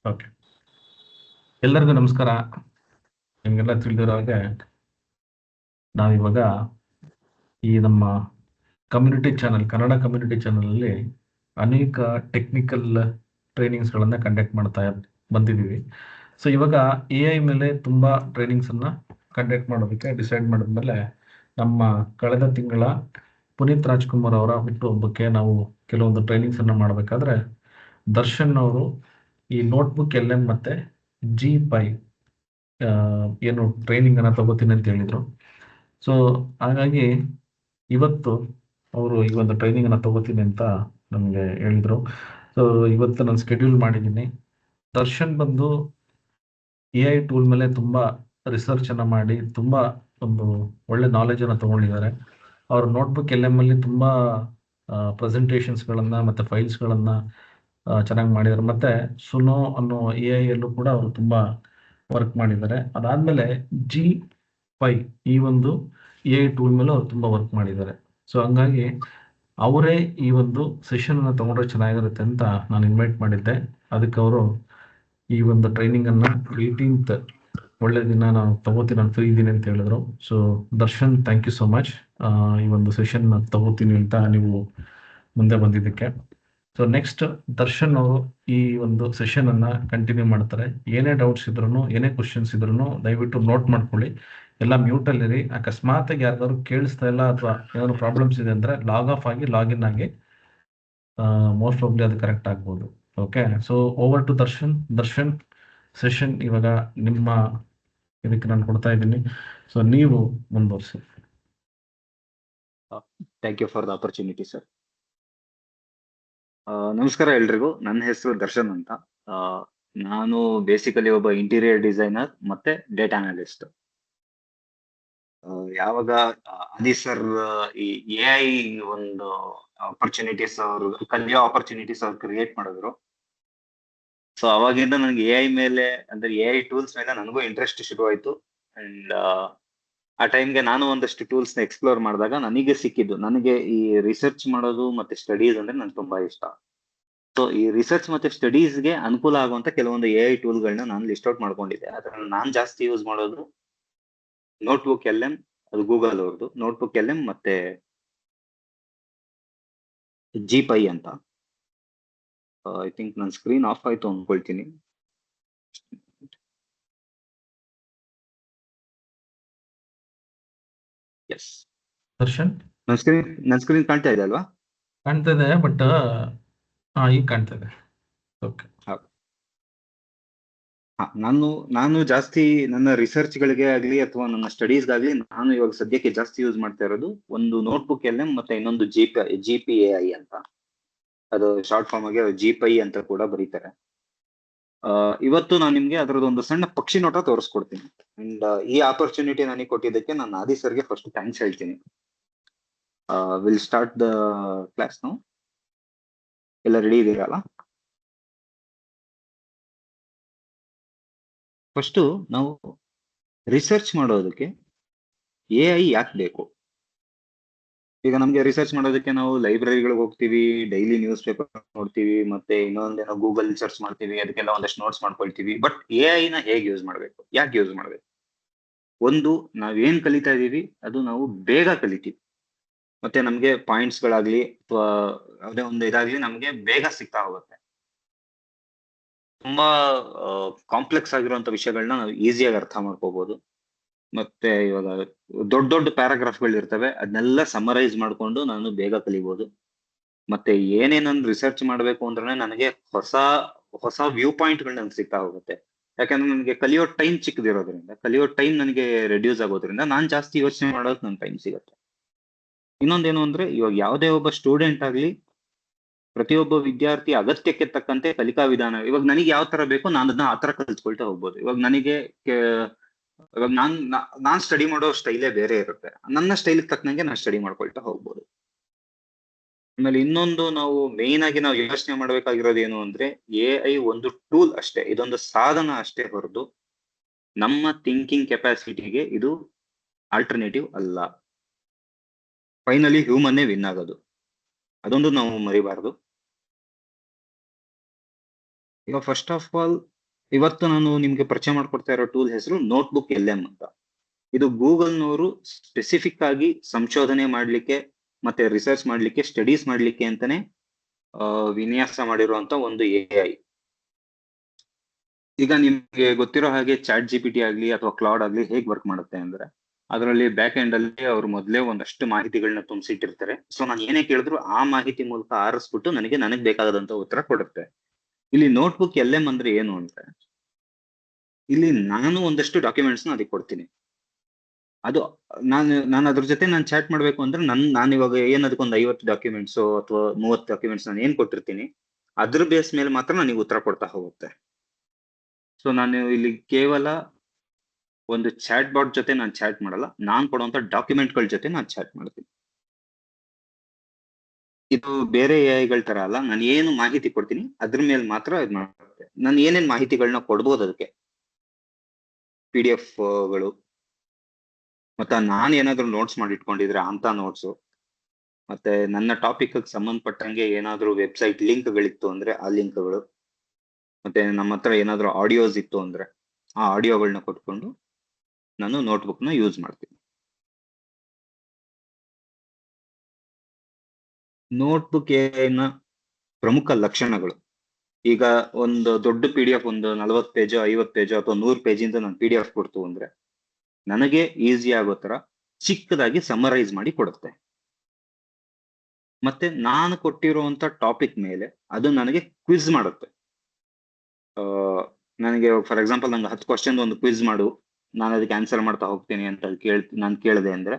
Okay, ಎಲ್ಲರಿಗೂ ನಮಸ್ಕಾರ. ನಿಮಗೆಲ್ಲ ತಿಳಿದಿರೋ ಹಾಗೆ ನಾವಿವಾಗ ಈ ನಮ್ಮ ಕಮ್ಯುನಿಟಿ ಚಾನಲ್, ಕನ್ನಡ ಕಮ್ಯುನಿಟಿ ಚಾನಲಲ್ಲಿ ಅನೇಕ ಟೆಕ್ನಿಕಲ್ ಟ್ರೈನಿಂಗ್ಸ್ಗಳನ್ನು ಕಂಡಕ್ಟ್ ಮಾಡ್ತಾ ಬಂದಿದ್ದೀವಿ. ಸೊ ಇವಾಗ AI ಮೇಲೆ ತುಂಬ ಟ್ರೈನಿಂಗ್ಸನ್ನು ಕಂಡಕ್ಟ್ ಮಾಡೋದಕ್ಕೆ ಡಿಸೈಡ್ ಮಾಡಿದ್ಮೇಲೆ ನಮ್ಮ ಕಳೆದ ತಿಂಗಳ ಪುನೀತ್ ರಾಜ್ಕುಮಾರ್ ಅವರ ಹುಟ್ಟುಹಬ್ಬಕ್ಕೆ ನಾವು ಕೆಲವೊಂದು ಟ್ರೈನಿಂಗ್ಸನ್ನು ಮಾಡಬೇಕಾದ್ರೆ ದರ್ಶನ್ ಅವರು ಈ ನೋಟ್ಬುಕ್ LM ಮತ್ತು G5 ಏನು ಟ್ರೈನಿಂಗನ್ನು ತಗೋತೀನಿ ಅಂತ ಹೇಳಿದರು. ಸೊ ಹಾಗಾಗಿ ಇವತ್ತು ಅವರು ಈ ಒಂದು ಟ್ರೈನಿಂಗನ್ನು ತಗೋತೀನಿ ಅಂತ ನಮಗೆ ಹೇಳಿದರು. ಸೊ ಇವತ್ತು ನಾನು ಸ್ಕೆಡ್ಯೂಲ್ ಮಾಡಿದ್ದೀನಿ. ದರ್ಶನ್ ಬಂದು AI ಟೂಲ್ ಮೇಲೆ ತುಂಬ ರಿಸರ್ಚನ್ನು ಮಾಡಿ ತುಂಬ ಒಂದು ಒಳ್ಳೆ ನಾಲೆಜನ್ನು ತೊಗೊಂಡಿದ್ದಾರೆ. ಅವರು ನೋಟ್ಬುಕ್ LM ಅಲ್ಲಿ ತುಂಬ ಪ್ರೆಸೆಂಟೇಷನ್ಸ್ಗಳನ್ನು ಮತ್ತು ಫೈಲ್ಸ್ಗಳನ್ನು ಚೆನ್ನಾಗಿ ಮಾಡಿದ್ದಾರೆ. ಮತ್ತು ಸುನೋ ಅನ್ನೋ AI ಯಲ್ಲೂ ಕೂಡ ಅವರು ತುಂಬ ವರ್ಕ್ ಮಾಡಿದ್ದಾರೆ. ಅದಾದಮೇಲೆ G5 ಈ ಒಂದು AI ಟೂಲ್ ಮೇಲೆ ಅವ್ರು ತುಂಬ ವರ್ಕ್ ಮಾಡಿದ್ದಾರೆ. ಸೊ ಹಂಗಾಗಿ ಅವರೇ ಈ ಒಂದು ಸೆಷನನ್ನು ತೊಗೊಂಡ್ರೆ ಚೆನ್ನಾಗಿರುತ್ತೆ ಅಂತ ನಾನು ಇನ್ವೈಟ್ ಮಾಡಿದ್ದೆ. ಅದಕ್ಕೆ ಅವರು ಈ ಒಂದು ಟ್ರೈನಿಂಗನ್ನು 18th ಒಳ್ಳೆ ದಿನ ನಾನು ತಗೋತೀನಿ, ನಾನು ಫ್ರೀ ಇದ್ದೀನಿ ಅಂತ ಹೇಳಿದ್ರು. So Darshan, thank you so much ಈ ಒಂದು ಸೆಷನ್ ತಗೋತೀನಿ ಅಂತ ನೀವು ಮುಂದೆ ಬಂದಿದ್ದಕ್ಕೆ. ಸೊ ನೆಕ್ಸ್ಟ್ ದರ್ಶನ್ ಅವರು ಈ ಒಂದು ಸೆಷನನ್ನು ಕಂಟಿನ್ಯೂ ಮಾಡ್ತಾರೆ. ಏನೇ ಡೌಟ್ಸ್ ಇದ್ರೂ, ಏನೇ ಕ್ವಶನ್ಸ್ ಇದ್ರೂ ದಯವಿಟ್ಟು ನೋಟ್ ಮಾಡ್ಕೊಳ್ಳಿ. ಎಲ್ಲ ಮ್ಯೂಟಲ್ಲಿರಿ. ಅಕಸ್ಮಾತಾಗಿ ಯಾರಿಗಾದ್ರು ಕೇಳಿಸ್ತಾ ಇಲ್ಲ ಅಥವಾ ಏನಾದ್ರು ಪ್ರಾಬ್ಲಮ್ಸ್ ಇದೆ ಅಂದರೆ ಲಾಗ್ ಆಫ್ ಆಗಿ ಲಾಗಿನ್ ಆಗಿ ಮೋಸ್ಟ್ ಪ್ರಾಬ್ಲಿ ಅದು ಕರೆಕ್ಟ್ ಆಗ್ಬೋದು. Okay, so over to Darshan. Darshan, session ಇವಾಗ ನಿಮ್ಮ ಇದಕ್ಕೆ ನಾನು ಕೊಡ್ತಾ ಇದ್ದೀನಿ. ಸೊ ನೀವು ಮುಂದುವರಿಸಿ. Thank you for the opportunity sir. ನಮಸ್ಕಾರ ಎಲ್ರಿಗೂ. ನನ್ನ ಹೆಸರು ದರ್ಶನ್ ಅಂತ. ನಾನು ಬೇಸಿಕಲಿ ಒಬ್ಬ ಇಂಟೀರಿಯರ್ ಡಿಸೈನರ್ ಮತ್ತೆ ಡೇಟಾ ಅನಾಲಿಸ್ಟ್. ಯಾವಾಗ ಅದಿ ಸರ್ ಈ AI ಒಂದು ಆಪರ್ಚುನಿಟೀಸ್ ಅವರು ಕಲಿಯೋ ಆಪರ್ಚುನಿಟೀಸ್ ಅವ್ರು ಕ್ರಿಯೇಟ್ ಮಾಡಿದ್ರು. ಸೊ ಅವಾಗಿಂದ ನನಗೆ AI ಮೇಲೆ ಅಂದ್ರೆ AI ಟೂಲ್ಸ್ ಮೇಲೆ ನನಗೂ ಇಂಟ್ರೆಸ್ಟ್ ಶುರುವಾಯ್ತು. ಅಂಡ್ ಆ ಟೈಮ್ಗೆ ನಾನು ಒಂದಷ್ಟು ಟೂಲ್ಸ್ ನ ಎಕ್ಸ್ಪ್ಲೋರ್ ಮಾಡಿದಾಗ ನನಗೆ ಸಿಕ್ಕಿದ್ದು, ನನಗೆ ಈ ರಿಸರ್ಚ್ ಮಾಡೋದು ಮತ್ತೆ ಸ್ಟಡೀಸ್ ಅಂದ್ರೆ ನನ್ಗೆ ತುಂಬಾ ಇಷ್ಟ. ಸೊ ಈ ರಿಸರ್ಚ್ ಮತ್ತೆ ಸ್ಟಡೀಸ್ಗೆ ಅನುಕೂಲ ಆಗುವಂತ ಕೆಲವೊಂದು AI ಟೂಲ್ಗಳನ್ನ ನಾನು ಲಿಸ್ಟ್ ಔಟ್ ಮಾಡ್ಕೊಂಡಿದ್ದೆ. ಅದ್ರಲ್ಲಿ ನಾನು ಜಾಸ್ತಿ ಯೂಸ್ ಮಾಡೋದು ನೋಟ್ಬುಕ್ LM, ಅದು ಗೂಗಲ್ ಅವ್ರದ್ದು ನೋಟ್ಬುಕ್ LM ಮತ್ತೆ G5 ಅಂತ. ಐ ಥಿಂಕ್ ನನ್ನ ಸ್ಕ್ರೀನ್ ಆಫ್ ಆಯ್ತು ಅನ್ಕೊಳ್ತೀನಿ. ಎಸ್ ದರ್ಶನ್, ನನ್ನ ಸ್ಕ್ರೀನ್ ಕಾಣ್ತಾ ಇದೆ ಅಲ್ವಾ? ಕಾಣ್ತದೆ, ಬಟ್ ಈಗ ಕಾಣ್ತದೆ. ಓಕೆ, ನಾನು ಜಾಸ್ತಿ ನನ್ನ ರಿಸರ್ಚ್ ಗಳಿಗೆ ಆಗ್ಲಿ ಅಥವಾ ನನ್ನ ಸ್ಟಡೀಸ್ಗಾಗ್ಲಿ ನಾನು ಇವಾಗ ಸದ್ಯಕ್ಕೆ ಜಾಸ್ತಿ ಯೂಸ್ ಮಾಡ್ತಾ ಇರೋದು ಒಂದು ನೋಟ್ಬುಕ್ LM ಮತ್ತೆ ಇನ್ನೊಂದು GPAI ಅಂತ. ಅದು ಶಾರ್ಟ್ ಫಾರ್ಮ್ ಆಗಿ G5 ಅಂತ ಕೂಡ ಬರೀತಾರೆ. ಇವತ್ತು ನಾನು ನಿಮ್ಗೆ ಅದರದ್ದು ಒಂದು ಸಣ್ಣ ಪಕ್ಷಿ ನೋಟ ತೋರಿಸ್ಕೊಡ್ತೀನಿ. ಅಂಡ್ ಈ ಆಪರ್ಚುನಿಟಿ ನನಗೆ ಕೊಟ್ಟಿದ್ದಕ್ಕೆ ನಾನು ಆದಿ ಸರ್ಗೆ ಫಸ್ಟ್ ಥ್ಯಾಂಕ್ಸ್ ಹೇಳ್ತೀನಿ. ವಿಲ್ ಸ್ಟಾರ್ಟ್ ದ ಕ್ಲಾಸ್ ನಾವು. ಎಲ್ಲ ರೆಡಿ ಇದೀರಲ್ಲ? ಫಸ್ಟ್ ನಾವು ರಿಸರ್ಚ್ ಮಾಡೋದಕ್ಕೆ AI ಯಾಕೆ ಬೇಕು? ಈಗ ನಮ್ಗೆ ರಿಸರ್ಚ್ ಮಾಡೋದಕ್ಕೆ ನಾವು ಲೈಬ್ರರಿಗಳಿಗೆ ಹೋಗ್ತೀವಿ, ಡೈಲಿ ನ್ಯೂಸ್ ಪೇಪರ್ ನೋಡ್ತೀವಿ, ಮತ್ತೆ ಇನ್ನೊಂದೇನೋ ಗೂಗಲ್ ಸರ್ಚ್ ಮಾಡ್ತೀವಿ, ಅದಕ್ಕೆಲ್ಲ ಒಂದಷ್ಟು ನೋಟ್ಸ್ ಮಾಡ್ಕೊಳ್ತೀವಿ. ಬಟ್ AI ನ ಹೇಗೆ ಯೂಸ್ ಮಾಡ್ಬೇಕು, ಯಾಕೆ ಯೂಸ್ ಮಾಡ್ಬೇಕು? ಒಂದು, ನಾವೇನ್ ಕಲಿತಾ ಇದೀವಿ ಅದು ನಾವು ಬೇಗ ಕಲಿತೀವಿ, ಮತ್ತೆ ನಮ್ಗೆ ಪಾಯಿಂಟ್ಸ್ ಗಳಾಗ್ಲಿ ಅಥವಾ ಯಾವುದೇ ಒಂದು ಇದಾಗ್ಲಿ ನಮ್ಗೆ ಬೇಗ ಸಿಗ್ತಾ ಹೋಗುತ್ತೆ. ತುಂಬಾ ಕಾಂಪ್ಲೆಕ್ಸ್ ಆಗಿರುವಂತ ವಿಷಯಗಳನ್ನ ನಾವು ಈಸಿಯಾಗಿ ಅರ್ಥ ಮಾಡ್ಕೋಬಹುದು. ಮತ್ತೆ ಇವಾಗ ದೊಡ್ಡ ದೊಡ್ಡ ಪ್ಯಾರಾಗ್ರಾಫ್ಗಳು ಇರ್ತವೆ, ಅದನ್ನೆಲ್ಲ ಸಮರೈಸ್ ಮಾಡ್ಕೊಂಡು ನಾನು ಬೇಗ ಕಲಿಬಹುದು. ಮತ್ತೆ ಏನೇನೊಂದು ರಿಸರ್ಚ್ ಮಾಡ್ಬೇಕು ಅಂದ್ರೆ ನನಗೆ ಹೊಸ ಹೊಸ ವ್ಯೂ ಪಾಯಿಂಟ್ಗಳು ನನಗೆ ಸಿಗ್ತಾ ಹೋಗುತ್ತೆ. ಯಾಕಂದ್ರೆ ನನಗೆ ಕಲಿಯೋ ಟೈಮ್ ಚಿಕ್ಕದಿರೋದ್ರಿಂದ, ಕಲಿಯೋ ಟೈಮ್ ನನಗೆ ರೆಡ್ಯೂಸ್ ಆಗೋದ್ರಿಂದ ನಾನು ಜಾಸ್ತಿ ಯೋಚನೆ ಮಾಡೋದು ನನ್ನ ಟೈಮ್ ಸಿಗುತ್ತೆ. ಇನ್ನೊಂದೇನು ಅಂದ್ರೆ ಇವಾಗ ಯಾವುದೇ ಒಬ್ಬ ಸ್ಟೂಡೆಂಟ್ ಆಗ್ಲಿ, ಪ್ರತಿಯೊಬ್ಬ ವಿದ್ಯಾರ್ಥಿ ಅಗತ್ಯಕ್ಕೆ ತಕ್ಕಂತೆ ಕಲಿಕಾ ವಿಧಾನ, ಇವಾಗ ನನಗೆ ಯಾವ ತರ ಬೇಕೋ ನಾನು ಅದನ್ನ ಆ ತರ ಕಲ್ತ್ಕೊಳ್ತಾ ಹೋಗ್ಬೋದು. ಇವಾಗ ನನಗೆ ಇವಾಗ ನಾನ್ ಸ್ಟಡಿ ಮಾಡೋ ಸ್ಟೈಲೇ ಬೇರೆ ಇರುತ್ತೆ. ನನ್ನ ಸ್ಟೈಲ್ ತಕ್ಕನಂಗೆ ನಾನು ಸ್ಟಡಿ ಮಾಡ್ಕೊಳ್ತಾ ಹೋಗ್ಬೋದು. ಆಮೇಲೆ ಇನ್ನೊಂದು, ನಾವು ಮೇನ್ ಆಗಿ ನಾವು ಯೋಚನೆ ಮಾಡ್ಬೇಕಾಗಿರೋದು ಏನು ಅಂದ್ರೆ AI ಒಂದು ಟೂಲ್ ಅಷ್ಟೇ, ಇದೊಂದು ಸಾಧನ ಅಷ್ಟೇ ಹೊರತು ನಮ್ಮ ಥಿಂಕಿಂಗ್ ಕೆಪಾಸಿಟಿಗೆ ಇದು ಆಲ್ಟರ್ನೇಟಿವ್ ಅಲ್ಲ. ಫೈನಲಿ ಹ್ಯೂಮನ್ನೇ ವಿನ್ ಆಗೋದು, ಅದೊಂದು ನಾವು ಮರಿಬಾರ್ದು. ಈಗ ಫಸ್ಟ್ ಆಫ್ ಆಲ್ ಇವತ್ತು ನಾನು ನಿಮ್ಗೆ ಪರಿಚಯ ಮಾಡ್ಕೊಡ್ತಾ ಇರೋ ಟೂಲ್ ಹೆಸರು ನೋಟ್ಬುಕ್ LM ಅಂತ. ಇದು ಗೂಗಲ್ನವರು ಸ್ಪೆಸಿಫಿಕ್ ಆಗಿ ಸಂಶೋಧನೆ ಮಾಡ್ಲಿಕ್ಕೆ ಮತ್ತೆ ರಿಸರ್ಚ್ ಮಾಡ್ಲಿಕ್ಕೆ ಸ್ಟಡೀಸ್ ಮಾಡ್ಲಿಕ್ಕೆ ಅಂತಾನೆ ವಿನ್ಯಾಸ ಮಾಡಿರುವಂತ ಒಂದು AI. ಈಗ ನಿಮ್ಗೆ ಗೊತ್ತಿರೋ ಹಾಗೆ ChatGPT ಆಗ್ಲಿ ಅಥವಾ ಕ್ಲೌಡ್ ಆಗ್ಲಿ ಹೇಗ್ ವರ್ಕ್ ಮಾಡುತ್ತೆ ಅಂದ್ರೆ, ಅದರಲ್ಲಿ ಬ್ಯಾಕ್ ಎಂಡ್ ಅಲ್ಲಿ ಅವ್ರು ಮೊದಲೇ ಒಂದಷ್ಟು ಮಾಹಿತಿಗಳನ್ನ ತುಂಬಿಸಿಟ್ಟಿರ್ತಾರೆ. ಸೊ ನಾನು ಏನೇ ಕೇಳಿದ್ರು ಆ ಮಾಹಿತಿ ಮೂಲಕ ಆರಿಸ್ಬಿಟ್ಟು ನನಗ್ ಬೇಕಾದಂತ ಉತ್ತರ ಕೊಡುತ್ತೆ. ಇಲ್ಲಿ ನೋಟ್ಬುಕ್ LM ಅಂದ್ರೆ ಏನು ಅಂದ್ರೆ, ಇಲ್ಲಿ ನಾನು ಒಂದಷ್ಟು ಡಾಕ್ಯುಮೆಂಟ್ಸ್ ನ ಅದಕ್ಕೆ ಕೊಡ್ತೀನಿ. ಅದು ನಾನು ಅದ್ರ ಜೊತೆ ನಾನು ಚಾಟ್ ಮಾಡ್ಬೇಕು ಅಂದ್ರೆ ನಾನು ಇವಾಗ ಏನ್ ಅದಕ್ಕೊಂದು 50 ಡಾಕ್ಯುಮೆಂಟ್ಸ್ ಅಥವಾ 30 ಡಾಕ್ಯುಮೆಂಟ್ಸ್ ನಾನು ಏನ್ ಕೊಟ್ಟಿರ್ತೀನಿ ಅದ್ರ ಬೇಸ್ ಮೇಲೆ ಮಾತ್ರ ನನಗೆ ಉತ್ತರ ಕೊಡ್ತಾ ಹೋಗುತ್ತೆ. ಸೊ ನಾನು ಇಲ್ಲಿ ಕೇವಲ ಒಂದು ಚಾಟ್ ಬಾಟ್ ಜೊತೆ ನಾನು ಚಾಟ್ ಮಾಡಲ್ಲ, ನಾನ್ ಕೊಡುವಂತ ಡಾಕ್ಯುಮೆಂಟ್ ಗಳ ಜೊತೆ ನಾನು ಚಾಟ್ ಮಾಡ್ತೀನಿ. ಇದು ಬೇರೆ AI ತರ ಅಲ್ಲ, ನಾನು ಏನು ಮಾಹಿತಿ ಕೊಡ್ತೀನಿ ಅದ್ರ ಮೇಲೆ ಮಾತ್ರ ಇದು ಮಾಡುತ್ತೆ. ನಾನು ಏನೇನ್ ಮಾಹಿತಿಗಳನ್ನ ಕೊಡ್ಬೋದು ಅದಕ್ಕೆ, PDF ಗಳು, ಮತ್ತೆ ನಾನು ಏನಾದ್ರು ನೋಟ್ಸ್ ಮಾಡಿ ಇಟ್ಕೊಂಡಿದ್ರೆ ಅಂತ ನೋಟ್ಸ್, ಮತ್ತೆ ನನ್ನ ಟಾಪಿಕ್ ಸಂಬಂಧಪಟ್ಟಂಗೆ ಏನಾದ್ರು ವೆಬ್ಸೈಟ್ ಲಿಂಕ್ ಗಳಿತ್ತು ಅಂದ್ರೆ ಆ ಲಿಂಕ್ಗಳು, ಮತ್ತೆ ನಮ್ಮ ಹತ್ರ ಏನಾದ್ರು ಆಡಿಯೋಸ್ ಇತ್ತು ಅಂದ್ರೆ ಆ ಆಡಿಯೋಗಳನ್ನ ಕೊಟ್ಕೊಂಡು ನಾನು ನೋಟ್ಬುಕ್ ನ ಯೂಸ್ ಮಾಡ್ತೀನಿ. ನೋಟ್ಬುಕ್ ನ ಪ್ರಮುಖ ಲಕ್ಷಣಗಳು, ಈಗ ಒಂದು ದೊಡ್ಡ PDF ಒಂದು 40 ಪೇಜ್ 50 ಪೇಜ್ ಅಥವಾ 100 ಪೇಜಿಂದ ನಾನು PDF ಕೊಡ್ತು ಅಂದ್ರೆ ನನಗೆ ಈಸಿ ಆಗೋ ತರ ಚಿಕ್ಕದಾಗಿ ಸಮರೈಸ್ ಮಾಡಿ ಕೊಡುತ್ತೆ. ಮತ್ತೆ ನಾನು ಕೊಟ್ಟಿರುವಂತ ಟಾಪಿಕ್ ಮೇಲೆ ಅದು ನನಗೆ ಕ್ವಿಜ್ ಮಾಡುತ್ತೆ. ನನಗೆ ಫಾರ್ ಎಕ್ಸಾಂಪಲ್ ನಂಗೆ 10 ಕ್ವಶನ್ ಒಂದು ಕ್ವಿಜ್ ಮಾಡು, ನಾನು ಅದಕ್ಕೆ ಆನ್ಸರ್ ಮಾಡ್ತಾ ಹೋಗ್ತೀನಿ ಅಂತ ನಾನು ಕೇಳಿದೆ ಅಂದ್ರೆ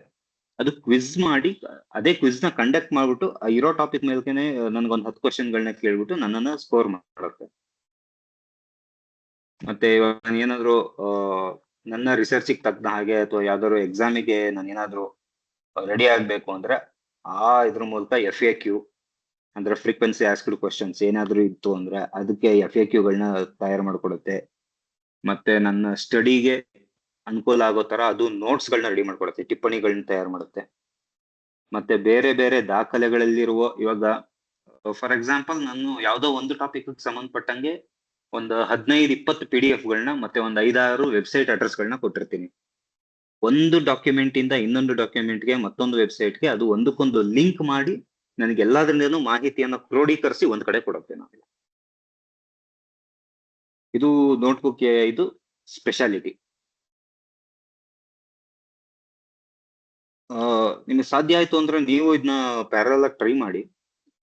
ಅದು ಕ್ವಿಜ್ ಮಾಡಿ ಅದೇ ಕ್ವಿಜ್ ನ ಕಂಡಕ್ಟ್ ಮಾಡ್ಬಿಟ್ಟು ಇರೋ ಟಾಪಿಕ್ ಮೇಲ್ಕೆನೆ ನನ್ಗೊಂದು 10 ಕ್ವಶನ್ಗಳನ್ನ ಕೇಳ್ಬಿಟ್ಟು ನನ್ನನ್ನ ಸ್ಕೋರ್ ಮಾಡುತ್ತೆ. ಮತ್ತೆ ಇವಾಗ ನಾನು ಏನಾದ್ರು ನನ್ನ ರಿಸರ್ಚಿಗೆ ತಕ್ಕ ಹಾಗೆ ಅಥವಾ ಯಾವ್ದಾದ್ರು ಎಕ್ಸಾಮಿಗೆ ನಾನು ಏನಾದ್ರು ರೆಡಿ ಆಗ್ಬೇಕು ಅಂದ್ರೆ ಆ ಇದ್ರ ಮೂಲಕ FAQ ಅಂದ್ರೆ ಫ್ರೀಕ್ವೆನ್ಸಿ ಆಸ್ಕ್ಡ್ ಕ್ವಶನ್ಸ್ ಏನಾದ್ರು ಇತ್ತು ಅಂದ್ರೆ ಅದಕ್ಕೆ FAQ ಗಳನ್ನ ತಯಾರು ಮಾಡ್ಕೊಡುತ್ತೆ. ಮತ್ತೆ ನನ್ನ ಸ್ಟಡಿಗೆ ಅನುಕೂಲ ಆಗೋ ತರ ಅದು ನೋಟ್ಸ್ ಗಳನ್ನ ರೆಡಿ ಮಾಡ್ಕೊಡುತ್ತೆ, ಟಿಪ್ಪಣಿಗಳನ್ನ ತಯಾರು ಮಾಡುತ್ತೆ. ಮತ್ತೆ ಬೇರೆ ಬೇರೆ ದಾಖಲೆಗಳಲ್ಲಿರುವ, ಇವಾಗ ಫಾರ್ ಎಕ್ಸಾಂಪಲ್ ನಾನು ಯಾವ್ದೋ ಒಂದು ಟಾಪಿಕ್ ಸಂಬಂಧಪಟ್ಟಂಗೆ ಒಂದು 15-20 PDF ಗಳನ್ನ ಮತ್ತೆ ಒಂದು 5-6 ವೆಬ್ಸೈಟ್ ಅಡ್ರೆಸ್ ಗಳನ್ನ ಕೊಟ್ಟಿರ್ತೀನಿ. ಒಂದು ಡಾಕ್ಯುಮೆಂಟ್ ಇಂದ ಇನ್ನೊಂದು ಡಾಕ್ಯುಮೆಂಟ್ಗೆ ಮತ್ತೊಂದು ವೆಬ್ಸೈಟ್ಗೆ ಅದು ಒಂದಕ್ಕೊಂದು ಲಿಂಕ್ ಮಾಡಿ ನನಗೆ ಎಲ್ಲಾದ್ರಿಂದನೂ ಮಾಹಿತಿಯನ್ನ ಕ್ರೋಢೀಕರಿಸಿ ಒಂದ್ ಕಡೆ ಕೊಡುತ್ತೆ ನನಗೆ. ಇದು ನೋಟ್ಬುಕ್ ಇದು ಸ್ಪೆಷಾಲಿಟಿ. ನಿಮ್ಗೆ ಸಾಧ್ಯ ಆಯ್ತು ಅಂದ್ರೆ ನೀವು ಇದನ್ನ ಪ್ಯಾರಲ್ ಆಗಿ ಟ್ರೈ ಮಾಡಿ.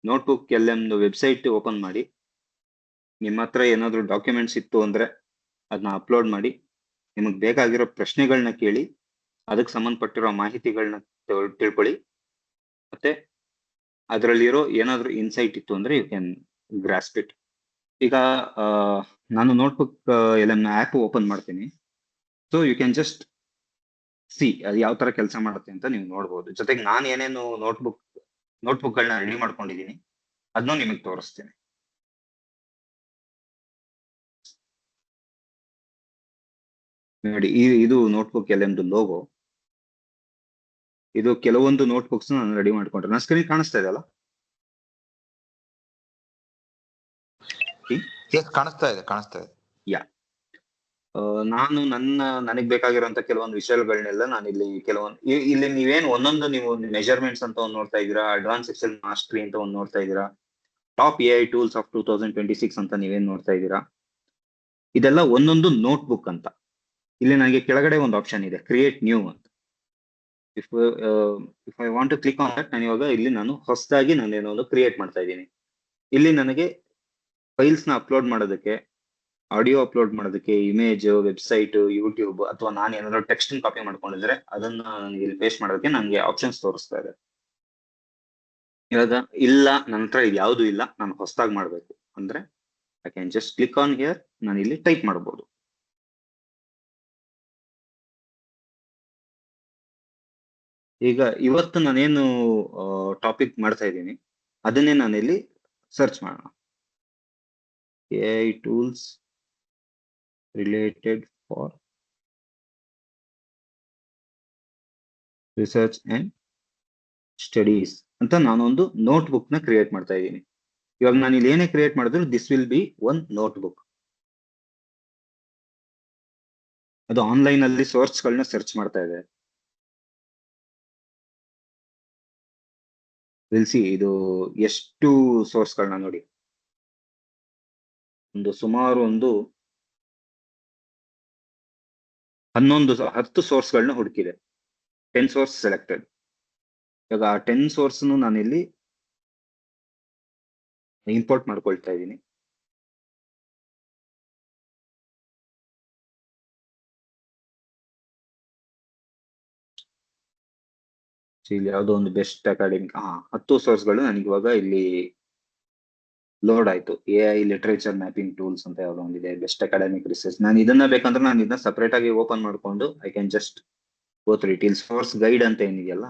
ನೋಟ್ಬುಕ್ LM ವೆಬ್ಸೈಟ್ ಓಪನ್ ಮಾಡಿ, ನಿಮ್ಮ ಹತ್ರ ಏನಾದ್ರು ಡಾಕ್ಯುಮೆಂಟ್ಸ್ ಇತ್ತು ಅಂದ್ರೆ ಅದನ್ನ ಅಪ್ಲೋಡ್ ಮಾಡಿ, ನಿಮಗೆ ಬೇಕಾಗಿರೋ ಪ್ರಶ್ನೆಗಳನ್ನ ಕೇಳಿ ಅದಕ್ಕೆ ಸಂಬಂಧಪಟ್ಟಿರೋ ಮಾಹಿತಿಗಳನ್ನ ತಿಳ್ಕೊಳ್ಳಿ. ಮತ್ತೆ ಅದರಲ್ಲಿರೋ ಏನಾದ್ರು ಇನ್ಸೈಟ್ ಇತ್ತು ಅಂದ್ರೆ ಯು ಕ್ಯಾನ್ ಗ್ರಾಸ್ಪ್ ಇಟ್. ಈಗ ನಾನು ನೋಟ್ಬುಕ್ LM ಆಪ್ ಓಪನ್ ಮಾಡ್ತೀನಿ. So you can just see ಅದು ಯಾವ ತರ ಕೆಲಸ ಮಾಡುತ್ತೆ ಅಂತ ನೀವು ನೋಡ್ಬೋದು. ಜೊತೆಗೆ ನಾನು ಏನೇನು ನೋಟ್ಬುಕ್ ಗಳನ್ನ ರೆಡಿ ಮಾಡ್ಕೊಂಡಿದ್ದೀನಿ ಅದನ್ನು ನಿಮಗೆ ತೋರಿಸ್ತೀನಿ. ನೋಡಿ, ಇದು ನೋಟ್ಬುಕ್ LM ಲೋಗೋ. ಇದು ಕೆಲವೊಂದು ನೋಟ್ಬುಕ್ಸ್ ನಾನು ರೆಡಿ ಮಾಡ್ಕೊಂಡ್ರೆ ನನ್ನ ಸ್ಕ್ರೀನ್ ಕಾಣಿಸ್ತಾ ಇದೆ ಅಲ್ಲ? ಕಾಣಿಸ್ತಾ ಇದೆ. ಯಾ, ನಾನು ನನಗ್ ಬೇಕಾಗಿರುವಂತ ಕೆಲವೊಂದು ವಿಷಯಗಳನ್ನೆಲ್ಲ ನಾನು ಇಲ್ಲಿ ನೀವೇನು ಒಂದೊಂದು ನೀವು ಮೆಜರ್ಮೆಂಟ್ಸ್ ಅಂತ ಒಂದು ನೋಡ್ತಾ ಇದ್ದೀರಾ, ಅಡ್ವಾನ್ಸ್ ಎಕ್ಸೆಲ್ ಮಾಸ್ಟರಿ ಅಂತ ಒಂದು ನೋಡ್ತಾ ಇದ್ದೀರಾ, ಟಾಪ್ AI ಟೂಲ್ಸ್ ಆಫ್ 2026 ಅಂತ ನೀವೇನ್ ನೋಡ್ತಾ ಇದ್ದೀರಾ, ಇದೆಲ್ಲ ಒಂದೊಂದು ನೋಟ್ಬುಕ್ ಅಂತ. ಇಲ್ಲಿ ನನಗೆ ಕೆಳಗಡೆ ಒಂದು ಆಪ್ಷನ್ ಇದೆ, ಕ್ರಿಯೇಟ್ ನ್ಯೂ ಅಂತ. If I want to click on that, ನಾನು ಇವಾಗ ಇಲ್ಲಿ ಹೊಸದಾಗಿ ಏನೋ ಒಂದು ಕ್ರಿಯೇಟ್ ಮಾಡ್ತಾ ಇದ್ದೀನಿ. ಇಲ್ಲಿ ನನಗೆ ಫೈಲ್ಸ್ ನ ಅಪ್ಲೋಡ್ ಮಾಡೋದಕ್ಕೆ, ಆಡಿಯೋ ಅಪ್ಲೋಡ್ ಮಾಡೋದಕ್ಕೆ, ಇಮೇಜ್, ವೆಬ್ಸೈಟ್, ಯೂಟ್ಯೂಬ್, ಅಥವಾ ನಾನು ಏನಾದ್ರು ಟೆಕ್ಸ್ಟ್ ಕಾಪಿ ಮಾಡ್ಕೊಂಡಿದ್ರೆ ಅದನ್ನ ಇಲ್ಲಿ ಪೇಸ್ಟ್ ಮಾಡೋದಕ್ಕೆ ನನಗೆ ಆಪ್ಷನ್ಸ್ ತೋರಿಸ್ತಾ ಇದೆ. ಇವಾಗ ಇಲ್ಲ, ನನ್ನ ಹತ್ರ ಇದು ಯಾವುದು ಇಲ್ಲ, ನಾನು ಹೊಸದಾಗಿ ಮಾಡ್ಬೇಕು ಅಂದ್ರೆ I can just click on here, ನಾನು ಇಲ್ಲಿ ಟೈಪ್ ಮಾಡಬಹುದು. ಈಗ ಇವತ್ತು ನಾನೇನು ಟಾಪಿಕ್ ಮಾಡ್ತಾ ಇದ್ದೀನಿ ಅದನ್ನೇ ನಾನಿಲ್ಲಿ ಸರ್ಚ್ ಮಾಡೋಣ. AI tools related for research and studies ಅಂತ ನಾನೊಂದು ನೋಟ್ಬುಕ್ ನ ಕ್ರಿಯೇಟ್ ಮಾಡ್ತಾ ಇದ್ದೀನಿ. ಇವಾಗ ನಾನು ಇಲ್ಲಿ ಏನೇ ಕ್ರಿಯೇಟ್ ಮಾಡಿದ್ರು this will be one notebook. ಅದು ಆನ್ಲೈನ್ ಅಲ್ಲಿ ಸೋರ್ಸ್ ಗಳನ್ನ ಸರ್ಚ್ ಮಾಡ್ತಾ ಇದೆ. ವಿಲ್ಸಿ ಇದು ಎಷ್ಟು ಸೋರ್ಸ್ ಗಳನ್ನ ನೋಡಿ, ಸುಮಾರು ಒಂದು 10 ಸೋರ್ಸ್ ಗಳನ್ನ ಹುಡುಕಿದೆ. 10 ಸೋರ್ಸ್ ಸೆಲೆಕ್ಟೆಡ್. ಇವಾಗ ಆ 10 ಸೋರ್ಸ್ ನಾನು ಇಲ್ಲಿ ಇಂಪೋರ್ಟ್ ಮಾಡ್ಕೊಳ್ತಾ ಇದ್ದೀನಿ. ಇಲ್ಲಿ ಯಾವುದೋ ಒಂದು ಬೆಸ್ಟ್ ಅಕಾಡೆಮಿಕ್ 10 ಸೋರ್ಸ್ಗಳು ನನಗೆ ಇವಾಗ ಇಲ್ಲಿ ಲೋಡ್ ಆಯ್ತು. AI ಲಿಟರೇಚರ್ ಮ್ಯಾಪಿಂಗ್ ಟೂಲ್ಸ್ ಅಂತ ಯಾವುದೋ ಒಂದಿದೆ, ಬೆಸ್ಟ್ ಅಕಾಡೆಮಿಕ್ ರಿಸರ್ಚ್. ನಾನು ಇದನ್ನ ಬೇಕಂದ್ರೆ ನಾನು ಇದನ್ನ ಸಪರೇಟ್ ಆಗಿ ಓಪನ್ ಮಾಡ್ಕೊಂಡು I can just go through it. ಇಲ್ಲಿ ಸೋರ್ಸ್ ಗೈಡ್ ಅಂತ ಏನಿದೆಯಲ್ಲ,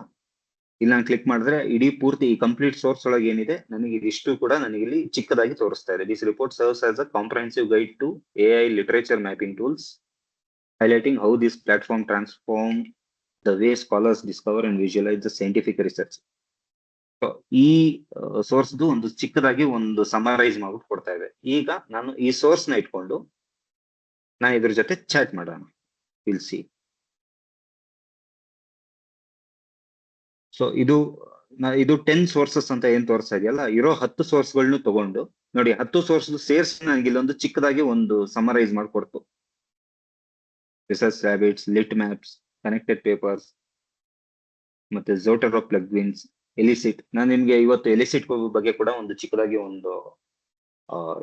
ಇಲ್ಲಿ ನಾನು ಕ್ಲಿಕ್ ಮಾಡಿದ್ರೆ ಇಡೀ ಪೂರ್ತಿ ಈ ಕಂಪ್ಲೀಟ್ ಸೋರ್ಸ್ ಒಳಗೆ ಏನಿದೆ ನನಗೆ ಇದಿಷ್ಟು ಕೂಡ ನನಗೆ ಇಲ್ಲಿ ಚಿಕ್ಕದಾಗಿ ತೋರಿಸ್ತಾ ಇದೆ. This report serves as a comprehensive guide to AI literature mapping tools, highlighting how this platform transform the way scholars discover and visualize the scientific research. So, ಈ ಸೋರ್ಸ್ ಒಂದು ಚಿಕ್ಕದಾಗಿ ಒಂದು ಸಮರೈಸ್ ಮಾಡ್ಬಿಟ್ಟು ಕೊಡ್ತಾ ಇದೆ. ಈಗ ನಾನು ಈ ಸೋರ್ಸ್ ನ ಇಟ್ಕೊಂಡು ನಾನು ಇದ್ರ ಜೊತೆ ಚಾಟ್ ಮಾಡೋಣ. Will see. ಸೊ ಇದು 10 ಸೋರ್ಸಸ್ ಅಂತ ಏನ್ ತೋರಿಸ್ತಾ ಇದೆಯಲ್ಲ, ಇರೋ 10 ಸೋರ್ಸ್ಗಳನ್ನು ತಗೊಂಡು ನೋಡಿ, 10 ಸೋರ್ಸ್ ಸೇರ್ಸಿ ನನಗೆ ಇಲ್ಲೊಂದು ಚಿಕ್ಕದಾಗಿ ಒಂದು ಸಮರೈಸ್ ಮಾಡಿಕೊಡ್ತು. Research habits, lit maps, connected papers, ಮತ್ತೆ ಝೋಟೆರೋ ಪ್ಲಗ್ಇನ್ಸ್, ಎಲಿಸಿಟ್. ನಾನು ನಿಮ್ಗೆ ಇವತ್ತು ಎಲಿಸಿಟ್ ಬಗ್ಗೆ ಕೂಡ ಒಂದು ಚಿಕ್ಕದಾಗಿ ಒಂದು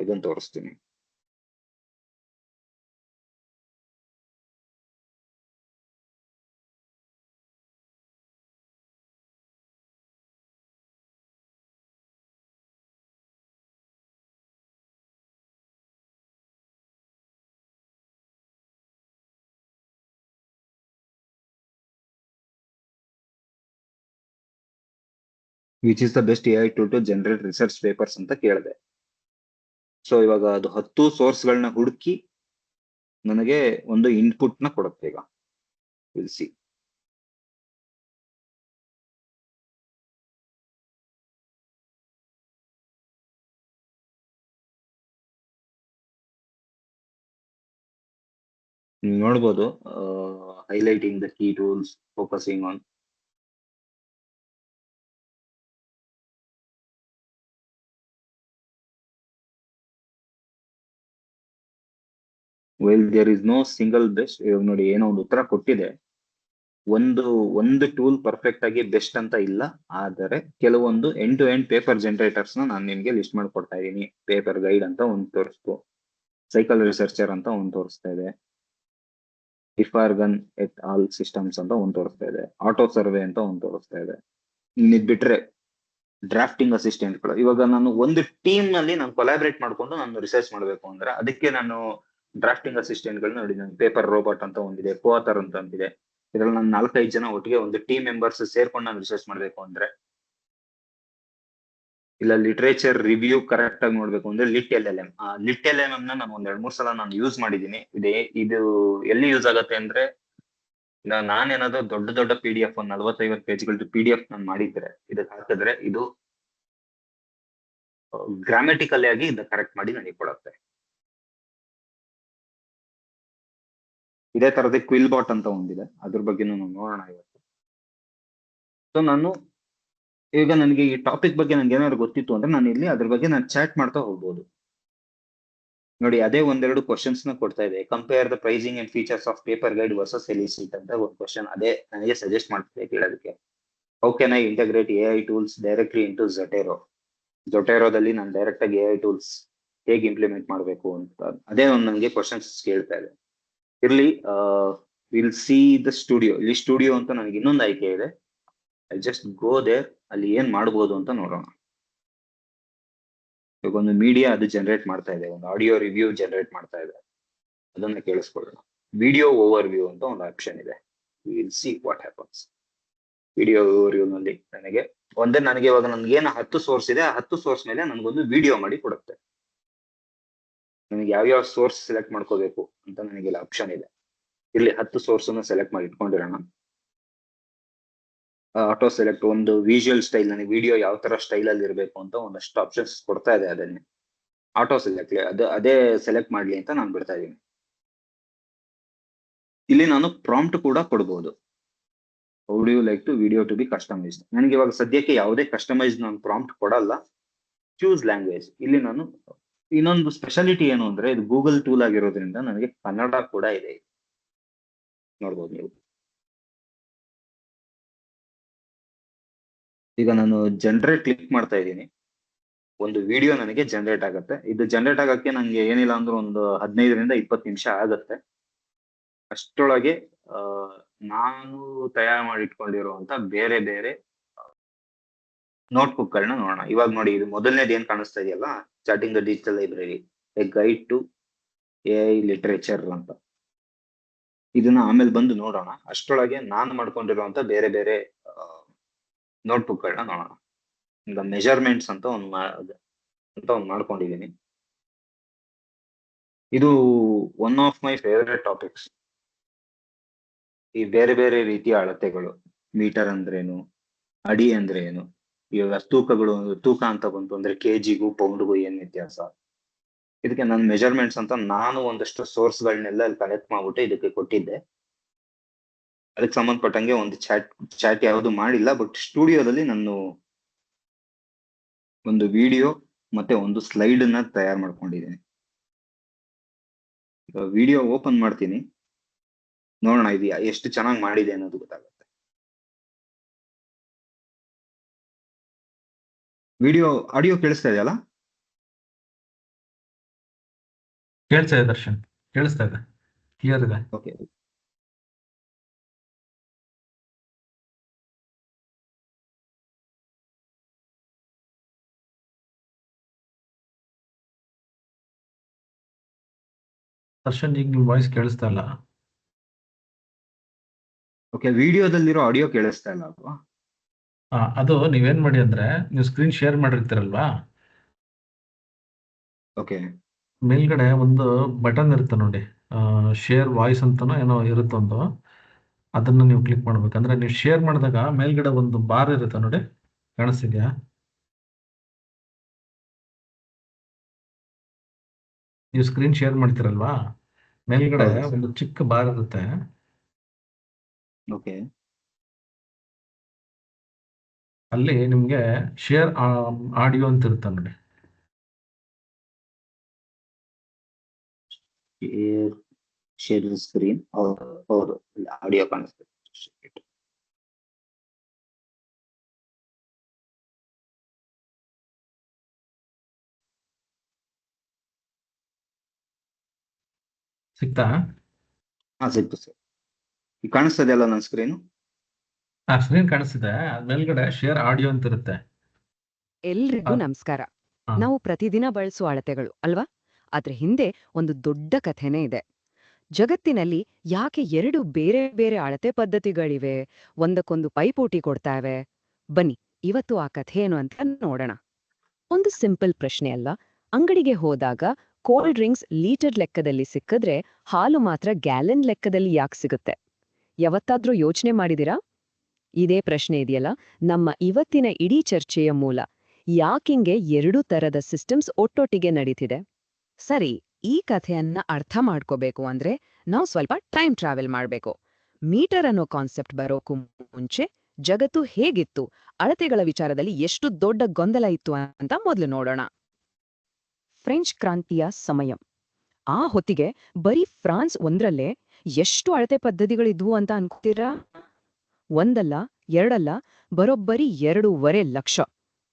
ಇದನ್ನ ತೋರಿಸ್ತೀನಿ. Which is the best AI tool to generate research papers ಅಂತ ಕೇಳಿದೆ. ಸೊ ಇವಾಗ ಅದು 10 ಸೋರ್ಸ್ಗಳನ್ನ ಹುಡುಕಿ ನನಗೆ ಒಂದು ಇನ್ಪುಟ್ ನ ಕೊಡುತ್ತೆ. ಈಗ ವಿಲ್ ಸಿ. ನೀವು ನೋಡ್ಬೋದು, highlighting the key tools, focusing on. Well there is no single best. ಇವಾಗ ನೋಡಿ, ಏನೋ ಒಂದು ಉತ್ತರ ಕೊಟ್ಟಿದೆ. ಒಂದು ಟೂಲ್ ಪರ್ಫೆಕ್ಟ್ ಆಗಿ ಬೆಸ್ಟ್ ಅಂತ ಇಲ್ಲ, ಆದರೆ ಕೆಲವೊಂದು end to end paper generators ನಾನು ನಿಮ್ಗೆ ಲಿಸ್ಟ್ ಮಾಡ್ಕೊಡ್ತಾ ಇದ್ದೀನಿ. ಪೇಪರ್ ಗೈಡ್ ಅಂತ ಒಂದು ತೋರಿಸ್ತು, ಸೈಕಲ್ ರಿಸರ್ಚರ್ ಅಂತ ಒಂದು ತೋರಿಸ್ತಾ ಇದೆ, ಇಫಾರ್ಗನ್ ಎಟ್ ಆಲ್ ಸಿಸ್ಟಮ್ಸ್ ಅಂತ ಒಂದು ತೋರಿಸ್ತಾ ಇದೆ, ಆಟೋ ಸರ್ವೆ ಅಂತ ಒಂದು ತೋರಿಸ್ತಾ ಇದೆ. ಇದ್ ಬಿಟ್ರೆ ಡ್ರಾಫ್ಟಿಂಗ್ ಅಸಿಸ್ಟೆಂಟ್ಗಳು. ಇವಾಗ ನಾನು ಒಂದು ಟೀಮ್ ನಲ್ಲಿ ನಾನು ಕೊಲಾಬ್ರೇಟ್ ಮಾಡ್ಕೊಂಡು ನಾನು ರಿಸರ್ಚ್ ಮಾಡಬೇಕು ಅಂದ್ರೆ ಅದಕ್ಕೆ ನಾನು ಡ್ರಾಫ್ಟಿಂಗ್ ಅಸಿಸ್ಟೆಂಟ್ಗಳನ್ನ ನೋಡಿ. ನಾನು ಪೇಪರ್ ರೋಬೋಟ್ ಅಂತ ಒಂದಿದೆ, ಕೋಆಥರ್ ಅಂತ ಒಂದಿದೆ. ಇದ್ರಲ್ಲಿ ನಾನು 4-5 ಜನ ಒಟ್ಟಿಗೆ ಒಂದು ಟೀಮ್ ಮೆಂಬರ್ಸ್ ಸೇರ್ಕೊಂಡು ನಾನು ರಿಸರ್ಚ್ ಮಾಡ್ಬೇಕು ಅಂದ್ರೆ, ಇಲ್ಲ ಲಿಟ್ರೇಚರ್ ರಿವ್ಯೂ ಕರೆಕ್ಟ್ ಆಗಿ ನೋಡ್ಬೇಕು ಅಂದ್ರೆ LitLLM. LitLLM ನಾನು ಒಂದ್ 2-3 ಸಲ ನಾನು ಯೂಸ್ ಮಾಡಿದ್ದೀನಿ. ಇದು ಎಲ್ಲಿ ಯೂಸ್ ಆಗತ್ತೆ ಅಂದ್ರೆ, ನಾನೇನಾದ್ರು ದೊಡ್ಡ PDF 40-50 ಪೇಜ್ಗಳದ್ದು PDF ನಾನು ಮಾಡಿದ್ರೆ ಇದಕ್ಕೆ ಹಾಕಿದ್ರೆ ಇದು ಗ್ರಾಮೆಟಿಕಲ್ ಆಗಿ ಇದು ಕರೆಕ್ಟ್ ಮಾಡಿ ನನಗೆ ಕೊಡುತ್ತೆ. ಇದೇ ತರದ ಕ್ವಿಲ್ ಬಾಟ್ ಅಂತ ಒಂದಿದೆ, ಅದ್ರ ಬಗ್ಗೆ ನಾವು ನೋಡೋಣ ಇವತ್ತು. ಸೊ ನಾನು ಈಗ ನನಗೆ ಈ ಟಾಪಿಕ್ ಬಗ್ಗೆ ನನ್ಗೆ ಏನಾದ್ರು ಗೊತ್ತಿತ್ತು ಅಂದ್ರೆ ನಾನು ಇಲ್ಲಿ ಅದ್ರ ಬಗ್ಗೆ ನಾನು ಚಾಟ್ ಮಾಡ್ತಾ ಹೋಗ್ಬೋದು. ನೋಡಿ, ಅದೇ 1-2 ಕ್ವಶನ್ಸ್ ನ ಕೊಡ್ತಾ ಇದೆ. Compare the pricing and features of paper guide versus Elicit ಅಂತ ಒಂದು ಕ್ವಶನ್ ಅದೇ ನನಗೆ ಸಜೆಸ್ಟ್ ಮಾಡ್ತಿದೆ ಕೇಳೋದಕ್ಕೆ. How can I integrate AI tools directly into ಝೊಟೆರೋದಲ್ಲಿ ನಾನು ಡೈರೆಕ್ಟ್ ಆಗಿ AI ಟೂಲ್ಸ್ ಹೇಗೆ ಇಂಪ್ಲಿಮೆಂಟ್ ಮಾಡಬೇಕು ಅಂತ ಅದೇ ಒಂದು ನನಗೆ ಕ್ವಶನ್ಸ್ ಕೇಳ್ತಾ ಇದೆ. ಇರ್ಲಿ, ವಿಲ್ ಸಿ ದ ಸ್ಟುಡಿಯೋ. ಇಲ್ಲಿ ಸ್ಟುಡಿಯೋ ಅಂತ ನನಗೆ ಇನ್ನೊಂದು ಆಯ್ಕೆ ಇದೆ. I just go there. ಅಲ್ಲಿ ಏನ್ ಮಾಡ್ಬೋದು ಅಂತ ನೋಡೋಣ. ಇವಾಗ ಒಂದು ಮೀಡಿಯಾ ಅದು ಜನರೇಟ್ ಮಾಡ್ತಾ ಇದೆ, ಒಂದು ಆಡಿಯೋ ರಿವ್ಯೂ ಜನರೇಟ್ ಮಾಡ್ತಾ ಇದೆ, ಅದನ್ನ ಕೇಳಿಸ್ಕೊಳ್ಳೋಣ. ವಿಡಿಯೋ ಓವರ್ ವ್ಯೂ ಅಂತ ಒಂದು ಆಪ್ಷನ್ ಇದೆ. Will see what happens. Video over view ನಲ್ಲಿ ನನಗೆ ಇವಾಗ ನನ್ಗೇನು 10 ಸೋರ್ಸ್ ಇದೆ, ಆ 10 ಸೋರ್ಸ್ ಮೇಲೆ ನನಗೊಂದು ವಿಡಿಯೋ ಮಾಡಿ ಕೊಡುತ್ತೆ. ನನಗೆ ಯಾವ್ಯಾವ ಸೋರ್ಸ್ ಸೆಲೆಕ್ಟ್ ಮಾಡ್ಕೋಬೇಕು ಅಂತ ನನಗೆ ಇಲ್ಲಿ ಆಪ್ಷನ್ ಇದೆ. ಇಲ್ಲಿ 10 ಸೋರ್ಸ್ ಅನ್ನು ಸೆಲೆಕ್ಟ್ ಮಾಡಿ ಇಟ್ಕೊಂಡಿರೋಣ. ಆಟೋ ಸೆಲೆಕ್ಟ್, ಒಂದು ವಿಜುವಲ್ ಸ್ಟೈಲ್, ನನಗೆ ವಿಡಿಯೋ ಯಾವ ತರ ಸ್ಟೈಲ್ ಅಲ್ಲಿ ಇರಬೇಕು ಅಂತ ಒಂದಷ್ಟು ಆಪ್ಷನ್ಸ್ ಕೊಡ್ತಾ ಇದೆ. ಅದನ್ನೇ ಆಟೋ ಸೆಲೆಕ್ಟ್, ಅದೇ ಸೆಲೆಕ್ಟ್ ಮಾಡ್ಲಿ ಅಂತ ನಾನು ಬಿಡ್ತಾ ಇದ್ದೀನಿ. ಇಲ್ಲಿ ನಾನು ಪ್ರಾಂಪ್ಟ್ ಕೂಡ ಕೊಡ್ಬೋದು. How do you like to video to be customized. ನನಗೆ ಇವಾಗ ಸದ್ಯಕ್ಕೆ ಯಾವುದೇ ಕಸ್ಟಮೈಸ್ಡ್ ನಾನು ಪ್ರಾಂಪ್ಟ್ ಕೊಡಲ್ಲ. Choose language. ಇಲ್ಲಿ ನಾನು ಇನ್ನೊಂದು ಸ್ಪೆಷಾಲಿಟಿ ಏನು ಅಂದ್ರೆ ಇದು ಗೂಗಲ್ ಟೂಲ್ ಆಗಿರೋದ್ರಿಂದ ನನಗೆ ಕನ್ನಡ ಕೂಡ ಇದೆ. ನೋಡ್ಬೋದು ನೀವು. ಈಗ ನಾನು ಜನರೇಟ್ ಕ್ಲಿಕ್ ಮಾಡ್ತಾ ಇದ್ದೀನಿ. ಒಂದು ವಿಡಿಯೋ ನನಗೆ ಜನರೇಟ್ ಆಗುತ್ತೆ. ಇದು ಜನರೇಟ್ ಆಗಕ್ಕೆ ನಂಗೆ ಏನಿಲ್ಲ ಅಂದ್ರೆ ಒಂದು 15ರಿಂದ 20 ನಿಮಿಷ ಆಗುತ್ತೆ. ಅಷ್ಟರೊಳಗೆ ನಾನು ತಯಾರು ಮಾಡಿ ಇಟ್ಕೊಂಡಿರುವಂತ ಬೇರೆ ಬೇರೆ ನೋಟ್ಬುಕ್ ಗಳನ್ನ ನೋಡೋಣ. ಇವಾಗ ನೋಡಿ, ಇದು ಮೊದಲನೇದು ಏನ್ ಕಾಣಿಸ್ತಾ ಇದೆಯಲ್ಲ, chatting the digital library a guide to AI literature ಅಂತ. ಇದನ್ನ ಆಮೇಲೆ ಬಂದು ನೋಡೋಣ. ಅಷ್ಟರೊಳಗೆ ನಾನು ಮಾಡ್ಕೊಂಡಿರುವಂತ ಬೇರೆ ಬೇರೆ ನೋಟ್ಬುಕ್ ಗಳನ್ನ ನೋಡೋಣ. ಈಗ ಮೆಜರ್ಮೆಂಟ್ಸ್ ಅಂತ ಒಂದು ಮಾಡ್ಕೊಂಡಿದ್ದೀನಿ. ಇದು one of my favourite topics. ಈ ಬೇರೆ ಬೇರೆ ರೀತಿಯ ಅಳತೆಗಳು, ಮೀಟರ್ ಅಂದ್ರೇನು, ಅಡಿ ಅಂದ್ರೆ ಏನು, ಇವಾಗ ತೂಕಗಳು, ತೂಕ ಅಂತ ಬಂತು ಅಂದ್ರೆ ಕೆಜಿಗೂ ಪೌಂಡ್ಗೂ ಏನ್ ವ್ಯತ್ಯಾಸ. ಇದಕ್ಕೆ ನಾನು ಮೆಜರ್ಮೆಂಟ್ಸ್ ಅಂತ ನಾನು ಒಂದಷ್ಟು ಸೋರ್ಸ್ ಗಳನ್ನೆಲ್ಲ ಕಲೆಕ್ಟ್ ಮಾಡ್ಬಿಟ್ಟು ಇದಕ್ಕೆ ಕೊಟ್ಟಿದ್ದೆ. ಅದಕ್ಕೆ ಸಂಬಂಧಪಟ್ಟಂಗೆ ಒಂದು ಚಾಟ್ ಯಾವುದು ಮಾಡಿಲ್ಲ, ಬಟ್ ಸ್ಟುಡಿಯೋದಲ್ಲಿ ನಾನು ಒಂದು ವಿಡಿಯೋ ಮತ್ತೆ ಒಂದು ಸ್ಲೈಡ್ ಅನ್ನ ತಯಾರು ಮಾಡ್ಕೊಂಡಿದ್ದೀನಿ. ವಿಡಿಯೋ ಓಪನ್ ಮಾಡ್ತೀನಿ, ನೋಡೋಣ ಇದು ಎಷ್ಟು ಚೆನ್ನಾಗಿ ಮಾಡಿದೆ ಅನ್ನೋದು ಗೊತ್ತಾಗುತ್ತೆ. ಆಡಿಯೋ ಕೇಳಿಸ್ತಾ ಇದೆಯಲ್ಲ? ಕೇಳಿಸ್ತಾ ಇದೆ ದರ್ಶನ್, ಕೇಳಿಸ್ತಾ ಇದೆ, ಕ್ಲಿಯರ್ ಇದೆ. ಓಕೆ. ದರ್ಶನ್ ಈಗ ನಿಮ್ ವಾಯ್ಸ್ ಕೇಳಿಸ್ತಾ ಇಲ್ಲ. ಓಕೆ, ವಿಡಿಯೋದಲ್ಲಿರೋ ಆಡಿಯೋ ಕೇಳಿಸ್ತಾ ಇಲ್ಲ ಅಲ್ವಾ? ಅದು ನೀವೇನ್ ಮಾಡಿ ಅಂದ್ರೆ, ನೀವು ಸ್ಕ್ರೀನ್ ಶೇರ್ ಮಾಡಿರ್ತೀರಲ್ವಾ, ಓಕೆ. ಮೇಲ್ಗಡೆ ಒಂದು ಬಟನ್ ಇರುತ್ತೆ ನೋಡಿ, ಶೇರ್ ವಾಯ್ಸ್ ಅಂತಾನೋ ಏನೋ ಇರುತ್ತೊಂದು, ಅದನ್ನ ನೀವು ಕ್ಲಿಕ್ ಮಾಡ್ಬೇಕಂದ್ರೆ ನೀವು ಶೇರ್ ಮಾಡಿದಾಗ ಮೇಲ್ಗಡೆ ಒಂದು ಬಾರ್ ಇರುತ್ತೆ ನೋಡಿ, ಕಾಣಿಸ್ತಿದ್ಯಾ? ನೀವು ಸ್ಕ್ರೀನ್ ಶೇರ್ ಮಾಡ್ತೀರಲ್ವಾ, ಮೇಲ್ಗಡೆ ಹೌದು ಸರ್. ಒಂದು ಚಿಕ್ಕ ಬಾರ್ ಇರುತ್ತೆ. ಓಕೆ. ಅಲ್ಲಿ ನಿಮ್ಗೆ ಶೇರ್ ಆಡಿಯೋ ಅಂತ ಇರುತ್ತೆ ನೋಡಿ. Share screen. ಹೌದು, ಆಡಿಯೋ ಕಾಣಿಸ್ತದೆ. ಸಿಗ್ತಾ? ಸಿಕ್ತು ಸರ್. ಈಗ ಕಾಣಿಸ್ತದೆ ಅಲ್ಲ ನನ್ನ ಸ್ಕ್ರೀನು? ಸ್ಕ್ರೀನ್ ಕಾಣಿಸ್ತಿದೆ, ಮೇಲ್ಗಡೆ ಶೇರ್ ಆಡಿಯೋ ಅಂತ ಇರುತ್ತೆ. ಎಲ್ರಿಗೂ ನಮಸ್ಕಾರ. ನಾವು ಪ್ರತಿದಿನ ಬಳಸುವ ಅಳತೆಗಳು ಅಲ್ವಾ? ಅದ್ರ ಹಿಂದೆ ಒಂದು ದೊಡ್ಡ ಕಥೆನೇ ಇದೆ. ಜಗತ್ತಿನಲ್ಲಿ ಯಾಕೆ 2 ಬೇರೆ ಬೇರೆ ಅಳತೆ ಪದ್ಧತಿಗಳಿವೆ, ಒಂದಕ್ಕೊಂದು ಪೈಪೋಟಿ ಕೊಡ್ತಾವೆ? ಬನ್ನಿ, ಇವತ್ತು ಆ ಕಥೆ ಏನು ಅಂತ ನೋಡೋಣ. ಒಂದು ಸಿಂಪಲ್ ಪ್ರಶ್ನೆ ಅಲ್ವಾ? ಅಂಗಡಿಗೆ ಹೋದಾಗ ಕೋಲ್ಡ್ ಡ್ರಿಂಕ್ಸ್ ಲೀಟರ್ ಲೆಕ್ಕದಲ್ಲಿ ಸಿಕ್ಕಿದ್ರೆ ಹಾಲು ಮಾತ್ರ ಗ್ಯಾಲನ್ ಲೆಕ್ಕದಲ್ಲಿ ಯಾಕೆ ಸಿಗುತ್ತೆ? ಯಾವತ್ತಾದ್ರೂ ಯೋಚನೆ ಮಾಡಿದಿರಾ? ಇದೇ ಪ್ರಶ್ನೆ ಇದೆಯಲ್ಲ ನಮ್ಮ ಇವತ್ತಿನ ಇಡೀ ಚರ್ಚೆಯ ಮೂಲ. ಯಾಕಿಂಗೆ 2 ತರದ ಸಿಸ್ಟಮ್ಸ್ ಒಟ್ಟೊಟ್ಟಿಗೆ ನಡೀತಿದೆ? ಸರಿ, ಈ ಕಥೆಯನ್ನ ಅರ್ಥ ಮಾಡ್ಕೋಬೇಕು ಅಂದ್ರೆ ನಾವು ಸ್ವಲ್ಪ ಟೈಮ್ ಟ್ರಾವೆಲ್ ಮಾಡ್ಬೇಕು. ಮೀಟರ್ ಅನ್ನೋ ಕಾನ್ಸೆಪ್ಟ್ ಬರೋಕು ಮುಂಚೆ ಜಗತ್ತು ಹೇಗಿತ್ತು, ಅಳತೆಗಳ ವಿಚಾರದಲ್ಲಿ ಎಷ್ಟು ದೊಡ್ಡ ಗೊಂದಲ ಇತ್ತು ಅಂತ ಮೊದಲು ನೋಡೋಣ. ಫ್ರೆಂಚ್ ಕ್ರಾಂತಿಯ ಸಮಯ. ಆ ಹೊತ್ತಿಗೆ ಬರೀ ಫ್ರಾನ್ಸ್ ಒಂದ್ರಲ್ಲೇ ಎಷ್ಟು ಅಳತೆ ಪದ್ಧತಿಗಳಿದ್ವು ಅಂತ ಅನ್ಕೋತೀರಾ? ಒಂದಲ್ಲ, ಎರಡಲ್ಲ, ಬರೋಬ್ಬರಿ 2.5 ಲಕ್ಷ.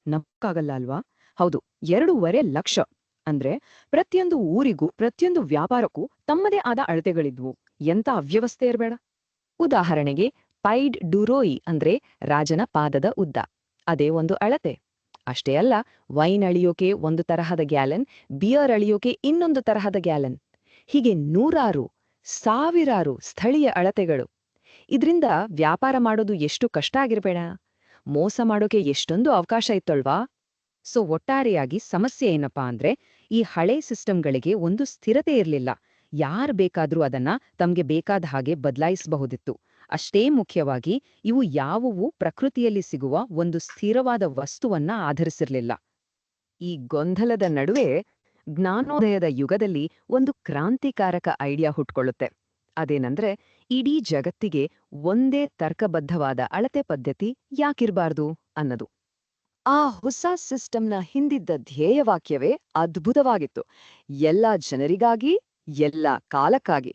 ನಂಬಕ್ಕಾಗಲ್ಲ ಅಲ್ವಾ? ಹೌದು, 2.5 ಲಕ್ಷ. ಅಂದ್ರೆ ಪ್ರತಿಯೊಂದು ಊರಿಗೂ ಪ್ರತಿಯೊಂದು ವ್ಯಾಪಾರಕ್ಕೂ ತಮ್ಮದೇ ಆದ ಅಳತೆಗಳಿದ್ವು. ಎಂತ ಅವ್ಯವಸ್ಥೆ ಇರಬೇಡ. ಉದಾಹರಣೆಗೆ ಪೈಡ್ ಡುರೋಯಿ ಅಂದ್ರೆ ರಾಜನ ಪಾದದ ಉದ್ದ, ಅದೇ ಒಂದು ಅಳತೆ. ಅಷ್ಟೇ ಅಲ್ಲ, ವೈನ್ ಅಳಿಯೋಕೆ ಒಂದು ತರಹದ ಗ್ಯಾಲನ್, ಬಿಯರ್ ಅಳಿಯೋಕೆ ಇನ್ನೊಂದು ತರಹದ ಗ್ಯಾಲನ್. ಹೀಗೆ ನೂರಾರು, ಸಾವಿರಾರು ಸ್ಥಳೀಯ ಅಳತೆಗಳು. ಇದ್ರಿಂದ ವ್ಯಾಪಾರ ಮಾಡೋದು ಎಷ್ಟು ಕಷ್ಟ ಆಗಿರ್ಬೇಡ, ಮೋಸ ಮಾಡೋಕೆ ಎಷ್ಟೊಂದು ಅವಕಾಶ ಇತ್ತಲ್ವಾ? ಸೊ ಒಟ್ಟಾರೆಯಾಗಿ ಸಮಸ್ಯೆ ಏನಪ್ಪಾ ಅಂದ್ರೆ, ಈ ಹಳೆ ಸಿಸ್ಟಮ್ಗಳಿಗೆ ಒಂದು ಸ್ಥಿರತೆ ಇರಲಿಲ್ಲ. ಯಾರು ಬೇಕಾದ್ರೂ ಅದನ್ನ ತಮ್ಗೆ ಬೇಕಾದ ಹಾಗೆ ಬದಲಾಯಿಸಬಹುದಿತ್ತು. ಅಷ್ಟೇ ಮುಖ್ಯವಾಗಿ ಇವು ಯಾವುವು ಪ್ರಕೃತಿಯಲ್ಲಿ ಸಿಗುವ ಒಂದು ಸ್ಥಿರವಾದ ವಸ್ತುವನ್ನ ಆಧರಿಸಿರ್ಲಿಲ್ಲ. ಈ ಗೊಂದಲದ ನಡುವೆ ಜ್ಞಾನೋದಯದ ಯುಗದಲ್ಲಿ ಒಂದು ಕ್ರಾಂತಿಕಾರಕ ಐಡಿಯಾ ಹುಟ್ಕೊಳ್ಳುತ್ತೆ. ಅದೇನಂದ್ರೆ ಇಡೀ ಜಗತ್ತಿಗೆ ಒಂದೇ ತರ್ಕಬದ್ಧವಾದ ಅಳತೆ ಪದ್ಧತಿ ಯಾಕಿರ್ಬಾರ್ದು ಅನ್ನೋದು. ಆ ಹೊಸ ಸಿಸ್ಟಮ್ನ ಹಿಂದಿದ್ದ ಧ್ಯೇಯವಾಕ್ಯವೇ ಅದ್ಭುತವಾಗಿತ್ತು. ಎಲ್ಲ ಜನರಿಗಾಗಿ, ಎಲ್ಲ ಕಾಲಕ್ಕಾಗಿ.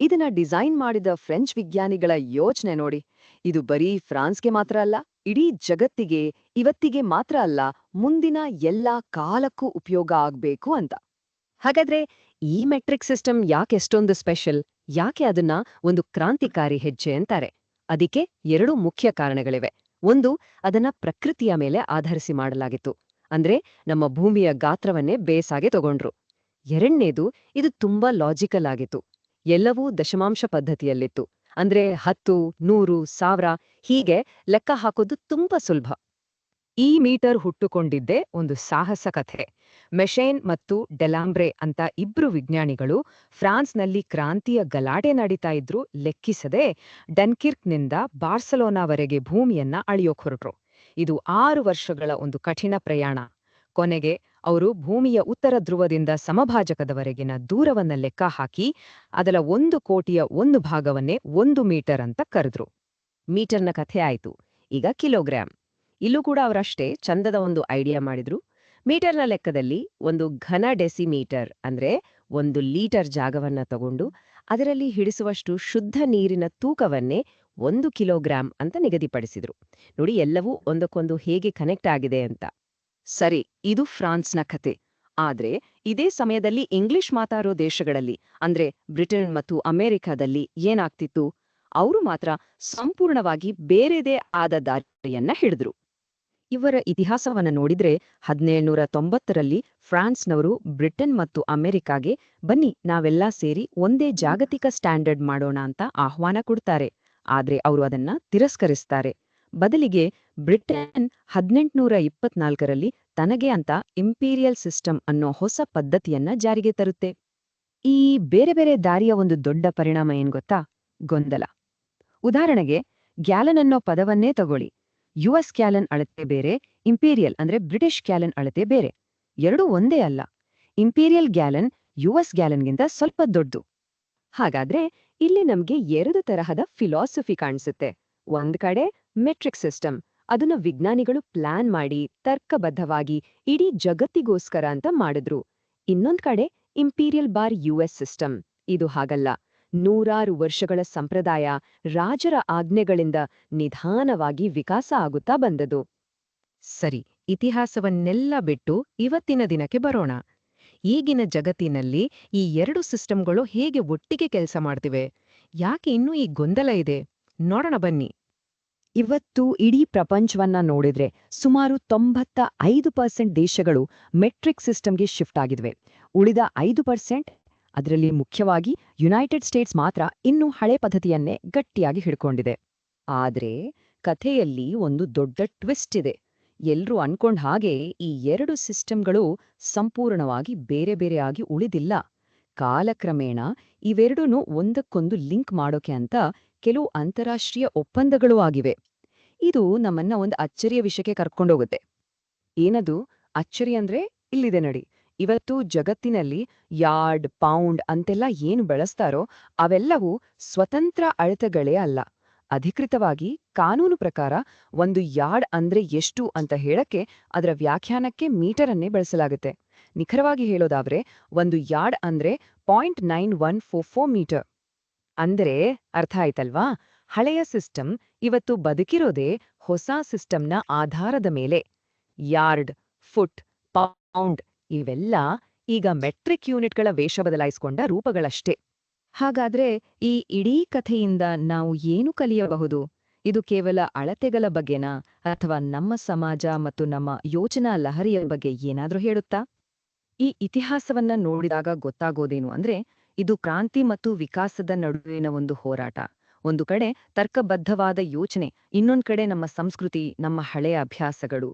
ಇದನ್ನ ಡಿಸೈನ್ ಮಾಡಿದ ಫ್ರೆಂಚ್ ವಿಜ್ಞಾನಿಗಳ ಯೋಚನೆ ನೋಡಿ. ಇದು ಬರೀ ಫ್ರಾನ್ಸ್ಗೆ ಮಾತ್ರ ಅಲ್ಲ, ಇಡೀ ಜಗತ್ತಿಗೆ, ಇವತ್ತಿಗೆ ಮಾತ್ರ ಅಲ್ಲ, ಮುಂದಿನ ಎಲ್ಲ ಕಾಲಕ್ಕೂ ಉಪಯೋಗ ಆಗ್ಬೇಕು ಅಂತ. ಹಾಗಾದ್ರೆ ಈ ಮೆಟ್ರಿಕ್ ಸಿಸ್ಟಮ್ ಯಾಕೆ ಎಷ್ಟೊಂದು ಸ್ಪೆಷಲ್? ಯಾಕೆ ಅದನ್ನ ಒಂದು ಕ್ರಾಂತಿಕಾರಿ ಹೆಜ್ಜೆ ಅಂತಾರೆ? ಅದಕ್ಕೆ 2 ಮುಖ್ಯ ಕಾರಣಗಳಿವೆ. ಒಂದು, ಅದನ್ನ ಪ್ರಕೃತಿಯ ಮೇಲೆ ಆಧರಿಸಿ ಮಾಡಲಾಗಿತ್ತು. ಅಂದ್ರೆ ನಮ್ಮ ಭೂಮಿಯ ಗಾತ್ರವನ್ನೇ ಬೇಸಾಗೆ ತಗೊಂಡ್ರು. ಎರಡನೇದು, ಇದು ತುಂಬಾ ಲಾಜಿಕಲ್ ಆಗಿತ್ತು. ಎಲ್ಲವೂ ದಶಮಾಂಶ ಪದ್ಧತಿಯಲ್ಲಿತ್ತು. ಅಂದ್ರೆ 10, 100, 1000 ಹೀಗೆ ಲೆಕ್ಕ ಹಾಕೋದು ತುಂಬಾ ಸುಲಭ. ಈ ಮೀಟರ್ ಹುಟ್ಟುಕೊಂಡಿದ್ದೇ ಒಂದು ಸಾಹಸ ಕಥೆ. ಮೆಶೇನ್ ಮತ್ತು ಡೆಲಾಂಬ್ರೆ ಅಂತ 2 ವಿಜ್ಞಾನಿಗಳು ಫ್ರಾನ್ಸ್ನಲ್ಲಿ ಕ್ರಾಂತಿಯ ಗಲಾಟೆ ನಡೀತಾ ಇದ್ರು ಲೆಕ್ಕಿಸದೆ ಡನ್ಕಿರ್ಕ್ನಿಂದ ಬಾರ್ಸಲೋನಾವರೆಗೆ ಭೂಮಿಯನ್ನ ಅಳಿಯೋಕ್ ಹೊರಟ್ರು. ಇದು 6 ವರ್ಷಗಳ ಒಂದು ಕಠಿಣ ಪ್ರಯಾಣ. ಕೊನೆಗೆ ಅವರು ಭೂಮಿಯ ಉತ್ತರ ಧ್ರುವದಿಂದ ಸಮಭಾಜಕದವರೆಗಿನ ದೂರವನ್ನ ಲೆಕ್ಕ ಹಾಕಿ ಅದರ 1 ಕೋಟಿಯ 1 ಭಾಗವನ್ನೇ 1 ಮೀಟರ್ ಅಂತ ಕರೆದ್ರು. ಮೀಟರ್ನ ಕಥೆ ಆಯ್ತು. ಈಗ ಕಿಲೋಗ್ರಾಂ. ಇಲ್ಲೂ ಕೂಡ ಅವರಷ್ಟೇ ಚಂದದ ಒಂದು ಐಡಿಯಾ ಮಾಡಿದ್ರು. ಮೀಟರ್ನ ಲೆಕ್ಕದಲ್ಲಿ ಒಂದು ಘನ ಡೆಸಿಮೀಟರ್ ಅಂದ್ರೆ 1 ಲೀಟರ್ ಜಾಗವನ್ನ ತಗೊಂಡು ಅದರಲ್ಲಿ ಹಿಡಿಸುವಷ್ಟು ಶುದ್ಧ ನೀರಿನ ತೂಕವನ್ನೇ 1 ಕಿಲೋಗ್ರಾಂ ಅಂತ ನಿಗದಿಪಡಿಸಿದ್ರು. ನೋಡಿ, ಎಲ್ಲವೂ ಒಂದಕ್ಕೊಂದು ಹೇಗೆ ಕನೆಕ್ಟ್ ಆಗಿದೆ ಅಂತ. ಸರಿ, ಇದು ಫ್ರಾನ್ಸ್ನ ಕತೆ. ಆದ್ರೆ ಇದೇ ಸಮಯದಲ್ಲಿ ಇಂಗ್ಲಿಷ್ ಮಾತಾಡೋ ದೇಶಗಳಲ್ಲಿ ಅಂದ್ರೆ ಬ್ರಿಟನ್ ಮತ್ತು ಅಮೆರಿಕಾದಲ್ಲಿ ಏನಾಗ್ತಿತ್ತು? ಅವರು ಮಾತ್ರ ಸಂಪೂರ್ಣವಾಗಿ ಬೇರೆದೇ ಆದ ದಾರಿಯನ್ನ ಹಿಡಿದ್ರು. ಇವರ ಇತಿಹಾಸವನ್ನ ನೋಡಿದ್ರೆ 1790ರಲ್ಲಿ ಫ್ರಾನ್ಸ್ನವರು ಬ್ರಿಟನ್ ಮತ್ತು ಅಮೆರಿಕಾಗೆ ಬನ್ನಿ ನಾವೆಲ್ಲ ಸೇರಿ ಒಂದೇ ಜಾಗತಿಕ ಸ್ಟ್ಯಾಂಡರ್ಡ್ ಮಾಡೋಣ ಅಂತ ಆಹ್ವಾನ ಕೊಡ್ತಾರೆ. ಆದ್ರೆ ಅವರು ಅದನ್ನ ತಿರಸ್ಕರಿಸ್ತಾರೆ. ಬದಲಿಗೆ ಬ್ರಿಟನ್ 1824ರಲ್ಲಿ ತನಗೆ ಅಂತ ಇಂಪೀರಿಯಲ್ ಸಿಸ್ಟಮ್ ಅನ್ನೋ ಹೊಸ ಪದ್ಧತಿಯನ್ನ ಜಾರಿಗೆ ತರುತ್ತೆ. ಈ ಬೇರೆ ಬೇರೆ ದಾರಿಯ ಒಂದು ದೊಡ್ಡ ಪರಿಣಾಮ ಏನ್ ಗೊತ್ತಾ? ಗೊಂದಲ. ಉದಾಹರಣೆಗೆ, ಗ್ಯಾಲನ್ ಅನ್ನೋ ಪದವನ್ನೇ ತಗೊಳ್ಳಿ. ಯುಎಸ್ ಗ್ಯಾಲನ್ ಅಳತೆ ಬೇರೆ, ಇಂಪೀರಿಯಲ್ ಅಂದ್ರೆ ಬ್ರಿಟಿಷ್ ಗ್ಯಾಲನ್ ಅಳತೆ ಬೇರೆ. ಎರಡೂ ಒಂದೇ ಅಲ್ಲ. ಇಂಪೀರಿಯಲ್ ಗ್ಯಾಲನ್ ಯುಎಸ್ ಗ್ಯಾಲನ್ಗಿಂತ ಸ್ವಲ್ಪ ದೊಡ್ಡದು. ಹಾಗಾದ್ರೆ ಇಲ್ಲಿ ನಮ್ಗೆ 2 ತರಹದ ಫಿಲಾಸಫಿ ಕಾಣಿಸುತ್ತೆ. ಒಂದ್ ಕಡೆ ಮೆಟ್ರಿಕ್ ಸಿಸ್ಟಮ್, ಅದನ್ನ ವಿಜ್ಞಾನಿಗಳು ಪ್ಲಾನ್ ಮಾಡಿ ತರ್ಕಬದ್ಧವಾಗಿ ಇಡೀ ಜಗತ್ತಿಗೋಸ್ಕರ ಅಂತ ಮಾಡಿದ್ರು. ಇನ್ನೊಂದ್ ಕಡೆ ಇಂಪೀರಿಯಲ್ ಬಾರ್ ಯುಎಸ್ ಸಿಸ್ಟಮ್. ಇದು ಹಾಗಲ್ಲ. 100 ವರ್ಷಗಳ ಸಂಪ್ರದಾಯ, ರಾಜರ ಆಜ್ಞೆಗಳಿಂದ ನಿಧಾನವಾಗಿ ವಿಕಾಸ ಆಗುತ್ತಾ ಬಂದದು. ಸರಿ, ಇತಿಹಾಸವನ್ನೆಲ್ಲ ಬಿಟ್ಟು ಇವತ್ತಿನ ದಿನಕ್ಕೆ ಬರೋಣ. ಈಗಿನ ಜಗತ್ತಿನಲ್ಲಿ ಈ 2 ಸಿಸ್ಟಮ್ಗಳು ಹೇಗೆ ಒಟ್ಟಿಗೆ ಕೆಲಸ ಮಾಡ್ತಿವೆ? ಯಾಕೆ ಇನ್ನೂ ಈ ಗೊಂದಲ ಇದೆ? ನೋಡೋಣ ಬನ್ನಿ. ಇವತ್ತು ಇಡೀ ಪ್ರಪಂಚವನ್ನ ನೋಡಿದ್ರೆ ಸುಮಾರು 95% ದೇಶಗಳು ಮೆಟ್ರಿಕ್ ಸಿಸ್ಟಮ್ಗೆ ಶಿಫ್ಟ್ ಆಗಿದ್ವೆ. ಉಳಿದ 5%, ಅದರಲ್ಲಿ ಮುಖ್ಯವಾಗಿ ಯುನೈಟೆಡ್ ಸ್ಟೇಟ್ಸ್ ಮಾತ್ರ ಇನ್ನೂ ಹಳೆ ಪದ್ಧತಿಯನ್ನೇ ಗಟ್ಟಿಯಾಗಿ ಹಿಡ್ಕೊಂಡಿದೆ. ಆದ್ರೆ ಕಥೆಯಲ್ಲಿ ಒಂದು ದೊಡ್ಡ ಟ್ವಿಸ್ಟ್ ಇದೆ. ಎಲ್ರೂ ಅನ್ಕೊಂಡ್ ಹಾಗೆ ಈ 2 ಸಿಸ್ಟಮ್ಗಳು ಸಂಪೂರ್ಣವಾಗಿ ಬೇರೆ ಬೇರೆಯಾಗಿ ಉಳಿದಿಲ್ಲ. ಕಾಲಕ್ರಮೇಣ ಇವೆರಡೂ ಒಂದಕ್ಕೊಂದು ಲಿಂಕ್ ಮಾಡೋಕೆ ಅಂತ ಕೆಲವು ಅಂತಾರಾಷ್ಟ್ರೀಯ ಒಪ್ಪಂದಗಳೂ ಆಗಿವೆ. ಇದು ನಮ್ಮನ್ನ ಒಂದು ಅಚ್ಚರಿಯ ವಿಷಯಕ್ಕೆ ಕರ್ಕೊಂಡೋಗುತ್ತೆ. ಏನದು ಅಚ್ಚರಿ ಅಂದ್ರೆ? ಇಲ್ಲಿದೆ ನೋಡಿ. ಇವತ್ತು ಜಗತ್ತಿನಲ್ಲಿ ಯಾರ್ಡ್, ಪೌಂಡ್ ಅಂತೆಲ್ಲ ಏನು ಬಳಸ್ತಾರೋ ಅವೆಲ್ಲವೂ ಸ್ವತಂತ್ರ ಅಳತೆಗಳೇ ಅಲ್ಲ. ಅಧಿಕೃತವಾಗಿ ಕಾನೂನು ಪ್ರಕಾರ 1 ಯಾರ್ಡ್ ಅಂದ್ರೆ ಎಷ್ಟು ಅಂತ ಹೇಳಕ್ಕೆ ಅದರ ವ್ಯಾಖ್ಯಾನಕ್ಕೆ ಮೀಟರನ್ನೇ ಬಳಸಲಾಗುತ್ತೆ. ನಿಖರವಾಗಿ ಹೇಳೋದಾದ್ರೆ 1 ಯಾರ್ಡ್ ಅಂದ್ರೆ 0.9144 ಮೀಟರ್. ಅಂದ್ರೆ ಅರ್ಥ ಆಯ್ತಲ್ವಾ? ಹಳೆಯ ಸಿಸ್ಟಮ್ ಇವತ್ತು ಬದುಕಿರೋದೇ ಹೊಸ ಸಿಸ್ಟಮ್ನ ಆಧಾರದ ಮೇಲೆ. ಯಾರ್ಡ್, ಫುಟ್, ಪೌಂಡ್ ಇವೆಲ್ಲ ಈಗ ಮೆಟ್ರಿಕ್ ಯೂನಿಟ್ಗಳ ವೇಷ ಬದಲಾಯಿಸಿಕೊಂಡ ರೂಪಗಳಷ್ಟೇ. ಹಾಗಾದ್ರೆ ಈ ಇಡೀ ಕಥೆಯಿಂದ ನಾವು ಏನು ಕಲಿಯಬಹುದು? ಇದು ಕೇವಲ ಅಳತೆಗಳ ಬಗ್ಗೆನಾ, ಅಥವಾ ನಮ್ಮ ಸಮಾಜ ಮತ್ತು ನಮ್ಮ ಯೋಚನಾ ಲಹರಿಯ ಬಗ್ಗೆ ಏನಾದ್ರೂ ಹೇಳುತ್ತಾ? ಈ ಇತಿಹಾಸವನ್ನ ನೋಡಿದಾಗ ಗೊತ್ತಾಗೋದೇನು ಅಂದ್ರೆ, ಇದು ಕ್ರಾಂತಿ ಮತ್ತು ವಿಕಾಸದ ನಡುವಿನ ಒಂದು ಹೋರಾಟ. ಒಂದು ಕಡೆ ತರ್ಕಬದ್ಧವಾದ ಯೋಚನೆ, ಇನ್ನೊಂದ್ ಕಡೆ ನಮ್ಮ ಸಂಸ್ಕೃತಿ, ನಮ್ಮ ಹಳೆಯ ಅಭ್ಯಾಸಗಳು.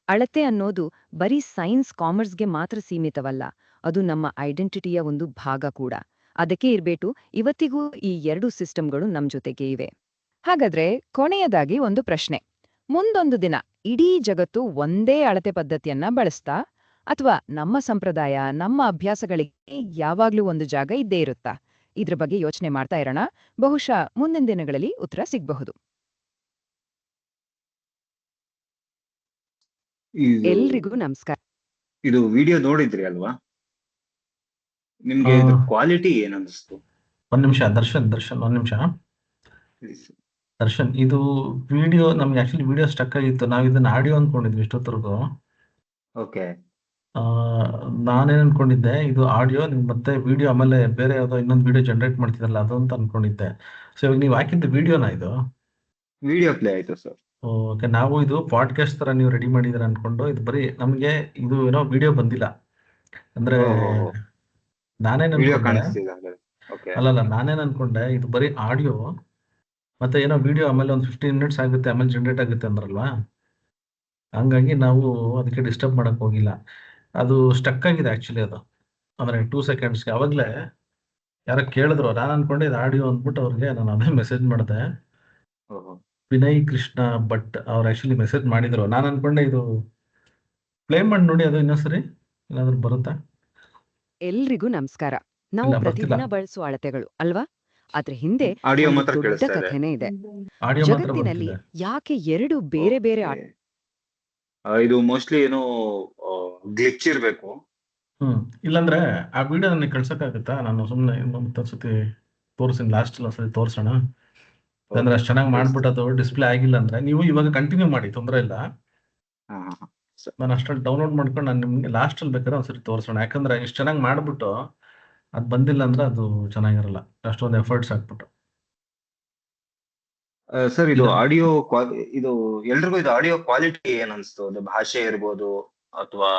ಅಳತೆ ಅನ್ನೋದು ಬರೀ ಸೈನ್ಸ್, ಕಾಮರ್ಸ್ಗೆ ಮಾತ್ರ ಸೀಮಿತವಲ್ಲ, ಅದು ನಮ್ಮ ಐಡೆಂಟಿಟಿಯ ಒಂದು ಭಾಗ ಕೂಡ. ಅದಕ್ಕೆ ಇರ್ಬೇಕು ಇವತ್ತಿಗೂ ಈ 2 ಸಿಸ್ಟಮ್ಗಳು ನಮ್ ಜೊತೆಗೆ ಇವೆ. ಹಾಗಾದ್ರೆ ಕೊನೆಯದಾಗಿ ಒಂದು ಪ್ರಶ್ನೆ. ಮುಂದೊಂದು ದಿನ ಇಡೀ ಜಗತ್ತು ಒಂದೇ ಅಳತೆ ಪದ್ಧತಿಯನ್ನ ಬಳಸ್ತಾ, ಅಥವಾ ನಮ್ಮ ಸಂಪ್ರದಾಯ, ನಮ್ಮ ಅಭ್ಯಾಸಗಳಿಗೆ ಯಾವಾಗ್ಲೂ ಒಂದು ಜಾಗ ಇದ್ದೇ ಇರುತ್ತಾ? ಇದ್ರ ಬಗ್ಗೆ ಯೋಚನೆ ಮಾಡ್ತಾ ಇರೋಣ. ಬಹುಶಃ ಮುಂದಿನ ದಿನಗಳಲ್ಲಿ ಉತ್ತರ ಸಿಗಬಹುದು. ಎಲ್ರಿಗೂ ನಮಸ್ಕಾರ. ಇದು ವಿಡಿಯೋ ನೋಡಿದ್ರಿ ಅಲ್ವಾ? ನಿಮ್ಗೆ ಇದ್ರ ಕ್ವಾಲಿಟಿ ಏನ್ ಅನಿಸ್ತು? ಒಂದ್ ನಿಮಿಷ ದರ್ಶನ್ ಒಂದ್ ನಿಮಿಷ. ದರ್ಶನ್, ಇದು ವಿಡಿಯೋ ನಮ್ಗೆ ಆಕ್ಚುಲಿ ವಿಡಿಯೋ ಸ್ಟಕ್ ಆಗಿತ್ತು. ನಾವ್ ಇದನ್ನ ಆಡಿಯೋ ಅನ್ಕೊಂಡಿದ್ವಿ ಇಷ್ಟೊತ್ತರೆಗೂ. ಓಕೆ. ನಾನೇನ್ ಅನ್ಕೊಂಡಿದ್ದೆ ಇದು ಆಡಿಯೋ, ನಿಮ್ ಮತ್ತೆ ವಿಡಿಯೋ ಆಮೇಲೆ ಬೇರೆ ಯಾವ್ದೋ ಇನ್ನೊಂದು ವಿಡಿಯೋ ಜನರೇಟ್ ಮಾಡ್ತಿದಲ್ಲ ಅದು ಅಂತ ಅನ್ಕೊಂಡಿದ್ದೆ. ಸೊ ಇವಾಗ ನೀವು ಹಾಕಿದ್ದು ವಿಡಿಯೋನಾ ಇದು? ವಿಡಿಯೋ ಪ್ಲೇ ಆಯ್ತು ಸರ್. ಓಕೆ, ನಾವು ಇದು ಪಾಡ್ಕಾಸ್ಟ್ ತರ ನೀವು ರೆಡಿ ಮಾಡಿದಿರ ಅನ್ಕೊಂಡು, ಇದು ಬರೀ ನಮ್ಗೆ ಇದು ಏನೋ ವಿಡಿಯೋ ಬಂದಿಲ್ಲ. ಅಂದ್ರೆ ನಾನೇನ್ ವಿಡಿಯೋ ಅನ್ಕೊಂಡೆ, ಕಾಣಿಸ್ತಿದೆ. ಓಕೆ. ಅಲ್ಲಲ್ಲ ನಾನೇನ್ ಅನ್ಕೊಂಡೆ ಇದು ಬರೀ ಆಡಿಯೋ ಮತ್ತೆ ಏನೋ ವಿಡಿಯೋ ಆಮೇಲೆ ಒಂದು 15 ಮಿನಿಟ್ಸ್ ಆಗುತ್ತೆ ಆಮೇಲೆ ಜನರೇಟ್ ಆಗುತ್ತೆ ಅಂದ್ರಲ್ವಾ, ಹಂಗಾಗಿ ನಾವು ಅದಕ್ಕೆ ಡಿಸ್ಟರ್ಬ್ ಮಾಡಕ್ ಹೋಗಿಲ್ಲ. ಅದು ಸ್ಟಕ್ ಆಗಿದೆ ಆಕ್ಚುಲಿ. ಅದು ಅಂದ್ರೆ 2 ಸೆಕೆಂಡ್ಸ್ಗೆ ಅವಾಗ್ಲೇ ಯಾರೋ ಕೇಳಿದ್ರು, ನಾನು ಅನ್ಕೊಂಡೆ ಇದು ಆಡಿಯೋ ಅಂದ್ಬಿಟ್ಟು ಅವ್ರಿಗೆ ನಾನು ಅದೇ ಮೆಸೇಜ್ ಮಾಡಿದೆ. ವಿನಯ್ ಕೃಷ್ಣ ಭಟ್ ಅವ್ರು ಆಕ್ಚುಲಿ ಮೆಸೇಜ್ ಮಾಡಿದ್ರು. ನಾನು ಅನ್ಕೊಂಡೆ ಇದು ಪ್ಲೇ ಮಾಡಿ ನೋಡಿ, ಅದು ಇನ್ನೊಂದ್ಸರಿ ಏನಾದ್ರು ಬರುತ್ತಾ? ಎಲ್ರಿಗೂ ನಮಸ್ಕಾರ. ನಾವು ಇಲ್ಲ, ಬರ್ತಿಲ್ಲ. ಪ್ರತಿದಿನ ಬಳಸುವ ಅಳತೆಗಳು ಅಲ್ವಾ, ಆದ್ರೆ ಹಿಂದೆ ಆಡಿಯೋ ಒಂದು ಮಾತ್ರ ದೊಡ್ಡ ಕೇಳಿಸ್ತಾ ಇದೆ. ಕಥೆನೇ ಇದೆ. ಆಡಿಯೋ ಮಾತ್ರ ಜಗತ್ತಿನಲ್ಲಿ ಬರ್ತಿದೆ. ಯಾಕೆ ಎರಡು ಬೇರೆ ಬೇರೆ ಇದು ಮೋಸ್ಟ್ಲಿ ಏನೋ ಗ್ಲಿಚ್ ಇರ್ಬೇಕು. ಇಲ್ಲಾಂದ್ರೆ ಆ ವಿಡಿಯೋ ನನಗೆ ಕಳ್ಸಕ್ಕಾಗತ್ತಾ? ನಾನು ಸುಮ್ಮನೆ ಇನ್ನೊಂದ್ಸತಿ ತೋರಿಸ್ತೀನಿ, ಲಾಸ್ಟ್ ಒಂದ್ಸತಿ ತೋರ್ಸೋಣ. ಅಂದ್ರೆ ಅಷ್ಟು ಚೆನ್ನಾಗಿ ಮಾಡ್ಬಿಟ್ಟು ಅದು ಡಿಸ್ಪ್ಲೇ ಆಗಿಲ್ಲ ಅಂದ್ರೆ ನೀವು ಇವಾಗ ಕಂಟಿನ್ಯೂ ಮಾಡಿ, ತೊಂದರೆ ಇಲ್ಲ. ನಾನು ಅಷ್ಟಲ್ಲಿ ಡೌನ್ಲೋಡ್ ಮಾಡ್ಕೊಂಡು ನಾನು ನಿಮ್ಗೆ ಲಾಸ್ಟ್ ಅಲ್ಲಿ ಬೇಕಾದ್ರೆ ಒಂದ್ಸತಿ ತೋರಿಸೋಣ. ಯಾಕಂದ್ರೆ ಇಷ್ಟು ಚೆನ್ನಾಗಿ ಮಾಡ್ಬಿಟ್ಟು ಅದು ಬಂದಿಲ್ಲ ಅಂದ್ರೆ ಅದು ಚೆನ್ನಾಗಿರಲ್ಲ, ಅಷ್ಟೊಂದು ಎಫರ್ಟ್ಸ್ ಹಾಕ್ಬಿಟ್ಟು. ಸರ್ ಇದು ಆಡಿಯೋ ಇದು ಎಲ್ರಿಗೂ ಇದು ಆಡಿಯೋ ಕ್ವಾಲಿಟಿ ಏನ್ ಅನ್ಸ್ತು? ಅದು ಭಾಷೆ ಇರ್ಬೋದು ಅಥವಾ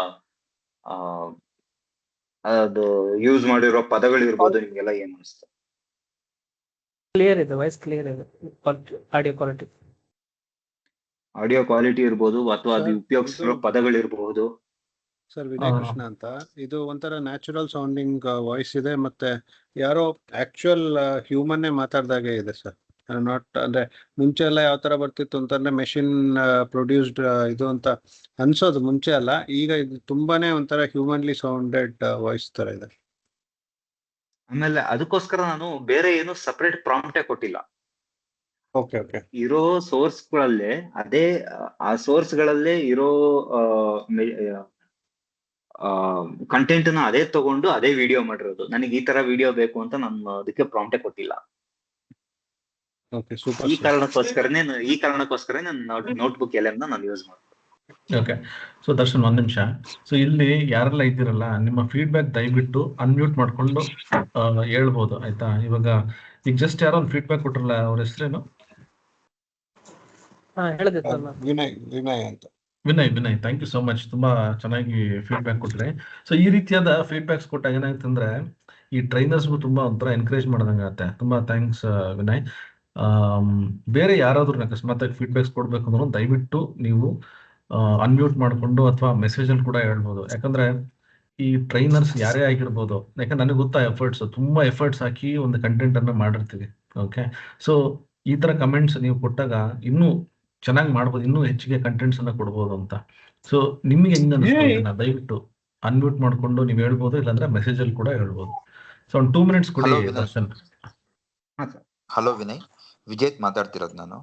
ಅದು ಯೂಸ್ ಮಾಡಿರೋ ಪದಗಳು ಇರ್ಬೋದು, ನಿಮ್ಗೆಲ್ಲ ಏನ್ ಅನ್ಸ್ತು? ಕ್ಲಿಯರ್ ಇದೆ, ವಾಯ್ಸ್ ಕ್ಲಿಯರ್ ಇದೆ. ಆಡಿಯೋ ಕ್ವಾಲಿಟಿ ಇರ್ಬೋದು ಅಥವಾ ಅದು ಉಪಯೋಗಿಸಿರೋ ಪದಗಳಿರಬಹುದು. ಸರ್, ವಿನಯ್ ಕೃಷ್ಣ ಅಂತ. ಇದು ಒಂಥರ ನ್ಯಾಚುರಲ್ ಸೌಂಡಿಂಗ್ ವಾಯ್ಸ್ ಇದೆ, ಮತ್ತೆ ಯಾರೋ ಆಕ್ಚುಯಲ್ ಹ್ಯೂಮನ್ನೇ ಮಾತಾಡ್ದಾಗೆ ಇದೆ ಸರ್. ನಾಟ್ ಅಂದ್ರೆ ಮುಂಚೆ ಎಲ್ಲ ಯಾವ ತರ ಬರ್ತಿತ್ತು ಅಂತಂದ್ರೆ ಮೆಷಿನ್ ಪ್ರೊಡ್ಯೂಸ್ಡ್ ಇದು ಅಂತ ಅನ್ಸೋದು ಮುಂಚೆ ಅಲ್ಲ. ಈಗ ಇದು ತುಂಬಾನೇ ಒಂಥರ ಹ್ಯೂಮನ್ಲಿ ಸೌಂಡೆಡ್ ವಾಯ್ಸ್ ತರ ಇದೆ. ಆಮೇಲೆ ಅದಕ್ಕೋಸ್ಕರ ನಾನು ಬೇರೆ ಏನು ಸಪರೇಟ್ ಪ್ರಾಂಪ್ಟೇ ಕೊಟ್ಟಿಲ್ಲ. Okay okay. ಇರೋ ಸೋರ್ಸ್ಗಳಲ್ಲೇ ಅದೇ ಆ ಸೋರ್ಸ್ಗಳಲ್ಲೇ ಇರೋ ಕಂಟೆಂಟ್ ನ ಅದೇ ತಗೊಂಡು ಅದೇ ವಿಡಿಯೋ ಮಾಡಿರೋದು. ನನಗೆ ಈ ತರ ವಿಡಿಯೋ ಬೇಕು ಅಂತ ನಾನು ಅದಕ್ಕೆ ಪ್ರಾಂಪ್ಟೇ ಕೊಟ್ಟಿಲ್ಲ. Okay, super. ಈ ಕಾರಣಕ್ಕೋಸ್ಕರನೇ ನಾನು ನೋಟ್ಬುಕ್ LM ನಾನು ಯೂಸ್ ಮಾಡ್ತೀನಿ. ಓಕೆ. ಸೊ ದರ್ಶನ್, ಒಂದ್ ನಿಮಿಷ. ಸೊ ಇಲ್ಲಿ ಯಾರೆಲ್ಲ ಇದ್ದೀರಲ್ಲ, ನಿಮ್ಮ ಫೀಡ್ಬ್ಯಾಕ್ ದಯವಿಟ್ಟು ಅನ್ಮ್ಯೂಟ್ ಮಾಡ್ಕೊಂಡು ಹೇಳ್ಬೋದು, ಆಯ್ತಾ? ಇವಾಗ ಈಗ ಜಸ್ಟ್ ಯಾರೋ ಒಂದು ಫೀಡ್ಬ್ಯಾಕ್ ಕೊಟ್ರಲ್ಲ, ಅವ್ರ ಹೆಸರೇನು? ವಿನಯ್ ಅಂತ. Vinay, thank you so much. ತುಂಬಾ ಚೆನ್ನಾಗಿ ಫೀಡ್ಬ್ಯಾಕ್ ಕೊಟ್ರಿ. ಸೊ ಈ ರೀತಿಯಾದ ಫೀಡ್ಬ್ಯಾಕ್ಸ್ ಕೊಟ್ಟಾಗ ಏನಾಗ್ತಂದ್ರೆ ಈ ಟ್ರೈನರ್ಸ್ಗೂ ತುಂಬಾ ಒಂಥರ ಎನ್ಕರೇಜ್ ಮಾಡ್ದಂಗೆ ಆಗುತ್ತೆ. ತುಂಬಾ ಥ್ಯಾಂಕ್ಸ್ ವಿನಯ್. ಬೇರೆ ಯಾರಾದ್ರೂ ಅಕಸ್ಮಾತ್ ಫೀಡ್ಬ್ಯಾಕ್ಸ್ ಕೊಡ್ಬೇಕು ಅಂದ್ರೆ ದಯವಿಟ್ಟು ನೀವು ಅನ್ಮ್ಯೂಟ್ ಮಾಡ್ಕೊಂಡು ಅಥವಾ ಮೆಸೇಜ್ ಅಲ್ಲಿ ಕೂಡ ಹೇಳ್ಬೋದು. ಯಾಕಂದ್ರೆ ಈ ಟ್ರೈನರ್ಸ್ ಯಾರೇ ಆಗಿರ್ಬೋದು, ಯಾಕಂದ್ರೆ ನನಗೆ ಗೊತ್ತಾ ತುಂಬಾ ಎಫರ್ಟ್ಸ್ ಹಾಕಿ ಒಂದು ಕಂಟೆಂಟ್ ಅನ್ನ ಮಾಡಿರ್ತೀವಿ. ಓಕೆ. ಸೊ ಈ ತರ ಕಮೆಂಟ್ಸ್ ನೀವು ಕೊಟ್ಟಾಗ ಇನ್ನೂ ಚೆನ್ನಾಗಿ ಮಾಡ್ಬೋದು, ಇನ್ನೂ ಹೆಚ್ಚಿಗೆ ಕಂಟೆಂಟ್ಸ್ ಅನ್ನ ಕೊಡ್ಬೋದು ಅಂತ. ಸೊ ನಿಮ್ಗೆ ಹೆಂಗ್ ಅನ್ಸ್ತು? ದಯವಿಟ್ಟು ಅನ್ಮ್ಯೂಟ್ ಮಾಡ್ಕೊಂಡು ನೀವು ಹೇಳ್ಬೋದು, ಇಲ್ಲಾಂದ್ರೆ ಮೆಸೇಜ್ ಅಲ್ಲಿ ಕೂಡ ಹೇಳ್ಬೋದು. ಸೊ ಒಂದು 2 ಮಿನಿಟ್ಸ್ ಕೊಡಿ ದರ್ಶನ್. ಹಲೋ ವಿನಯ್, ವಿಜೇತ್ ಮಾತಾಡ್ತಿರೋದು ನಾನು.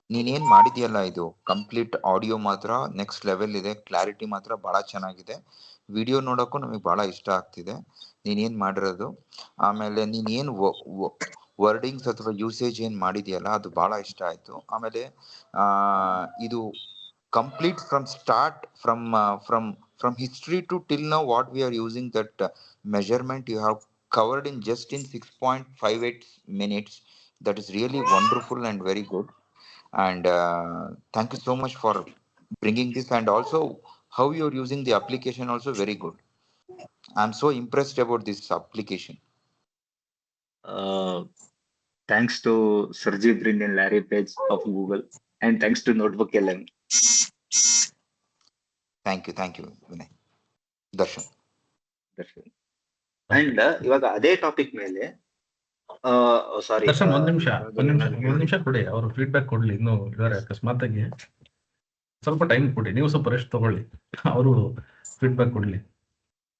ನೀನೇನ್ ಮಾಡಿದ್ಯಲ್ಲ, ಇದು ಕಂಪ್ಲೀಟ್ ಆಡಿಯೋ ಮಾತ್ರ ನೆಕ್ಸ್ಟ್ ಲೆವೆಲ್ ಇದೆ. ಕ್ಲಾರಿಟಿ ಮಾತ್ರ ಬಹಳ ಚೆನ್ನಾಗಿದೆ. ವಿಡಿಯೋ ನೋಡೋಕ್ಕೂ ನಮಗೆ ಬಹಳ ಇಷ್ಟ ಆಗ್ತಿದೆ ನೀನೇನ್ ಮಾಡಿರೋದು. ಆಮೇಲೆ ನೀನೇನ್ ವರ್ಡಿಂಗ್ಸ್ ಅಥವಾ ಯೂಸೇಜ್ ಏನ್ ಮಾಡಿದ್ಯಲ್ಲ ಅದು ಬಹಳ ಇಷ್ಟ ಆಯ್ತು. ಆಮೇಲೆ ಇದು complete from start from history to till now what we are using that measurement you have covered in just in 6.58 minutes. That is really wonderful and very good. And thank you so much for bringing this, and also how you are using the application also very good. I'm so impressed about this application. Thanks to Sergey Brin and Larry Page of Google, and thanks to Notebook LM. Thank you Vinay. Darshan. And ಇವಾಗ ಅದೇ topic ಮೇಲೆ ಸಾರಿ ದರ್ಶನ್, ಒಂದ್ ನಿಮಿಷ ಕೊಡಿ, ಅವರು feedback ಕೊಡ್ಲಿ. ಇನ್ನು ಇದಾರೆ ಅಕಸ್ಮಾತ್ ಆಗಿ, ಸ್ವಲ್ಪ ಟೈಮ್ ಕೊಡಿ. ನೀವು ಸ್ವಲ್ಪ ರೆಸ್ಟ್ ತಗೊಳ್ಳಿ, ಅವರು ಫೀಡ್ಬ್ಯಾಕ್ ಕೊಡ್ಲಿ.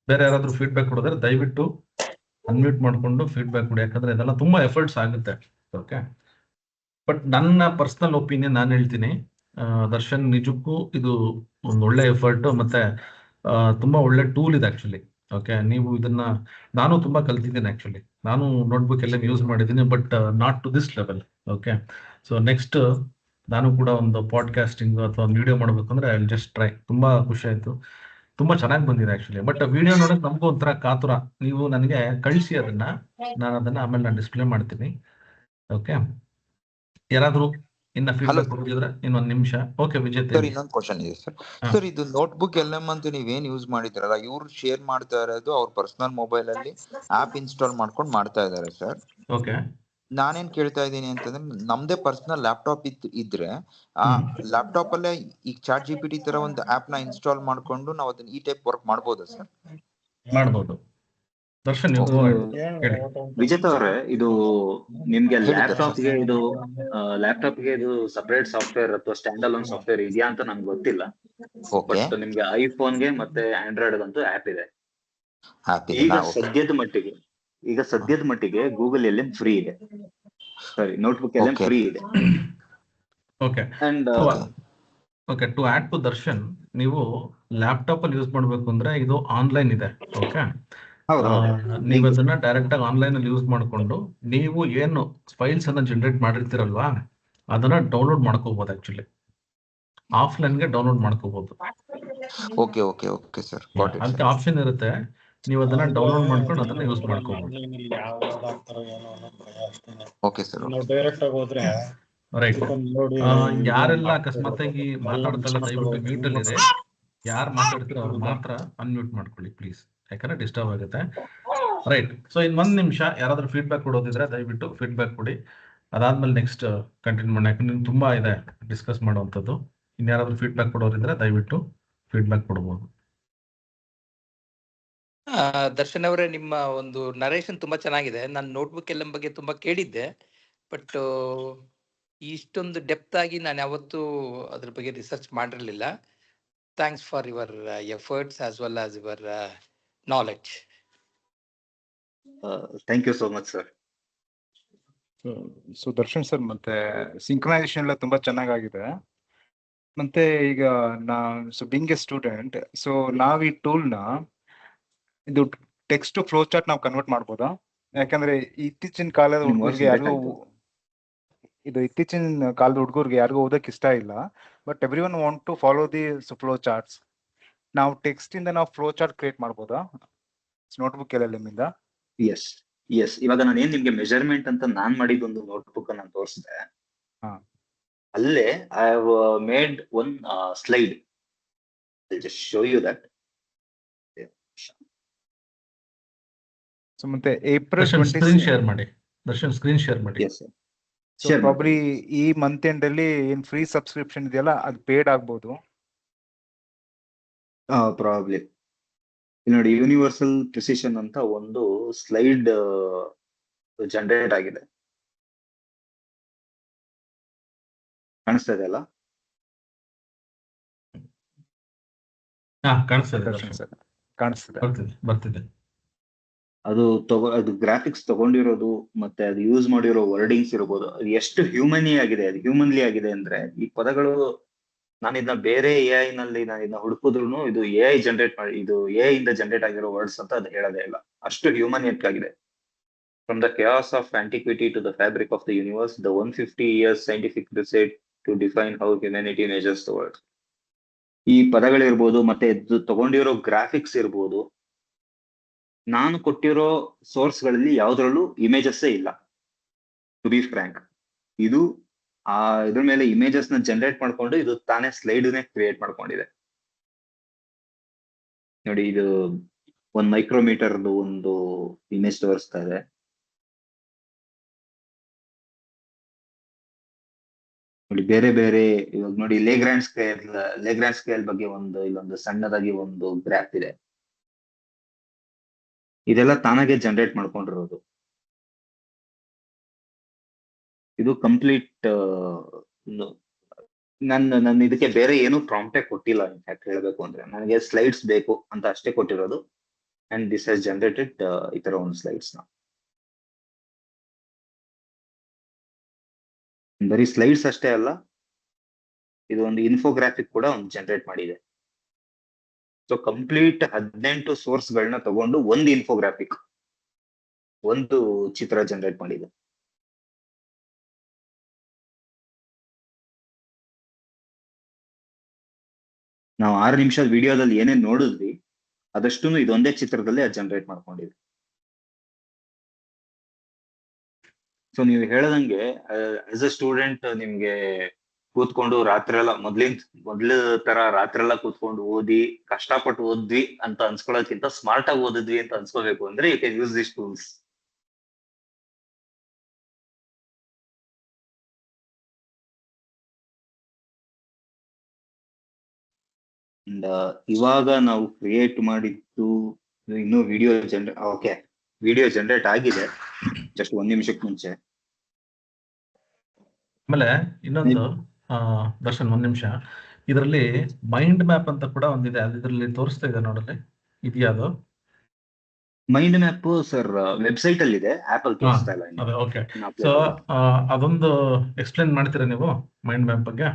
ಬೇರೆ ಯಾರಾದ್ರೂ ಫೀಡ್ಬ್ಯಾಕ್ ಕೊಡಿದ್ರೆ ದಯವಿಟ್ಟು ಅನ್ಮ್ಯೂಟ್ ಮಾಡ್ಕೊಂಡು ಫೀಡ್ಬ್ಯಾಕ್ ಕೊಡಿ, ಯಾಕಂದ್ರೆ ಇದೆಲ್ಲ ತುಂಬಾ ಎಫರ್ಟ್ಸ್ ಆಗುತ್ತೆ. ಓಕೆ, ಬಟ್ ನನ್ನ ಪರ್ಸನಲ್ ಒಪಿನಿಯನ್ ನಾನು ಹೇಳ್ತೀನಿ, ದರ್ಶನ್ ನಿಜಕ್ಕೂ ಇದು ಒಂದು ಒಳ್ಳೆ ಎಫರ್ಟ್, ಮತ್ತೆ ತುಂಬಾ ಒಳ್ಳೆ ಟೂಲ್ ಇದೆ ಆಕ್ಚುಲಿ. ಓಕೆ, ನೀವು ಇದನ್ನ, ನಾನು ತುಂಬಾ ಕಲ್ತಿದ್ದೀನಿ ಆಕ್ಚುಲಿ. ನಾನು ನೋಟ್ಬುಕ್ ಎಲ್ಲ ಯೂಸ್ ಮಾಡಿದ್ದೀನಿ, but not to this level. Okay, so next ನಾನು ಕೂಡ ಒಂದು ಪಾಡ್ಕಾಸ್ಟಿಂಗ್ ಅಥವಾ ಒಂದು ವಿಡಿಯೋ ಮಾಡ್ಬೇಕಂದ್ರೆ ಐ ವಿಲ್ ಜಸ್ಟ್ ಟ್ರೈ. ತುಂಬಾ ಖುಷಿ ಆಯ್ತು, ತುಂಬಾ ಚೆನ್ನಾಗಿ ಬಂದಿದೆ ಆಕ್ಚುಲಿ. ಬಟ್ ವಿಡಿಯೋ ನೋಡಕ್ ನಮಗೂ ಒಂಥರ ಕಾತುರ. ನೀವು ನನಗೆ ಕಳಿಸಿ ಅದನ್ನ, ನಾನು ಅದನ್ನ ಆಮೇಲೆ ನಾನು ಡಿಸ್ಪ್ಲೇ ಮಾಡ್ತೀನಿ. ಓಕೆ, ಯಾರಾದ್ರೂ ಇನ್ನ ಫೀಡ್ಬ್ಯಾಕ್ ಕೊಟ್ಟಿದ್ರೆ ಇನ್ನೊಂದು ನಿಮಿಷ. ಓಕೆ ವಿಜಯ್, ಸರ್ ಇನ್ನೊಂದು ಕ್ವಶನ್ ಇದೆ ಸರ್. ಸರ್ ಇದು ನೋಟ್ಬುಕ್ LM ಅಂತ ನೀವೇನ್ ಯೂಸ್ ಮಾಡಿದ್ರಲ್ಲ, ಇವ್ರು ಶೇರ್ ಮಾಡ್ತಾ ಇರೋದು ಅವ್ರ ಪರ್ಸನಲ್ ಮೊಬೈಲ್ ಅಲ್ಲಿ ಆಪ್ ಇನ್ಸ್ಟಾಲ್ ಮಾಡ್ಕೊಂಡು ಮಾಡ್ತಾ ಇದಾರೆ ಸರ್. ಓಕೆ, ನಾನೇನ್ ಕೇಳ್ತಾ ಇದ್ದೀನಿ ಅಂತಂದ್ರೆ, ನಮ್ದೇ ಪರ್ಸನಲ್ ಲ್ಯಾಪ್ಟಾಪ್ ಇದ್ರೆ ಆ ಲ್ಯಾಪ್ಟಾಪ್ ಅಲ್ಲೇ ಈಗ ChatGPT ತರ ಒಂದು ಆಪ್ ನ ಇನ್ಸ್ಟಾಲ್ ಮಾಡ್ಕೊಂಡು ನಾವು ಅದನ್ನ ಈ ಟೈಪ್ ವರ್ಕ್ ಮಾಡ್ಬೋದಾ ಸರ್? ಮಾಡ್ಬೋದು. ದರ್ಶನ್ ಹೇಳಿ. ವಿಜೇತ್ ಅವರೇ, ಇದು ನಿಮ್ಗೆ ಲ್ಯಾಪ್ಟಾಪ್ಗೆ ಇದು ಸಪರೇಟ್ ಸಾಫ್ಟ್ವೇರ್ ಅಥವಾ ಸ್ಟ್ಯಾಂಡ್ ಅಲೋನ್ ಸಾಫ್ಟ್ವೇರ್ ಇದೆಯಾ ಅಂತ ನಂಗೆ ಗೊತ್ತಿಲ್ಲ. ಬಟ್ ನಿಮ್ಗೆ ಐಫೋನ್ಗೆ ಮತ್ತೆ ಆಂಡ್ರಾಯ್ಡ್ ಅಂತೂ ಆಪ್ ಇದೆ. ಈಗ ಸದ್ಯದ ಮಟ್ಟಿಗೆ ಗೂಗಲ್ LM ಫ್ರೀ ಇದೆ, ಸಾರಿ ನೋಟ್ಬುಕ್ LM ಫ್ರೀ ಇದೆ. Okay, and okay, to add to Darshan, ನೀವು ಲ್ಯಾಪ್ಟಾಪ್ ಅಲ್ಲಿ ಯೂಸ್ ಮಾಡ್ಬೇಕು ಅಂದ್ರೆ ಇದು ಆನ್ಲೈನ್ ಇದೆ. ಓಕೆ, ನೀವು ಅದನ್ನ ಡೈರೆಕ್ಟ್ ಆಗಿ ಆನ್ಲೈನ್ ಅಲ್ಲಿ ಯೂಸ್ ಮಾಡ್ಕೊಂಡು ನೀವು ಏನು ಫೈಲ್ಸ್ ಅನ್ನ ಜನರೇಟ್ ಮಾಡಿರ್ತೀರಲ್ವಾ, ಅದನ್ನ ಡೌನ್ಲೋಡ್ ಮಾಡ್ಕೋಬಹುದು. ಆಕ್ಚುಲಿ ಆಫ್ಲೈನ್ ಗೆ ಡೌನ್ಲೋಡ್ ಮಾಡ್ಕೋಬಹುದು. ಓಕೆ ಓಕೆ ಓಕೆ ಸರ್, ಅದಕ್ಕೆ ಆಪ್ಷನ್ ಇರುತ್ತೆ, ನೀವು ಅದನ್ನ ಡೌನ್ಲೋಡ್ ಮಾಡ್ಕೊಂಡು ಅದನ್ನ ಯೂಸ್ ಮಾಡ್ಕೋಬಹುದು. ಓಕೆ ಸರ್, ಡೈರೆಕ್ಟ್ ಆಗಿ ಹೋದ್ರೆ ರೈಟ್. ಯಾರೆಲ್ಲ ಅಕಸ್ಮಾತ್ ಆಗಿ ಮಾತಾಡ್ತಲ್ಲ, ದಯವಿಟ್ಟು ಮ್ಯೂಟ್ ಅಲ್ಲಿ ಇದೆ. ಯಾರು ಮಾತಾಡ್ತೀರೋ ಅವ್ರು ಮಾತ್ರ ಅನ್ಮ್ಯೂಟ್ ಮಾಡ್ಕೊಳ್ಳಿ ಪ್ಲೀಸ್, ಯಾಕಂದ್ರೆ ಡಿಸ್ಟರ್ಬ್ ಆಗುತ್ತೆ. ರೈಟ್, ಸೊ ಇನ್ 1 ನಿಮಿಷ ಯಾರಾದ್ರೂ ಫೀಡ್ಬ್ಯಾಕ್ ಕೊಡೋದಿದ್ರೆ ದಯವಿಟ್ಟು ಫೀಡ್ಬ್ಯಾಕ್ ಕೊಡಿ. ಅದಾದ್ಮೇಲೆ ನೆಕ್ಸ್ಟ್ ಕಂಟಿನ್ಯೂ ಮಾಡೋಣ, ಯಾಕಂದ್ರೆ ತುಂಬಾ ಇದೆ ಡಿಸ್ಕಸ್ ಮಾಡುವಂಥದ್ದು. ಇನ್ಯಾರಾದ್ರೂ ಫೀಡ್ಬ್ಯಾಕ್ ಕೊಡೋರಿದ್ರೆ ದಯವಿಟ್ಟು ಫೀಡ್ಬ್ಯಾಕ್ ಕೊಡಬಹುದು. ದರ್ಶನ್ ಅವರೇ, ನಿಮ್ಮ ಒಂದು ನರೇಶನ್ ತುಂಬಾ ಚೆನ್ನಾಗಿದೆ. ನಾನು ನೋಟ್ಬುಕ್ LM ಬಗ್ಗೆ ತುಂಬಾ ಕೇಳಿದ್ದೆ, ಬಟ್ ಇಷ್ಟೊಂದು ಡೆಪ್ತ್ ಆಗಿ ನಾನು ಯಾವತ್ತೂ ಅದ್ರ ಬಗ್ಗೆ ರಿಸರ್ಚ್ ಮಾಡಿರಲಿಲ್ಲ. Thanks for your efforts as well as your knowledge. Thank you so much sir. So Darshan sir, ಮತ್ತೆ ಸಿಂಕ್ರನೈಸೇಷನ್ ಎಲ್ಲ ತುಂಬಾ ಚೆನ್ನಾಗಿದೆ. ಮತ್ತೆ ಈಗ ಬಿಂಗ್ ಎ ಸ್ಟೂಡೆಂಟ್, ಸೊ ನಾವ್ ಈ ಟೂಲ್ ನ ಇದು ಟೆಕ್ಸ್ಟ್ ಟು ಫ್ಲೋ ಚಾರ್ಟ್ ನಾವು ಕನ್ವರ್ಟ್ ಮಾಡ್ಬೋದಾ? ಯಾಕಂದ್ರೆ ಇತ್ತೀಚಿನ ಕಾಲದ ಹುಡುಗರಿಗೆ ಯಾರಿಗೂ ಓದಕ್ ಇಷ್ಟ ಇಲ್ಲ, but every one want to follow the flow charts. ನಾವು ಟೆಕ್ಸ್ಟ್ ಇಂದ ನಾವು ಫ್ಲೋ ಚಾರ್ಟ್ ಕ್ರಿಯೇಟ್ ಮಾಡ್ಬೋದಾ ನೋಟ್ಬುಕ್ LM ಇಂದ? ಎಸ್, ಇವಾಗ ನಾನು ಏನ್ ನಿಮ್ಗೆ ಮೆಜರ್ಮೆಂಟ್ ಅಂತ ನಾನ್ ಮಾಡಿದೊಂದು ನೋಟ್ಬುಕ್ ನಾನು ತೋರಿಸಿದೆ. ಅಲ್ಲೇ I have made one slide. Just show you that. So ಮತ್ತೆ ಏಪ್ರಿಲ್ ಸ್ಕ್ರೀನ್ ಶೇರ್ ಮಾಡಿ ದರ್ಶನ್, ಸ್ಕ್ರೀನ್ ಶೇರ್ ಮಾಡಿ. ಸೊ ಪ್ರಾಬ್ಲಿ ಈ ಮಂತ್ ಎಂಡ್ ಅಲ್ಲಿ ಏನ್ ಫ್ರೀ ಸಬ್ಸ್ಕ್ರಿಪ್ಷನ್ ಇದೆಯಲ್ಲ, ಅದು ಪೇಡ್ ಆಗ್ಬೋದು. ಪ್ರಾಬ್ಲಿ ನೋಡಿ, ಯೂನಿವರ್ಸಲ್ ಪ್ರಿಸಿಷನ್ ಅಂತ ಒಂದು ಸ್ಲೈಡ್ ಜನರೇಟ್ ಆಗಿದೆ, ಕಾಣಿಸ್ತಾ ಇದೆ ಅಲ್ಲ? ಕಾಣಿಸ್ತಿದೆ, ಬರ್ತಿದೆ. ಅದು ಗ್ರಾಫಿಕ್ಸ್ ತಗೊಂಡಿರೋದು ಮತ್ತೆ ಅದು ಯೂಸ್ ಮಾಡಿರೋ ವರ್ಡಿಂಗ್ಸ್ ಇರ್ಬೋದು, ಅದು ಎಷ್ಟು ಹ್ಯೂಮನ್ಲಿ ಆಗಿದೆ ಅಂದ್ರೆ, ಈ ಪದಗಳು ನಾನು ಇದನ್ನ ಬೇರೆ AI ನಲ್ಲಿ ನಾನು ಇದನ್ನ ಹುಡುಕಿದ್ರು ಇದು AI ಇಂದ ಜನರೇಟ್ ಆಗಿರೋ ವರ್ಡ್ಸ್ ಅಂತ ಅದು ಹೇಳೋದೇ ಇಲ್ಲ. ಅಷ್ಟು ಹ್ಯೂಮನಿಯಟ್ ಆಗಿದೆ. From the chaos of antiquity to the fabric of the universe, the 150 years scientific research to define how humanity measures the world. ಈ ಪದಗಳಿರ್ಬೋದು, ಮತ್ತೆ ಇದು ತಗೊಂಡಿರೋ ಗ್ರಾಫಿಕ್ಸ್ ಇರ್ಬೋದು, ನಾನು ಕೊಟ್ಟಿರೋ ಸೋರ್ಸ್ಗಳಲ್ಲಿ ಯಾವ್ದ್ರಲ್ಲೂ ಇಮೇಜಸ್ಸೇ ಇಲ್ಲ, ಟು ಬಿ ಫ್ರಾಂಕ್. ಇದು ಇದ್ರ ಮೇಲೆ ಇಮೇಜಸ್ ನ ಜನರೇಟ್ ಮಾಡ್ಕೊಂಡು ಇದು ತಾನೇ ಸ್ಲೈಡ್ ನೇ ಕ್ರಿಯೇಟ್ ಮಾಡ್ಕೊಂಡಿದೆ. ನೋಡಿ, ಇದು 1 ಮೈಕ್ರೋಮೀಟರ್ ಒಂದು ಇಮೇಜ್ ತೋರಿಸ್ತಾ ಇದೆ. ನೋಡಿ, ಬೇರೆ ಬೇರೆ, ಇವಾಗ ನೋಡಿ ಲೇಗ್ರಾಂಡ್ ಸ್ಕೇಲ್ ಬಗ್ಗೆ ಇಲ್ಲೊಂದು ಸಣ್ಣದಾಗಿ ಒಂದು ಗ್ರಾಫ್ ಇದೆ. ಇದೆಲ್ಲ ತಾನಾಗೆ ಜನರೇಟ್ ಮಾಡ್ಕೊಂಡಿರೋದು. ಇದು ಕಂಪ್ಲೀಟ್ ನನ್ನ ಇದಕ್ಕೆ ಬೇರೆ ಏನು ಪ್ರಾಂಪ್ಟೇ ಕೊಟ್ಟಿಲ್ಲ. ಇನ್ಫ್ಯಾಕ್ಟ್ ಹೇಳ್ಬೇಕು ಅಂದ್ರೆ ನನಗೆ ಸ್ಲೈಡ್ಸ್ ಬೇಕು ಅಂತ ಅಷ್ಟೇ ಕೊಟ್ಟಿರೋದು. ಅಂಡ್ ದಿಸ್ ಹ್ಯಾಸ್ ಜನರೇಟೆಡ್ ಈ ತರ ಒಂದು ಸ್ಲೈಡ್ಸ್ ನ. ಬರೀ ಸ್ಲೈಡ್ಸ್ ಅಷ್ಟೇ ಅಲ್ಲ, ಇದು ಒಂದು ಇನ್ಫೋಗ್ರಾಫಿಕ್ ಕೂಡ ಒಂದು ಜನರೇಟ್ ಮಾಡಿದೆ. ಸೊ ಕಂಪ್ಲೀಟ್ 18 ಸೋರ್ಸ್ ಗಳನ್ನ ತಗೊಂಡು ಒಂದು ಇನ್ಫೋಗ್ರಾಫಿಕ್, ಒಂದು ಚಿತ್ರ ಜನರೇಟ್ ಮಾಡಿದೆ. ನಾವು 6 ನಿಮಿಷದ ವಿಡಿಯೋದಲ್ಲಿ ಏನೇನ್ ನೋಡಿದ್ವಿ ಅದಷ್ಟು ಇದೊಂದೇ ಚಿತ್ರದಲ್ಲಿ ಅದು ಜನರೇಟ್ ಮಾಡ್ಕೊಂಡಿದೆ. ಸೊ ನೀವು ಹೇಳದಂಗೆ ಆಸ್ ಅ ಸ್ಟೂಡೆಂಟ್ ನಿಮ್ಗೆ ಕೂತ್ಕೊಂಡು ರಾತ್ರಿ ಎಲ್ಲ ಮೊದ್ಲ ತರ ರಾತ್ರಿ ಎಲ್ಲ ಕೂತ್ಕೊಂಡು ಓದಿ ಕಷ್ಟಪಟ್ಟು ಓದ್ವಿ ಅಂತ ಅನ್ಸ್ಕೊಳ್ಳೋಕ್ಕಿಂತ ಸ್ಮಾರ್ಟ್ ಆಗಿ ಓದಿದ್ವಿ ಅಂತ ಅನ್ಸ್ಕೋಬೇಕು ಅಂದ್ರೆ you can use this tools. And ಇವಾಗ ನಾವು ಕ್ರಿಯೇಟ್ ಮಾಡಿದ್ದು ಇನ್ನೂ ವಿಡಿಯೋ ಜನರೇಟ್ ಆಗಿದೆ ಜಸ್ಟ್ 1 ನಿಮಿಷಕ್ಕೆ ಮುಂಚೆ. ಆಮೇಲೆ ಇನ್ನೊಂದು ದರ್ಶನ್ 1 ನಿಮಿಷ, ಇದರಲ್ಲಿ ಮೈಂಡ್ ಮ್ಯಾಪ್ ಅಂತ ಕೂಡ ಒಂದಿದೆ, ಅದು ಇದರಲ್ಲಿ ತೋರಿಸ್ತಾ ಇದೆ ನೋಡಲ್ಲಿ, ಇದೆಯಾ ಅದು? ಮೈಂಡ್ ಮ್ಯಾಪ್ ಸರ್ ವೆಬ್ಸೈಟ್ ಅಲ್ಲಿ ಇದೆ, ಆಪ್ ಅಲ್ಲಿ ತೋರಿಸ್ತಾ ಇಲ್ಲ ಇನ್ನು. ಓಕೆ. ಸೊ ಅದೊಂದು ಎಕ್ಸ್ಪ್ಲೇನ್ ಮಾಡ್ತೀರಾ ನೀವು ಮೈಂಡ್ ಮ್ಯಾಪ್ ಬಗ್ಗೆ?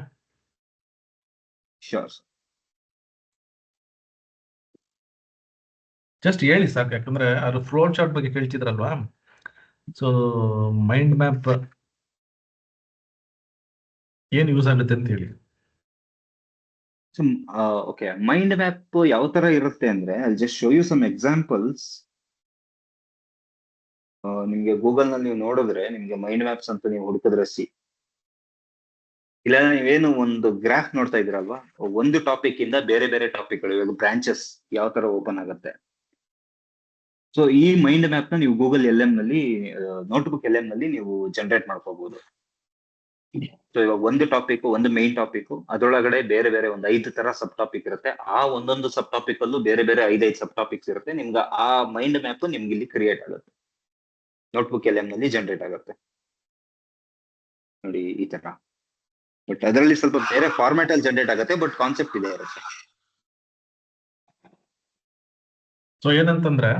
ಶೋರ್. ಜಸ್ಟ್ ಹೇಳಿ ಸಾಕು, ಯಾಕಂದ್ರೆ ಅದು ಫ್ಲೋ ಚಾರ್ಟ್ ಬಗ್ಗೆ ಕೇಳ್ತಿದ್ರಲ್ವಾ. ಸೊ ಮೈಂಡ್ ಮ್ಯಾಪ್ ಏನ್ ಯೂಸ್ ಆಗುತ್ತೆ ಅಂತ ಹೇಳಿ. ಓಕೆ, ಮೈಂಡ್ ಮ್ಯಾಪ್ ಯಾವ ತರ ಇರುತ್ತೆ ಅಂದ್ರೆ I just show you some examples. ನಿಮ್ಗೆ ಗೂಗಲ್ ನಲ್ಲಿ ನೀವು ನೋಡಿದ್ರೆ ನಿಮ್ಗೆ ಮೈಂಡ್ ಮ್ಯಾಪ್ಸ್ ಅಂತ ನೀವು ಹುಡುಕಿದ್ರೆ ಇಲ್ಲ ನೀವೇನು ಒಂದು ಗ್ರಾಫ್ ನೋಡ್ತಾ ಇದ್ರಲ್ವಾ, ಒಂದು ಟಾಪಿಕ್ ಇಂದ ಬೇರೆ ಬೇರೆ ಟಾಪಿಕ್ಗಳು, ಇವಾಗ ಬ್ರಾಂಚಸ್ ಯಾವ ತರ ಓಪನ್ ಆಗುತ್ತೆ. ಸೊ ಈ ಮೈಂಡ್ ಮ್ಯಾಪ್ ನ ನೀವು ಗೂಗಲ್ LM ನಲ್ಲಿ, ನೋಟ್ಬುಕ್ LM ನಲ್ಲಿ ನೀವು ಜನರೇಟ್ ಮಾಡ್ಕೋಬಹುದು. ಸೊ ಇವಾಗ ಒಂದು ಮೈನ್ ಟಾಪಿಕ್, ಅದರೊಳಗಡೆ ಬೇರೆ ಬೇರೆ ಒಂದು 5 ತರ ಸಬ್ ಟಾಪಿಕ್ ಇರುತ್ತೆ. ಆ ಒಂದೊಂದು ಸಬ್ ಟಾಪಿಕ್ ಅಲ್ಲೂ ಬೇರೆ ಬೇರೆ 5 ಸಬ್ ಟಾಪಿಕ್ಸ್ ಇರುತ್ತೆ. ನಿಮ್ಗೆ ಆ ಮೈಂಡ್ ಮ್ಯಾಪ್ ನಿಮ್ಗೆ ಇಲ್ಲಿ ಕ್ರಿಯೇಟ್ ಆಗುತ್ತೆ, ನೋಟ್ಬುಕ್ LM ನಲ್ಲಿ ಜನರೇಟ್ ಆಗುತ್ತೆ ನೋಡಿ ಈ ತರ. ಬಟ್ ಅದರಲ್ಲಿ ಸ್ವಲ್ಪ ಬೇರೆ ಫಾರ್ಮ್ಯಾಟ್ ಅಲ್ಲಿ ಜನರೇಟ್ ಆಗುತ್ತೆ, ಬಟ್ ಕಾನ್ಸೆಪ್ಟ್ ಇದೆ ಇರುತ್ತೆ. ಸೊ ಏನಂತಂದ್ರೆ,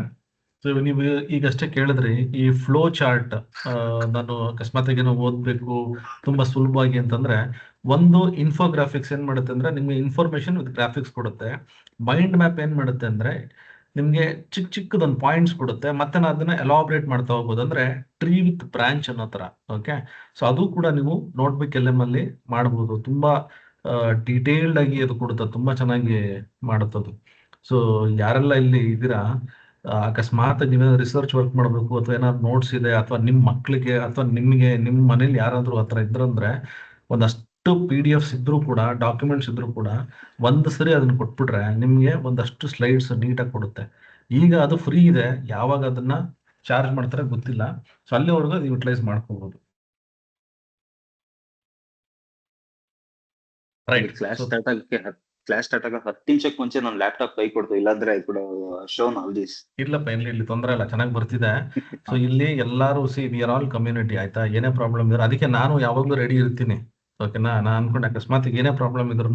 ಸೊ ನೀವು ಈಗಷ್ಟೇ ಕೇಳಿದ್ರಿ ಈ ಫ್ಲೋ ಚಾರ್ಟ್, ನಾನು ಅಕಸ್ಮಾತ್ ಏನೋ ಓದ್ಬೇಕು ತುಂಬಾ ಸುಲಭವಾಗಿ ಅಂತಂದ್ರೆ, ಒಂದು ಇನ್ಫೋಗ್ರಾಫಿಕ್ಸ್ ಏನ್ ಮಾಡುತ್ತೆ ಅಂದ್ರೆ ನಿಮ್ಗೆ ಇನ್ಫಾರ್ಮೇಶನ್ ವಿತ್ ಗ್ರಾಫಿಕ್ಸ್ ಕೊಡುತ್ತೆ. ಮೈಂಡ್ ಮ್ಯಾಪ್ ಏನ್ ಮಾಡುತ್ತೆ ಅಂದ್ರೆ ನಿಮ್ಗೆ ಚಿಕ್ಕದೊಂದು ಪಾಯಿಂಟ್ಸ್ ಕೊಡುತ್ತೆ, ಮತ್ತೆ ನಾನು ಅದನ್ನ ಎಲಾಬ್ರೇಟ್ ಮಾಡ್ತಾ ಹೋಗ್ಬೋದು, ಅಂದ್ರೆ ಟ್ರೀ ವಿತ್ ಬ್ರಾಂಚ್ ಅನ್ನೋ ತರ. ಓಕೆ, ಸೊ ಅದು ಕೂಡ ನೀವು ನೋಟ್ಬುಕ್ LM ಅಲ್ಲಿ ಮಾಡಬಹುದು. ತುಂಬಾ ಡೀಟೇಲ್ಡ್ ಆಗಿ ಅದು ಕೊಡುತ್ತೆ, ತುಂಬಾ ಚೆನ್ನಾಗಿ ಮಾಡುತ್ತದು. ಸೊ ಯಾರೆಲ್ಲ ಇಲ್ಲಿ ಇದ್ದೀರಾ, ಅಕಸ್ಮಾತ್ ನೀವೇನಾದ್ರು ರಿಸರ್ಚ್ ವರ್ಕ್ ಮಾಡಬೇಕು ಅಥವಾ ಏನಾದ್ರು ನೋಟ್ಸ್ ಇದೆ, ಅಥವಾ ನಿಮ್ಮ ಮಕ್ಕಳಿಗೆ ಅಥವಾ ನಿಮಗೆ ನಿಮ್ಮ ಮನೇಲಿ ಯಾರಾದ್ರೂ ಹತ್ರ ಇದ್ರಂದ್ರೆ ಒಂದಷ್ಟು PDFs ಇದ್ರೂ ಕೂಡ, ಡಾಕ್ಯುಮೆಂಟ್ಸ್ ಇದ್ರೂ ಕೂಡ ಒಂದು ಸರಿ ಅದನ್ನ ಕೊಟ್ಬಿಟ್ರೆ ನಿಮ್ಗೆ ಒಂದಷ್ಟು ಸ್ಲೈಡ್ಸ್ ನೀಟಾಗಿ ಕೊಡುತ್ತೆ. ಈಗ ಅದು ಫ್ರೀ ಇದೆ, ಯಾವಾಗ ಅದನ್ನ ಚಾರ್ಜ್ ಮಾಡ್ತಾರೆ ಗೊತ್ತಿಲ್ಲ. ಸೊ ಅಲ್ಲಿವರೆಗೂ ಅದು ಯುಟಿಲೈಸ್ ಮಾಡ್ಕೋಬಹುದು. ರೈಟ್. ಕ್ಲಾಸ್ ಸ್ಟಾರ್ಟ್ ಆಗ 10 ನಿಮಿಷಕ್ಕೆ ಮುಂಚೆ ನಾನು ಲ್ಯಾಪ್ಟಾಪ್ ಕೈ ಕೊಡ್ತು, ಇಲ್ಲಾಂದ್ರೆ I could shown all this. ಇಲ್ಲಪ್ಪ, ಇಲ್ಲಿ ತೊಂದರೆ ಇಲ್ಲ, ಚೆನ್ನಾಗಿ ಬರ್ತಿದೆ. ಸೊ ಇಲ್ಲಿ ಎಲ್ಲಾರು ವಿ ಆರ್ ಆಲ್ ಕಮ್ಯುನಿಟಿ, ಆಯ್ತಾ? ಏನೇ ಪ್ರಾಬ್ಲಮ್ ಇದ್ರೆ ಅದಕ್ಕೆ ನಾನು ಯಾವಾಗ್ಲೂ ರೆಡಿ ಇರ್ತೀನಿ. ಓಕೆನಾ? ನಾನು ಅನ್ಕೊಂಡೆ ಅಕಸ್ಮಾತ್ ಏನೇ ಪ್ರಾಬ್ಲಮ್ ಇದ್ರು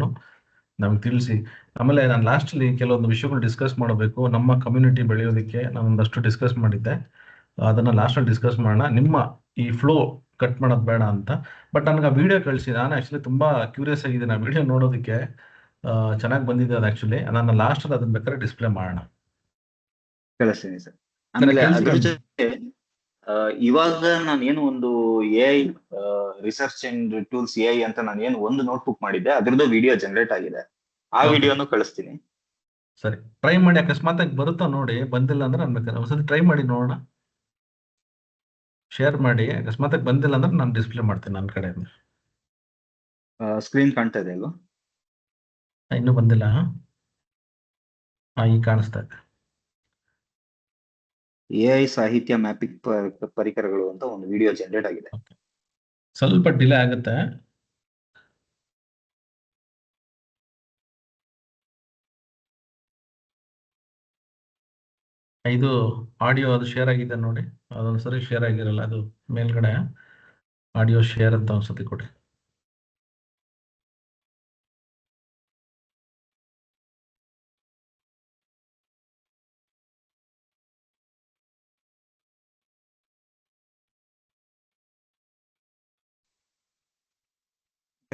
ನಮ್ಗೆ ತಿಳಿಸಿ. ಆಮೇಲೆ ನಾನು ಲಾಸ್ಟ್ ಅಲ್ಲಿ ಕೆಲವೊಂದು ವಿಷಯಗಳು ಡಿಸ್ಕಸ್ ಮಾಡಬೇಕು, ನಮ್ಮ ಕಮ್ಯುನಿಟಿ ಬೆಳೆಯೋದಕ್ಕೆ ನಾನು ಒಂದಷ್ಟು ಡಿಸ್ಕಸ್ ಮಾಡಿದ್ದೆ. ಅದನ್ನ ಲಾಸ್ಟ್ ಅಲ್ಲಿ ಡಿಸ್ಕಸ್ ಮಾಡೋಣ, ನಿಮ್ಮ ಈ ಫ್ಲೋ ಕಟ್ ಮಾಡೋದು ಬೇಡ ಅಂತ. ಬಟ್ ನನಗೆ ಆ ವಿಡಿಯೋ ಕಳಿಸಿ, ನಾನು ಆಕ್ಚುಲಿ ತುಂಬಾ ಕ್ಯೂರಿಯಸ್ ಆಗಿದ್ದೀನಿ ಆ ವಿಡಿಯೋ ನೋಡೋದಕ್ಕೆ. ಚೆನ್ನಾಗಿ ಬಂದಿದೆ ಅದು ಆಕ್ಚುಲಿ. ನಾನು ಲಾಸ್ಟ್ ಅಲ್ಲಿ ಅದನ್ನ ಬೇಕಾದ್ರೆ ಡಿಸ್ಪ್ಲೇ ಮಾಡೋಣ. ಕಳಿಸ್ತೀನಿ ಸರ್. ಆಮೇಲೆ ಅದ್ರ ಜೊತೆ ಇವಾಗ ನಾನೇನು ಒಂದು AI research and tools AI ಅಂತ ನಾನೇನು ಒಂದು ನೋಟ್ಬುಕ್ ಮಾಡಿದ್ದೆ, ಅದ್ರದ್ದು ವಿಡಿಯೋ ಜನರೇಟ್ ಆಗಿದೆ. ಆ ವಿಡಿಯೋನು ಕಳಿಸ್ತೀನಿ. ಸರಿ, ಟ್ರೈ ಮಾಡಿ. ಅಕಸ್ಮಾತ್ ಬರುತ್ತಾ ನೋಡಿ, ಬಂದಿಲ್ಲ ಅಂದ್ರೆ ನಾನು ಬೇಕಾದ್ರೆ ಒಂದ್ಸತಿ ಟ್ರೈ ಮಾಡಿ ನೋಡೋಣ, ಶೇರ್ ಮಾಡಿ. ಅಕಸ್ಮಾತ್ ಬಂದಿಲ್ಲ ಅಂದ್ರೆ ನಾನು ಡಿಸ್ಪ್ಲೇ ಮಾಡ್ತೀನಿ ನನ್ನ ಕಡೆಯಿಂದ. ಸ್ಕ್ರೀನ್ ಕಾಣ್ತಾ ಇದೆ ಅಲ್ವಾ? ಇನ್ನೂ ಬಂದಿಲ್ಲ. ಈಗ ಕಾಣಿಸ್ತಾ ಇದೆ. AI ಸಾಹಿತ್ಯ ಮ್ಯಾಪಿಂಗ್ ಪರಿಕರಗಳು ಅಂತ ಒಂದು ವಿಡಿಯೋ ಜನರೇಟ್ ಆಗಿದೆ. ಸ್ವಲ್ಪ ಡಿಲೇ ಆಗುತ್ತೆ. ಇದು ಆಡಿಯೋ ಅದು ಶೇರ್ ಆಗಿದೆ ನೋಡಿ, ಅದೊಂದ್ಸರಿ ಶೇರ್ ಆಗಿರಲ್ಲ, ಅದು ಮೇಲ್ಗಡೆ ಆಡಿಯೋ ಶೇರ್ ಅಂತ ಒಂದ್ಸತಿ ಕೊಡಿ.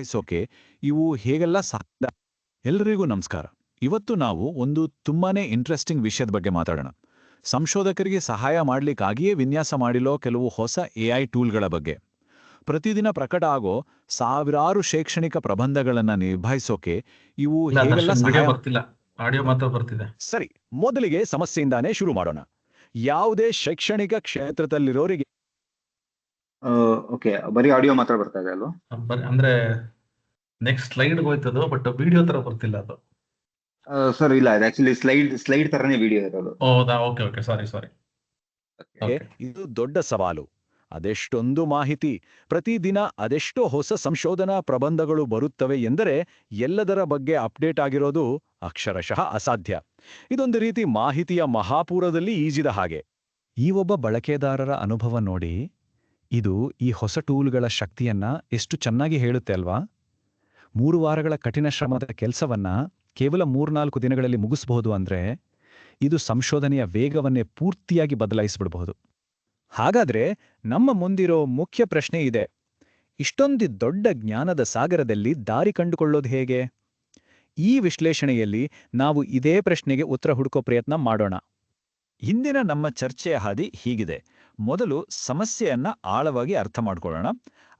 ನಿಭಾಯಿಸೋಕೆ ಇವು ಹೇಗೆಲ್ಲ ಸಾಧ್ಯ? ಎಲ್ರಿಗೂ ನಮಸ್ಕಾರ. ಇವತ್ತು ನಾವು ಒಂದು ತುಂಬಾನೇ ಇಂಟ್ರೆಸ್ಟಿಂಗ್ ವಿಷಯದ ಬಗ್ಗೆ ಮಾತಾಡೋಣ. ಸಂಶೋಧಕರಿಗೆ ಸಹಾಯ ಮಾಡ್ಲಿಕ್ಕಾಗಿಯೇ ವಿನ್ಯಾಸ ಮಾಡಿರೋ ಕೆಲವು ಹೊಸ AI ಟೂಲ್ಗಳ ಬಗ್ಗೆ. ಪ್ರತಿದಿನ ಪ್ರಕಟ ಆಗೋ ಸಾವಿರಾರು ಶೈಕ್ಷಣಿಕ ಪ್ರಬಂಧಗಳನ್ನ ನಿಭಾಯಿಸೋಕೆ ಇವು ಇಲ್ಲ, ಹೇಗೆಲ್ಲ ದರ್ಶನ್ ವಿಡಿಯೋ ಸಹಾಯ. ಬರ್ತಿಲ್ಲ, ಆಡಿಯೋ ಮಾತ್ರ ಬರ್ತಿದೆ. ಸರಿ, ಮೊದಲಿಗೆ ಸಮಸ್ಯೆಯಿಂದಾನೇ ಶುರು ಮಾಡೋಣ. ಯಾವುದೇ ಶೈಕ್ಷಣಿಕ ಕ್ಷೇತ್ರದಲ್ಲಿರೋರಿಗೆ ಓಕೆ, ಬರೀ ಆಡಿಯೋ ಮಾತ್ರ ಬರ್ತಾ ಇದೆ ಅಲ್ವಾ? ಅಂದ್ರೆ ನೆಕ್ಸ್ಟ್ ಸ್ಲೈಡ್ ಹೋಯ್ತದು, ಬಟ್ ವಿಡಿಯೋ ತರ ಬರ್ತಿಲ್ಲ ಅದು. ಸರ್ ಇಲ್ಲ, ಅದು ಆಕ್ಚುಲಿ ಸ್ಲೈಡ್ ತರನೇ ವಿಡಿಯೋ ಇರೋದು. ಹೌದಾ? ಓಕೆ ಓಕೆ, ಸಾರಿ. ಇದು ದೊಡ್ಡ ಸವಾಲು. ಅದೆಷ್ಟೊಂದು ಮಾಹಿತಿ, ಪ್ರತಿದಿನ ಅದೆಷ್ಟೋ ಹೊಸ ಸಂಶೋಧನಾ ಪ್ರಬಂಧಗಳು ಬರುತ್ತವೆ ಎಂದರೆ ಎಲ್ಲದರ ಬಗ್ಗೆ ಅಪ್ಡೇಟ್ ಆಗಿರೋದು ಅಕ್ಷರಶಃ ಅಸಾಧ್ಯ. ಇದೊಂದು ರೀತಿ ಮಾಹಿತಿಯ ಮಹಾಪೂರದಲ್ಲಿ ಈಜಿದ ಹಾಗೆ. ಈ ಒಬ್ಬ ಬಳಕೆದಾರರ ಅನುಭವ ನೋಡಿ, ಇದು ಈ ಹೊಸ ಟೂಲ್ಗಳ ಶಕ್ತಿಯನ್ನ ಎಷ್ಟು ಚೆನ್ನಾಗಿ ಹೇಳುತ್ತೆ ಅಲ್ವಾ? 3 ವಾರಗಳ ಕಠಿಣ ಶ್ರಮದ ಕೆಲಸವನ್ನ ಕೇವಲ 3-4 ದಿನಗಳಲ್ಲಿ ಮುಗಿಸಬಹುದು ಅಂದ್ರೆ ಇದು ಸಂಶೋಧನೆಯ ವೇಗವನ್ನೇ ಪೂರ್ತಿಯಾಗಿ ಬದಲಾಯಿಸಿಬಿಡಬಹುದು. ಹಾಗಾದ್ರೆ ನಮ್ಮ ಮುಂದಿರೋ ಮುಖ್ಯ ಪ್ರಶ್ನೆ ಇದೆ: ಇಷ್ಟೊಂದು ದೊಡ್ಡ ಜ್ಞಾನದ ಸಾಗರದಲ್ಲಿ ದಾರಿ ಕಂಡುಕೊಳ್ಳೋದು ಹೇಗೆ? ಈ ವಿಶ್ಲೇಷಣೆಯಲ್ಲಿ ನಾವು ಇದೇ ಪ್ರಶ್ನೆಗೆ ಉತ್ತರ ಹುಡುಕೋ ಪ್ರಯತ್ನ ಮಾಡೋಣ. ಹಿಂದಿನ ನಮ್ಮ ಚರ್ಚೆಯ ಹಾದಿ ಹೀಗಿದೆ. ಮೊದಲು ಸಮಸ್ಯೆಯನ್ನ ಆಳವಾಗಿ ಅರ್ಥ ಮಾಡ್ಕೊಳ್ಳೋಣ.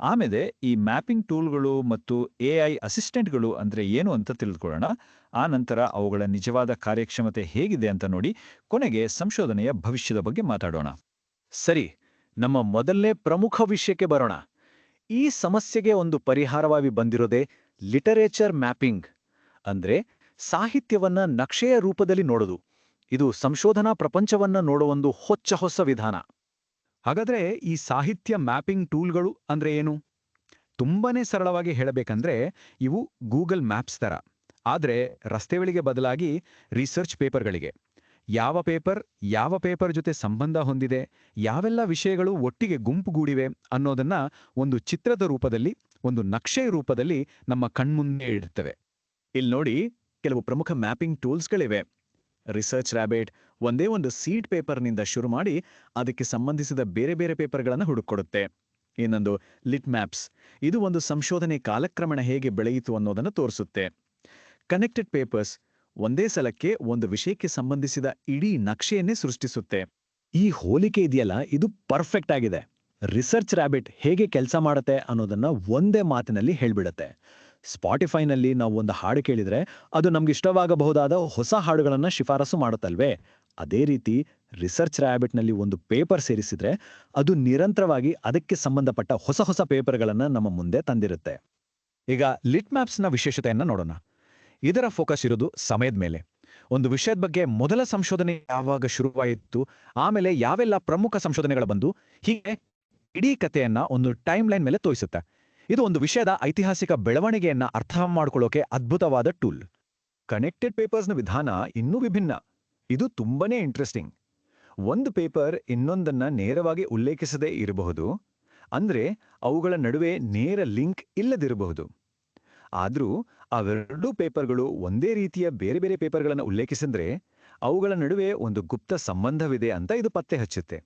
ಆಮೇಲೆ ಈ ಮ್ಯಾಪಿಂಗ್ ಟೂಲ್ಗಳು ಮತ್ತು AI ಅಸಿಸ್ಟೆಂಟ್ಗಳು ಅಂದ್ರೆ ಏನು ಅಂತ ತಿಳಿದುಕೊಳ್ಳೋಣ. ಆ ನಂತರ ಅವುಗಳ ನಿಜವಾದ ಕಾರ್ಯಕ್ಷಮತೆ ಹೇಗಿದೆ ಅಂತ ನೋಡಿ, ಕೊನೆಗೆ ಸಂಶೋಧನೆಯ ಭವಿಷ್ಯದ ಬಗ್ಗೆ ಮಾತಾಡೋಣ. ಸರಿ, ನಮ್ಮ ಮೊದಲನೇ ಪ್ರಮುಖ ವಿಷಯಕ್ಕೆ ಬರೋಣ. ಈ ಸಮಸ್ಯೆಗೆ ಒಂದು ಪರಿಹಾರವಾಗಿ ಬಂದಿರೋದೇ ಲಿಟರೇಚರ್ ಮ್ಯಾಪಿಂಗ್, ಅಂದ್ರೆ ಸಾಹಿತ್ಯವನ್ನ ನಕ್ಷೆಯ ರೂಪದಲ್ಲಿ ನೋಡೋದು. ಇದು ಸಂಶೋಧನಾ ಪ್ರಪಂಚವನ್ನ ನೋಡೋ ಒಂದು ಹೊಸ ವಿಧಾನ. ಹಾಗಾದ್ರೆ ಈ ಸಾಹಿತ್ಯ ಮ್ಯಾಪಿಂಗ್ ಟೂಲ್ಗಳು ಅಂದ್ರೆ ಏನು? ತುಂಬಾನೇ ಸರಳವಾಗಿ ಹೇಳಬೇಕಂದ್ರೆ ಇವು ಗೂಗಲ್ ಮ್ಯಾಪ್ಸ್ ತರ, ಆದ್ರೆ ರಸ್ತೆಗಳಿಗೆ ಬದಲಾಗಿ ರಿಸರ್ಚ್ ಪೇಪರ್ಗಳಿಗೆ. ಯಾವ ಪೇಪರ್ ಜೊತೆ ಸಂಬಂಧ ಹೊಂದಿದೆ, ಯಾವೆಲ್ಲ ವಿಷಯಗಳು ಒಟ್ಟಿಗೆ ಗುಂಪುಗೂಡಿವೆ ಅನ್ನೋದನ್ನ ಒಂದು ಚಿತ್ರದ ರೂಪದಲ್ಲಿ, ಒಂದು ನಕ್ಷೆಯ ರೂಪದಲ್ಲಿ ನಮ್ಮ ಕಣ್ಮುಂದೆ ಇಡುತ್ತವೆ. ಇಲ್ಲಿ ನೋಡಿ, ಕೆಲವು ಪ್ರಮುಖ ಮ್ಯಾಪಿಂಗ್ ಟೂಲ್ಸ್ಗಳಿವೆ. ರಿಸರ್ಚ್ ರ್ಯಾಬಿಟ್ ಒಂದೇ ಒಂದು ಸೀಡ್ ಪೇಪರ್ನಿಂದ ಶುರು ಮಾಡಿ ಅದಕ್ಕೆ ಸಂಬಂಧಿಸಿದ ಬೇರೆ ಬೇರೆ ಪೇಪರ್ಗಳನ್ನು ಹುಡುಕೊಡುತ್ತೆ. ಇನ್ನೊಂದು ಲಿಟ್ ಮ್ಯಾಪ್ಸ್, ಇದು ಒಂದು ಸಂಶೋಧನೆ ಕಾಲಕ್ರಮೇಣ ಹೇಗೆ ಬೆಳೆಯಿತು ಅನ್ನೋದನ್ನು ತೋರಿಸುತ್ತೆ. ಕನೆಕ್ಟೆಡ್ ಪೇಪರ್ಸ್ ಒಂದೇ ಸಲಕ್ಕೆ ಒಂದು ವಿಷಯಕ್ಕೆ ಸಂಬಂಧಿಸಿದ ಇಡೀ ನಕ್ಷೆಯನ್ನೇ ಸೃಷ್ಟಿಸುತ್ತೆ. ಈ ಹೋಲಿಕೆ ಇದೆಯಲ್ಲ, ಇದು ಪರ್ಫೆಕ್ಟ್ ಆಗಿದೆ. ರಿಸರ್ಚ್ ರ್ಯಾಬಿಟ್ ಹೇಗೆ ಕೆಲಸ ಮಾಡುತ್ತೆ ಅನ್ನೋದನ್ನ ಒಂದೇ ಮಾತಿನಲ್ಲಿ ಹೇಳ್ಬಿಡುತ್ತೆ. ಸ್ಪಾಟಿಫೈನಲ್ಲಿ ನಾವು ಒಂದು ಹಾಡು ಕೇಳಿದ್ರೆ ಅದು ನಮ್ಗೆ ಇಷ್ಟವಾಗಬಹುದಾದ ಹೊಸ ಹಾಡುಗಳನ್ನ ಶಿಫಾರಸು ಮಾಡುತ್ತಲ್ವೇ? ಅದೇ ರೀತಿ ರಿಸರ್ಚ್ ರ್ಯಾಬಿಟ್ನಲ್ಲಿ ಒಂದು ಪೇಪರ್ ಸೇರಿಸಿದ್ರೆ ಅದು ನಿರಂತರವಾಗಿ ಅದಕ್ಕೆ ಸಂಬಂಧಪಟ್ಟ ಹೊಸ ಪೇಪರ್ಗಳನ್ನ ನಮ್ಮ ಮುಂದೆ ತಂದಿರುತ್ತೆ. ಈಗ ಲಿಟ್ ಮ್ಯಾಪ್ಸ್ನ ವಿಶೇಷತೆಯನ್ನ ನೋಡೋಣ. ಇದರ ಫೋಕಸ್ ಇರೋದು ಸಮಯದ ಮೇಲೆ. ಒಂದು ವಿಷಯದ ಬಗ್ಗೆ ಮೊದಲ ಸಂಶೋಧನೆ ಯಾವಾಗ ಶುರುವಾಯಿತು, ಆಮೇಲೆ ಯಾವೆಲ್ಲ ಪ್ರಮುಖ ಸಂಶೋಧನೆಗಳು ಬಂದು, ಹೀಗೆ ಇಡೀ ಕಥೆಯನ್ನ ಒಂದು ಟೈಮ್ ಲೈನ್ ಮೇಲೆ ತೋರಿಸುತ್ತೆ. ಇದು ಒಂದು ವಿಷಯದ ಐತಿಹಾಸಿಕ ಬೆಳವಣಿಗೆಯನ್ನ ಅರ್ಥ ಮಾಡ್ಕೊಳ್ಳೋಕೆ ಅದ್ಭುತವಾದ ಟೂಲ್. ಕನೆಕ್ಟೆಡ್ ಪೇಪರ್ಸ್ನ ವಿಧಾನ ಇನ್ನೂ ವಿಭಿನ್ನ. ಇದು ತುಂಬಾನೇ ಇಂಟ್ರೆಸ್ಟಿಂಗ್. ಒಂದು ಪೇಪರ್ ಇನ್ನೊಂದನ್ನ ನೇರವಾಗಿ ಉಲ್ಲೇಖಿಸದೇ ಇರಬಹುದು, ಅಂದ್ರೆ ಅವುಗಳ ನಡುವೆ ನೇರ ಲಿಂಕ್ ಇಲ್ಲದಿರಬಹುದು. ಆದ್ರೂ ಅವೆರಡೂ ಪೇಪರ್ಗಳು ಒಂದೇ ರೀತಿಯ ಬೇರೆ ಬೇರೆ ಪೇಪರ್ಗಳನ್ನು ಉಲ್ಲೇಖಿಸಿದ್ರೆ ಅವುಗಳ ನಡುವೆ ಒಂದು ಗುಪ್ತ ಸಂಬಂಧವಿದೆ ಅಂತ ಇದು ಪತ್ತೆ ಹಚ್ಚುತ್ತೆ.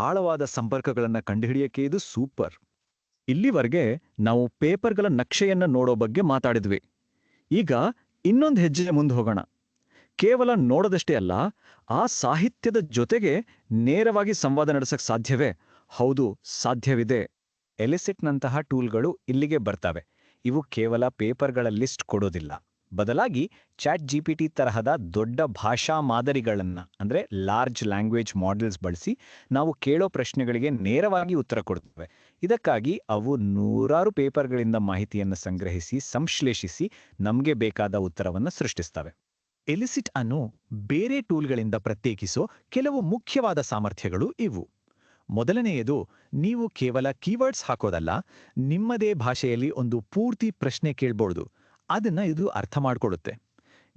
ಆಳವಾದ ಸಂಪರ್ಕಗಳನ್ನ ಕಂಡುಹಿಡಿಯಕ್ಕೆ ಇದು ಸೂಪರ್. ಇಲ್ಲಿವರೆಗೆ ನಾವು ಪೇಪರ್ಗಳ ನಕ್ಷೆಯನ್ನ ನೋಡೋ ಬಗ್ಗೆ ಮಾತಾಡಿದ್ವಿ. ಈಗ ಇನ್ನೊಂದು ಹೆಜ್ಜೆ ಮುಂದೆ ಹೋಗೋಣ. ಕೇವಲ ನೋಡೋದಷ್ಟೇ ಅಲ್ಲ, ಆ ಸಾಹಿತ್ಯದ ಜೊತೆಗೆ ನೇರವಾಗಿ ಸಂವಾದ ನಡೆಸಕ್ ಸಾಧ್ಯವೇ? ಹೌದು, ಸಾಧ್ಯವಿದೆ. ಎಲಿಸಿಟ್ನಂತಹ ಟೂಲ್ಗಳು ಇಲ್ಲಿಗೆ ಬರ್ತವೆ. ಇವು ಕೇವಲ ಪೇಪರ್ಗಳ ಲಿಸ್ಟ್ ಕೊಡೋದಿಲ್ಲ, ಬದಲಾಗಿ ChatGPT ತರಹದ ದೊಡ್ಡ ಭಾಷಾ ಮಾದರಿಗಳನ್ನ, ಅಂದ್ರೆ ಲಾರ್ಜ್ ಲ್ಯಾಂಗ್ವೇಜ್ ಮಾಡೆಲ್ಸ್ ಬಳಸಿ ನಾವು ಕೇಳೋ ಪ್ರಶ್ನೆಗಳಿಗೆ ನೇರವಾಗಿ ಉತ್ತರ ಕೊಡ್ತವೆ. ಇದಕ್ಕಾಗಿ ಅವು ನೂರಾರು ಪೇಪರ್ಗಳಿಂದ ಮಾಹಿತಿಯನ್ನು ಸಂಗ್ರಹಿಸಿ ಸಂಶ್ಲೇಷಿಸಿ ನಮಗೆ ಬೇಕಾದ ಉತ್ತರವನ್ನು ಸೃಷ್ಟಿಸ್ತವೆ. ಎಲಿಸಿಟ್ ಅನ್ನು ಬೇರೆ ಟೂಲ್ಗಳಿಂದ ಪ್ರತ್ಯೇಕಿಸೋ ಕೆಲವು ಮುಖ್ಯವಾದ ಸಾಮರ್ಥ್ಯಗಳು ಇವು. ಮೊದಲನೆಯದು, ನೀವು ಕೇವಲ ಕೀವರ್ಡ್ಸ್ ಹಾಕೋದಲ್ಲ, ನಿಮ್ಮದೇ ಭಾಷೆಯಲ್ಲಿ ಒಂದು ಪೂರ್ತಿ ಪ್ರಶ್ನೆ ಕೇಳ್ಬೋದು. ಅದನ್ನ ಇದು ಅರ್ಥ ಮಾಡ್ಕೊಳ್ಳುತ್ತೆ.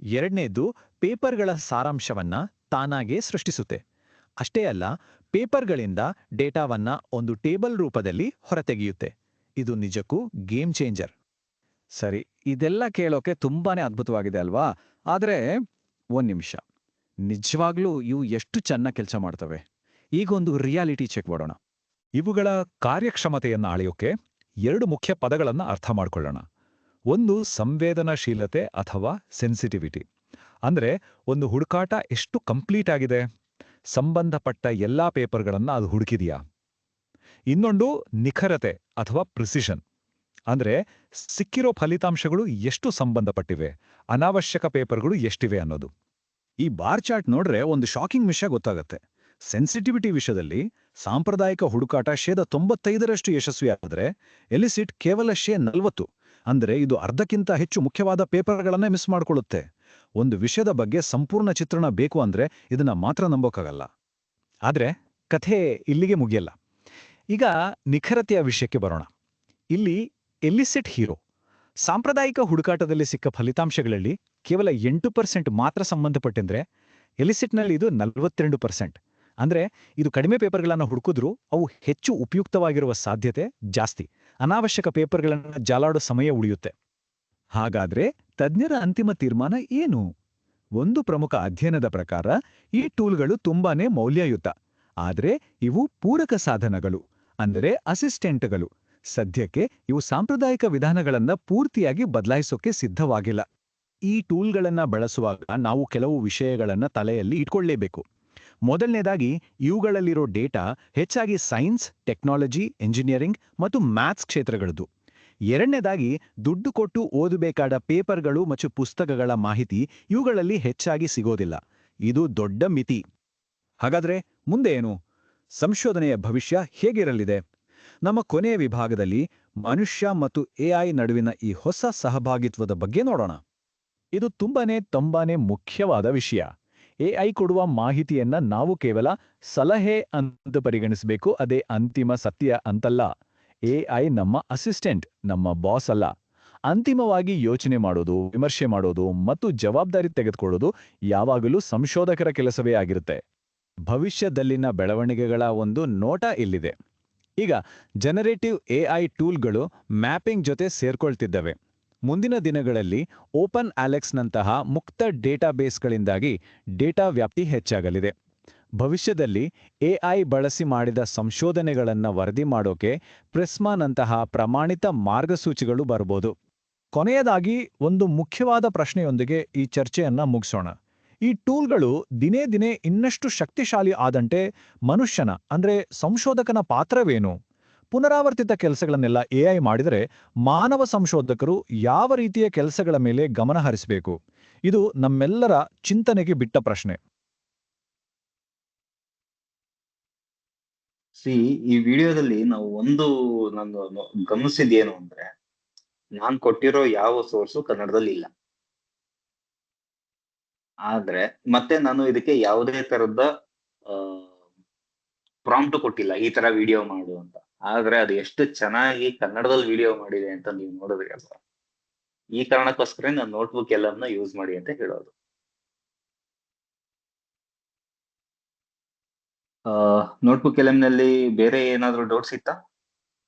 ಎರಡನೇದು, ಪೇಪರ್ಗಳ ಸಾರಾಂಶವನ್ನ ತಾನಾಗೇ ಸೃಷ್ಟಿಸುತ್ತೆ. ಅಷ್ಟೇ ಅಲ್ಲ, ಪೇಪರ್ಗಳಿಂದ ಡೇಟಾವನ್ನ ಒಂದು ಟೇಬಲ್ ರೂಪದಲ್ಲಿ ಹೊರತೆಗೆಯುತ್ತೆ. ಇದು ನಿಜಕ್ಕೂ ಗೇಮ್ ಚೇಂಜರ್. ಸರಿ, ಇದೆಲ್ಲ ಕೇಳೋಕೆ ತುಂಬಾನೇ ಅದ್ಭುತವಾಗಿದೆ ಅಲ್ವಾ? ಆದ್ರೆ ಒಂದ್ ನಿಮಿಷ, ನಿಜವಾಗ್ಲೂ ಇವು ಎಷ್ಟು ಚೆನ್ನಾಗಿ ಕೆಲಸ ಮಾಡ್ತವೆ? ಈಗ ಒಂದು ರಿಯಾಲಿಟಿ ಚೆಕ್ ಮಾಡೋಣ. ಇವುಗಳ ಕಾರ್ಯಕ್ಷಮತೆಯನ್ನು ಅಳೆಯೋಕೆ 2 ಮುಖ್ಯ ಪದಗಳನ್ನು ಅರ್ಥ ಮಾಡ್ಕೊಳ್ಳೋಣ. ಒಂದು ಸಂವೇದನಾಶೀಲತೆ ಅಥವಾ ಸೆನ್ಸಿಟಿವಿಟಿ. ಅಂದ್ರೆ ಒಂದು ಹುಡುಕಾಟ ಎಷ್ಟು ಕಂಪ್ಲೀಟ್ ಆಗಿದೆ, ಸಂಬಂಧಪಟ್ಟ ಎಲ್ಲಾ ಪೇಪರ್ಗಳನ್ನ ಅದು ಹುಡುಕಿದೆಯಾ. ಇನ್ನೊಂದು ನಿಖರತೆ ಅಥವಾ ಪ್ರಿಸಿಷನ್. ಅಂದ್ರೆ ಸಿಕ್ಕಿರೋ ಫಲಿತಾಂಶಗಳು ಎಷ್ಟು ಸಂಬಂಧಪಟ್ಟಿವೆ, ಅನಾವಶ್ಯಕ ಪೇಪರ್ಗಳು ಎಷ್ಟಿವೆ ಅನ್ನೋದು. ಈ ಬಾರ್ ಚಾರ್ಟ್ ನೋಡ್ರೆ ಒಂದು ಶಾಕಿಂಗ್ ವಿಷಯ ಗೊತ್ತಾಗತ್ತೆ. ಸೆನ್ಸಿಟಿವಿಟಿ ವಿಷಯದಲ್ಲಿ ಸಾಂಪ್ರದಾಯಿಕ ಹುಡುಕಾಟ 95% ಯಶಸ್ವಿಯಾದರೆ ಎಲಿಸಿಟ್ ಕೇವಲ 40. ಅಂದ್ರೆ ಇದು ಅರ್ಧಕ್ಕಿಂತ ಹೆಚ್ಚು ಮುಖ್ಯವಾದ ಪೇಪರ್ಗಳನ್ನೇ ಮಿಸ್ ಮಾಡ್ಕೊಳ್ಳುತ್ತೆ. ಒಂದು ವಿಷಯದ ಬಗ್ಗೆ ಸಂಪೂರ್ಣ ಚಿತ್ರಣ ಬೇಕು ಅಂದ್ರೆ ಇದನ್ನ ಮಾತ್ರ ನಂಬೋಕ್ಕಾಗಲ್ಲ. ಆದ್ರೆ ಕಥೆ ಇಲ್ಲಿಗೆ ಮುಗಿಯಲ್ಲ. ಈಗ ನಿಖರತೆಯ ವಿಷಯಕ್ಕೆ ಬರೋಣ. ಇಲ್ಲಿ ಎಲಿಸಿಟ್ ಹೀರೋ. ಸಾಂಪ್ರದಾಯಿಕ ಹುಡುಕಾಟದಲ್ಲಿ ಸಿಕ್ಕ ಫಲಿತಾಂಶಗಳಲ್ಲಿ ಕೇವಲ 8% ಮಾತ್ರ ಸಂಬಂಧಪಟ್ಟಿದ್ರೆ ಎಲಿಸಿಟ್ನಲ್ಲಿ ಇದು 42%. ಅಂದ್ರೆ ಇದು ಕಡಿಮೆ ಪೇಪರ್ಗಳನ್ನು ಹುಡುಕಿದ್ರೂ ಅವು ಹೆಚ್ಚು ಉಪಯುಕ್ತವಾಗಿರುವ ಸಾಧ್ಯತೆ ಜಾಸ್ತಿ. ಅನಾವಶ್ಯಕ ಪೇಪರ್ಗಳನ್ನು ಜಾಲಾಡೋ ಸಮಯ ಉಳಿಯುತ್ತೆ. ಹಾಗಾದ್ರೆ ತಜ್ಞರ ಅಂತಿಮ ತೀರ್ಮಾನ ಏನು? ಒಂದು ಪ್ರಮುಖ ಅಧ್ಯಯನದ ಪ್ರಕಾರ ಈ ಟೂಲ್ಗಳು ತುಂಬಾನೇ ಮೌಲ್ಯಯುತ. ಆದ್ರೆ ಇವು ಪೂರಕ ಸಾಧನಗಳು, ಅಂದರೆ ಅಸಿಸ್ಟೆಂಟ್ಗಳು. ಸದ್ಯಕ್ಕೆ ಇವು ಸಾಂಪ್ರದಾಯಿಕ ವಿಧಾನಗಳನ್ನ ಪೂರ್ತಿಯಾಗಿ ಬದಲಾಯಿಸೋಕೆ ಸಿದ್ಧವಾಗಿಲ್ಲ. ಈ ಟೂಲ್ಗಳನ್ನ ಬಳಸುವಾಗ ನಾವು ಕೆಲವು ವಿಷಯಗಳನ್ನ ತಲೆಯಲ್ಲಿ ಇಟ್ಕೊಳ್ಳೇಬೇಕು. ಮೊದಲನೇದಾಗಿ ಇವುಗಳಲ್ಲಿರೋ ಡೇಟಾ ಹೆಚ್ಚಾಗಿ ಸೈನ್ಸ್, ಟೆಕ್ನಾಲಜಿ, ಎಂಜಿನಿಯರಿಂಗ್ ಮತ್ತು ಮ್ಯಾಥ್ಸ್ ಕ್ಷೇತ್ರಗಳದ್ದು. ಎರಡನೇದಾಗಿ ದುಡ್ಡು ಕೊಟ್ಟು ಓದಬೇಕಾದ ಪೇಪರ್ಗಳು ಮತ್ತು ಪುಸ್ತಕಗಳ ಮಾಹಿತಿ ಇವುಗಳಲ್ಲಿ ಹೆಚ್ಚಾಗಿ ಸಿಗೋದಿಲ್ಲ. ಇದು ದೊಡ್ಡ ಮಿತಿ. ಹಾಗಾದ್ರೆ ಮುಂದೆ ಏನು? ಸಂಶೋಧನೆಯ ಭವಿಷ್ಯ ಹೇಗಿರಲಿದೆ? ನಮ್ಮ ಕೊನೆಯ ವಿಭಾಗದಲ್ಲಿ ಮನುಷ್ಯ ಮತ್ತು ಎಐ ನಡುವಿನ ಈ ಹೊಸ ಸಹಭಾಗಿತ್ವದ ಬಗ್ಗೆ ನೋಡೋಣ. ಇದು ತುಂಬಾನೇ ಮುಖ್ಯವಾದ ವಿಷಯ. ಎಐ ಕೊಡುವ ಮಾಹಿತಿಯನ್ನ ನಾವು ಕೇವಲ ಸಲಹೆ ಅಂತ ಪರಿಗಣಿಸಬೇಕು, ಅದೇ ಅಂತಿಮ ಸತ್ಯ ಅಂತಲ್ಲ. ಎಐ ನಮ್ಮ ಅಸಿಸ್ಟೆಂಟ್, ನಮ್ಮ ಬಾಸ್ ಅಲ್ಲ. ಅಂತಿಮವಾಗಿ ಯೋಚನೆ ಮಾಡೋದು, ವಿಮರ್ಶೆ ಮಾಡೋದು ಮತ್ತು ಜವಾಬ್ದಾರಿ ತೆಗೆದುಕೊಳ್ಳೋದು ಯಾವಾಗಲೂ ಸಂಶೋಧಕರ ಕೆಲಸವೇ ಆಗಿರುತ್ತೆ. ಭವಿಷ್ಯದಲ್ಲಿನ ಬೆಳವಣಿಗೆಗಳ ಒಂದು ನೋಟ ಇಲ್ಲಿದೆ. ಈಗ ಜನರೇಟಿವ್ ಎಐ ಟೂಲ್ಗಳು ಮ್ಯಾಪಿಂಗ್ ಜೊತೆ ಸೇರ್ಕೊಳ್ತಿದ್ದವೆ. ಮುಂದಿನ ದಿನಗಳಲ್ಲಿ ಓಪನ್ ಅಲೆಕ್ಸ್ನಂತಹ ಮುಕ್ತ ಡೇಟಾಬೇಸ್ಗಳಿಂದಾಗಿ ಡೇಟಾ ವ್ಯಾಪ್ತಿ ಹೆಚ್ಚಾಗಲಿದೆ. ಭವಿಷ್ಯದಲ್ಲಿ ಎಐ ಬಳಸಿ ಮಾಡಿದ ಸಂಶೋಧನೆಗಳನ್ನು ವರದಿ ಮಾಡೋಕೆ ಪ್ರಿಸ್ಮಾನಂತಹ ಪ್ರಮಾಣಿತ ಮಾರ್ಗಸೂಚಿಗಳು ಬರ್ಬೋದು. ಕೊನೆಯದಾಗಿ ಒಂದು ಮುಖ್ಯವಾದ ಪ್ರಶ್ನೆಯೊಂದಿಗೆ ಈ ಚರ್ಚೆಯನ್ನ ಮುಗಿಸೋಣ. ಈ ಟೂಲ್ಗಳು ದಿನೇ ದಿನೇ ಇನ್ನಷ್ಟು ಶಕ್ತಿಶಾಲಿ ಆದಂತೆ ಮನುಷ್ಯನ ಅಂದ್ರೆ ಸಂಶೋಧಕನ ಪಾತ್ರವೇನು? ಪುನರಾವರ್ತಿತ ಕೆಲಸಗಳನ್ನೆಲ್ಲ ಎಐ ಮಾಡಿದರೆ ಮಾನವ ಸಂಶೋಧಕರು ಯಾವ ರೀತಿಯ ಕೆಲಸಗಳ ಮೇಲೆ ಗಮನ ಹರಿಸಬೇಕು? ಇದು ನಮ್ಮೆಲ್ಲರ ಚಿಂತನೆಗೆ ಬಿಟ್ಟ ಪ್ರಶ್ನೆ. ಈ ವಿಡಿಯೋದಲ್ಲಿ ನಾವು ನಾನು ಗಮನಿಸಿದ್ದೇನು ಅಂದ್ರೆ, ನಾನ್ ಕೊಟ್ಟಿರೋ ಯಾವ ಸೋರ್ಸು ಕನ್ನಡದಲ್ಲಿ ಇಲ್ಲ. ಆದ್ರೆ ಮತ್ತೆ ನಾನು ಇದಕ್ಕೆ ಯಾವುದೇ ತರದ ಪ್ರಾಂಪ್ಟ್ ಕೊಟ್ಟಿಲ್ಲ, ಈ ತರ ವಿಡಿಯೋ ಮಾಡು ಅಂತ. ಆದ್ರೆ ಅದು ಎಷ್ಟು ಚೆನ್ನಾಗಿ ಕನ್ನಡದಲ್ಲಿ ವಿಡಿಯೋ ಮಾಡಿದೆ ಅಂತ ನೀವು ನೋಡಿದ್ರಿ ಅಲ್ವಾ? ಈ ಕಾರಣಕ್ಕೋಸ್ಕರ ನಾನು ನೋಟ್ಬುಕ್ ಎಲ್ಲನ್ನ ಯೂಸ್ ಮಾಡಿ ಅಂತ ಹೇಳೋದು. ನೋಟ್ಬುಕ್ ನಲ್ಲಿ ಬೇರೆ ಏನಾದ್ರು ಡೌಟ್ಸ್ ಇತ್ತಾ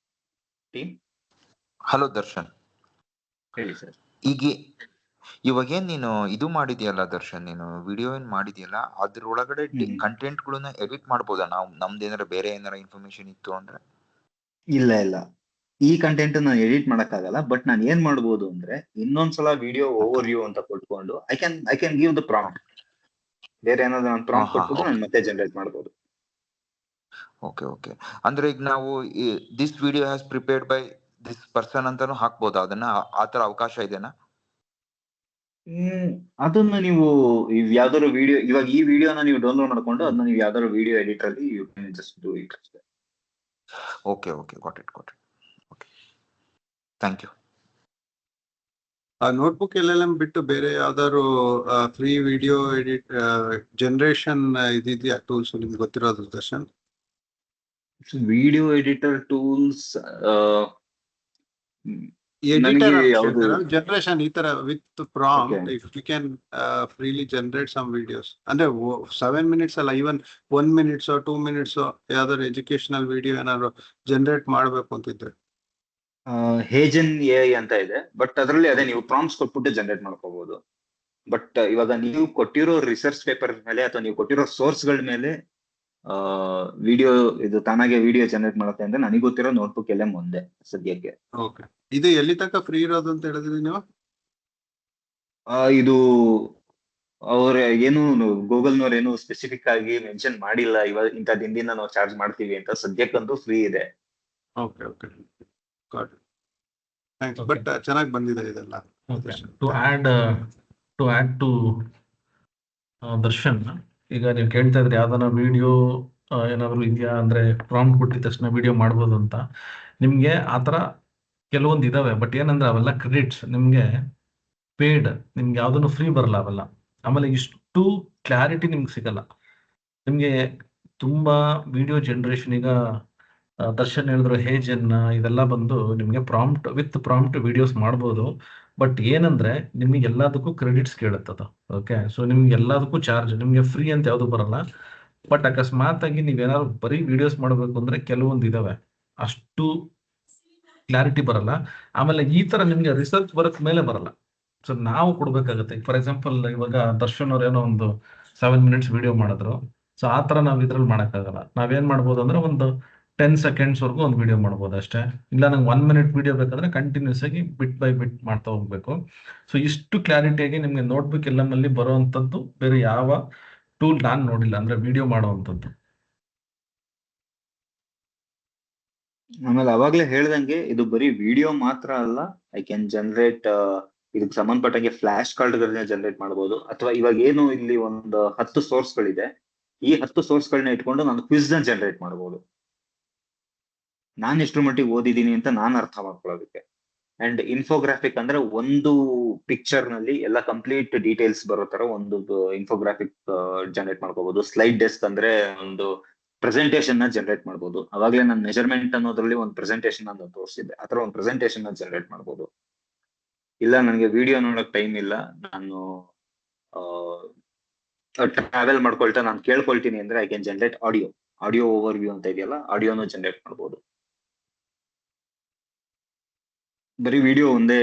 ಟೀಮ್? ಹಲೋ ದರ್ಶನ್, ಹೇಳಿ ಸರ್. ಈಗ ಇವಾಗೇನ್ ನೀನು ಇದು ಮಾಡಿದ್ಯಲ್ಲ ದರ್ಶನ್, ನೀನು ವಿಡಿಯೋ ಏನ್ ಮಾಡಿದ್ಯಲ್ಲ ಅದ್ರೊಳಗಡೆ ಕಂಟೆಂಟ್ಗಳನ್ನ ಎಡಿಟ್ ಮಾಡ್ಬೋದಾ? ನಾವು ನಮ್ದೇನಾರ ಬೇರೆ ಏನಾರ ಇನ್ಫಾರ್ಮೇಶನ್ ಇತ್ತು ಅಂದ್ರೆ? ಇಲ್ಲ, ಈ ಕಂಟೆಂಟ್ ನಾನು ಎಡಿಟ್ ಮಾಡಕ್ಕಾಗಲ್ಲ. ಬಟ್ ನಾನು ಏನ್ ಮಾಡ್ಬೋದು ಅಂದ್ರೆ, ಇನ್ನೊಂದ್ಸಲ ವಿಡಿಯೋ ಓವರ್ ವ್ಯೂ ಅಂತ ಕೊಟ್ಕೊಂಡು I can give the prompt. ಬೇರೆ ಏನಾದ್ರು ನಾನು ಪ್ರಾಂಪ್ಟ್ ಕೊಟ್ಬಿಟ್ಟು ನಾನು ಮತ್ತೆ ಜನರೇಟ್ ಮಾಡ್ಬೋದು. ಓಕೆ. ಅಂದ್ರೆ ಈಗ ನಾವು this video has prepared by this person ಅಂತಾನು ಹಾಕ್ಬೋದಾ? ಅದನ್ನ ಆತರ ಅವಕಾಶ ಇದೆನಾ? ಅದನ್ನ ನೀವು ಯಾವ್ದಾದ್ರು ವಿಡಿಯೋ, ಇವಾಗ ಈ ವಿಡಿಯೋನ ನೀವು ಡೌನ್ಲೋಡ್ ಮಾಡ್ಕೊಂಡು ಅದನ್ನ ನೀವು ಯಾವ್ದಾದ್ರು ವಿಡಿಯೋ ಎಡಿಟರ್ ಅಲ್ಲಿ you can just do it ಅಷ್ಟೇ. Okay, got it. Okay, thank you. Notebook LLM ಬಿಟ್ಟು ಬೇರೆ ಯಾವ್ದಾದ್ರು ಫ್ರೀ ವಿಡಿಯೋ ಎಡಿಟ್ ಜನರೇಷನ್ ಇದೆಯಾ ಟೂಲ್ಸ್ ನಿಮ್ಗೆ ಗೊತ್ತಿರೋದು Darshan? Video editor tools editor generation ಈ ತರ with prompt, if you can freely generate some videos, ಅಂದ್ರೆ 7 minutes ಅಲ್ಲ, ಈವನ್ 1 minute 2 minutes ಯಾವ್ದಾದ್ರು ಎಜುಕೇಶನಲ್ ವಿಡಿಯೋ ಏನಾದ್ರು ಜನರೇಟ್ ಮಾಡ್ಬೇಕು ಅಂತಿದ್ರೆ ಹೇಜನ್ ಎಐ ಅಂತ ಇದೆ. ಬಟ್ ಅದರಲ್ಲಿ ಅದೇ ನೀವು ಪ್ರಾಂಪ್ಟ್ಸ್ ಕೊಟ್ಬಿಟ್ಟು ಜನರೇಟ್ ಮಾಡ್ಕೋಬಹುದು. ಬಟ್ ಇವಾಗ ನೀವು ಕೊಟ್ಟಿರೋ ರಿಸರ್ಚ್ ಪೇಪರ್ ಮೇಲೆ ಅಥವಾ ನೀವು ಕೊಟ್ಟಿರೋ ಸೋರ್ಸ್ ಗಳ ಮೇಲೆ ವಿಡಿಯೋ ಇದು ತಾನಾಗೆ ವಿಡಿಯೋ ಜನರೇಟ್ ಮಾಡುತ್ತೆ ಅಂದ್ರೆ ನನಗೆ ಗೊತ್ತಿರೋ ನೋಟ್ಬುಕ್ ಎಲ್ಲ ಒಂದೇ ಸದ್ಯಕ್ಕೆ. ಓಕೆ, ಇದು ಎಲ್ಲಿ ತನಕ ಫ್ರೀ ಇರೋದು ಅಂತ ಹೇಳಿದ್ರಿ ನೀವು? ಇದು ಅವ್ರ ಏನು ಗೂಗಲ್ನವ್ರು ಏನು ಸ್ಪೆಸಿಫಿಕ್ ಆಗಿ ಮೆನ್ಷನ್ ಮಾಡಿಲ್ಲ ಇವಾಗ ಇಂಥ ದಿನದಿಂದ ನಾವು ಚಾರ್ಜ್ ಮಾಡ್ತೀವಿ ಅಂತ. ಸದ್ಯಕ್ಕಂತೂ ಫ್ರೀ ಇದೆ. Okay okay, got it, thanks. But ಚೆನ್ನಾಗಿ ಬಂದಿದೆ ಇದೆಲ್ಲ. ಟು ಆಡ್ ಟು ದರ್ಶನ್, ಈಗ ನೀವು ಕೇಳ್ತಾ ಇದ್ರಿ ಯಾವ್ದಾನ ವಿಡಿಯೋ ಏನಾದ್ರು ಇದೆಯಾ ಅಂದ್ರೆ ಪ್ರಾಂಪ್ಟ್ ಕೊಟ್ಟಿದ ತಕ್ಷಣ ವಿಡಿಯೋ ಮಾಡ್ಬೋದು ಅಂತ. ನಿಮ್ಗೆ ಆತರ ಕೆಲವೊಂದು ಇದಾವೆ, ಬಟ್ ಏನಂದ್ರೆ ಅವೆಲ್ಲ ಕ್ರೆಡಿಟ್ಸ್ ನಿಮ್ಗೆ ಪೇಯ್ಡ್, ನಿಮ್ಗೆ ಯಾವ್ದನ್ನು ಫ್ರೀ ಬರಲ್ಲ ಅವೆಲ್ಲ. ಆಮೇಲೆ ಇಷ್ಟು ಕ್ಲಾರಿಟಿ ನಿಮ್ಗೆ ಸಿಗಲ್ಲ. ನಿಮ್ಗೆ ತುಂಬಾ ವಿಡಿಯೋ ಜನರೇಷನ್, ಈಗ ದರ್ಶನ್ ಹೇಳಿದ್ರು ಹೇಜನ್ನ, ಇದೆಲ್ಲ ಬಂದು ನಿಮ್ಗೆ ವಿತ್ ಪ್ರಾಂಪ್ಟ್ ವಿಡಿಯೋಸ್ ಮಾಡ್ಬೋದು. ಬಟ್ ಏನಂದ್ರೆ ನಿಮ್ಗೆ ಎಲ್ಲದಕ್ಕೂ ಕ್ರೆಡಿಟ್ಸ್ ಕೇಳುತ್ತದ. ಓಕೆ, ಸೊ ನಿಮ್ಗೆ ಎಲ್ಲದಕ್ಕೂ ಚಾರ್ಜ್, ನಿಮ್ಗೆ ಫ್ರೀ ಅಂತ ಯಾವ್ದು ಬರಲ್ಲ. ಬಟ್ ಅಕಸ್ಮಾತ್ ಆಗಿ ನೀವೇನಾದ್ರು ಬರೀ ವಿಡಿಯೋಸ್ ಮಾಡ್ಬೇಕು ಅಂದ್ರೆ ಕೆಲವೊಂದು ಇದಾವೆ, ಅಷ್ಟು ಕ್ಲಾರಿಟಿ ಬರಲ್ಲ. ಆಮೇಲೆ ಈ ತರ ನಿಮ್ಗೆ ರಿಸರ್ಚ್ ವರ್ಕ್ ಮೇಲೆ ಬರಲ್ಲ. ಸೊ ನಾವು ಕೊಡ್ಬೇಕಾಗತ್ತೆ. ಫಾರ್ ಎಕ್ಸಾಂಪಲ್ ಇವಾಗ ದರ್ಶನ್ ಅವ್ರ ಏನೋ ಒಂದು 7 minutes ವಿಡಿಯೋ ಮಾಡಿದ್ರು. ಸೊ ಆ ತರ ನಾವ್ ಇದ್ರಲ್ಲಿ ಮಾಡಕ್ಕಾಗಲ್ಲ. ನಾವೇನ್ ಮಾಡ್ಬೋದು ಅಂದ್ರೆ ಒಂದು 10 seconds ವರ್ಗು ಒಂದು ವಿಡಿಯೋ ಮಾಡ್ಬೋದು ಅಷ್ಟೇ. ಇಲ್ಲ ನಂಗೆ 1 minute ವಿಡಿಯೋ ಬೇಕಂದ್ರೆ ಕಂಟಿನ್ಯೂಸ್ ಆಗಿ ಬಿಟ್ ಬೈ ಬಿಟ್ ಮಾಡ್ತಾ ಹೋಗ್ಬೇಕು. ಸೊ ಇಷ್ಟು ಕ್ಲಾರಿಟಿಯಾಗಿ ನಿಮ್ಗೆ ನೋಟ್ಬುಕ್ ಎಲ್ಲಮಲ್ಲಿ ಬರುವಂತದ್ದು ಬೇರೆ ಯಾವ ಟೂಲ್ ನಾನ್ ನೋಡಿಲ್ಲ, ಅಂದ್ರೆ ವಿಡಿಯೋ ಮಾಡುವಂತದ್ದು. ಆಮೇಲೆ ಅವಾಗ್ಲೇ ಹೇಳ್ದಂಗೆ ಇದು ಬರೀ ವಿಡಿಯೋ ಮಾತ್ರ ಅಲ್ಲ, ಐ ಕ್ಯಾನ್ ಜನರೇಟ್ ಇದಕ್ಕೆ ಸಂಬಂಧಪಟ್ಟಂಗೆ ಫ್ಲಾಶ್ ಕಾರ್ಡ್ಗಳನ್ನ ಜನರೇಟ್ ಮಾಡ್ಬೋದು. ಅಥವಾ ಇವಾಗ ಏನು ಇಲ್ಲಿ ಒಂದು 10 ಸೋರ್ಸ್ಗಳಿದೆ, ಈ 10 ಸೋರ್ಸ್ಗಳನ್ನ ಇಟ್ಕೊಂಡು ನಾನು ಕ್ವಿಸ್ ನ ಜನರೇಟ್ ಮಾಡ್ಬೋದು. ನಾನು ಎಷ್ಟರ ಮಟ್ಟಿಗೆ ಓದಿದ್ದೀನಿ ಅಂತ ನಾನು ಅರ್ಥ ಮಾಡ್ಕೊಳ್ಳೋದಕ್ಕೆ. ಅಂಡ್ ಇನ್ಫೋಗ್ರಾಫಿಕ್ ಅಂದ್ರೆ ಒಂದು ಪಿಕ್ಚರ್ ನಲ್ಲಿ ಎಲ್ಲ ಕಂಪ್ಲೀಟ್ ಡೀಟೇಲ್ಸ್ ಬರೋ ತರ ಒಂದು ಇನ್ಫೋಗ್ರಾಫಿಕ್ ಜನರೇಟ್ ಮಾಡ್ಕೋಬಹುದು. ಸ್ಲೈಡ್ ಡೆಸ್ಕ್ ಅಂದ್ರೆ ಒಂದು ಪ್ರೆಸೆಂಟೇಶನ್ ನ ಜನರೇಟ್ ಮಾಡ್ಬೋದು. ಅವಾಗಲೇ ನಾನು ಮೆಜರ್ಮೆಂಟ್ ಅನ್ನೋದ್ರಲ್ಲಿ ಒಂದು ಪ್ರೆಸೆಂಟೇಶನ್ ಅನ್ನು ತೋರಿಸಿದ್ದೆ, ಆತರ ಒಂದು ಪ್ರೆಸೆಂಟೇಶನ್ ನ ಜನರೇಟ್ ಮಾಡ್ಬೋದು. ಇಲ್ಲ ನನಗೆ ವಿಡಿಯೋ ನೋಡಕ್ ಟೈಮ್ ಇಲ್ಲ, ನಾನು ಟ್ರಾವೆಲ್ ಮಾಡ್ಕೊಳ್ತಾ ನಾನು ಕೇಳ್ಕೊಳ್ತೀನಿ ಅಂದ್ರೆ I can generate audio over view ಅಂತ ಇದೆಯಲ್ಲ, ಆಡಿಯೋನು ಜನರೇಟ್ ಮಾಡ್ಬೋದು. ಬರೀ ವಿಡಿಯೋ ಒಂದೇ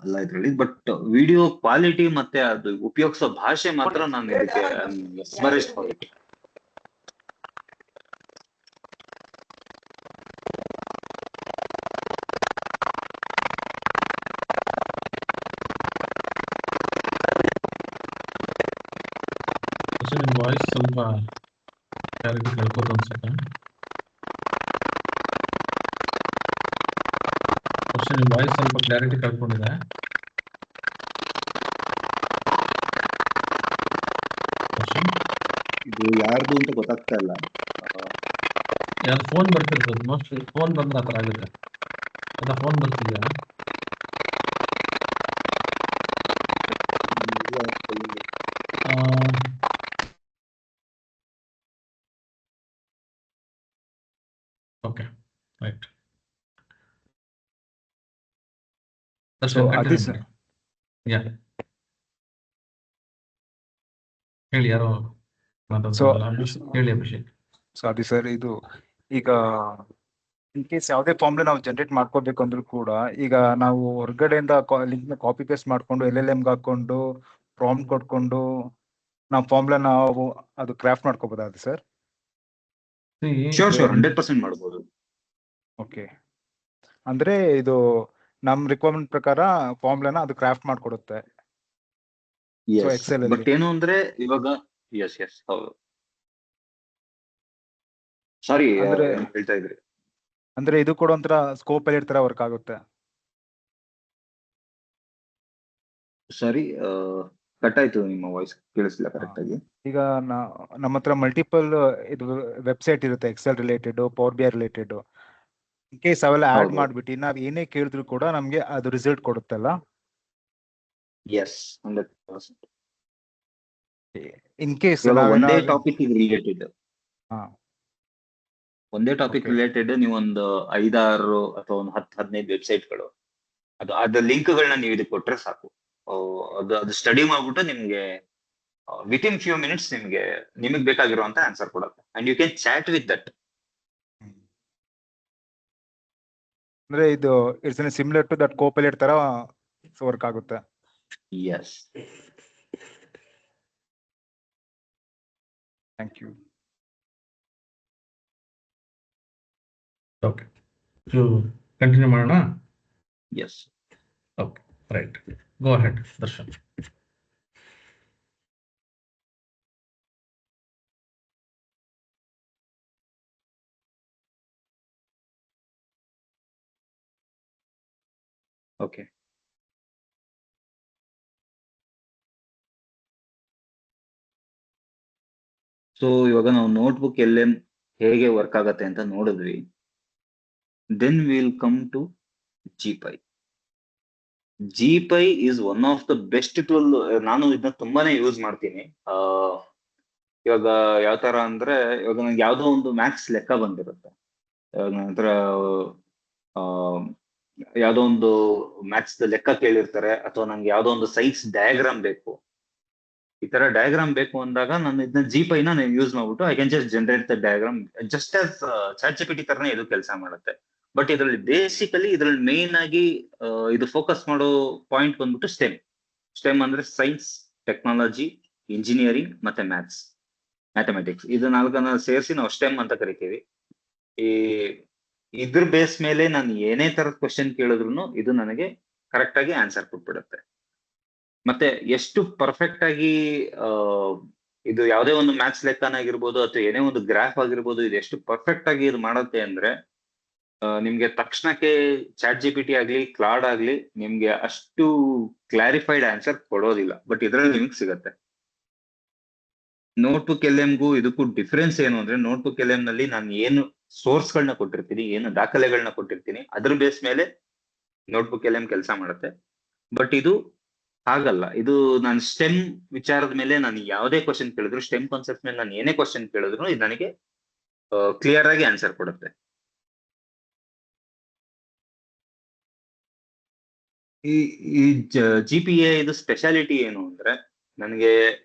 ಅಲ್ಲ ಇದ್ರಲ್ಲಿ, ಬಟ್ ವಿಡಿಯೋ ಕ್ವಾಲಿಟಿ ಮತ್ತೆ ಅದು ಉಪಯೋಗಿಸೋ ಭಾಷೆ ಮಾತ್ರ ನಾನು ಇದಕ್ಕೆ ಸ್ಮರಿಸ್ಬೇಕು. ನಿಮ್ ವಾಯ್ಸ್ ಸ್ವಲ್ಪ ಕ್ಲಾರಿಟಿ ಕಳ್ಕೋದು ಅನ್ಸುತ್ತೆ. ನಿಮ್ ವಾಯ್ಸ್ ಸ್ವಲ್ಪ ಕ್ಲಾರಿಟಿ ಕಳ್ಕೊಂಡಿದೆ. ಇದು ಯಾರ್ದು ಅಂತ ಗೊತ್ತಾಗ್ತಾ ಇಲ್ಲ. ಯಾರು ಫೋನ್ ಬರ್ತಿರ್ತದೆ, ಮೋಸ್ಟ್ಲಿ ಫೋನ್ ಬಂದ್ರೆ ಆ ಥರ ಆಗುತ್ತೆ. ಅದ ಫೋನ್ ಬರ್ತಿದ್ಯಾ? Okay, right. ಹೇಳಿ, ಯಾರೋ ಹೇಳಿ ಅಭಿಷೇಕ್. ಸೊ ಅದೇ ಸರ್, ಇದು ಈಗ ಇನ್ ಕೇಸ್ ಯಾವುದೇ ಫಾರ್ಮ್ಲಿ ನಾವು ಜನರೇಟ್ ಮಾಡ್ಕೋಬೇಕು ಅಂದ್ರೂ ಕೂಡ, ಈಗ ನಾವು ಹೊರಗಡೆಯಿಂದ ಲಿಂಕ್ ನ ಕಾಪಿ ಪೇಸ್ಟ್ ಮಾಡ್ಕೊಂಡು LLM ಹಾಕೊಂಡು ಪ್ರಾಂಪ್ಟ್ ಕೊಟ್ಕೊಂಡು ನಾವು ಫಾರ್ಮ್ಲ ನಾವು ಅದು ಕ್ರಾಫ್ಟ್ ಮಾಡ್ಕೋಬಹುದಾ ಸರ್? ಶೋರ್ 100% ಮಾಡ್ಬೋದು. ಓಕೆ, ಅಂದ್ರೆ ಇದು ನಮ್ ರಿಕ್ವೈರ್ಮೆಂಟ್ ಪ್ರಕಾರ ಫಾರ್ಮ್ಲನ ಅದು ಕ್ರಾಫ್ಟ್ ಮಾಡ್ಕೊಡುತ್ತೆ. ಬಟ್ ಏನು ಅಂದ್ರೆ ಇವಾಗ ಹೌದು, ಸಾರಿ ಹೇಳ್ತಾ ಇದ್ರಿ. ಅಂದ್ರೆ ಇದು ಕೂಡ ಒಂಥರ ಸ್ಕೋಪ್ ಅಲ್ಲಿ ತರ ವರ್ಕ್ ಆಗುತ್ತೆ. ಸರಿ, ಕಟ್ ಆಯ್ತು, ನಿಮ್ಮ ವಾಯ್ಸ್ ಕೇಳಿಸ್ಲಿಲ್ಲ ಕರೆಕ್ಟ್ ಆಗಿ. ಈಗ ನಮ್ಮ ಹತ್ರ ಮಲ್ಟಿಪಲ್ ಇದು ವೆಬ್ಸೈಟ್ ಇರುತ್ತೆ, Excel related, power BI related. In case ಅವೆಲ್ಲ ಆಡ್ ಮಾಡ್ಬಿಟ್ಟು ನಾವ್ ಏನೇ ಕೇಳಿದ್ರು ಕೂಡ ನಮ್ಗೆ ಅದು ರಿಸಲ್ಟ್ ಕೊಡುತ್ತಲ್ಲ? ಎಸ್, 100%. ಇನ್ ಕೇಸ್ ಒಂದೇ ಟಾಪಿಕ್ ರಿಲೇಟೆಡ್, ಒಂದೇ ಟಾಪಿಕ್ ರಿಲೇಟೆಡ್ ನೀವು ಒಂದು 5-6 ಅಥವಾ ಒಂದು 10-15 ವೆಬ್ಸೈಟ್ಗಳು, ಅದ್ರ ಲಿಂಕ್ಗಳನ್ನ ನೀವು ಇದಕ್ಕೆ ಕೊಟ್ರೆ ಸಾಕು. ಅದು ಸ್ಟಡಿ ಮಾಡ್ಬಿಟ್ಟು ನಿಮ್ಗೆ ವಿತಿನ್ ಫ್ಯೂ ಮಿನಿಟ್ಸ್ ನಿಮಗೆ ಬೇಕಾಗಿರುವಂತ ಆನ್ಸರ್ ಕೊಡುತ್ತೆ. And you can chat with that. ಅಂದ್ರೆ ಇದು it's similar to that Copilot ತರ ವರ್ಕ್ ಆಗುತ್ತೆ. Yes. Thank you. Okay, continue ಮಾಡೋಣ. Yes. Okay, right, go ahead Darshan. Okay, so ಇವಾಗ ನಾವು ನೋಟ್ಬುಕ್ LM ಹೇಗೆ ವರ್ಕ್ ಆಗತ್ತೆ ಅಂತ ನೋಡಿದ್ವಿ. Then will come to GPy. GPy is one of the best tool. ನಾನು ಇದನ್ನ ತುಂಬಾನೇ ಯೂಸ್ ಮಾಡ್ತೀನಿ. ಇವಾಗ ಯಾವ ತರ ಅಂದ್ರೆ, ಇವಾಗ ನಂಗೆ ಯಾವ್ದೋ ಒಂದು ಮ್ಯಾಥ್ಸ್ ಲೆಕ್ಕ ಬಂದಿರುತ್ತೆ, ನಂತರ ಯಾವ್ದೋ ಒಂದು ಮ್ಯಾಥ್ಸ್ ಲೆಕ್ಕ ಕೇಳಿರ್ತಾರೆ, ಅಥವಾ ನಂಗೆ ಯಾವ್ದೋ ಒಂದು ಸೈನ್ಸ್ ಡಯಾಗ್ರಾಮ್ ಬೇಕು. ಈ ತರ ಡಯಾಗ್ರಾಮ್ ಬೇಕು ಅಂದಾಗ ನಾನು ಇದನ್ನ GPy ನ ಯೂಸ್ ಮಾಡ್ಬಿಟ್ಟು I can just generate the diagram just as ChatGPT ತರನೇ ಇದು ಕೆಲಸ ಮಾಡುತ್ತೆ. ಬಟ್ ಇದರಲ್ಲಿ ಬೇಸಿಕಲಿ ಇದ್ರಲ್ಲಿ ಮೇನ್ ಆಗಿ ಇದು ಫೋಕಸ್ ಮಾಡೋ ಪಾಯಿಂಟ್ ಬಂದ್ಬಿಟ್ಟು ಸ್ಟೆಮ್ ಅಂದ್ರೆ ಸೈನ್ಸ್, ಟೆಕ್ನಾಲಜಿ, ಇಂಜಿನಿಯರಿಂಗ್ ಮತ್ತೆ ಮ್ಯಾಥಮೆಟಿಕ್ಸ್. ಇದು ನಾಲ್ಕನ್ನ ಸೇರಿಸಿ ನಾವು ಸ್ಟೆಮ್ ಅಂತ ಕರಿತೀವಿ. ಈ ಇದ್ರ ಬೇಸ್ ಮೇಲೆ ನಾನು ಏನೇ ತರದ ಕ್ವಶನ್ ಕೇಳಿದ್ರು ಇದು ನನಗೆ ಕರೆಕ್ಟ್ ಆಗಿ ಆನ್ಸರ್ ಕೊಟ್ಬಿಡುತ್ತೆ. ಮತ್ತೆ ಎಷ್ಟು ಪರ್ಫೆಕ್ಟ್ ಆಗಿ ಇದು ಯಾವುದೇ ಒಂದು ಮ್ಯಾಥ್ಸ್ ಲೆಕ್ಕನ ಆಗಿರ್ಬೋದು ಅಥವಾ ಏನೇ ಒಂದು ಗ್ರಾಫ್ ಆಗಿರ್ಬೋದು, ಇದು ಎಷ್ಟು ಪರ್ಫೆಕ್ಟ್ ಆಗಿ ಇದು ಮಾಡುತ್ತೆ ಅಂದ್ರೆ ನಿಮ್ಗೆ ತಕ್ಷಣಕ್ಕೆ ChatGPT ಆಗ್ಲಿ, ಕ್ಲಾಡ್ ಆಗ್ಲಿ ನಿಮ್ಗೆ ಅಷ್ಟು ಕ್ಲಾರಿಫೈಡ್ ಆನ್ಸರ್ ಕೊಡೋದಿಲ್ಲ. ಬಟ್ ಇದ್ರಲ್ಲಿ ನಿಮ್ಗೆ ಸಿಗತ್ತೆ. ನೋಟ್ಬುಕ್ LMಗೂ ಇದಕ್ಕೂ ಡಿಫ್ರೆನ್ಸ್ ಏನು ಅಂದ್ರೆ, ನೋಟ್ಬುಕ್ LM ನಲ್ಲಿ ನಾನು ಏನು ಸೋರ್ಸ್ ಗಳನ್ನ ಕೊಟ್ಟಿರ್ತೀನಿ, ಏನು ದಾಖಲೆಗಳನ್ನ ಕೊಟ್ಟಿರ್ತೀನಿ, ಅದ್ರ ಬೇಸ್ ಮೇಲೆ ನೋಟ್ಬುಕ್ LM ಕೆಲಸ ಮಾಡುತ್ತೆ. ಬಟ್ ಇದು ಹಾಗಲ್ಲ. ಇದು ನಾನು ಸ್ಟೆಮ್ ವಿಚಾರದ ಮೇಲೆ ನಾನು ಯಾವುದೇ ಕ್ವಶನ್ ಕೇಳಿದ್ರು, ಸ್ಟೆಮ್ ಕಾನ್ಸೆಪ್ಟ್ ಮೇಲೆ ನಾನು ಏನೇ ಕ್ವಶನ್ ಕೇಳಿದ್ರು ಇದು ನನಗೆ ಕ್ಲಿಯರ್ ಆಗಿ ಆನ್ಸರ್ ಕೊಡುತ್ತೆ. ಈ GPA ಇದು ಸ್ಪೆಷಾಲಿಟಿ ಏನು ಅಂದ್ರೆ, ನನಗೆ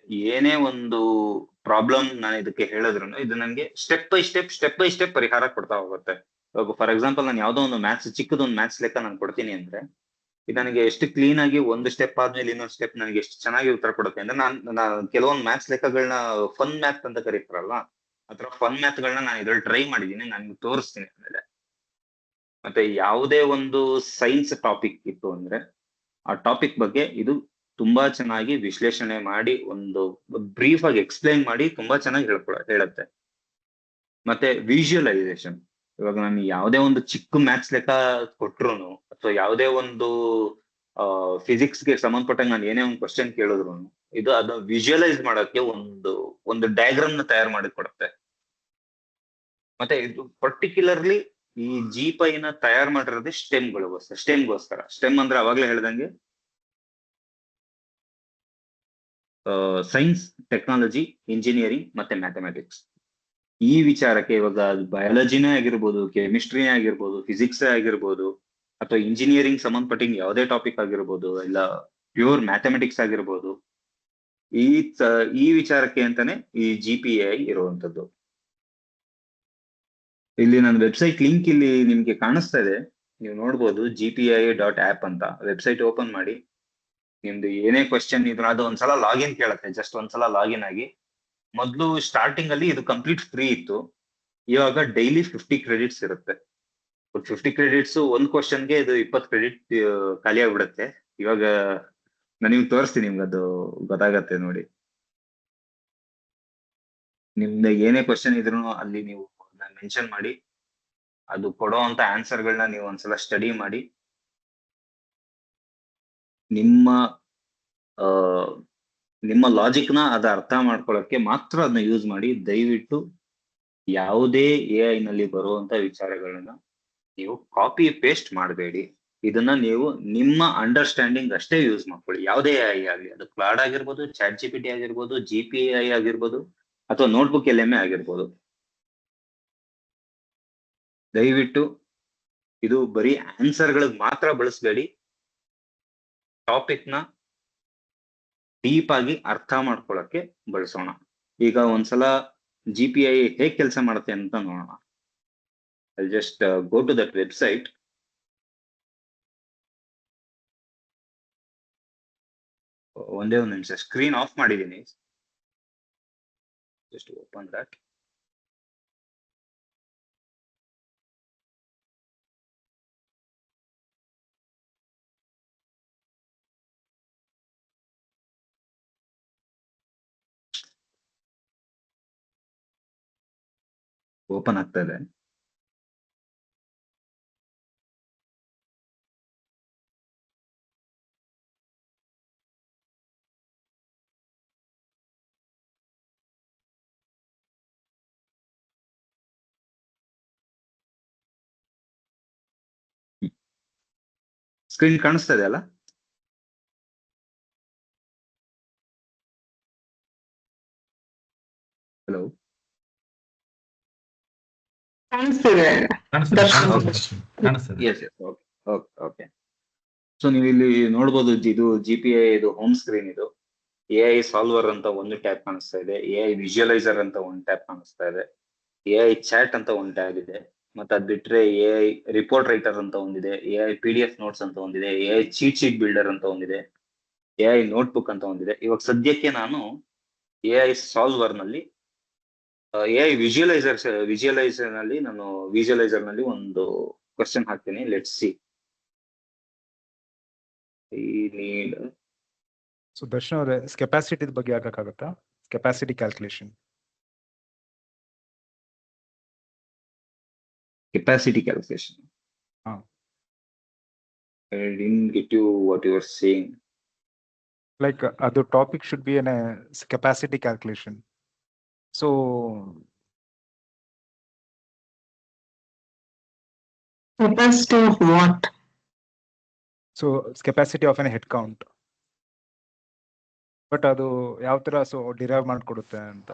ಏನೇ ಒಂದು ಪ್ರಾಬ್ಲಮ್ ನಾನು ಇದಕ್ಕೆ ಹೇಳಿದ್ರು ಇದು ನನಗೆ ಸ್ಟೆಪ್ ಬೈ ಸ್ಟೆಪ್ ಪರಿಹಾರ ಕೊಡ್ತಾ ಹೋಗುತ್ತೆ. ಫಾರ್ ಎಕ್ಸಾಂಪಲ್, ನಾನು ಯಾವ್ದೋ ಒಂದು ಚಿಕ್ಕದೊಂದು ಮ್ಯಾಥ್ಸ್ ಲೆಕ್ಕ ನಾನು ಕೊಡ್ತೀನಿ ಅಂದ್ರೆ, ಇದು ನನಗೆ ಎಷ್ಟು ಕ್ಲೀನ್ ಆಗಿ ಒಂದು ಸ್ಟೆಪ್ ಆದ್ಮೇಲೆ ಇನ್ನೊಂದು ಸ್ಟೆಪ್ ನನಗೆ ಎಷ್ಟು ಚೆನ್ನಾಗಿ ಉತ್ತರ ಕೊಡುತ್ತೆ ಅಂದ್ರೆ, ನಾನು ಕೆಲವೊಂದು ಮ್ಯಾಥ್ಸ್ ಲೆಕ್ಕಗಳನ್ನ ಫನ್ ಮ್ಯಾಥ್ ಅಂತ ಕರೀತಾರಲ್ಲ, ಆತರ ಫನ್ ಮ್ಯಾಥ್ ಗಳನ್ನ ನಾನು ಇದ್ರಲ್ಲಿ ಟ್ರೈ ಮಾಡಿದ್ದೀನಿ, ನಾನು ತೋರಿಸ್ತೀನಿ ಆಮೇಲೆ. ಮತ್ತೆ ಯಾವುದೇ ಒಂದು ಸೈನ್ಸ್ ಟಾಪಿಕ್ ಇತ್ತು ಅಂದ್ರೆ, ಆ ಟಾಪಿಕ್ ಬಗ್ಗೆ ಇದು ತುಂಬಾ ಚೆನ್ನಾಗಿ ವಿಶ್ಲೇಷಣೆ ಮಾಡಿ ಒಂದು ಬ್ರೀಫ್ ಆಗಿ ಎಕ್ಸ್ಪ್ಲೈನ್ ಮಾಡಿ ತುಂಬಾ ಚೆನ್ನಾಗಿ ಹೇಳುತ್ತೆ. ಮತ್ತೆ ವಿಜುವಲೈಸೇಷನ್, ಇವಾಗ ನಾನು ಯಾವುದೇ ಒಂದು ಚಿಕ್ಕ ಮ್ಯಾಥ್ಸ್ ಲೆಕ್ಕ ಕೊಟ್ರು ಅಥವಾ ಯಾವುದೇ ಒಂದು ಫಿಸಿಕ್ಸ್ಗೆ ಸಂಬಂಧಪಟ್ಟಂಗೆ ನಾನು ಏನೇ ಒಂದು ಕ್ವಶನ್ ಕೇಳಿದ್ರು ಇದು ಅದನ್ನ ವಿಜುವಲೈಸ್ ಮಾಡೋಕ್ಕೆ ಒಂದು ಡಯಾಗ್ರಾಮ್ ನ ತಯಾರು ಮಾಡಿ ಕೊಡುತ್ತೆ. ಮತ್ತೆ ಇದು ಪರ್ಟಿಕ್ಯುಲರ್ಲಿ ಈ GPy ನ ತಯಾರು ಮಾಡಿರೋದೇ ಸ್ಟೆಮ್ಗೋಸ್ಕರ. ಸ್ಟೆಮ್ ಅಂದ್ರೆ ಅವಾಗ್ಲೇ ಹೇಳ್ದಂಗೆ ಸೈನ್ಸ್, ಟೆಕ್ನಾಲಜಿ, ಇಂಜಿನಿಯರಿಂಗ್ ಮತ್ತೆ ಮ್ಯಾಥಮೆಟಿಕ್ಸ್. ಈ ವಿಚಾರಕ್ಕೆ ಇವಾಗ ಬಯಾಲಜಿನೇ ಆಗಿರ್ಬೋದು, ಕೆಮಿಸ್ಟ್ರಿನೇ ಆಗಿರ್ಬೋದು, ಫಿಸಿಕ್ಸೇ ಆಗಿರ್ಬೋದು, ಅಥವಾ ಇಂಜಿನಿಯರಿಂಗ್ ಸಂಬಂಧಪಟ್ಟಿಂಗ್ ಯಾವುದೇ ಟಾಪಿಕ್ ಆಗಿರ್ಬೋದು, ಇಲ್ಲ ಪ್ಯೂರ್ ಮ್ಯಾಥಮೆಟಿಕ್ಸ್ ಆಗಿರ್ಬೋದು, ಈ ವಿಚಾರಕ್ಕೆ ಅಂತಾನೆ ಈ GPI ಇರುವಂತದ್ದು. ಇಲ್ಲಿ ನನ್ನ ವೆಬ್ಸೈಟ್ ಲಿಂಕ್ ಇಲ್ಲಿ ನಿಮ್ಗೆ ಕಾಣಿಸ್ತಾ ಇದೆ, ನೀವು ನೋಡ್ಬೋದು. GPI.app ಅಂತ ವೆಬ್ಸೈಟ್ ಓಪನ್ ಮಾಡಿ, ನಿಮ್ದು ಏನೇ ಕ್ವಶನ್ ಇದ್ರು ಅದು ಒಂದ್ಸಲ ಲಾಗಿನ್ ಕೇಳುತ್ತೆ. ಜಸ್ಟ್ ಒಂದ್ಸಲ ಲಾಗಿನ್ ಆಗಿ, ಮೊದಲು ಸ್ಟಾರ್ಟಿಂಗ್ ಅಲ್ಲಿ ಇದು ಕಂಪ್ಲೀಟ್ ಫ್ರೀ ಇತ್ತು, ಇವಾಗ ಡೈಲಿ 50 ಕ್ರೆಡಿಟ್ಸ್ ಇರುತ್ತೆ. 50 ಕ್ರೆಡಿಟ್ಸ್ ಒಂದು ಕ್ವಶನ್ಗೆ ಇದು 20 ಕ್ರೆಡಿಟ್ ಖಾಲಿ ಆಗ್ಬಿಡುತ್ತೆ. ಇವಾಗ ನಾನು ನಿಮ್ಗೆ ತೋರಿಸ್ತೀನಿ, ನಿಮ್ಗೆ ಅದು ಗೊತ್ತಾಗತ್ತೆ ನೋಡಿ. ನಿಮ್ದು ಏನೇ ಕ್ವಶನ್ ಇದ್ರು ಅಲ್ಲಿ ನೀವು ಮೆನ್ಷನ್ ಮಾಡಿ, ಅದು ಕೊಡೋ ಅಂತ ಆನ್ಸರ್ಗಳನ್ನ ನೀವು ಒಂದ್ಸಲ ಸ್ಟಡಿ ಮಾಡಿ, ನಿಮ್ಮ ಲಾಜಿಕ್ ನ ಅದ ಅರ್ಥ ಮಾಡ್ಕೊಳ್ಳೋಕೆ ಮಾತ್ರ ಅದನ್ನ ಯೂಸ್ ಮಾಡಿ. ದಯವಿಟ್ಟು ಯಾವುದೇ AI ನಲ್ಲಿ ಬರುವಂತ ವಿಚಾರಗಳನ್ನ ನೀವು ಕಾಪಿ ಪೇಸ್ಟ್ ಮಾಡಬೇಡಿ. ಇದನ್ನ ನೀವು ನಿಮ್ಮ ಅಂಡರ್ಸ್ಟ್ಯಾಂಡಿಂಗ್ ಅಷ್ಟೇ ಯೂಸ್ ಮಾಡ್ಕೊಳ್ಳಿ. ಯಾವುದೇ AI ಆಗಲಿ, ಅದು ಕ್ಲಾಡ್ ಆಗಿರ್ಬೋದು, ChatGPT ಆಗಿರ್ಬೋದು, GPI ಆಗಿರ್ಬೋದು, ಅಥವಾ ನೋಟ್ಬುಕ್ LM ಆಗಿರ್ಬೋದು. ದಯವಿಟ್ಟು ಇದು ಬರೀ ಆನ್ಸರ್ಗಳಿಗೆ ಮಾತ್ರ ಬಳಸಬೇಡಿ. ಟಾಪಿಕ್ ನ ಡೀಪ್ ಆಗಿ ಅರ್ಥ ಮಾಡ್ಕೊಳ್ಳೋಕೆ ಬಳಸೋಣ. ಈಗ ಒಂದ್ಸಲ GPI ಹೇಗ್ ಕೆಲಸ ಮಾಡುತ್ತೆ ಅಂತ ನೋಡೋಣ. I'll just go to that website. ಒಂದೇ ಒಂದು ನಿಮಿಷ, ಸ್ಕ್ರೀನ್ ಆಫ್ ಮಾಡಿದ್ದೀನಿ. Just open that. ಓಪನ್ ಆಗ್ತಾ ಇದೆ. ಸ್ಕ್ರೀನ್ ಕಾಣಿಸ್ತಾ ಇದೆ ಅಲ್ಲ? ಹಲೋ, ಕಾಣಿಸ್ತಿದೆ. ದರ್ಶನ್. ಕಾಣಿಸ್ತದೆ. Yes yes, okay okay okay. So ನೀವು ಇಲ್ಲಿ ನೋಡ್ಬೋದು, ಇದು GPA ಇದು ಹೋಮ್ ಸ್ಕ್ರೀನ್. ಇದು AI ಸಾಲ್ವರ್ ಅಂತ ಒಂದು ಟ್ಯಾಬ್ ಕಾಣಿಸ್ತಾ ಇದೆ, AI ವಿಜುವಲೈಸರ್ ಅಂತ ಒಂದು ಟ್ಯಾಬ್ ಕಾಣಿಸ್ತಾ ಇದೆ, AI ಚಾಟ್ ಅಂತ ಒಂದು ಟ್ಯಾಬ್ ಇದೆ, ಮತ್ತೆ ಅದ್ ಬಿಟ್ರೆ AI ರಿಪೋರ್ಟ್ ರೈಟರ್ ಅಂತ ಒಂದಿದೆ, AI PDF ನೋಟ್ಸ್ ಅಂತ ಒಂದಿದೆ, AI ಚೀಟ್ ಶೀಟ್ ಬಿಲ್ಡರ್ ಅಂತ ಒಂದಿದೆ, AI ನೋಟ್ಬುಕ್ ಅಂತ ಒಂದಿದೆ. ಇವಾಗ ಸದ್ಯಕ್ಕೆ ನಾನು AI ಸಾಲ್ವರ್ ನಲ್ಲಿ AI ವಿಜುವಲೈಸರ್ ನಲ್ಲಿ ಒಂದು ಕ್ವಶನ್ ಹಾಕ್ತೀನಿ. Let's see. Need so Darshan ಅವರೇ, ಕೆಪಾಸಿಟಿ ಬಗ್ಗೆ ಹಾಕಕ್ಕಾಗತ್ತಾ? Capacity calculation. capacity calculation. Ah. I didn't get you what you were saying. Like the topic should be a capacity calculation. So Capacity of what? so it's capacity of an head count. But ಅದು ಯಾವ ತರ derive ಮಾಡ್ಕೊಡುತ್ತೆ ಅಂತ.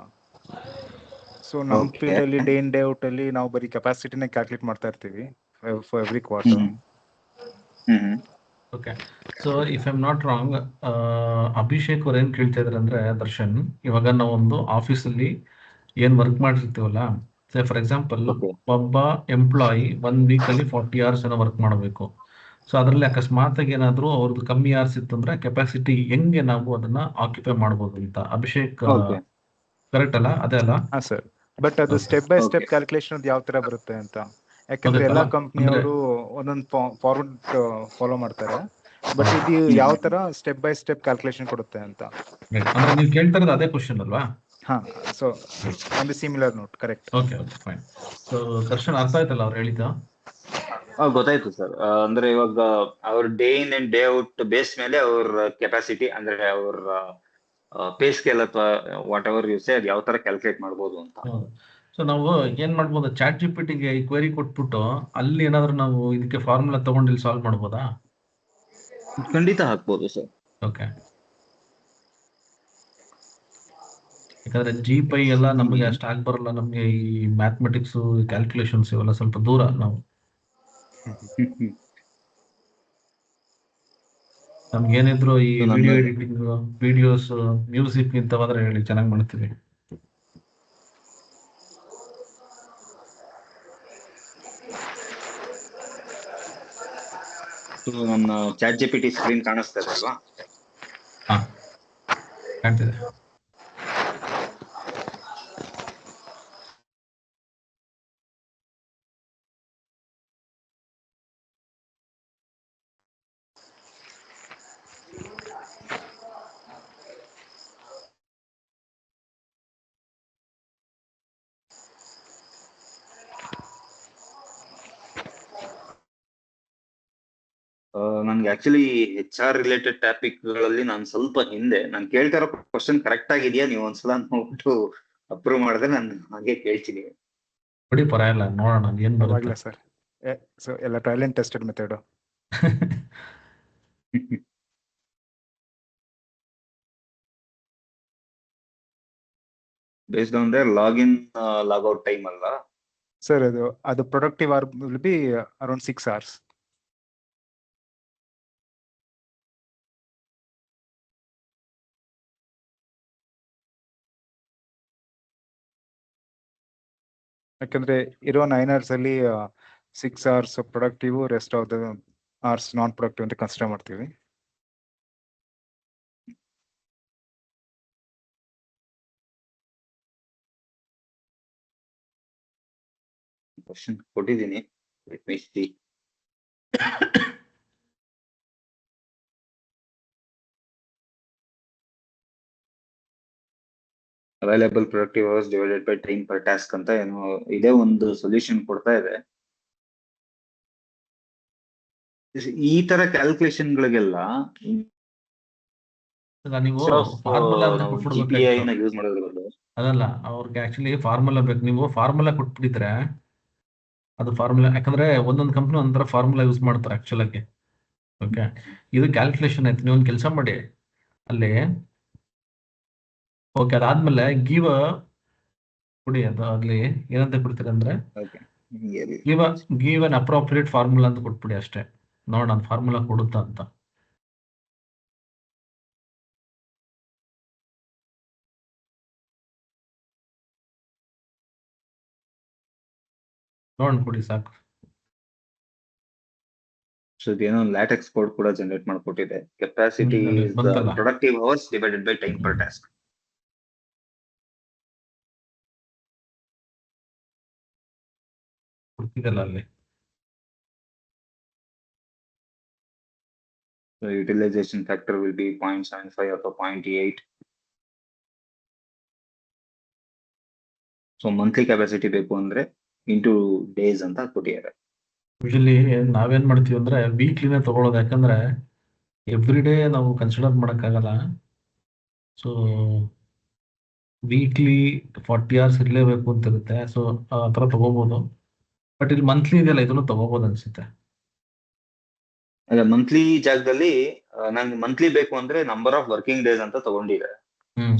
So ನಮ್ field ಅಲ್ಲಿ day in day out ಅಲ್ಲಿ ನಾವು ಬರೀ ಕೆಪಾಸಿಟಿನೇ calculate ಮಾಡ್ತಾ ಇರ್ತೀವಿ for every quarter. Okay, so if I am not wrong, Abhishek ಅವ್ರು ಏನ್ ಕೇಳ್ತಾ ಇದಾರೆ ಅಂದ್ರೆ, ದರ್ಶನ್, ಇವಾಗ ನಾವೊಂದು ಆಫೀಸಲ್ಲಿ ಏನ್ ವರ್ಕ್ ಮಾಡಿರ್ತೀವಲ್ಲ, ಫಾರ್ ಎಕ್ಸಾಂಪಲ್ ಒಬ್ಬ ಎಂಪ್ಲಾಯಿ 1 ವೀಕಲ್ಲಿ 40 hours ಏನೋ ವರ್ಕ್ ಮಾಡಬೇಕು. ಸೊ ಅದರಲ್ಲಿ ಅಕಸ್ಮಾತ್ ಆಗಿ ಏನಾದ್ರು ಅವ್ರದ್ದು ಕಮ್ಮಿ hours ಇತ್ತಂದ್ರೆ ಕೆಪಾಸಿಟಿ ಹೆಂಗೆ ನಾವು ಅದನ್ನ ಆಕ್ಯುಪೈ ಮಾಡ್ಬೋದು ಅಂತ. ಅಭಿಷೇಕ್ ಕರೆಕ್ಟ್ ಅಲ್ಲ? ಅದೇ ಅಲ್ಲ? ಹಾ ಸರ್, ಬಟ್ ಅದು ಸ್ಟೆಪ್ ಬೈ ಸ್ಟೆಪ್ ಕ್ಯಾಲ್ಕುಲೇಷನ್ ಅದು ಯಾವ ತರ ಬರುತ್ತೆ ಅಂತ. ಯಾಕಂದ್ರೆ ಎಲ್ಲಾ ಕಂಪ್ನಿಯವರು ಒಂದೊಂದು ಫಾರ್ವರ್ಡ್ ಫಾಲೋ ಮಾಡ್ತಾರೆ, ಬಟ್ ಇದು ಯಾವ ತರ ಸ್ಟೆಪ್ ಬೈ ಸ್ಟೆಪ್ ಕ್ಯಾಲ್ಕುಲೇಷನ್ ಕೊಡುತ್ತೆ ಅಂತ. ಅಂದ್ರೆ ನೀವು ಕೇಳ್ತಾ ಇರೋದು ಅದೇ ಕ್ವಶನ್ ಅಲ್ವಾ? ಹಾ, ಸೊ ಒಂದು similar note. Correct. Okay okay, fine. So Darshan, ಅರ್ಥ ಆಯ್ತಲ್ಲ ಅವ್ರು ಹೇಳಿದ್ದು? ಗೊತ್ತಾಯ್ತು ಸರ್. ಅಂದ್ರೆ ಇವಾಗ ಅವ್ರ day in and day out base ಮೇಲೆ ಅವ್ರ ಕೆಪಾಸಿಟಿ, ಅಂದ್ರೆ ಅವ್ರ ಪೇ ಸ್ಕೇಲ್ ಅಥವಾ ವಾಟ್ ಎವರ್ ಯು ಸೇ, ಅದು ಯಾವ ತರ ಕ್ಯಾಲ್ಕುಲೇಟ್ ಮಾಡ್ಬೋದು ಅಂತ. ಸೊ ನಾವು ಏನ್ ಮಾಡ್ಬೋದು, ಚಾಟ್ ಜಿಪಿಟಿಗೆ ಕ್ವೆರಿ ಕೊಟ್ಬಿಟ್ಟು ಅಲ್ಲಿ ಏನಾದ್ರು ನಾವು ಇದಕ್ಕೆ ಫಾರ್ಮುಲಾ ತಗೊಂಡು ಇಲ್ಲಿ ಸಾಲ್ವ್ ಮಾಡ್ಬೋದಾ? ಖಂಡಿತ ಹಾಕ್ಬೋದು ಸರ್. ಓಕೆ, ಯಾಕಂದ್ರೆ GPy ಎಲ್ಲ ನಮಗೆ ಅಷ್ಟು ಆಗಿ ಬರಲ್ಲ. ನಮ್ಗೆ ಈ ಮ್ಯಾಥಮೆಟಿಕ್ಸ್, ಕ್ಯಾಲ್ಕುಲೇಷನ್ಸ್ ಇವೆಲ್ಲ ಸ್ವಲ್ಪ ದೂರ. ನಾವು ನಮ್ಗೇನಿದ್ರು ಈ ವಿಡಿಯೋ ಎಡಿಟಿಂಗ್, ವಿಡಿಯೋಸ್, ಮ್ಯೂಸಿಕ್ ಇಂಥವಾದ್ರೆ ಹೇಳಿ, ಚೆನ್ನಾಗಿ ಮಾಡ್ತೀವಿ. ನನ್ನ ಚಾಟ್ GPT ಸ್ಕ್ರೀನ್ ಕಾಣಿಸ್ತಾ ಇದೆ ಅಲ್ವಾ? ಹಾ, ಕಾಣ್ತಿದೆ. ನನ್ಗೆ ಆಕ್ಚುಲಿ HR ರಿಲೇಟೆಡ್ ಟಾಪಿಕ್ ಗಳಲ್ಲಿ ನಾನು ಸ್ವಲ್ಪ ಹಿಂದೆ. ನಾನು ಕೇಳ್ತಾ ಇರೋ ಕ್ವಶನ್ ಕರೆಕ್ಟ್ ಆಗಿದೆಯಾ, ನೀವು ಒಂದ್ಸಲ ನೋಡ್ಬಿಟ್ಟು ಅಪ್ರೂವ್ ಮಾಡಿದ್ರೆ ನಾನು ಹಾಗೆ ಕೇಳ್ತೀನಿ. ಬಿಡಿ, ಪರವಾಗಿಲ್ಲ, ನೋಡೋಣ ಏನ್ ಬರುತ್ತೆ. ಸರ್, ಸೊ ಎಲ್ಲ trial and tested method. Based on there login logout time ಅಲ್ವಾ ಸರ್? ಅದು productive hour will be around 6 hours. ಯಾಕಂದ್ರೆ ಇರೋ 9 hours ಅಲ್ಲಿ 6 hours productive, rest of the hours non productive ಅಂತ ಕನ್ಸಿಡರ್ ಮಾಡ್ತೀವಿ. ಕ್ವಶನ್ ಕೊಟ್ಟಿದ್ದೀನಿ. Let me see. Available productive hours divided by time per task ಅಂತ ಏನೋ ಇದೇ ಒಂದು ಸೊಲ್ಯೂಷನ್ ಕೊಡ್ತಾ ಇದೆ. ಈ ತರ ಕ್ಯಾಲ್ಕುಲೇಷನ್ ಗಳಿಗೆಲ್ಲ ಈಗ ನೀವು ಫಾರ್ಮುಲಾ ನಾವು ಕೊಟ್ಬಿಡ್ಬೇಕಾಗಿತ್ತು. GPI ನ ಯೂಸ್ ಮಾಡೋದ್ರ ಬದಲು ಅದಲ್ಲ, ಅವ್ರಿಗೆ ಆಕ್ಚುಲಿ ಫಾರ್ಮುಲಾ ಬೇಕು. ನೀವು ಫಾರ್ಮುಲಾ ಕೊಟ್ಬಿಟ್ಟಿದ್ರೆ ಅದು ಫಾರ್ಮುಲಾ, ಯಾಕಂದ್ರೆ ಒಂದೊಂದು ಕಂಪ್ನಿ ಒಂಥರ ಫಾರ್ಮುಲಾ ಯೂಸ್ ಮಾಡ್ತಾರೆ ಆಕ್ಚುಲ್ ಆಗಿ. ಓಕೆ, ಇದು ಕ್ಯಾಲ್ಕುಲೇಷನ್ ಆಯ್ತು. ನೀವು ಒಂದು ಕೆಲಸ ಮಾಡಿ ಅಲ್ಲಿ. ಓಕೆ, ಅದಾದ್ಮೇಲೆ ಗಿವ್ ಕೊಡಿ. ಅದು ಅಲ್ಲಿ ಏನಂತ ಕೊಡ್ತೀರಿ ಅಂದ್ರೆ ಗಿವ್ ಅನ್ ಅಪ್ರೋಪ್ರಿಯೇಟ್ ಫಾರ್ಮುಲಾ ಅಂತ ಕೊಟ್ಬಿಡಿ ಅಷ್ಟೇ. ನೋಡೋಣ ಫಾರ್ಮುಲಾ ಕೊಡುತ್ತಾ ಅಂತ. ನೋಡೋಣ ಕೊಡಿ ಸಾಕು. ಸೊ ಇದೇನೋ ಲ್ಯಾಟೆಕ್ಸ್ ಕೋಡ್ ಕೂಡ ಜನರೇಟ್ ಮಾಡ್ಕೊಟ್ಟಿದೆ. ಕೆಪಾಸಿಟಿ ಇಸ್ ದ ಬಂತಲ್ಲ. Productive hours divided by time per task. ಕೊಡ್ತಿದಲ್ಲ ಅಲ್ಲಿ. ಯುಟಿಲೈಸೇಷನ್ ಫ್ಯಾಕ್ಟರ್ ವಿಲ್ ಬಿ 0.75 ಅಥವಾ 0.8. ಸೊ ಮಂತ್ಲಿ ಕೆಪಾಸಿಟಿ ಬೇಕು ಅಂದ್ರೆ ಇಂಟು ಡೇಸ್ ಅಂತ ಕೊಟ್ಟಿದ್ದಾರೆ. ಯೂಶಲಿ ನಾವೇನ್ ಮಾಡ್ತೀವಿ ಅಂದ್ರೆ ವೀಕ್ಲಿನೇ ತಗೊಳ್ಳೋದು, ಯಾಕಂದ್ರೆ ಎವ್ರಿ ಡೇ ನಾವು ಕನ್ಸಿಡರ್ ಮಾಡೋಕ್ಕಾಗಲ್ಲ. ಸೊ ವೀಕ್ಲಿ 40 hours ಇರಲೇಬೇಕು ಅಂತ ಇರುತ್ತೆ. ಸೊ ಆ ಥರ ತಗೋಬಹುದು. ಬಟ್ ಇಲ್ಲಿ ಮಂತ್ಲಿ ಇದೆಯಲ್ಲ, ಇದನ್ನು ತಗೋಬಹುದು ಅನ್ಸುತ್ತೆ. ಅದೇ ಮಂತ್ಲಿ ಜಾಗದಲ್ಲಿ ನಂಗೆ ಮಂತ್ಲಿ ಬೇಕು ಅಂದ್ರೆ ನಂಬರ್ ಆಫ್ ವರ್ಕಿಂಗ್ ಡೇಸ್ ಅಂತ ತಗೊಂಡಿದೆ.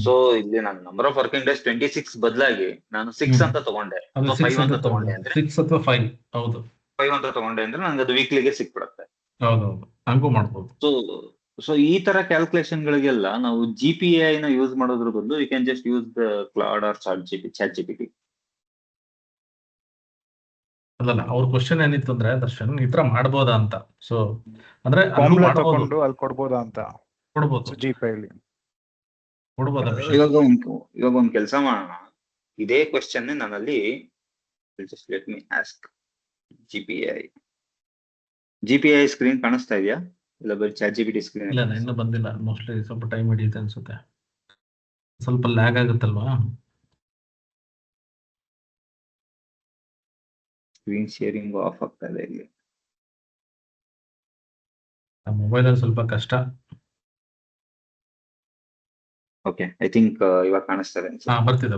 ಸೊ ಇಲ್ಲಿ ನಾನು ನಂಬರ್ ಆಫ್ ವರ್ಕಿಂಗ್ ಡೇಸ್ 26 ಬದಲಾಗಿ ನಾನು 6 ಅಂತ ತಗೊಂಡೆ, ಅಥವಾ 5 ಅಂತ ತಗೊಂಡೆ ಅಂದ್ರೆ 6 ಅಥವಾ 5. ಹೌದು, 5 ಅಂತ ತಗೊಂಡೆ ಅಂದ್ರೆ ನಂಗೆ ಅದು ವೀಕ್ಲಿಗೆ ಸಿಕ್ಬಿಡುತ್ತೆ. ಹೌದೌದು, ಹಂಗೂ ಮಾಡ್ಬೋದು. ಸೊ ಈ ತರ ಕ್ಯಾಲ್ಕುಲೇಷನ್ ಗಳಿಗೆಲ್ಲ ನಾವು GPI ನ ಯೂಸ್ ಮಾಡೋದ್ರ ಬದಲು you can just use the Claude or chat GPT. ಅಲ್ಲಲ್ಲ, ಅವ್ರ ಕ್ವಶನ್ ಏನಿತ್ತು ಅಂದ್ರೆ ದರ್ಶನ್ ಈ ತರ ಮಾಡ್ಬೋದಾ ಅಂತ. ಸೊ ಅಂದ್ರೆ ಫಾರ್ಮುಲಾ ತಗೊಂಡು ಅಲ್ಲಿ ಕೊಡ್ಬೋದಾ ಅಂತ ಕೊಡ್ಬೋದು, GPI ಅಲ್ಲಿ ಕೊಡ್ಬೋದು ಅಭಿಷೇಕ್. ಇವಾಗ ಒಂದ್ ಕೆಲಸ ಮಾಡೋಣ. ಇದೇ ಕ್ವಶನ್ ನಾನಲ್ಲಿ just let me ask GPI screen ಕಾಣಿಸ್ತಾ ಇದೆಯಾ? ಇಲ್ಲ ಬರೀ ಚಾಟ್ GPT ಸ್ಕ್ರೀನ್? ಇಲ್ಲ, ಇನ್ನೂ ಬಂದಿಲ್ಲ. ಮೋಸ್ಟ್ಲಿ ಸ್ವಲ್ಪ ಟೈಮ್ ಹಿಡಿಯುತ್ತೆ ಅನ್ಸುತ್ತೆ, ಸ್ವಲ್ಪ ಲ್ಯಾಗ್ ಆಗುತ್ತಲ್ವಾ. ಸ್ಕ್ರೀನ್ ಶೇರಿಂಗ್ ಆಫ್ ಆಗ್ತಾ ಇದೆ ಇಲ್ಲಿ. ಮೊಬೈಲ್ ಅಲ್ಲಿ ಸ್ವಲ್ಪ ಕಷ್ಟ. ಓಕೆ, ಐ ಥಿಂಕ್ ಇವಾಗ ಕಾಣಿಸ್ತಾ ಇದೆ. ಬರ್ತಿದೆ.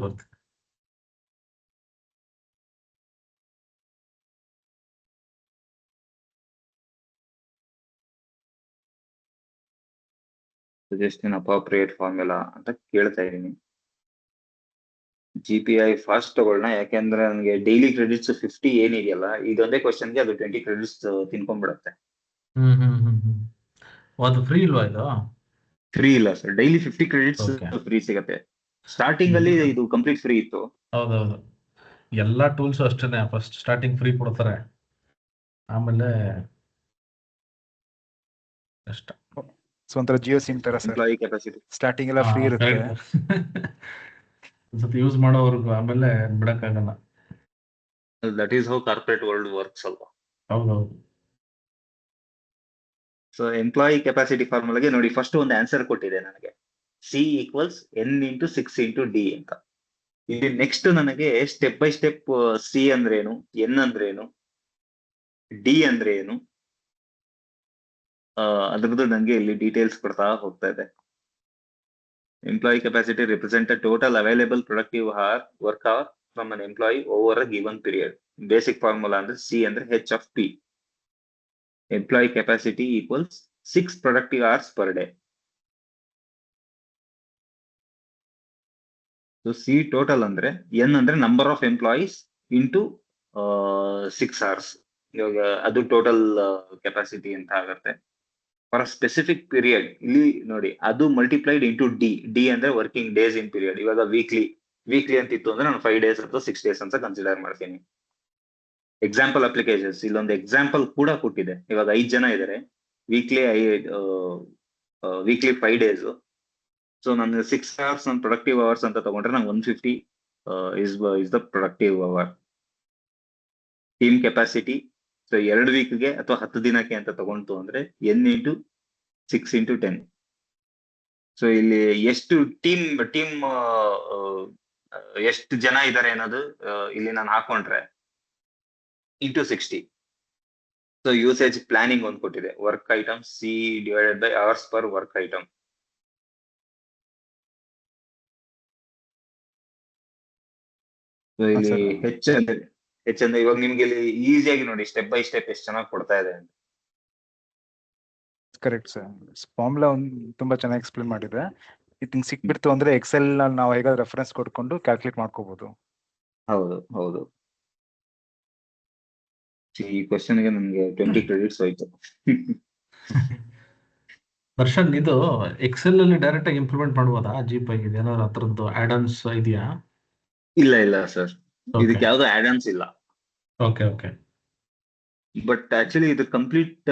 ಜಸ್ಟ್ ಇನ್ ಅಪ್ರೋಪ್ರಿಯೇಟ್ ಫಾರ್ಮುಲಾ ಅಂತ ಕೇಳ್ತಾ ಇದೀನಿ. GPI ಫಾಸ್ಟ್ ತಗೊಳ್ಳೋಣ, ಯಾಕೆಂದ್ರೆ ನನಗೆ ಡೈಲಿ ಕ್ರೆಡಿಟ್ಸ್ 50 ಏನಿದೆಯಲ್ಲ, ಇದೊಂದೇ ಕ್ವಶನ್ಗೆ ಅದು 20 ಕ್ರೆಡಿಟ್ಸ್ ತಿನ್ಕೊಂಡ್ಬಿಡುತ್ತೆ. ಅದು ಫ್ರೀ ಇಲ್ವಾ ಇದು? ಫ್ರೀ ಇಲ್ಲ ಸರ್, ಡೈಲಿ 50 ಕ್ರೆಡಿಟ್ಸ್ ಫ್ರೀ ಸಿಗತ್ತೆ. ಸ್ಟಾರ್ಟಿಂಗ್ ಅಲ್ಲಿ ಇದು ಕಂಪ್ಲೀಟ್ ಫ್ರೀ ಇತ್ತು. ಹೌದೌದು, ಎಲ್ಲಾ ಟೂಲ್ಸ್ ಅಷ್ಟೇನೆ. ಫಸ್ಟ್ ಸ್ಟಾರ್ಟಿಂಗ್ ಫ್ರೀ ಕೊಡ್ತಾರೆ, ಆಮೇಲೆ ಕಷ್ಟ. ಸೊ ಒಂಥರ ಜಿಯೋ ಸಿಮ್ ತರ ಸರ್, ಎಂಪ್ಲಾಯಿ ಕೆಪಾಸಿಟಿ ಸ್ಟಾರ್ಟಿಂಗ್ ಎಲ್ಲ ಫ್ರೀ ಇರುತ್ತೆ. ಒಂದ್ಸತಿ ಯೂಸ್ ಮಾಡೋವರೆಗೂ, ಆಮೇಲೆ ಬಿಡಕ್ಕಾಗಲ್ಲ. That is how corporate world works ಅಲ್ವಾ? ಹೌದೌದು. ಸೊ ಎಂಪ್ಲಾಯಿ ಕೆಪಾಸಿಟಿ ಫಾರ್ಮುಲಾಗೆ ನೋಡಿ, ಫಸ್ಟ್ ಒಂದು ಆನ್ಸರ್ ಕೊಟ್ಟಿದೆ ನನಗೆ, C = N × 6 × D ಅಂತ. ಇಲ್ಲಿ ನೆಕ್ಸ್ಟ್ ನನಗೆ ಸ್ಟೆಪ್ ಬೈ ಸ್ಟೆಪ್ C ಅಂದ್ರೇನು, N ಅಂದ್ರೇನು, D ಅಂದ್ರೆ ಏನು, ಅದ್ರದ್ದು ನಂಗೆ ಇಲ್ಲಿ ಡೀಟೇಲ್ಸ್ ಕೊಡ್ತಾ ಹೋಗ್ತಾ ಇದೆ. Employee capacity represent total available productive work hour from an employee over a given period. Basic formula ಅಂದ್ರೆ C ಅಂದ್ರೆ H(P). Employee capacity = 6 productive hours per day. So C total ಅಂದ್ರೆ N ಅಂದ್ರೆ number of employees into 6 hours. ಇವಾಗ ಅದು total capacity ಅಂತ ಆಗುತ್ತೆ for specific period. ಇಲ್ಲಿ ನೋಡಿ, ಅದು ಮಲ್ಟಿಪ್ಲೈಡ್ ಇಂಟು ಡಿ ಅಂದ್ರೆ ವರ್ಕಿಂಗ್ ಡೇಸ್ ಇನ್ ಪೀರಿಯಡ್. ಇವಾಗ ವೀಕ್ಲಿ ಅಂತಿತ್ತು ಅಂದ್ರೆ ನಾನು 5 days ಅಥವಾ 6 days ಅಂತ ಕನ್ಸಿಡರ್ ಮಾಡ್ತೀನಿ. ಎಕ್ಸಾಂಪಲ್ ಅಪ್ಲಿಕೇಶನ್ಸ್, ಇಲ್ಲೊಂದು ಎಕ್ಸಾಂಪಲ್ ಕೂಡ ಕೊಟ್ಟಿದೆ. ಇವಾಗ 5 ಜನ ಇದ್ದಾರೆ, ವೀಕ್ಲಿ 5 days. ಸೊ ನಾನು 6 hours ನಾನು ಪ್ರೊಡಕ್ಟಿವ್ ಅವರ್ಸ್ ಅಂತ ತಗೊಂಡ್ರೆ ನಂಗೆ 150 is the productive hour. Team capacity, so 2 weekಗೆ ಅಥವಾ 10 ದಿನಕ್ಕೆ ಅಂತ ತಗೊಂತು ಅಂದ್ರೆ N × 6 × 10. ಸೊ ಇಲ್ಲಿ ಎಷ್ಟು ಟೀಮ್ ಎಷ್ಟು ಜನ ಇದ್ದಾರೆ ಅನ್ನೋದು ಇಲ್ಲಿ ನಾನು ಹಾಕೊಂಡ್ರೆ ಇಂಟು 60. ಸೊ ಯೂಸೇಜ್ ಪ್ಲಾನಿಂಗ್ ಒಂದು ಕೊಟ್ಟಿದೆ, work item C divided by hours per work item. So ಇಲ್ಲಿ ಹೆಚ್ಚಂದ್ರೆ ಇವಾಗ ನಿಮ್ಗೆ ಇಲ್ಲಿ ಈಸಿಯಾಗಿ ನೋಡಿ ಸ್ಟೆಪ್ ಬೈ ಸ್ಟೆಪ್ ಎಷ್ಟು ಚೆನ್ನಾಗಿ ಕೊಡ್ತಾ ಇದೆ ಅಂತ. Correct sir. ಫಾರ್ಮುಲಾ ತುಂಬಾ ಚೆನ್ನಾಗಿ ಎಕ್ಸ್ಪ್ಲೇನ್ ಮಾಡಿದೆ. ಇದು ಸಿಕ್ಬಿಡ್ತು ಅಂದ್ರೆ ಎಕ್ಸೆಲ್ ನಾವು ಹೇಗಾದ್ರೆ ರೆಫರೆನ್ಸ್ ಕೊಡ್ಕೊಂಡು ಕ್ಯಾಲ್ಕುಲೇಟ್ ಮಾಡ್ಕೋಬಹುದು. ಹೌದು. ಈ ಕ್ವಶನ್ಗೆ ನಮ್ಗೆ 20 ಕ್ರೆಡಿಟ್ಸ್ ಹೋಯ್ತು. ದರ್ಶನ್, ಇದು ಎಕ್ಸೆಲ್ ಅಲ್ಲಿ ಡೈರೆಕ್ಟ್ ಆಗಿ ಇಂಪ್ಲಿಮೆಂಟ್ ಮಾಡ್ಬೋದಾ GPy? ಏನಾದ್ರು ಅದ್ರದ್ದು ಆಡನ್ಸ್ ಇದೆಯಾ? ಇಲ್ಲ ಸರ್, ಇದಕ್ಕೆ ಯಾವ್ದು ಆಡನ್ಸ್ ಇಲ್ಲ. ಓಕೆ. ಬಟ್ ಆಕ್ಚುಲಿ ಇದು ಕಂಪ್ಲೀಟ್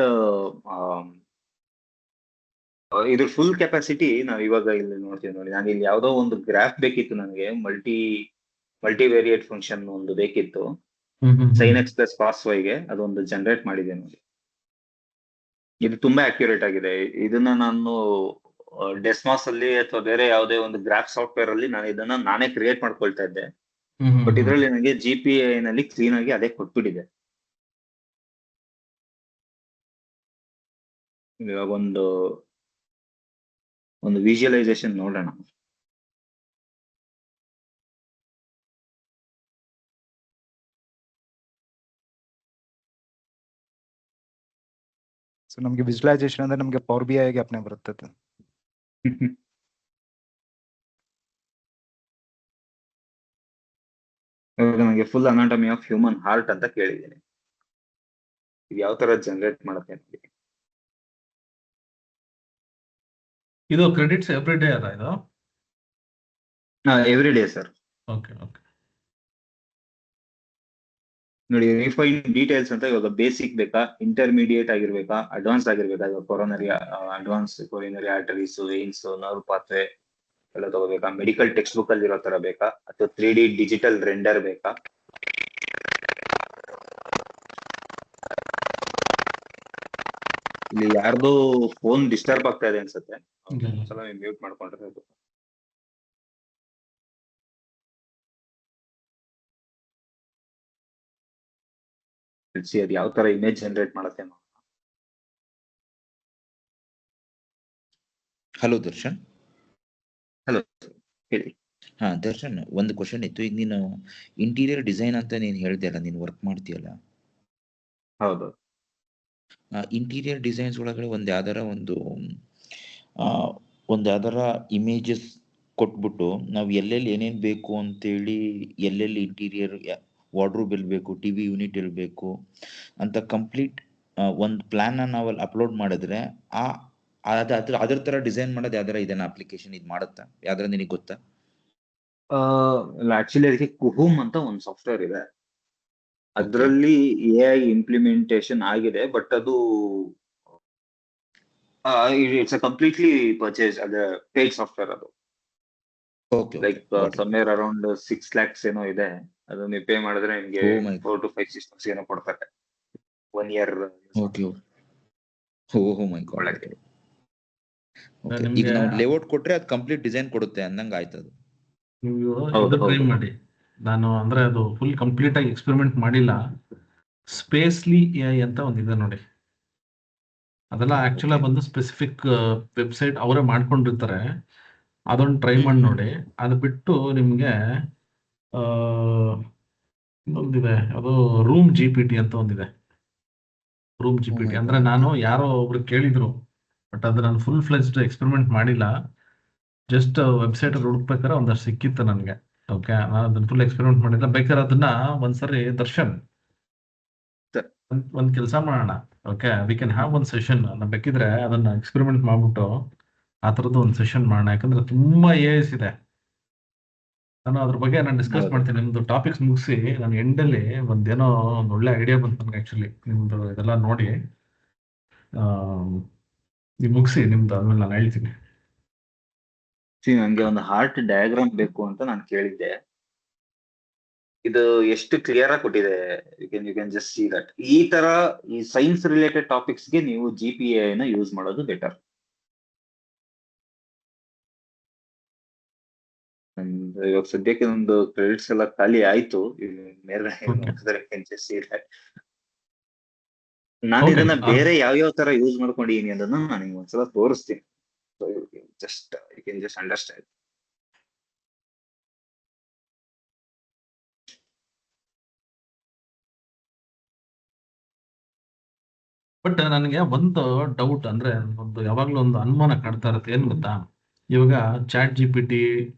ಇದ್ರ ಫುಲ್ ಕೆಪಾಸಿಟಿ ನಾವು ಇವಾಗ ಇಲ್ಲಿ ನೋಡ್ತೀವಿ ನೋಡಿ. ನಾನು ಇಲ್ಲಿ ಯಾವ್ದೋ ಒಂದು ಗ್ರಾಫ್ ಬೇಕಿತ್ತು ನನಗೆ, ಮಲ್ಟಿ ವೇರಿಯೇಟ್ ಫಂಕ್ಷನ್ ಒಂದು ಬೇಕಿತ್ತು sin x plus cos y ಗೆ, ಅದೊಂದು ಜನರೇಟ್ ಮಾಡಿದೆ ನೋಡಿ. ಇದು ತುಂಬಾ ಅಕ್ಯುರೇಟ್ ಆಗಿದೆ. ಇದನ್ನ ನಾನು ಡೆಸ್ಮಾಸ್ ಅಲ್ಲಿ ಅಥವಾ ಬೇರೆ ಯಾವುದೇ ಒಂದು ಗ್ರಾಫ್ ಸಾಫ್ಟ್ವೇರ್ ಅಲ್ಲಿ ನಾನು ಇದನ್ನ ನಾನೇ ಕ್ರಿಯೇಟ್ ಮಾಡ್ಕೊಳ್ತಾ ಇದ್ದೆ. ಬಟ್ ಇದರಲ್ಲಿ ನನಗೆ GPy ನಲ್ಲಿ ಕ್ಲೀನ್ ಆಗಿ ಅದೇ ಕೊಟ್ಬಿಟ್ಟಿದೆ. ಇವಾಗ ಒಂದು ವಿಜುವಲೈಸೇಷನ್ ನೋಡೋಣ. ಸೊ ನಮ್ಗೆ ವಿಜುವಲೈಸೇಷನ್ ಅಂದ್ರೆ ನಮ್ಗೆ ಪವರ್ BI ಗೆ ಅಪ್ನೆ ಬರುತ್ತೆ. ಇವಾಗ ನನಗೆ full anatomy of human heart ಅಂತ ಕೇಳಿದ್ದೀನಿ. ಇದು ಯಾವ ತರ ಜನರೇಟ್ ಮಾಡುತ್ತೆ ನೋಡಿ. ಇದು ಕ್ರೆಡಿಟ್ಸ್ ಎವ್ರಿ ಡೇ ಅಲ್ಲ ಇದು? Every day sir. ಓಕೆ. ನೋಡಿ, ರಿಫೈನ್ ಡೀಟೇಲ್ಸ್ ಅಂತ ಇವಾಗ ಬೇಸಿಕ್ ಬೇಕಾ, ಇಂಟರ್ಮೀಡಿಯೇಟ್ ಆಗಿರ್ಬೇಕಾ, ಅಡ್ವಾನ್ಸ್ ಆಗಿರ್ಬೇಕಾ? ಇವಾಗ advance coronary arteries, veins, nerve pathway ಎಲ್ಲ ತಗೋಬೇಕಾ? ಮೆಡಿಕಲ್ ಟೆಕ್ಸ್ಟ್ ಬುಕ್ ಅಲ್ಲಿ ಇರೋ ತರ ಬೇಕಾ, ಅಥವಾ 3D ಡಿಜಿಟಲ್ ರೆಂಡರ್ ಬೇಕಾ? ಇಲ್ಲಿ ಯಾರ್ದು ಫೋನ್ ಡಿಸ್ಟರ್ಬ್ ಆಗ್ತಾ ಇದೆ ಅನ್ಸುತ್ತೆ, ಒಂದ್ಸಲ ಮ್ಯೂಟ್ ಮಾಡ್ಕೊಂಡ್ರೆ ಅದು. ಅದು ಯಾವ ತರ ಇಮೇಜ್ ಜನರೇಟ್ ಮಾಡುತ್ತೆ. ಹಲೋ ದರ್ಶನ್. ಹಲೋ, ಹೇಳಿ. ದರ್ಶನ್, ಒಂದು ಕ್ವಶನ್ ಇತ್ತು. ಈಗ ನೀನು ಇಂಟೀರಿಯರ್ ಡಿಸೈನ್ ಅಂತ ನೀನು ಹೇಳ್ದೆಯಲ್ಲ, ನೀನು ವರ್ಕ್ ಮಾಡ್ತೀಯಲ್ಲ? ಹೌದು. ಇಂಟೀರಿಯರ್ ಡಿಸೈನ್ಸ್ ಒಳಗಡೆ ಒಂದು ಯಾವ್ದಾರ ಇಮೇಜಸ್ ಕೊಟ್ಬಿಟ್ಟು ನಾವು ಎಲ್ಲೆಲ್ಲಿ ಏನೇನ್ ಬೇಕು ಅಂತೇಳಿ, ಎಲ್ಲೆಲ್ಲಿ ಇಂಟೀರಿಯರ್ ವಾರ್ಡ್ರೋಬ್ ಎಲ್ಲಿ ಬೇಕು, TV ಯೂನಿಟ್ ಎಲ್ಲಿ ಬೇಕು ಅಂತ ಕಂಪ್ಲೀಟ್ ಒಂದು ಪ್ಲಾನ್ ನಾವಲ್ಲಿ ಅಪ್ಲೋಡ್ ಮಾಡಿದ್ರೆ ಅದ್ರ ತರ ಡಿಸೈನ್ ಮಾಡೋದು ಯಾವ್ದಾರ ಇದನ್ನ ಅಪ್ಲಿಕೇಶನ್ ಇದು ಮಾಡುತ್ತಾ? ಯಾವ್ದಾರ ನಿನಗೆ ಗೊತ್ತಾ? ಆಕ್ಚುಲಿ ಅದಕ್ಕೆ ಕುಹುಮ್ ಅಂತ ಒಂದು ಸಾಫ್ಟ್ವೇರ್ ಇದೆ. ಅದರಲ್ಲಿ AI ಇಂಪ್ಲಿಮೆಂಟೇಶನ್ ಆಗಿದೆ. ಬಟ್ ಅದು ಇಟ್ಸ್ ಅ ಕಂಪ್ಲೀಟ್ಲಿ ಪರ್ಚೇಸ್, ಅದ ಪೇಡ್ ಸಾಫ್ಟ್ವೇರ್ ಅದು. ಲೈಕ್ ಸಮ್ವೇರ್ ಅರೌಂಡ್ 6 lakhs ಏನೋ ಇದೆ. ಅದು ನೀವು ಪೇ ಮಾಡಿದ್ರೆ ನಿಮ್ಗೆ 4 to 5 systems ಏನೋ ಕೊಡ್ತಾರೆ 1 year. ಈಗ ನಾವು ಲೇಔಟ್ ಕೊಟ್ರೆ ಅದು ಕಂಪ್ಲೀಟ್ ಡಿಸೈನ್ ಕೊಡುತ್ತೆ ಅಂದಂಗ ಆಯ್ತು. ಅದು ನೀವು ಟ್ರೈ ಮಾಡಿ. ನಾನು ಅಂದ್ರೆ ಅದು ಫುಲ್ ಕಂಪ್ಲೀಟ್ ಆಗಿ ಎಕ್ಸ್ಪೆರಿಮೆಂಟ್ ಮಾಡಿಲ್ಲ. ಸ್ಪೇಸ್ಲಿ AI ಅಂತ ಒಂದಿದೆ ನೋಡಿ. ಅದೆಲ್ಲ ಆಕ್ಚುಲಿ ಬಂದು ಸ್ಪೆಸಿಫಿಕ್ ವೆಬ್ಸೈಟ್ ಅವರೇ ಮಾಡ್ಕೊಂಡಿರ್ತಾರೆ. ಅದೊಂದು ಟ್ರೈ ಮಾಡಿ ನೋಡಿ. ಅದು ಬಿಟ್ಟು ನಿಮ್ಗೆ ಇನ್ನೊಂದಿದೆ, ಅದು ರೂಮ್ GPT ಅಂತ ಒಂದಿದೆ. ರೂಮ್ GPT ಅಂದ್ರೆ ನಾನು ಯಾರೋ ಒಬ್ರು ಕೇಳಿದ್ರು, ಬಟ್ ಅದು ನಾನು ಫುಲ್ ಫ್ಲೆಜ್ಡ್ ಎಕ್ಸ್ಪೆರಿಮೆಂಟ್ ಮಾಡಿಲ್ಲ. ಜಸ್ಟ್ ವೆಬ್ಸೈಟ್ ಅಲ್ಲಿ ಹುಡುಕ್ಬೇಕಾದ್ರೆ ಒಂದಷ್ಟು ಸಿಕ್ಕಿತ್ತು ನನಗೆ. ಓಕೆ, ನಾನು ಅದನ್ನ ಫುಲ್ ಎಕ್ಸ್ಪೆರಿಮೆಂಟ್ ಮಾಡಿಲ್ಲ. ಬೇಕಾದ್ರೆ ಅದನ್ನ ಒಂದ್ಸರಿ ದರ್ಶನ್ ಒಂದ್ ಕೆಲಸ ಮಾಡೋಣ. ಓಕೆ, ವಿ ಕ್ಯಾನ್ ಹ್ಯಾವ್ ಒಂದು ಸೆಷನ್. ಬೇಕಿದ್ರೆ ಅದನ್ನ ಎಕ್ಸ್ಪೆರಿಮೆಂಟ್ ಮಾಡ್ಬಿಟ್ಟು ಆ ಥರದ್ದು ಒಂದು ಸೆಷನ್ ಮಾಡೋಣ. ಯಾಕಂದ್ರೆ ತುಂಬಾ AIs ಇದೆ. ನಾನು ಅದ್ರ ಬಗ್ಗೆ ನಾನು ಡಿಸ್ಕಸ್ ಮಾಡ್ತೀನಿ. ನಿಮ್ದು ಟಾಪಿಕ್ಸ್ ಮುಗಿಸಿ ನಾನು ಎಂಡಲ್ಲಿ ಒಂದೇನೋ ಒಂದು ಒಳ್ಳೆ ಐಡಿಯಾ ಬಂತು ನನಗೆ. ಆಕ್ಚುಲಿ ನಿಮ್ದು ಇದೆಲ್ಲ ನೋಡಿ ನೀವು ಮುಗಿಸಿ ನಿಮ್ದು, ಆದ್ಮೇಲೆ ನಾನು ಹೇಳ್ತೀನಿ. ನಂಗೆ ಒಂದು ಹಾರ್ಟ್ ಡಯಾಗ್ರಾಮ್ ಬೇಕು ಅಂತ ನಾನು ಕೇಳಿದ್ದೆ. ಇದು ಎಷ್ಟು ಕ್ಲಿಯರ್ ಆಗಿ ಕೊಟ್ಟಿದೆ. You can just see that. ಈ ತರ ಈ ಸೈನ್ಸ್ ರಿಲೇಟೆಡ್ ಟಾಪಿಕ್ಸ್ ಗೆ ನೀವು GPI ನ ಯೂಸ್ ಮಾಡೋದು ಬೆಟರ್. ನಂದು ಇವಾಗ ಸದ್ಯಕ್ಕೆ ಒಂದು ಕ್ರೆಡಿಟ್ಸ್ ಎಲ್ಲ ಖಾಲಿ ಆಯ್ತು. ಮೇಲೆ ಓಕೆ ನೋಡಿದ್ರೆ ನಾನು ಓಕೆ ಇದನ್ನ ಬೇರೆ ಯಾವ ತರ ಯೂಸ್ ಮಾಡ್ಕೊಂಡಿದೀನಿ ಅದನ್ನ ನಾನು ನಿಮ್ಗೆ ಒಂದ್ಸಲ ತೋರಿಸ್ತೀನಿ. Just you can just understand. But ನನಗೆ ಒಂದು ಡೌಟ್ ಅಂದ್ರೆ ಒಂದು ಯಾವಾಗ್ಲೂ ಒಂದು ಅನುಮಾನ ಕಾಡ್ತಾ ಇರುತ್ತೆ, ಏನ್ ಗೊತ್ತಾ? ಇವಾಗ ಚಾಟ್ ಜಿ ಪಿ ಟಿ,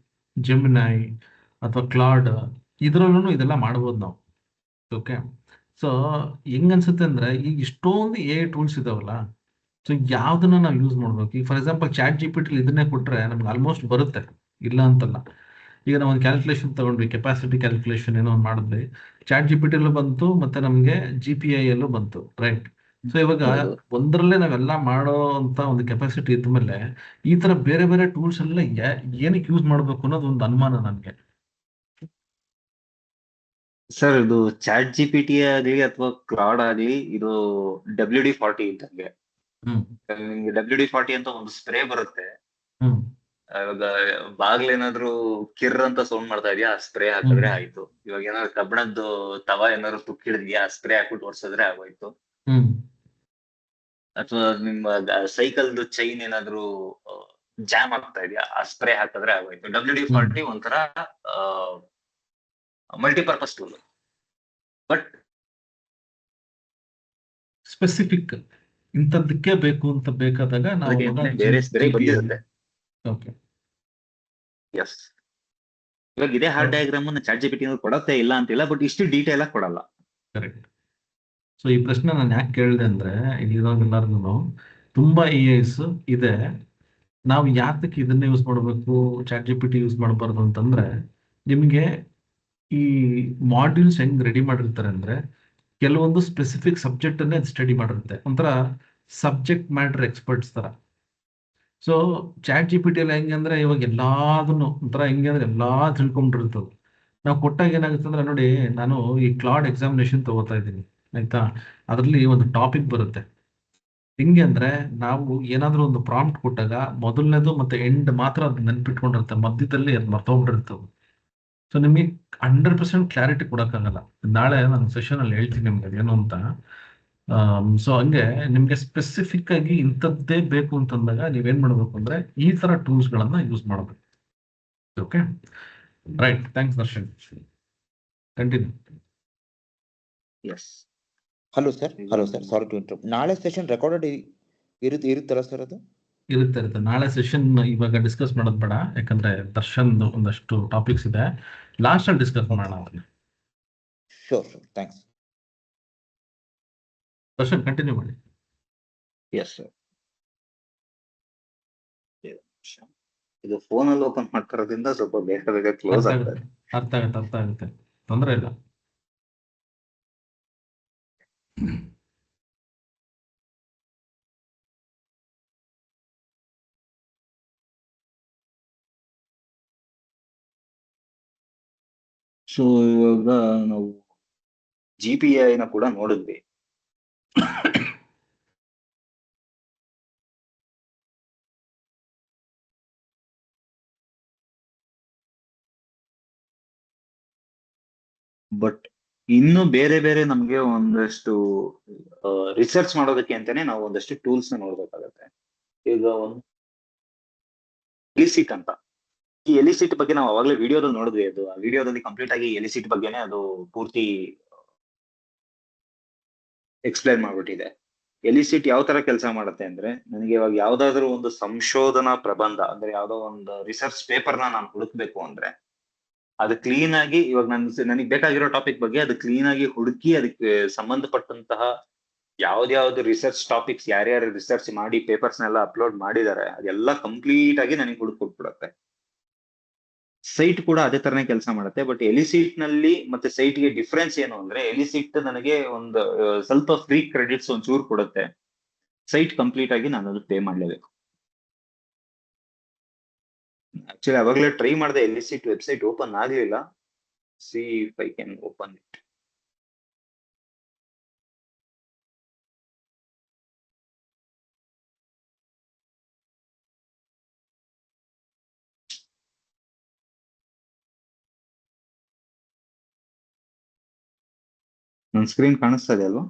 ಜೆಮಿನೈ ಅಥವಾ ಕ್ಲಾಡ್ ಇದ್ರಲ್ಲೂ ಇದೆಲ್ಲ ಮಾಡ್ಬೋದು ನಾವು. ಓಕೆ, ಸೊ ಹೆಂಗ್ ಅನ್ಸುತ್ತೆ ಅಂದ್ರೆ ಈಗ ಇಷ್ಟೊಂದು ಎ ಟೂಲ್ಸ್ ಇದಾವಲ್ಲ, ಸೊ ಯಾವ್ದನ್ನ ನಾವು ಯೂಸ್ ಮಾಡ್ಬೇಕು? ಈಗ for example chat G P T ಇದನ್ನೇ ಕೊಟ್ರೆ ನಮ್ಗೆ ಆಲ್ಮೋಸ್ಟ್ ಬರುತ್ತೆ, ಇಲ್ಲ ಅಂತಲ್ಲ. ಈಗ ನಾವು ಒಂದು ಕ್ಯಾಲ್ಕುಲೇಷನ್ ತಗೊಂಡ್ವಿ, ಕೆಪಾಸಿಟಿ ಕ್ಯಾಲ್ಕುಲೇಷನ್ ಏನೋ ಒಂದು ಮಾಡಿದ್ವಿ, ಚಾಟ್ ಜಿ ಪಿ ಟಿಲೂ ಬಂತು ಮತ್ತೆ ನಮಗೆ ಜಿ ಪಿ ಐ ಯಲ್ಲೂ ಬಂತು, ರೈಟ್? ಸೊ ಇವಾಗ ಹೌದು. ಒಂದರಲ್ಲೇ ನಾವೆಲ್ಲ ಮಾಡೋ ಅಂತ ಒಂದು ಕೆಪಾಸಿಟಿ ಇದ್ಮೇಲೆ ಈ ತರ ಬೇರೆ ಬೇರೆ ಟೂಲ್ಸ್ ಎಲ್ಲ ಏನಕ್ಕೆ ಯೂಸ್ ಮಾಡ್ಬೇಕು ಅನ್ನೋದು ಒಂದು ಅನುಮಾನ ನನಗೆ. ಸರ್, ಇದು ಚಾಟ್ ಜಿ ಪಿ ಟಿ ಆಗ್ಲಿ ಅಥವಾ ಕ್ಲಾಡ್ ಆಗ್ಲಿ, ಇದು WD-40 ಇದ್ದಂಗೆ. ಹ್ಮ್ ನಿಮ್ಗೆ WD-40 ಅಂತ ಒಂದು ಸ್ಪ್ರೇ ಬರುತ್ತೆ. ಹ್ಮ್ ಇವಾಗ ಬಾಗ್ಲೇನಾದ್ರೂ ಕಿರ್ ಅಂತ ಸೌಂಡ್ ಮಾಡ್ತಾ ಇದೆಯಾ, ಆ ಸ್ಪ್ರೇ ಹ್ಮ್ ಹಾಕಿದ್ರೆ ಆಯ್ತು. ಇವಾಗ ಏನಾದ್ರು ಕಬ್ಬಣದ್ದು ತವಾ ಏನಾದ್ರು ತುಕ್ಕಿಡಿದ್ಯಾ, ಆ ಸ್ಪ್ರೇ ಹಾಕ್ಬಿಟ್ಟು ಒರ್ಸಿದ್ರೆ ಆಗೋಯ್ತು. ಹ್ಮ್ ಅಥವಾ ನಿಮ್ಮ ಸೈಕಲ್ದು ಚೈನ್ ಏನಾದ್ರು ಜಾಮ್ ಆಗ್ತಾ ಇದೆಯಾ, ಆ ಸ್ಪ್ರೇ ಹಾಕಿದ್ರೆ ಆಗೋಯ್ತು. WD-40 ಒಂಥರ ಮಲ್ಟಿಪರ್ಪಸ್ ಟೂಲ್. ಬಟ್ ಸ್ಪೆಸಿಫಿಕ್ ಇಂಥದ್ದಕ್ಕೆ ಬೇಕು ಅಂತ ಬೇಕಾದಾಗ ನಾವು ಅದಕ್ಕೆ ಬೇರೆ ಸ್ಪ್ರೇ ಬಂದಿರುತ್ತೆ. Okay, yes. ಇವಾಗ ಇದೇ hard diagram chat G P T ಕೊಡತ್ತೆ, ಇಲ್ಲ ಅಂತಿಲ್ಲ, ಬಟ್ ಇಷ್ಟು ಡೀಟೇಲ್ ಆಗಿ ಕೊಡಲ್ಲ. ಕರೆಕ್ಟ್. ಸೊ ಈ ಪ್ರಶ್ನೆ ನಾನು ಯಾಕೆ ಕೇಳಿದೆ ಅಂದ್ರೆ, ಇಲ್ಲಿರೋರೆಲ್ಲರಿಗೂ ತುಂಬಾ EIs ಇದೆ, ನಾವು ಯಾತಕ್ಕೆ ಇದನ್ನೇ ಯೂಸ್ ಮಾಡಬೇಕು, chat G P T use ಮಾಡಬಾರ್ದು ಅಂತಂದ್ರೆ, ನಿಮಗೆ ಈ ಮಾಡ್ಯೂಲ್ಸ್ ಹೆಂಗ್ ರೆಡಿ ಮಾಡಿರ್ತಾರೆ ಅಂದ್ರೆ ಕೆಲವೊಂದು ಸ್ಪೆಸಿಫಿಕ್ ಸಬ್ಜೆಕ್ಟ್ ಅನ್ನೇ ಸ್ಟಡಿ ಮಾಡಿರುತ್ತೆ, ಒಂಥರ ಸಬ್ಜೆಕ್ಟ್ ಮ್ಯಾಟರ್ ಎಕ್ಸ್ಪರ್ಟ್ಸ್ ತರ. So chat G P T ಎಲ್ಲ ಹೆಂಗೆ ಅಂದ್ರೆ ಇವಾಗ ಎಲ್ಲಾದನ್ನು ಒಂಥರ ಹೆಂಗೆ ಅಂದ್ರೆ ಎಲ್ಲಾ ತಿಳ್ಕೊಂಡಿರ್ತದೆ. ನಾವು ಕೊಟ್ಟಾಗ ಏನಾಗುತ್ತೆ ಅಂದ್ರೆ, ನೋಡಿ ನಾನು ಈ ಕ್ಲಾಡ್ ಎಕ್ಸಾಮಿನೇಷನ್ ತಗೋತಾ ಇದ್ದೀನಿ, ಆಯ್ತಾ? ಅದರಲ್ಲಿ ಒಂದು ಟಾಪಿಕ್ ಬರುತ್ತೆ. ಹೆಂಗೆ ಅಂದ್ರೆ ನಾವು ಏನಾದ್ರೂ ಒಂದು ಪ್ರಾಂಪ್ಟ್ ಕೊಟ್ಟಾಗ ಮೊದಲನೇದು ಮತ್ತೆ ಎಂಡ್ ಮಾತ್ರ ಅದು ನೆನ್ಪಿಟ್ಕೊಂಡಿರುತ್ತೆ, ಮಧ್ಯದಲ್ಲಿ ಅದು ಮರ್ತೋಗ್ಬಿಟ್ಟಿರ್ತದೆ. ಸೊ ನಿಮಗೆ 100% ಕ್ಲಾರಿಟಿ ಕೊಡೋಕ್ಕಾಗಲ್ಲ. ನಾಳೆ ನಾನು ಸೆಷನ್ ಅಲ್ಲಿ ಹೇಳ್ತೀನಿ ನಿಮ್ಗೆ ಏನು ಅಂತ. ಸೊ ಹಂಗೆ ನಿಮ್ಗೆ ಸ್ಪೆಸಿಫಿಕ್ ಆಗಿ ಇಂಥದ್ದೇ ಬೇಕು ಅಂತಂದಾಗ ನೀವೇನ್ ಮಾಡ್ಬೇಕು ಅಂದ್ರೆ ಈ ತರ ಟೂಲ್ಸ್ ಗಳನ್ನ ಯೂಸ್ ಮಾಡಬೇಕು. Okay, right. Thanks Darshan. Continue. Yes. Hello sir, sorry to interrupt. ನಾಳೆ ಸೆಷನ್ ರೆಕಾರ್ಡೆಡ್ ಇರುತ್ತಲ್ಲ ಸರ್? ಅದು ಇರುತ್ತೆ. ನಾಳೆ ಸೆಷನ್ ಇವಾಗ ಡಿಸ್ಕಸ್ ಮಾಡೋದು ಬೇಡ, ಯಾಕಂದ್ರೆ ದರ್ಶನ್ ಒಂದಷ್ಟು ಟಾಪಿಕ್ಸ್ ಇದೆ, ಲಾಸ್ಟ್ ಅಲ್ಲಿ ಡಿಸ್ಕಸ್ ಮಾಡೋಣ ಅದನ್ನ. Sure, thanks. ದರ್ಶನ್ ಕಂಟಿನ್ಯೂ ಮಾಡಿ. Yes sir. ಇದು ಫೋನ್ ಅಲ್ಲಿ ಓಪನ್ ಮಾಡ್ತಿರೋದ್ರಿಂದ ಸ್ವಲ್ಪ ಬೇಗ ಕ್ಲೋಸ್ ಆಗ್ತದೆ. ಅರ್ಥ ಆಗುತ್ತೆ, ತೊಂದರೆ ಇಲ್ಲ. ಸೊ ಇವಾಗ ನಾವು GPI ನ ಕೂಡ ನೋಡಿದ್ವಿ. ಬಟ್ ಇನ್ನು ಬೇರೆ ನಮ್ಗೆ ಒಂದಷ್ಟು ರಿಸರ್ಚ್ ಮಾಡೋದಕ್ಕೆ ಅಂತಾನೆ ನಾವು ಒಂದಷ್ಟು ಟೂಲ್ಸ್ ನ ನೋಡ್ಬೇಕಾಗತ್ತೆ. ಈಗ ಒಂದು ಎಲಿಸಿಟ್ ಅಂತ, ಈ ಎಲಿಸಿಟ್ ಬಗ್ಗೆ ನಾವು ಅವಾಗಲೇ ವಿಡಿಯೋದಲ್ಲಿ ನೋಡಿದ್ವಿ. ಅದು ಆ ವಿಡಿಯೋದಲ್ಲಿ ಕಂಪ್ಲೀಟ್ ಆಗಿ ಎಲಿಸಿಟ್ ಬಗ್ಗೆನೇ ಅದು ಪೂರ್ತಿ ಎಕ್ಸ್ಪ್ಲೈನ್ ಮಾಡ್ಬಿಟ್ಟಿದೆ. ಎಲಿಸಿಟ್ ಯಾವ ತರ ಕೆಲಸ ಮಾಡುತ್ತೆ ಅಂದ್ರೆ, ನನಗೆ ಇವಾಗ ಯಾವ್ದಾದ್ರು ಒಂದು ಸಂಶೋಧನಾ ಪ್ರಬಂಧ ಅಂದ್ರೆ ಯಾವ್ದೋ ಒಂದು ರಿಸರ್ಚ್ ಪೇಪರ್ ನಾನು ಹುಡುಕ್ಬೇಕು ಅಂದ್ರೆ ಅದು ಕ್ಲೀನ್ ಆಗಿ, ಇವಾಗ ನನಗೆ ಬೇಕಾಗಿರೋ ಟಾಪಿಕ್ ಬಗ್ಗೆ ಅದು ಕ್ಲೀನ್ ಆಗಿ ಹುಡುಕಿ ಅದಕ್ಕೆ ಸಂಬಂಧಪಟ್ಟಂತಹ ಯಾವ್ದು ರಿಸರ್ಚ್ ಟಾಪಿಕ್ಸ್ ಯಾರ್ಯಾರು ರಿಸರ್ಚ್ ಮಾಡಿ ಪೇಪರ್ಸ್ ನೆಲ್ಲ ಅಪ್ಲೋಡ್ ಮಾಡಿದ್ದಾರೆ ಅದೆಲ್ಲ ಕಂಪ್ಲೀಟ್ ಆಗಿ ನನಗೆ ಹುಡುಕೊಟ್ಬಿಡುತ್ತೆ. ಸೈಟ್ ಕೂಡ ಅದೇ ತರನೇ ಕೆಲಸ ಮಾಡುತ್ತೆ. ಬಟ್ ಎಲಿಸಿಟ್ ನಲ್ಲಿ ಮತ್ತೆ ಸೈಟ್ ಗೆ ಡಿಫ್ರೆನ್ಸ್ ಏನು ಅಂದ್ರೆ, ಎಲಿಸಿಟ್ ನನಗೆ ಒಂದು ಸ್ವಲ್ಪ ಫ್ರೀ ಕ್ರೆಡಿಟ್ಸ್ ಒಂಚೂರು ಕೊಡುತ್ತೆ. ಸೈಟ್ ಕಂಪ್ಲೀಟ್ ಆಗಿ ನಾನು ಅದು ಪೇ ಮಾಡ್ಲೇಬೇಕು. ಆಕ್ಚುಲಿ ಅವಾಗಲೇ ಟ್ರೈ ಮಾಡಿದೆ, ಎಲಿಸಿಟ್ ವೆಬ್ಸೈಟ್ ಓಪನ್ ಆಗ್ಲಿಲ್ಲ. C if I can open it. ನನ್ನ ಸ್ಕ್ರೀನ್ ಕಾಣಿಸ್ತಾ ಇದೆ ಅಲ್ವಾ?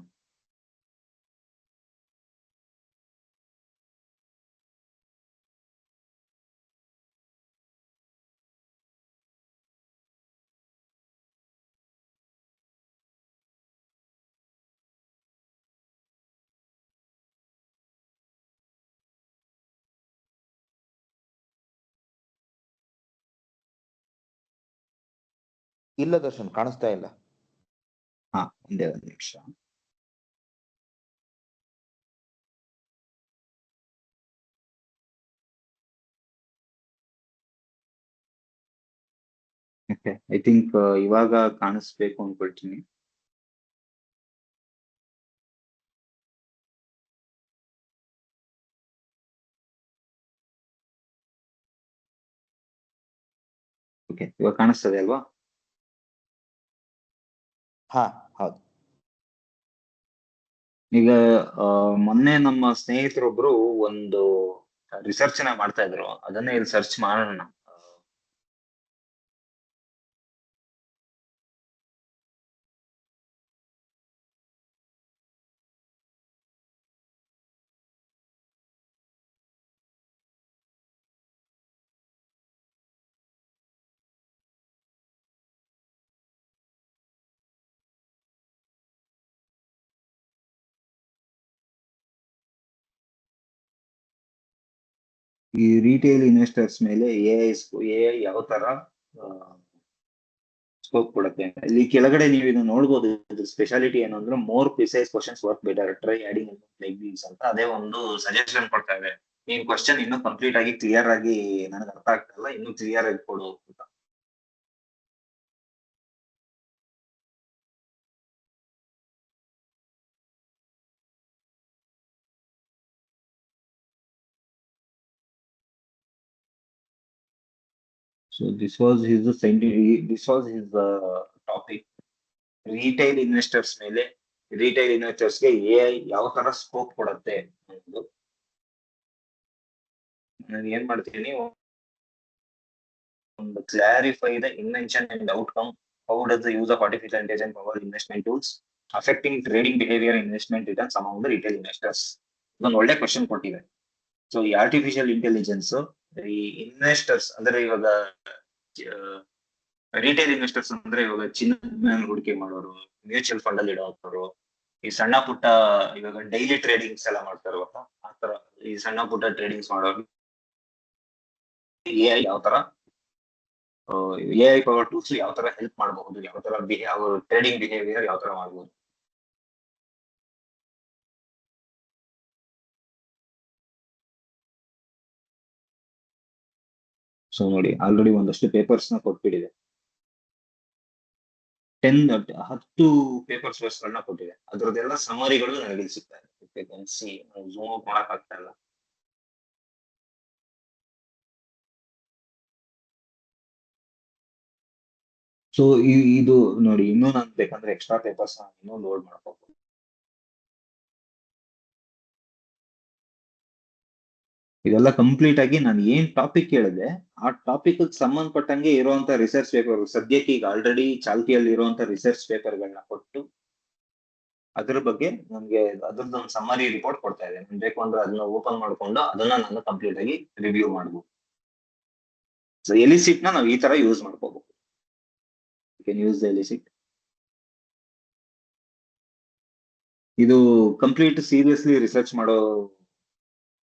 ಇಲ್ಲ ದರ್ಶನ್, ಕಾಣಿಸ್ತಾ ಇಲ್ಲ. ಹಾ, ಒಂದೇ ಒಂದು ನಿಮಿಷ. ಐ ಥಿಂಕ್ ಇವಾಗ ಕಾಣಿಸ್ಬೇಕು ಅನ್ಕೊಳ್ತೀನಿ. ಓಕೆ, ಇವಾಗ ಕಾಣಿಸ್ತದೆ ಅಲ್ವಾ? ಹಾ, ಹೌದು. ಈಗ ಮೊನ್ನೆ ನಮ್ಮ ಸ್ನೇಹಿತರೊಬ್ರು ಒಂದು ರಿಸರ್ಚ್ ನ ಮಾಡ್ತಾ ಇದ್ರು, ಅದನ್ನೇ ಇಲ್ಲಿ ಸರ್ಚ್ ಮಾಡೋಣ. ಈ ರಿಟೇಲ್ ಇನ್ವೆಸ್ಟರ್ಸ್ ಮೇಲೆ ಎಐ ಯಾವ ತರ ಸ್ಕೋಪ್ ಕೊಡುತ್ತೆ ಅಂತ. ಇಲ್ಲಿ ಕೆಳಗಡೆ ನೀವು ಇದನ್ನ ನೋಡ್ಬೋದು. ಇದ್ರ ಸ್ಪೆಷಾಲಿಟಿ ಏನು ಅಂದ್ರೆ more precise questions work better, try adding like these ಅಂತ ಅದೇ ಒಂದು ಸಜೆಷನ್ ಕೊಡ್ತಾ ಇದೆ. ನೀನ್ ಕ್ವಶನ್ ಇನ್ನೂ ಕಂಪ್ಲೀಟ್ ಆಗಿ ಕ್ಲಿಯರ್ ಆಗಿ ನನಗೆ ಅರ್ಥ ಆಗ್ತಲ್ಲ, ಇನ್ನೂ ಕ್ಲಿಯರ್ ಆಗಿ ಕೊಡು ಅಂತ. So this was his topic. Retail investors ಮೇಲೆ, ರಿಟೈಲ್ ಇನ್ವೆಸ್ಟರ್ಸ್ಗೆ ಎಐ ಯಾವ ತರ ಸ್ಕೋಪ್ ಕೊಡುತ್ತೆ ಅನ್ನೋದು. ನಾನು ಏನ್ ಮಾಡ್ತೀನಿ, ಒಂದು clarify the invention and outcome, how does the use of artificial intelligence power investment tools affecting trading behaviour, investment returns among the retail investors. ಇದೊಂದು ಒಳ್ಳೆ ಕ್ವಶನ್ ಕೊಟ್ಟಿದೆ. ಸೊ ಈ ಆರ್ಟಿಫಿಷಿಯಲ್ ಇಂಟೆಲಿಜೆನ್ಸ್ ಈ ಇನ್ವೆಸ್ಟರ್ಸ್ ಅಂದ್ರೆ ಇವಾಗ ರಿಟೇಲ್ ಇನ್ವೆಸ್ಟರ್ಸ್ ಅಂದ್ರೆ ಇವಾಗ ಚಿನ್ನದ ಮೇಲೆ ಹೂಡಿಕೆ ಮಾಡೋರು, ಮ್ಯೂಚುವಲ್ ಫಂಡ್ ಅಲ್ಲಿ ಇಡೋರು, ಈ ಸಣ್ಣ ಪುಟ್ಟ ಇವಾಗ ಡೈಲಿ ಟ್ರೇಡಿಂಗ್ಸ್ ಎಲ್ಲ ಮಾಡ್ತಾರೆ ಗೊತ್ತಾ, ಆತರ ಈ ಸಣ್ಣ ಪುಟ್ಟ ಟ್ರೇಡಿಂಗ್ಸ್ ಮಾಡೋರು ಎಐ ಯಾವ ತರ, ಎಐ ಪವರ್ ಟೂಲ್ಸ್ ಯಾವ ತರ ಹೆಲ್ಪ್ ಮಾಡಬಹುದು, ಯಾವ ತರ ಅವ್ರ ಟ್ರೇಡಿಂಗ್ ಬಿಹೇವಿಯರ್ ಯಾವ ತರ ಮಾಡಬಹುದು. ಸೊ ನೋಡಿ, ಆಲ್ರೆಡಿ ಒಂದಷ್ಟು ಪೇಪರ್ಸ್ ನ ಕೊಟ್ಬಿಟ್ಟಿದೆ. 10 ಪೇಪರ್ಸ್ ಗಳನ್ನ ಕೊಟ್ಟಿದೆ. ಅದ್ರದ್ದೆಲ್ಲ ಸಮರಿಗಳು ನನಗೆ ಸಿಗ್ತಾ ಇದೆ. ಝೂಮ್ ಔಟ್ ಮಾಡಕ್ ಆಗ್ತಾ ಇಲ್ಲ. ಸೊ ಇದು ನೋಡಿ, ಇನ್ನೂ ನಾನು ಬೇಕಂದ್ರೆ ಎಕ್ಸ್ಟ್ರಾ ಪೇಪರ್ಸ್ ಇನ್ನೂ ಲೋಡ್ ಮಾಡ್ಕೋಬಹುದು. ಇದೆಲ್ಲ ಕಂಪ್ಲೀಟ್ ಆಗಿ ನಾನು ಏನ್ ಟಾಪಿಕ್ ಹೇಳಿದೆ ಆ ಟಾಪಿಕ್ ಸಂಬಂಧಪಟ್ಟಂಗೆ ಇರುವಂತ ರಿಸರ್ಚ್ ಪೇಪರ್, ಸದ್ಯಕ್ಕೆ ಈಗ ಆಲ್ರೆಡಿ ಚಾಲ್ತಿಯಲ್ಲಿ ಇರುವಂತ ರಿಸರ್ಚ್ ಪೇಪರ್ಗಳನ್ನ ಕೊಟ್ಟು ಅದ್ರ ಬಗ್ಗೆ ನಮ್ಗೆ ಅದ್ರದ್ದು ಒಂದು ಸಮ್ಮರಿ ರಿಪೋರ್ಟ್ ಕೊಡ್ತಾ ಇದೆ. ನನ್ ಬೇಕು ಅಂದ್ರೆ ಅದನ್ನ ಓಪನ್ ಮಾಡ್ಕೊಂಡು ಅದನ್ನ ನಾನು ಕಂಪ್ಲೀಟ್ ಆಗಿ ರಿವ್ಯೂ ಮಾಡ್ಬೋದು. ಸೊ ಎಲಿಸಿಟ್ ನ ನಾವು ಈ ತರ ಯೂಸ್ ಮಾಡ್ಕೋಬಹುದು. You can use the elicit. ಇದು ಕಂಪ್ಲೀಟ್ ಸೀರಿಯಸ್ಲಿ ರಿಸರ್ಚ್ ಮಾಡೋ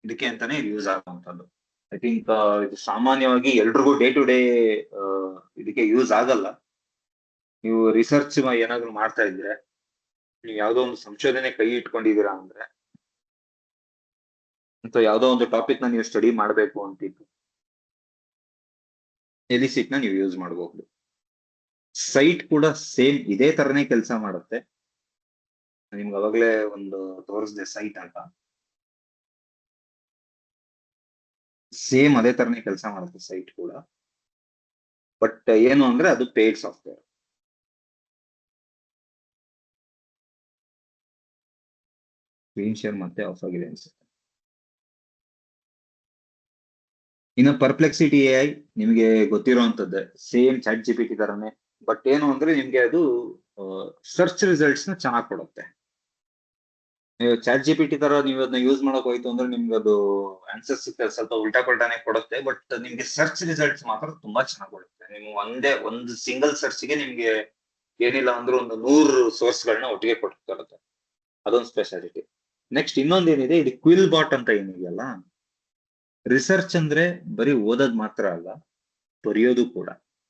ಇದಕ್ಕೆ ಅಂತಾನೆ ಯೂಸ್ ಆಗುವಂತದ್ದು. ಐ ಥಿಂಕ್ ಇದು ಸಾಮಾನ್ಯವಾಗಿ ಎಲ್ರಿಗೂ ಡೇ ಟು ಡೇ ಇದಕ್ಕೆ ಯೂಸ್ ಆಗಲ್ಲ. ನೀವು ರಿಸರ್ಚ್ ಏನಾದ್ರು ಮಾಡ್ತಾ ಇದ್ರೆ, ನೀವು ಯಾವ್ದೋ ಒಂದು ಸಂಶೋಧನೆ ಕೈ ಇಟ್ಕೊಂಡಿದ್ದೀರಾ ಅಂದ್ರೆ, ಅಥವಾ ಯಾವ್ದೋ ಒಂದು ಟಾಪಿಕ್ ನ ನೀವು ಸ್ಟಡಿ ಮಾಡ್ಬೇಕು ಅಂತಿತ್ತು, ಎಲಿಸಿಟ್ ನ ನೀವು ಯೂಸ್ ಮಾಡಬಹುದು. ಸೈಟ್ ಕೂಡ ಸೇಮ್ ಇದೇ ತರನೇ ಕೆಲಸ ಮಾಡುತ್ತೆ. ನಿಮ್ಗೆ ಅವಾಗ್ಲೇ ಒಂದು ತೋರಿಸಿದೆ ಸೈಟ್ ಅಂತ. ಸೇಮ್ ಅದೇ ತರನೇ ಕೆಲಸ ಮಾಡುತ್ತೆ ಸೈಟ್ ಕೂಡ. ಬಟ್ ಏನು ಅಂದ್ರೆ ಅದು ಪೇಯ್ಡ್ ಸಾಫ್ಟ್ವೇರ್. ಸ್ಕ್ರೀನ್ ಶೇರ್ ಮತ್ತೆ ಆಫ್ ಆಗಿದೆ ಅನ್ಸುತ್ತೆ. ಇನ್ನು ಪರ್ಪ್ಲೆಕ್ಸಿಟಿ ಎಐ ನಿಮಗೆ ಗೊತ್ತಿರುವಂತದ್ದೇ, ಸೇಮ್ ಚಾಟ್ ಜಿಪಿಟಿ ತರನೇ. ಬಟ್ ಏನು ಅಂದ್ರೆ ನಿಮ್ಗೆ ಅದು ಸರ್ಚ್ ರಿಸಲ್ಟ್ಸ್ ನ ಚೆನ್ನಾಗಿ ಕೊಡುತ್ತೆ. ನೀವು ಚಾಟ್ GPT ತರ ನೀವು ಅದನ್ನ ಯೂಸ್ ಮಾಡಕ್ ಹೋಯ್ತು ಅಂದ್ರೆ ನಿಮ್ಗೆ ಅದು ಆನ್ಸರ್ಸ್ ಸ್ವಲ್ಪ ಉಲ್ಟಾ ಪಲ್ಟಾನೆ ಕೊಡುತ್ತೆ. ಬಟ್ ನಿಮ್ಗೆ ಸರ್ಚ್ ರಿಸಲ್ಟ್ಸ್ ಮಾತ್ರ ತುಂಬಾ ಚೆನ್ನಾಗಿ ಕೊಡುತ್ತೆ. ನೀವು ಒಂದು ಸಿಂಗಲ್ ಸರ್ಚ್ಗೆ ನಿಮ್ಗೆ ಏನಿಲ್ಲ ಅಂದ್ರೆ ಒಂದು 100 ಸೋರ್ಸ್ ಗಳನ್ನ ಒಟ್ಟಿಗೆ ಕೊಟ್ಟಿರುತ್ತೆ. ಅದೊಂದು ಸ್ಪೆಷಾಲಿಟಿ. ನೆಕ್ಸ್ಟ್ ಇನ್ನೊಂದೇನಿದೆ, ಇದು ಕ್ವಿಲ್ ಬಾಟ್ ಅಂತ ಏನಿದೆಯಲ್ಲ, ರಿಸರ್ಚ್ ಅಂದ್ರೆ ಬರೀ ಓದೋದ್ ಮಾತ್ರ ಅಲ್ಲ, ಬರೆಯೋದು ಕೂಡ.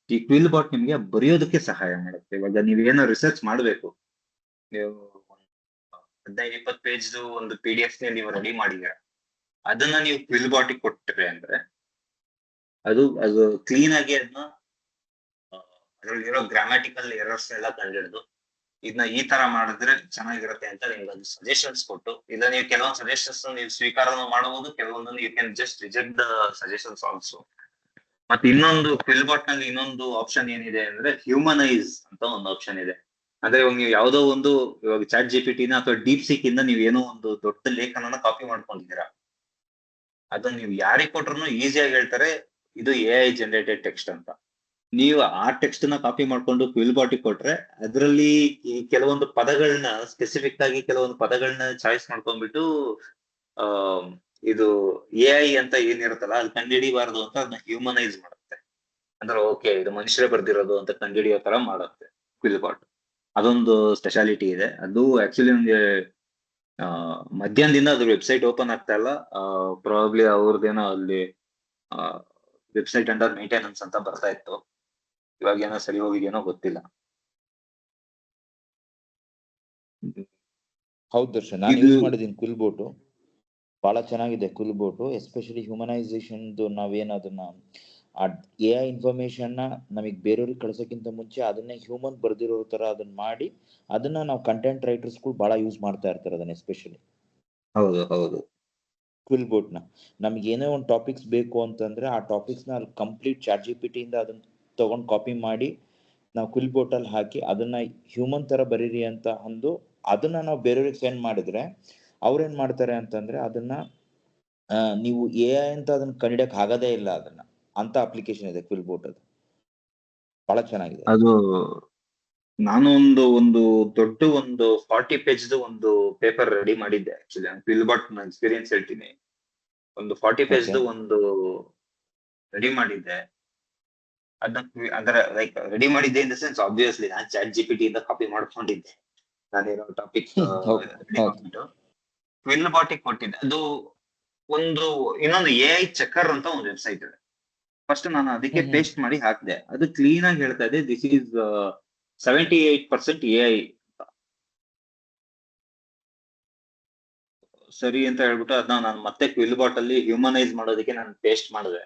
ಈ ಕ್ವಿಲ್ ಬಾಟ್ ನಿಮ್ಗೆ ಬರೆಯೋದಕ್ಕೆ ಸಹಾಯ ಮಾಡುತ್ತೆ. ಇವಾಗ ನೀವೇನೋ ರಿಸರ್ಚ್ ಮಾಡ್ಬೇಕು, ನೀವು 15-20 ಪೇಜ್ ಒಂದು PDF ನೀವು ರೆಡಿ ಮಾಡಿದೀರ, ಅದನ್ನ ನೀವು ಕ್ವಿಲ್ ಬಾಟಿಗೆ ಕೊಟ್ರೆ ಅಂದ್ರೆ ಅದು ಕ್ಲೀನ್ ಆಗಿ ಅದನ್ನ ಅದ್ರಲ್ಲಿರೋ ಗ್ರಾಮ್ಯಾಟಿಕಲ್ ಎರರ್ಸ್ ಎಲ್ಲ ಕಂಡಿಡ್ದು ಇದನ್ನ ಈ ತರ ಮಾಡಿದ್ರೆ ಚೆನ್ನಾಗಿರುತ್ತೆ ಅಂತ ನಿಮ್ಗೆ ಒಂದು ಸಜೆಷನ್ಸ್ ಕೊಟ್ಟು, ಇಲ್ಲ ನೀವು ಕೆಲವೊಂದು ಸಜೆಷನ್ಸ್ ನೀವು ಸ್ವೀಕಾರನೂ ಮಾಡಬಹುದು, ಕೆಲವೊಂದನ್ನು you can just reject the suggestions also. ಮತ್ತೆ ಇನ್ನೊಂದು ಕ್ವಿಲ್ ಬಾಟ್ ನಲ್ಲಿ ಇನ್ನೊಂದು ಆಪ್ಷನ್ ಏನಿದೆ ಅಂದ್ರೆ ಹ್ಯೂಮನೈಸ್ ಅಂತ ಒಂದು ಆಪ್ಷನ್ ಇದೆ. ಅಂದ್ರೆ ಇವಾಗ ನೀವು ಯಾವ್ದೋ ಒಂದು, ಇವಾಗ ಚಾಟ್ GPT ನ ಅಥವಾ ಡೀಪ್ ಸೀಕ್ ಇಂದ ನೀವು ಏನೋ ಒಂದು ದೊಡ್ಡ ಲೇಖನನ ಕಾಪಿ ಮಾಡ್ಕೊಂಡಿದ್ದೀರಾ, ಅದನ್ನ ನೀವು ಯಾರಿಗೆ ಕೊಟ್ರು ಈಸಿಯಾಗಿ ಹೇಳ್ತಾರೆ ಇದು AI ಜನರೇಟೆಡ್ ಟೆಕ್ಸ್ಟ್ ಅಂತ. ನೀವು ಆ ಟೆಕ್ಸ್ಟ್ ನ ಕಾಪಿ ಮಾಡ್ಕೊಂಡು ಕ್ವಿಲ್ ಬಾಟಿಗೆ ಕೊಟ್ರೆ ಅದರಲ್ಲಿ ಈ ಕೆಲವೊಂದು ಪದಗಳನ್ನ ಸ್ಪೆಸಿಫಿಕ್ ಆಗಿ ಕೆಲವೊಂದು ಪದಗಳನ್ನ ಚಾಯ್ಸ್ ಮಾಡ್ಕೊಂಡ್ಬಿಟ್ಟು ಇದು AI ಅಂತ ಏನಿರುತ್ತಲ್ಲ ಅದು ಕಂಡುಹಿಡಿಬಾರ್ದು ಅಂತ ಅದನ್ನ ಹ್ಯೂಮನೈಸ್ ಮಾಡುತ್ತೆ. ಅಂದ್ರೆ ಓಕೆ ಇದು ಮನುಷ್ಯರೇ ಬರ್ದಿರೋದು ಅಂತ ಕಂಡುಹಿಡಿಯೋ ತರ ಮಾಡುತ್ತೆ ಕ್ವಿಲ್ ಬಾಟ್. ಅದೊಂದು ಸ್ಪೆಷಾಲಿಟಿ ಇದೆ. ಅದು ಆಕ್ಚುಲಿ ನಮ್ಗೆ ಮಧ್ಯಾಹ್ನದಿಂದ ಅದ್ರ ವೆಬ್ಸೈಟ್ ಓಪನ್ ಆಗ್ತಾ ಇಲ್ಲ. ಪ್ರಾಬಬ್ಲಿ ಅವ್ರದ್ದೇನೋ ಅಲ್ಲಿ ವೆಬ್ಸೈಟ್ ಅಂಡರ್ ಮೇಂಟೆನೆನ್ಸ್ ಅಂತ ಬರ್ತಾ ಇತ್ತು. ಇವಾಗ ಏನೋ ಸರಿ ಹೋಗಿದೆಯೇನೋ ಗೊತ್ತಿಲ್ಲ. ಹೌದು ದರ್ಶನ್, ನಾನು ಯೂಸ್ ಮಾಡಿದ್ದೀನಿ ಕ್ವಿಲ್ ಬೋಟು, ಬಹಳ ಚೆನ್ನಾಗಿದೆ ಕ್ವಿಲ್ ಬೋಟು. ಎಸ್ಪೆಷಲಿ ಹ್ಯೂಮನೈಸೇಷನ್ ನಾವೇನು ಅದನ್ನ ಆ AI ಇನ್ಫಾರ್ಮೇಶನ್ ನಮಗೆ ಬೇರೆಯವ್ರಿಗೆ ಕಳ್ಸೋಕ್ಕಿಂತ ಮುಂಚೆ ಅದನ್ನೇ ಹ್ಯೂಮನ್ ಬರ್ದಿರೋ ತರ ಅದನ್ನ ಮಾಡಿ ಅದನ್ನ ನಾವು ಕಂಟೆಂಟ್ ರೈಟರ್ಸ್ಗಳು ಬಹಳ ಯೂಸ್ ಮಾಡ್ತಾ ಇರ್ತಾರೆ ಅದನ್ನ. ಎಸ್ಪೆಷಲಿ ಹೌದು ಹೌದು ಕ್ವಿಲ್ ಬೋಟ್ನ ನಮ್ಗೆ ಏನೇ ಒಂದು ಟಾಪಿಕ್ಸ್ ಬೇಕು ಅಂತಂದ್ರೆ ಆ ಟಾಪಿಕ್ಸ್ನ ಅಲ್ಲಿ ಕಂಪ್ಲೀಟ್ ಚಾಟ್ GPT ಇಂದ ಅದನ್ನ ತಗೊಂಡು ಕಾಪಿ ಮಾಡಿ ನಾವು ಕ್ವಿಲ್ ಬೋಟಲ್ಲಿ ಹಾಕಿ ಅದನ್ನ ಹ್ಯೂಮನ್ ತರ ಬರೀರಿ ಅಂತ ಅಂದು ಅದನ್ನ ನಾವು ಬೇರೆಯವ್ರಿಗೆ ಸೆಂಡ್ ಮಾಡಿದ್ರೆ ಅವ್ರೇನ್ ಮಾಡ್ತಾರೆ ಅಂತಂದ್ರೆ ಅದನ್ನ ನೀವು AI ಅಂತ ಅದನ್ನ ಕಂಡಿಡಕ್ ಆಗೋದೇ ಇಲ್ಲ ಅದನ್ನ. ಅಂತ ಅಪ್ಲಿಕೇಶನ್ ಇದೆ ಕ್ವಿಲ್ ಬೋಟ್, ಅದು ಬಹಳ ಚೆನ್ನಾಗಿದೆ. ಅದು ನಾನು ಒಂದು ದೊಡ್ಡ ಒಂದು 40 ಪೇಜ್ ಒಂದು ಪೇಪರ್ ರೆಡಿ ಮಾಡಿದ್ದೆ. ಆಕ್ಚುಲಿ ಕ್ವಿಲ್ ಬಾಟ್ ಎಕ್ಸ್ಪೀರಿಯನ್ಸ್ ಹೇಳ್ತೀನಿ. ಒಂದು 40 ಪೇಜ್ ಒಂದು ರೆಡಿ ಮಾಡಿದ್ದೆ. ಅದರ ಲೈಕ್ ರೆಡಿ ಮಾಡಿದ್ದೆ ಇನ್ ದ ಸೆನ್ಸ್ ಆಬ್ವಿಯಸ್ಲಿ ನಾನು ಚಾಟ್ GPT ಇಂದ ಕಾಪಿ ಮಾಡ್ಕೊಂಡಿದ್ದೆ. ನಾನೇನೋ ಟಾಪಿಕ್ ರೆಡಿ ಮಾಡ್ಬಿಟ್ಟು ಕ್ವಿಲ್ ಬಾಟಿಗೆ ಕೊಟ್ಟಿದ್ದೆ. ಅದು ಒಂದು ಇನ್ನೊಂದು AI ಚೆಕರ್ ಅಂತ ಒಂದು ವೆಬ್ಸೈಟ್ ಇದೆ. ಫಸ್ಟ್ ನಾನು ಅದಕ್ಕೆ ಪೇಸ್ಟ್ ಮಾಡಿ ಹಾಕಿದೆ. ಅದು ಕ್ಲೀನ್ ಆಗಿ ಹೇಳ್ತಾ ಇದೆ ದಿಸ್ ಈಸ್ 78% AI ಸರಿ ಅಂತ ಹೇಳ್ಬಿಟ್ಟು ಅದನ್ನ ನಾನು ಮತ್ತೆ ಕ್ವಿಲ್ ಬಾಟ್ ಅಲ್ಲಿ ಹ್ಯೂಮನೈಸ್ ಮಾಡೋದಕ್ಕೆ ನಾನು ಪೇಸ್ಟ್ ಮಾಡಿದೆ.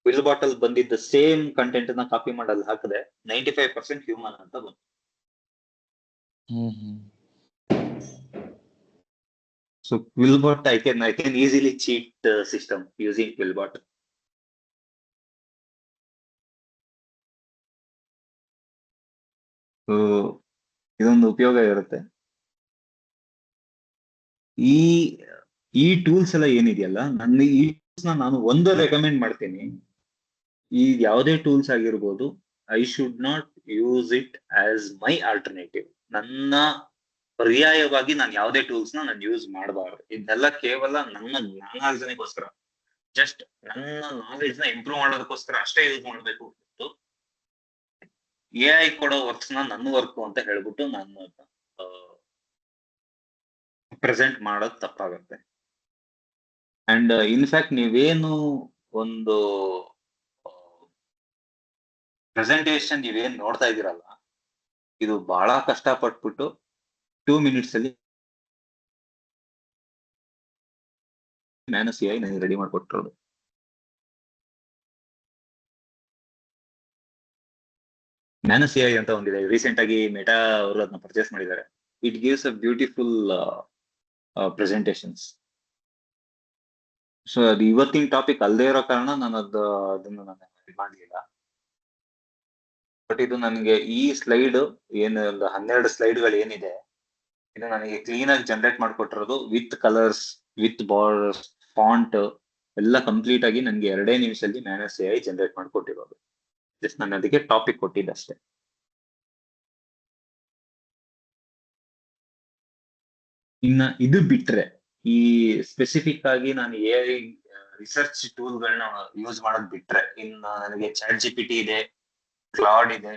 ಕ್ವಿಲ್ ಬಾಟ್ ಅಲ್ಲಿ ಬಂದಿದ್ದ ಸೇಮ್ ಕಂಟೆಂಟ್ ನ ಕಾಪಿ ಮಾಡಲ್ ಹಾಕಿದೆ, 95% ಹ್ಯೂಮನ್ ಅಂತ ಬಂತು. So QuillBot I can easily cheat system using QuillBot. ಇದೊಂದು ಉಪಯೋಗ ಇರುತ್ತೆ. ಈ ಟೂಲ್ಸ್ ಎಲ್ಲ ಏನಿದೆಯಲ್ಲ, ನನ್ನ ಈ ಟೂಲ್ಸ್ ನಾನು ಒಂದು ರೆಕಮೆಂಡ್ ಮಾಡ್ತೀನಿ. ಈ ಯಾವುದೇ ಟೂಲ್ಸ್ ಆಗಿರ್ಬೋದು, I should not use it as my alternative. ನನ್ನ ಪರ್ಯಾಯವಾಗಿ ನಾನು ಯಾವುದೇ ಟೂಲ್ಸ್ ನಾನು ಯೂಸ್ ಮಾಡಬಾರ್ದು. ಇದೆಲ್ಲ ಕೇವಲ ನನ್ನ ಜ್ಞಾನಾರ್ಜನೆಗೋಸ್ಕರ, ಜಸ್ಟ್ ನನ್ನ ನಾಲೆಡ್ಜ್ ನ ಇಂಪ್ರೂವ್ ಮಾಡೋದಕ್ಕೋಸ್ಕರ ಅಷ್ಟೇ ಯೂಸ್ ಮಾಡ್ಬೇಕು. AI ಕೊಡೋ ವರ್ಕ್ಸ್ ನನ್ನ ವರ್ಕ್ ಅಂತ ಹೇಳ್ಬಿಟ್ಟು ನಾನು ಪ್ರೆಸೆಂಟ್ ಮಾಡೋದು ತಪ್ಪಾಗುತ್ತೆ. ಅಂಡ್ ಇನ್ಫ್ಯಾಕ್ಟ್ ನೀವೇನು ಒಂದು ಪ್ರೆಸೆಂಟೇಶನ್ ನೀವೇನ್ ನೋಡ್ತಾ ಇದೀರಲ್ಲ, ಇದು ಬಹಳ ಕಷ್ಟಪಟ್ಬಿಟ್ಟು 2 minutes ಅಲ್ಲಿ ಮ್ಯಾನಸ್ AI ನನಗೆ ರೆಡಿ ಮಾಡ್ಕೊಟ್ಟಿರೋದು. ಮ್ಯಾನಸ್ AI ಅಂತ ಒಂದಿದೆ, ರೀಸೆಂಟ್ ಆಗಿ ಮೆಟಾ ಅವರು ಅದನ್ನ ಪರ್ಚೇಸ್ ಮಾಡಿದ್ದಾರೆ. It gives a beautiful presentations. So ಅದು ಇವತ್ತಿನ ಟಾಪಿಕ್ ಅಲ್ಲದೆ ಇರೋ ಕಾರಣ ನಾನು ಅದನ್ನ ನಾನು ಮಾಡಲಿಲ್ಲ. ಬಟ್ ಇದು ನನಗೆ ಈ ಸ್ಲೈಡ್ ಏನು ಒಂದು 12 ಸ್ಲೈಡ್ಗಳು ಏನಿದೆ, ಇದು ನನಗೆ ಕ್ಲೀನ್ ಆಗಿ ಜನರೇಟ್ ಮಾಡ್ಕೊಟ್ಟಿರೋದು with colours, with borders, font ಎಲ್ಲ ಕಂಪ್ಲೀಟ್ ಆಗಿ ನನಗೆ 2 ನಿಮಿಷದಲ್ಲಿ ಮ್ಯಾನಸ್ AI ಜನರೇಟ್ ಮಾಡ್ಕೊಟ್ಟಿರೋದು. ಜಸ್ಟ್ ನಾನು ಅದಕ್ಕೆ ಟಾಪಿಕ್ ಕೊಟ್ಟಿದ್ದೆ ಅಷ್ಟೇ. ಇನ್ನ ಇದು ಬಿಟ್ರೆ ಈ ಸ್ಪೆಸಿಫಿಕ್ ಆಗಿ ನಾನು AI ರಿಸರ್ಚ್ ಟೂಲ್ಗಳನ್ನ ಯೂಸ್ ಮಾಡೋದ್ ಬಿಟ್ರೆ ಇನ್ನ ನನಗೆ ಚಾಟ್ GPT ಇದೆ, ಕ್ಲಾಡ್ ಇದೆ,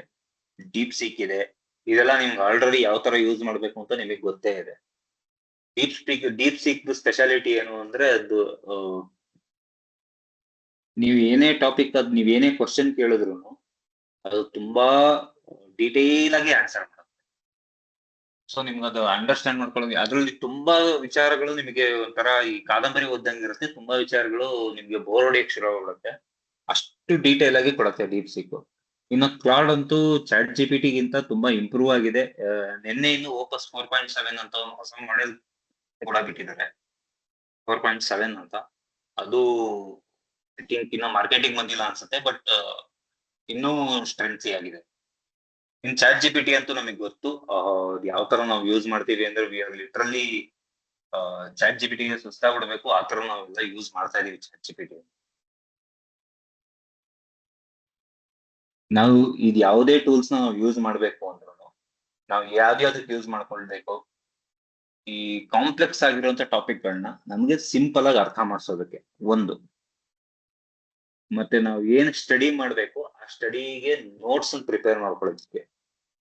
ಡೀಪ್ ಸೀಕ್ ಇದೆ. ಇದೆಲ್ಲ ನಿಮ್ಗೆ ಆಲ್ರೆಡಿ ಯಾವ ತರ ಯೂಸ್ ಮಾಡ್ಬೇಕು ಅಂತ ನಿಮಗೆ ಗೊತ್ತೇ ಇದೆ. ಡೀಪ್ ಸೀಕ್ ಸ್ಪೆಷಾಲಿಟಿ ಏನು ಅಂದ್ರೆ ಅದು ನೀವು ಏನೇ ಟಾಪಿಕ್ ನೀವ್ ಏನೇ ಕ್ವಶನ್ ಕೇಳಿದ್ರು ಅದು ತುಂಬಾ ಡೀಟೇಲ್ ಆಗಿ ಆನ್ಸರ್ ಮಾಡುತ್ತೆ. ಸೊ ನಿಮ್ಗೆ ಅದು ಅಂಡರ್ಸ್ಟ್ಯಾಂಡ್ ಮಾಡ್ಕೊಳ್ಳೋದು ಅದ್ರಲ್ಲಿ ತುಂಬಾ ವಿಚಾರಗಳು ನಿಮಗೆ ಒಂಥರ ಈ ಕಾದಂಬರಿ ಓದಂಗೆ ಇರುತ್ತೆ. ತುಂಬಾ ವಿಚಾರಗಳು ನಿಮ್ಗೆ ಬೋರ್ ಹೊಡಿಯಕ್ ಶುರು ಆಗುತ್ತೆ. ಅಷ್ಟು ಡೀಟೇಲ್ ಆಗಿ ಕೊಡುತ್ತೆ ಡೀಪ್ ಸೀಕ್. ಇನ್ನು ಕ್ಲಾಡ್ ಅಂತೂ ಚಾಟ್ GPT ಗಿಂತ ತುಂಬಾ ಇಂಪ್ರೂವ್ ಆಗಿದೆ. ನಿನ್ನೆ ಇನ್ನು ಓಪಸ್ 4.7 ಅಂತ ಒಂದು ಹೊಸ ಮಾಡೆಲ್ ಕೂಡ ಬಿಟ್ಟಿದ್ದಾರೆ, 4.7 ಅಂತ. ಅದು ಐ ಥಿಂಕ್ ಇನ್ನು ಮಾರ್ಕೆಟಿಂಗ್ ಬಂದಿಲ್ಲ ಅನ್ಸುತ್ತೆ, ಬಟ್ ಇನ್ನೂ ಸ್ಟ್ರೆಂತಿ ಆಗಿದೆ. ಇನ್ ಚಾಟ್ GPT ಅಂತೂ ನಮಗೆ ಗೊತ್ತು ಯಾವ ತರ ನಾವು ಯೂಸ್ ಮಾಡ್ತೀವಿ ಅಂದ್ರೆ we are literally chat GPT ಗೆ ಸುಸ್ತಾಗ್ಬಿಡ್ಬೇಕು ಆ ತರ ನಾವೆಲ್ಲ ಯೂಸ್ ಮಾಡ್ತಾ ಇದೀವಿ ಚಾಟ್ GPT. ನಾವು ಇದು ಯಾವುದೇ ಟೂಲ್ಸ್ ನಾವು ಯೂಸ್ ಮಾಡ್ಬೇಕು ಅಂದ್ರೂ ನಾವು ಯಾವ್ದಕ್ಕೆ ಯೂಸ್ ಮಾಡ್ಕೊಳ್ಬೇಕು, ಈ ಕಾಂಪ್ಲೆಕ್ಸ್ ಆಗಿರುವಂತ ಟಾಪಿಕ್ಗಳನ್ನ ನಮ್ಗೆ ಸಿಂಪಲ್ ಆಗಿ ಅರ್ಥ ಮಾಡ್ಸೋದಕ್ಕೆ ಒಂದು, ಮತ್ತೆ ನಾವು ಏನ್ ಸ್ಟಡಿ ಮಾಡ್ಬೇಕು ಆ ಸ್ಟಡಿಗೆ ನೋಟ್ಸ್ ಪ್ರಿಪೇರ್ ಮಾಡ್ಕೊಳ್ಳೋದಕ್ಕೆ,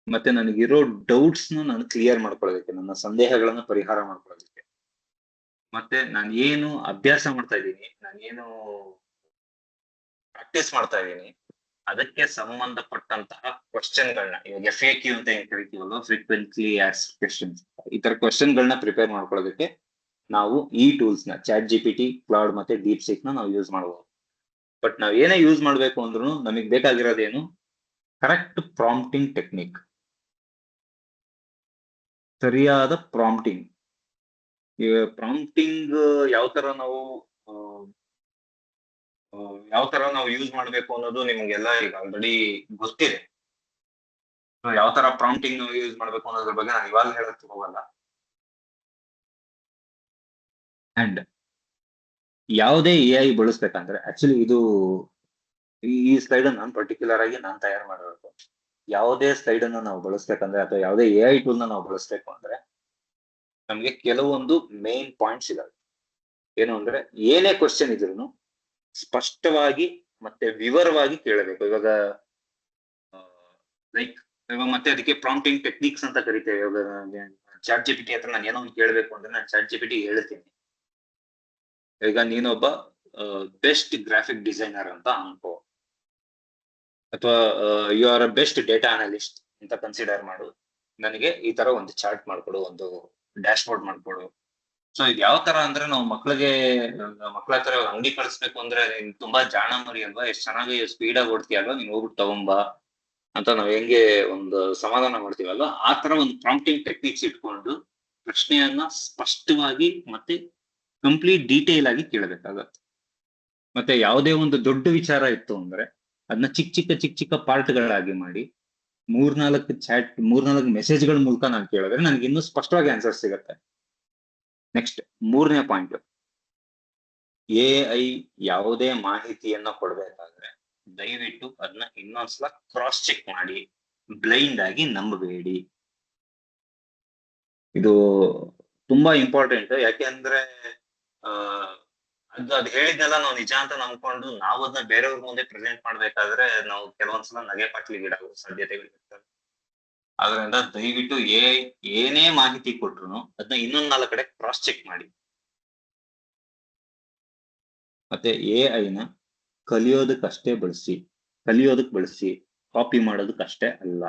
ಮತ್ತೆ ನನಗಿರೋ ಡೌಟ್ಸ್ ನಾನು ಕ್ಲಿಯರ್ ಮಾಡ್ಕೊಳ್ಳೋದಕ್ಕೆ, ನನ್ನ ಸಂದೇಹಗಳನ್ನ ಪರಿಹಾರ ಮಾಡ್ಕೊಳ್ಳೋದಕ್ಕೆ, ಮತ್ತೆ ನಾನು ಏನು ಅಭ್ಯಾಸ ಮಾಡ್ತಾ ಇದ್ದೀನಿ, ನಾನೇನು ಪ್ರಾಕ್ಟೀಸ್ ಮಾಡ್ತಾ ಇದ್ದೀನಿ ಅದಕ್ಕೆ ಸಂಬಂಧಪಟ್ಟಂತಹ ಕ್ವಶನ್ಗಳನ್ನ, ಇವಾಗ FAQ ಅಂತ ಏನ್ ಕರಿತೀವಲ್ಲ, ಫ್ರೀಕ್ವೆಂಟ್ಲಿ ಆಸ್ಕ್ಡ್ ಕ್ವೆಶ್ಚನ್ಸ್, ಈ ತರ ಕ್ವಶನ್ಗಳನ್ನ ಪ್ರಿಪೇರ್ ಮಾಡ್ಕೊಳ್ಳೋದಕ್ಕೆ ನಾವು ಈ ಟೂಲ್ಸ್ ನ ಚಾಟ್ GPT, ಕ್ಲಾಡ್ ಮತ್ತೆ ಡೀಪ್ ಸೀಕ್ ನಾವು ಯೂಸ್ ಮಾಡಬಹುದು. ಬಟ್ ನಾವ್ ಏನೇ ಯೂಸ್ ಮಾಡ್ಬೇಕು ಅಂದ್ರೂ ನಮಗ್ ಬೇಕಾಗಿರೋದೇನು, ಕರೆಕ್ಟ್ ಪ್ರಾಂಪ್ಟಿಂಗ್ ಟೆಕ್ನಿಕ್, ಸರಿಯಾದ ಪ್ರಾಂಪ್ಟಿಂಗ್. ಪ್ರಾಂಪ್ಟಿಂಗ್ ಯಾವ ತರ ನಾವು ಯೂಸ್ ಮಾಡ್ಬೇಕು ಅನ್ನೋದು ನಿಮ್ಗೆಲ್ಲ ಈಗ ಆಲ್ರೆಡಿ ಗೊತ್ತಿದೆ. ಯಾವ ತರ ಪ್ರಾಂಪ್ಟಿಂಗ್ ನಾವು ಯೂಸ್ ಮಾಡ್ಬೇಕು ಅನ್ನೋದ್ರ ಬಗ್ಗೆ ನಾನು ಇವಾಗ ಹೇಳಕ್ ಹೋಗಲ್ಲ. ಅಂಡ್ ಯಾವುದೇ AI ಬಳಸ್ಬೇಕಂದ್ರೆ ಆಕ್ಚುಲಿ ಇದು ಈ ಸ್ಲೈಡ್ ನಾನು ಪರ್ಟಿಕ್ಯುಲರ್ ಆಗಿ ನಾನು ತಯಾರು ಮಾಡಿರೋದು. ಯಾವುದೇ ಸ್ಲೈಡ್ ಅನ್ನ ನಾವು ಬಳಸ್ಬೇಕಂದ್ರೆ ಅಥವಾ ಯಾವುದೇ AI ಟೂಲ್ ನಾವು ಬಳಸ್ಬೇಕು ಅಂದ್ರೆ ನಮ್ಗೆ ಕೆಲವೊಂದು ಮೇನ್ ಪಾಯಿಂಟ್ಸ್ ಇದಾವೆ. ಏನು ಅಂದ್ರೆ ಏನೇ ಕ್ವಶನ್ ಇದ್ರು ಸ್ಪಷ್ಟವಾಗಿ ಮತ್ತೆ ವಿವರವಾಗಿ ಕೇಳಬೇಕು. ಇವಾಗ ಲೈಕ್ ಮತ್ತೆ ಅದಕ್ಕೆ ಪ್ರಾಂಪ್ಟಿಂಗ್ ಟೆಕ್ನಿಕ್ಸ್ ಅಂತ ಕರಿತೇವೆ. ಇವಾಗ ಚಾಟ್ GPT ಹತ್ರ ನಾನು ಏನೋ ಒಂದು ಕೇಳಬೇಕು ಅಂದ್ರೆ ನಾನು ಚಾಟ್ GPT ಹೇಳ್ತೀನಿ, ಈಗ ನೀನೊಬ್ಬ ಬೆಸ್ಟ್ ಗ್ರಾಫಿಕ್ ಡಿಸೈನರ್ ಅಂತ ಅನ್ಕೋ, ಅಥವಾ you are a best data analyst ಅಂತ ಕನ್ಸಿಡರ್ ಮಾಡು, ನನಗೆ ಈ ತರ ಒಂದು ಚಾರ್ಟ್ ಮಾಡ್ಕೊಡು, ಒಂದು ಡ್ಯಾಶ್ ಬೋರ್ಡ್ ಮಾಡ್ಕೊಡು. ಸೊ ಇದು ಯಾವ ತರ ಅಂದ್ರೆ ನಾವು ಮಕ್ಳ ಹತ್ರ ಅಂಗಡಿ ಕಳಿಸ್ಬೇಕು ಅಂದ್ರೆ ನೀನ್ ತುಂಬಾ ಜಾಣ ಮರಿ ಅಲ್ವಾ, ಎಷ್ಟ್ ಚೆನ್ನಾಗಿ ಸ್ಪೀಡ್ ಆಗಿ ಓಡ್ತೀಯ ಅಲ್ವಾ, ನೀನ್ ಹೋಗ್ಬಿಟ್ಟು ತಗೊಂಬಾ ಅಂತ ನಾವ್ ಹೆಂಗೆ ಒಂದು ಸಮಾಧಾನ ಮಾಡ್ತೀವಲ್ವಾ, ಆ ತರ ಒಂದು ಪ್ರಾಂಪ್ಟಿಂಗ್ ಟೆಕ್ನಿಕ್ಸ್ ಇಟ್ಕೊಂಡು ಪ್ರಶ್ನೆಯನ್ನ ಸ್ಪಷ್ಟವಾಗಿ ಮತ್ತೆ ಕಂಪ್ಲೀಟ್ ಡೀಟೇಲ್ ಆಗಿ ಕೇಳಬೇಕಾಗತ್ತೆ. ಮತ್ತೆ ಯಾವುದೇ ಒಂದು ದೊಡ್ಡ ವಿಚಾರ ಇತ್ತು ಅಂದ್ರೆ ಅದನ್ನ ಚಿಕ್ಕ ಚಿಕ್ಕ ಪಾರ್ಟ್ಗಳಾಗಿ ಮಾಡಿ 3-4 ಮೆಸೇಜ್ಗಳ ಮೂಲಕ ನಾನು ಕೇಳಿದ್ರೆ ನನ್ಗೆ ಇನ್ನೂ ಸ್ಪಷ್ಟವಾಗಿ ಆನ್ಸರ್ ಸಿಗತ್ತೆ. ನೆಕ್ಸ್ಟ್ 3ನೇ ಪಾಯಿಂಟ್, AI ಯಾವುದೇ ಮಾಹಿತಿಯನ್ನ ಕೊಡ್ಬೇಕಾದ್ರೆ ದಯವಿಟ್ಟು ಅದನ್ನ ಇನ್ನೊಂದ್ಸಲ ಕ್ರಾಸ್ ಚೆಕ್ ಮಾಡಿ, ಬ್ಲೈಂಡ್ ಆಗಿ ನಂಬಬೇಡಿ. ಇದು ತುಂಬಾ ಇಂಪಾರ್ಟೆಂಟ್. ಯಾಕೆಂದ್ರೆ ಅದು ಹೇಳಿದ್ನೆಲ್ಲ ನಾವು ನಿಜ ಅಂತ ನಂಬ್ಕೊಂಡು ನಾವು ಅದನ್ನ ಬೇರೆಯವ್ರ ಮುಂದೆ ಪ್ರೆಸೆಂಟ್ ಮಾಡ್ಬೇಕಾದ್ರೆ ನಾವು ಕೆಲವೊಂದ್ಸಲ ನಗೆ ಪಾಟ್ಲಿಗೀಡಾಗೋ ಸಾಧ್ಯತೆಗಳಿರ್ತವೆ. ಆದ್ರಿಂದ ದಯವಿಟ್ಟು ಏನೇ ಮಾಹಿತಿ ಕೊಟ್ರು ಅದನ್ನ ಇನ್ನೊಂದ್ 4 ಕಡೆ ಕ್ರಾಸ್ ಚೆಕ್ ಮಾಡಿ. ಮತ್ತೆ AI ಕಲಿಯೋದಕ್ಕಷ್ಟೇ ಬಳಸಿ, ಕಾಪಿ ಮಾಡೋದಕ್ಕಷ್ಟೇ ಅಲ್ಲ.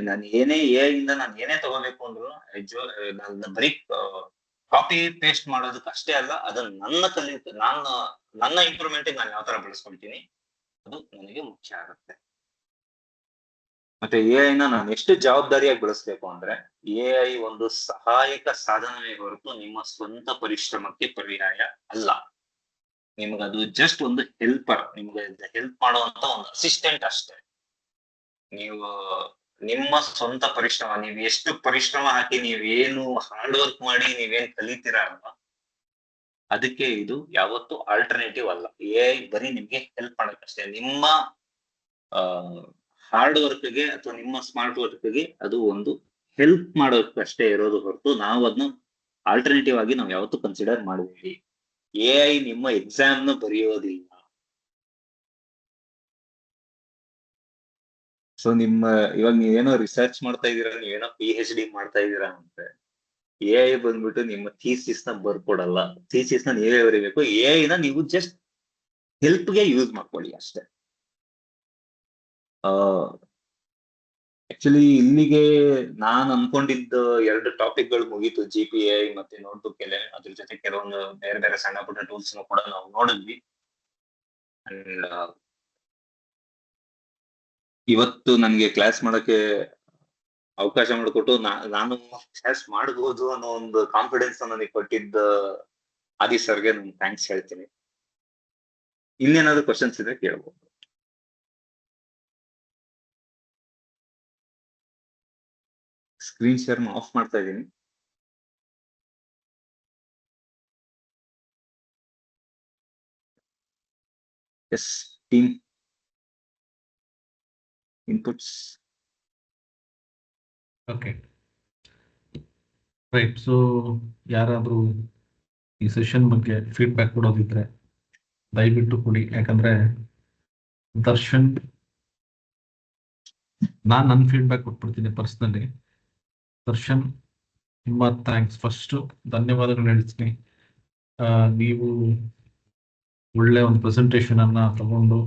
ನಾನು ಏನೇ AI ಇಂದ ನಾನು ಏನೇ ತಗೋಬೇಕು ಅಂದ್ರು ನಾನು ಬರೀ ಕಾಪಿ ಪೇಸ್ಟ್ ಮಾಡೋದಕ್ಕಷ್ಟೇ ಅಲ್ಲ, ಅದನ್ನ ನನ್ನ ಇಂಪ್ರೂವ್ಮೆಂಟ್ ನಾನು ಯಾವ ತರ ಬಳಸ್ಕೊಳ್ತೀನಿ ಅದು ನನಗೆ ಮುಖ್ಯ ಆಗುತ್ತೆ. ಮತ್ತೆ AI ನಾನು ಎಷ್ಟು ಜವಾಬ್ದಾರಿಯಾಗಿ ಬಳಸ್ಬೇಕು ಅಂದ್ರೆ AI ಒಂದು ಸಹಾಯಕ ಸಾಧನವೇ ಹೊರತು ನಿಮ್ಮ ಸ್ವಂತ ಪರಿಶ್ರಮಕ್ಕೆ ಪರ್ಯಾಯ ಅಲ್ಲ. ನಿಮ್ಗದು ಜಸ್ಟ್ ಒಂದು ಹೆಲ್ಪರ್, ನಿಮ್ಗೆ ಹೆಲ್ಪ್ ಮಾಡುವಂತ ಒಂದು ಅಸಿಸ್ಟೆಂಟ್ ಅಷ್ಟೇ. ನೀವು ನಿಮ್ಮ ಸ್ವಂತ ಪರಿಶ್ರಮ, ನೀವ್ ಎಷ್ಟು ಪರಿಶ್ರಮ ಹಾಕಿ ನೀವೇನು ಹಾರ್ಡ್ ವರ್ಕ್ ಮಾಡಿ ನೀವೇನ್ ಕಲಿತೀರಾ ಅಲ್ವಾ, ಅದಕ್ಕೆ ಇದು ಯಾವತ್ತು ಆಲ್ಟರ್ನೇಟಿವ್ ಅಲ್ಲ. AI ಬರೀ ನಿಮ್ಗೆ ಹೆಲ್ಪ್ ಮಾಡಕ್ಕಷ್ಟೇ. ನಿಮ್ಮ ಹಾರ್ಡ್ ವರ್ಕ್ಗೆ ಅಥವಾ ನಿಮ್ಮ ಸ್ಮಾರ್ಟ್ ವರ್ಕ್ಗೆ ಅದು ಒಂದು ಹೆಲ್ಪ್ ಮಾಡೋದಕ್ಕಷ್ಟೇ ಇರೋದು ಹೊರತು ನಾವು ಅದನ್ನ ಆಲ್ಟರ್ನೇಟಿವ್ ಆಗಿ ನಾವು ಯಾವತ್ತೂ ಕನ್ಸಿಡರ್ ಮಾಡಬೇಡಿ. AI ನಿಮ್ಮ ಎಕ್ಸಾಮ್ ನ ಬರೆಯೋದಿಲ್ಲ. ಸೊ ಇವಾಗ ನೀವೇನೋ ರಿಸರ್ಚ್ ಮಾಡ್ತಾ ಇದೀರಾ, ನೀವೇನೋ PhD ಮಾಡ್ತಾ ಇದೀರಾ ಅಂದ್ರೆ AI ಬಂದ್ಬಿಟ್ಟು ನಿಮ್ಮ ಥೀಸಿಸ್ ನ ಬರ್ಕೊಡಲ್ಲ. ಥೀಸಿಸ್ ನ ನೀವೇ ಬರೀಬೇಕು. AI ನ ನೀವು ಜಸ್ಟ್ ಹೆಲ್ಪ್ ಗೆ ಯೂಸ್ ಮಾಡ್ಕೊಳ್ಳಿ ಅಷ್ಟೇ. ಆಕ್ಚುಲಿ ಇಲ್ಲಿಗೆ ನಾನ್ ಅನ್ಕೊಂಡಿದ್ದ 2 ಟಾಪಿಕ್ ಗಳು ಮುಗೀತು, GPA ಮತ್ತೆ ನೋಟ್ಬುಕ್ ಎಲ್ಲ. ಅದ್ರ ಜೊತೆ ಕೆಲವೊಂದು ಬೇರೆ ಬೇರೆ ಸಣ್ಣ ಪುಟ್ಟ ಟೂಲ್ಸ್ ಕೂಡ ನಾವು ನೋಡಿದ್ವಿ. ಅಂಡ್ ಇವತ್ತು ನನ್ಗೆ ಕ್ಲಾಸ್ ಮಾಡಕ್ಕೆ ಅವಕಾಶ ಮಾಡಿಕೊಟ್ಟು ನಾನು ಕ್ಲಾಸ್ ಮಾಡಬಹುದು ಅನ್ನೋ ಒಂದು ಕಾನ್ಫಿಡೆನ್ಸ್ ನನಗೆ ಕೊಟ್ಟಿದ್ದ ಆದಿ ಸರ್ಗೆ ನಾನು ಥ್ಯಾಂಕ್ಸ್ ಹೇಳ್ತೀನಿ. ಇನ್ನೇನಾದ್ರು ಕ್ವಶನ್ಸ್ ಇದ್ರೆ ಕೇಳ್ಬೋದು. ಸ್ಕ್ರೀನ್ ಶೇರ್ ಆಫ್ ಮಾಡ್ತಾ ಇದ್ದೀನಿ. Yes team inputs. Okay, right. So ಯಾರಾದ್ರೂ ಈ ಸೆಷನ್ ಬಗ್ಗೆ ಫೀಡ್ಬ್ಯಾಕ್ ಕೊಡೋದಿದ್ರೆ ದಯವಿಟ್ಟು ಕೊಡಿ. ಯಾಕಂದ್ರೆ ದರ್ಶನ್, ನಾನು ನನ್ನ ಫೀಡ್ಬ್ಯಾಕ್ ಕೊಟ್ಬಿಡ್ತೀನಿ ಪರ್ಸ್ನಲಿ. ದರ್ಶನ್, ತುಂಬಾ ಥ್ಯಾಂಕ್ಸ್. ಫಸ್ಟ್ ಧನ್ಯವಾದಗಳು ಹೇಳ್ತೀನಿ. ನೀವು ಒಳ್ಳೆ ಒಂದು ಪ್ರೆಸೆಂಟೇಷನ್ ಅನ್ನ ತಗೊಂಡು,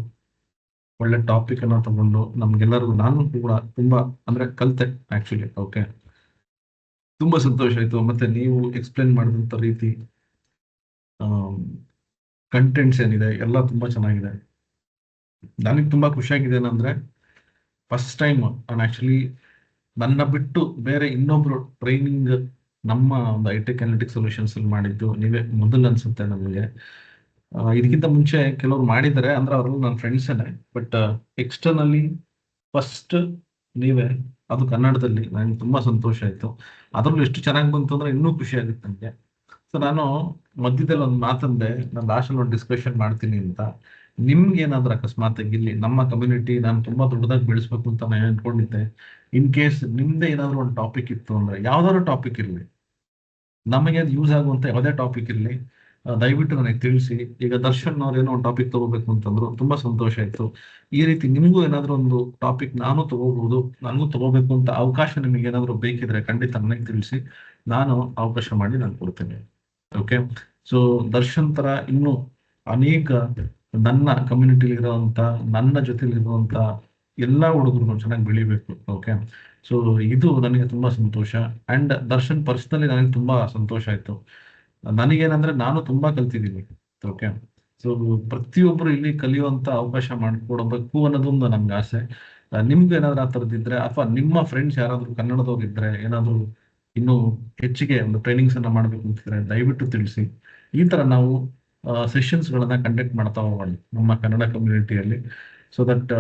ಒಳ್ಳೆ ಟಾಪಿಕ್ ಅನ್ನ ತಗೊಂಡು ನಮ್ಗೆಲ್ಲರಿಗೂ, ನಾನು ಕೂಡ ತುಂಬಾ ಅಂದ್ರೆ ಕಲ್ತೆ ಆಕ್ಚುಲಿ. ಓಕೆ, ತುಂಬಾ ಸಂತೋಷ ಆಯ್ತು. ಮತ್ತೆ ನೀವು ಎಕ್ಸ್ಪ್ಲೇನ್ ಮಾಡಿದಂತ ರೀತಿ, ಕಂಟೆಂಟ್ಸ್ ಏನಿದೆ ಎಲ್ಲ ತುಂಬಾ ಚೆನ್ನಾಗಿದೆ. ನನಗೆ ತುಂಬಾ ಖುಷಿಯಾಗಿದೆ ಏನಂದ್ರೆ ಫಸ್ಟ್ ಟೈಮ್ ನಾನು ಆಕ್ಚುಲಿ ನನ್ನ ಬಿಟ್ಟು ಬೇರೆ ಇನ್ನೊಬ್ರು ಟ್ರೈನಿಂಗ್ ನಮ್ಮ ಒಂದು ಐಟೆಕ್ ಅನಾಲಿಟಿಕ್ಸ್ ಸೊಲ್ಯೂಷನ್ಸ್ ಅಲ್ಲಿ ಮಾಡಿದ್ದು ನೀವೇ ಮೊದಲು ಅನ್ಸುತ್ತೆ ನಮಗೆ. ಇದಕ್ಕಿಂತ ಮುಂಚೆ ಕೆಲವ್ರು ಮಾಡಿದ್ದಾರೆ, ಅಂದ್ರೆ ಅವರೆಲ್ಲ ನನ್ನ ಫ್ರೆಂಡ್ಸೇನೆ. ಬಟ್ ಎಕ್ಸ್ಟರ್ನಲಿ ಫಸ್ಟ್ ನೀವೇ, ಅದು ಕನ್ನಡದಲ್ಲಿ. ನನಗೆ ತುಂಬಾ ಸಂತೋಷ ಆಯ್ತು. ಅದರಲ್ಲೂ ಎಷ್ಟು ಚೆನ್ನಾಗಿ ಬಂತು ಅಂದ್ರೆ ಇನ್ನೂ ಖುಷಿ ಆಗುತ್ತೆ ನನಗೆ. ಸೊ ನಾನು ಮಧ್ಯದಲ್ಲಿ ಒಂದು ಮಾತಂದೆ, ನಾನು ಲಾಸ್ಟಲ್ಲಿ ಒಂದು ಡಿಸ್ಕಷನ್ ಮಾಡ್ತೀನಿ ಅಂತ. ನಿಮ್ಗೆ ಏನಾದ್ರೂ ಅಕಸ್ಮಾತ್ ಇಲ್ಲಿ ನಮ್ಮ ಕಮ್ಯುನಿಟಿ ನಾನು ತುಂಬಾ ದೊಡ್ಡದಾಗಿ ಬೆಳೆಸ್ಬೇಕು ಅಂತ ನಾನು ಅನ್ಕೊಂಡಿದ್ದೆ. ಇನ್ ಕೇಸ್ ನಿಮ್ದೇ ಏನಾದ್ರು ಒಂದು ಟಾಪಿಕ್ ಇತ್ತು ಅಂದ್ರೆ, ಯಾವ್ದಾದ್ರು ಟಾಪಿಕ್ ಇರಲಿ, ನಮಗೆ ಅದು ಯೂಸ್ ಆಗುವಂತ ಯಾವುದೇ ಟಾಪಿಕ್ ಇರಲಿ, ದಯವಿಟ್ಟು ನನಗೆ ತಿಳಿಸಿ. ಈಗ ದರ್ಶನ್ ಅವ್ರು ಏನೋ ಒಂದು ಟಾಪಿಕ್ ತಗೋಬೇಕು ಅಂತಂದ್ರು, ತುಂಬಾ ಸಂತೋಷ ಆಯ್ತು. ಈ ರೀತಿ ನಿಮ್ಗೂ ಏನಾದ್ರು ಒಂದು ಟಾಪಿಕ್ ನಾನು ತಗೋಬಹುದು, ನನಗೂ ತಗೋಬೇಕು ಅಂತ ಅವಕಾಶ ನಿಮಗೆ ಏನಾದ್ರು ಬೇಕಿದ್ರೆ ಖಂಡಿತ ನನಗೆ ತಿಳಿಸಿ, ನಾನು ಅವಕಾಶ ಮಾಡಿ ನಾನು ಕೊಡ್ತೇನೆ. ಓಕೆ, ಸೊ ದರ್ಶನ್ ತರ ಇನ್ನು ಅನೇಕ ನನ್ನ ಕಮ್ಯುನಿಟಿಲಿ ಇರುವಂತ, ನನ್ನ ಜೊತೆಲಿ ಇರುವಂತ ಎಲ್ಲಾ ಹುಡುಗರು ಚೆನ್ನಾಗಿ ಬೆಳಿಬೇಕು. ಓಕೆ, ಸೊ ಇದು ನನಗೆ ತುಂಬಾ ಸಂತೋಷ. ಅಂಡ್ ದರ್ಶನ್ ಪರ್ಸನಲಿ ನನಗೆ ತುಂಬಾ ಸಂತೋಷ ಆಯ್ತು. ನನಗೇನಂದ್ರೆ ನಾನು ತುಂಬಾ ಕಲ್ತಿದ್ದೀನಿ. ಓಕೆ, ಸೊ ಪ್ರತಿಯೊಬ್ರು ಇಲ್ಲಿ ಕಲಿಯುವಂತ ಅವಕಾಶ ಮಾಡಿಕೊಡಬೇಕು ಅನ್ನೋದೊಂದು ನಮ್ಗೆ ಆಸೆ. ನಿಮ್ಗೆ ಏನಾದ್ರು ಆ ಥರದ್ದಿದ್ರೆ, ಅಥವಾ ನಿಮ್ಮ ಫ್ರೆಂಡ್ಸ್ ಯಾರಾದ್ರೂ ಕನ್ನಡದವ್ರು ಇದ್ರೆ, ಏನಾದ್ರು ಇನ್ನು ಹೆಚ್ಚಿಗೆ ಒಂದು ಟ್ರೈನಿಂಗ್ಸ್ ಅನ್ನ ಮಾಡ್ಬೇಕು ಅಂತಿದ್ರೆ ದಯವಿಟ್ಟು ತಿಳಿಸಿ. ಈ ತರ ನಾವು ಸೆಷನ್ಸ್ ಗಳನ್ನ ಕಂಡಕ್ಟ್ ಮಾಡ್ತಾ ಹೋಗೋಣ ನಮ್ಮ ಕನ್ನಡ ಕಮ್ಯುನಿಟಿಯಲ್ಲಿ. ಸೊ ದಟ್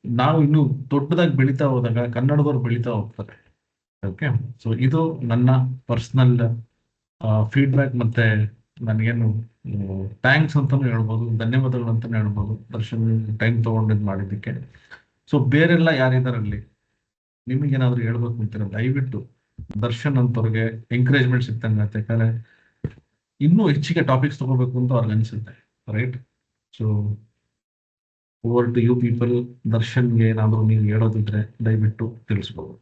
ನಾವು ಇನ್ನು ದೊಡ್ಡದಾಗಿ ಬೆಳೀತಾ ಹೋದಾಗ ಕನ್ನಡದವ್ರು ಬೆಳೀತಾ ಹೋಗ್ತಾರೆ. ಓಕೆ, ಸೊ ಇದು ನನ್ನ ಪರ್ಸನಲ್ ಫೀಡ್ಬ್ಯಾಕ್. ಮತ್ತೆ ನನಗೇನು ಥ್ಯಾಂಕ್ಸ್ ಅಂತಾನು ಹೇಳ್ಬೋದು, ಧನ್ಯವಾದಗಳು ಅಂತಾನು ಹೇಳ್ಬೋದು ದರ್ಶನ್ ಟೈಮ್ ತಗೊಂಡಿದ್ದು ಮಾಡಿದ್ದಕ್ಕೆ. ಸೊ ಬೇರೆಲ್ಲ ಯಾರಿದಾರಲ್ಲಿ ನಿಮಗೇನಾದ್ರು ಹೇಳ್ಬೇಕು ಅಂತೀರ, ದಯವಿಟ್ಟು ದರ್ಶನ್ ಅಂತವ್ರಿಗೆ ಎಂಕರೇಜ್ಮೆಂಟ್ ಸಿಗ್ತಂಗೆ. ಯಾಕಂದ್ರೆ ಇನ್ನೂ ಹೆಚ್ಚಿಗೆ ಟಾಪಿಕ್ಸ್ ತಗೋಬೇಕು ಅಂತ ಅವ್ರಿಗೆ ಅನ್ಸುತ್ತೆ. Right, so over to you people. ದರ್ಶನ್ಗೆ ಏನಾದ್ರು ನೀವು ಹೇಳೋದಿದ್ರೆ ದಯವಿಟ್ಟು ತಿಳಿಸ್ಬೋದು.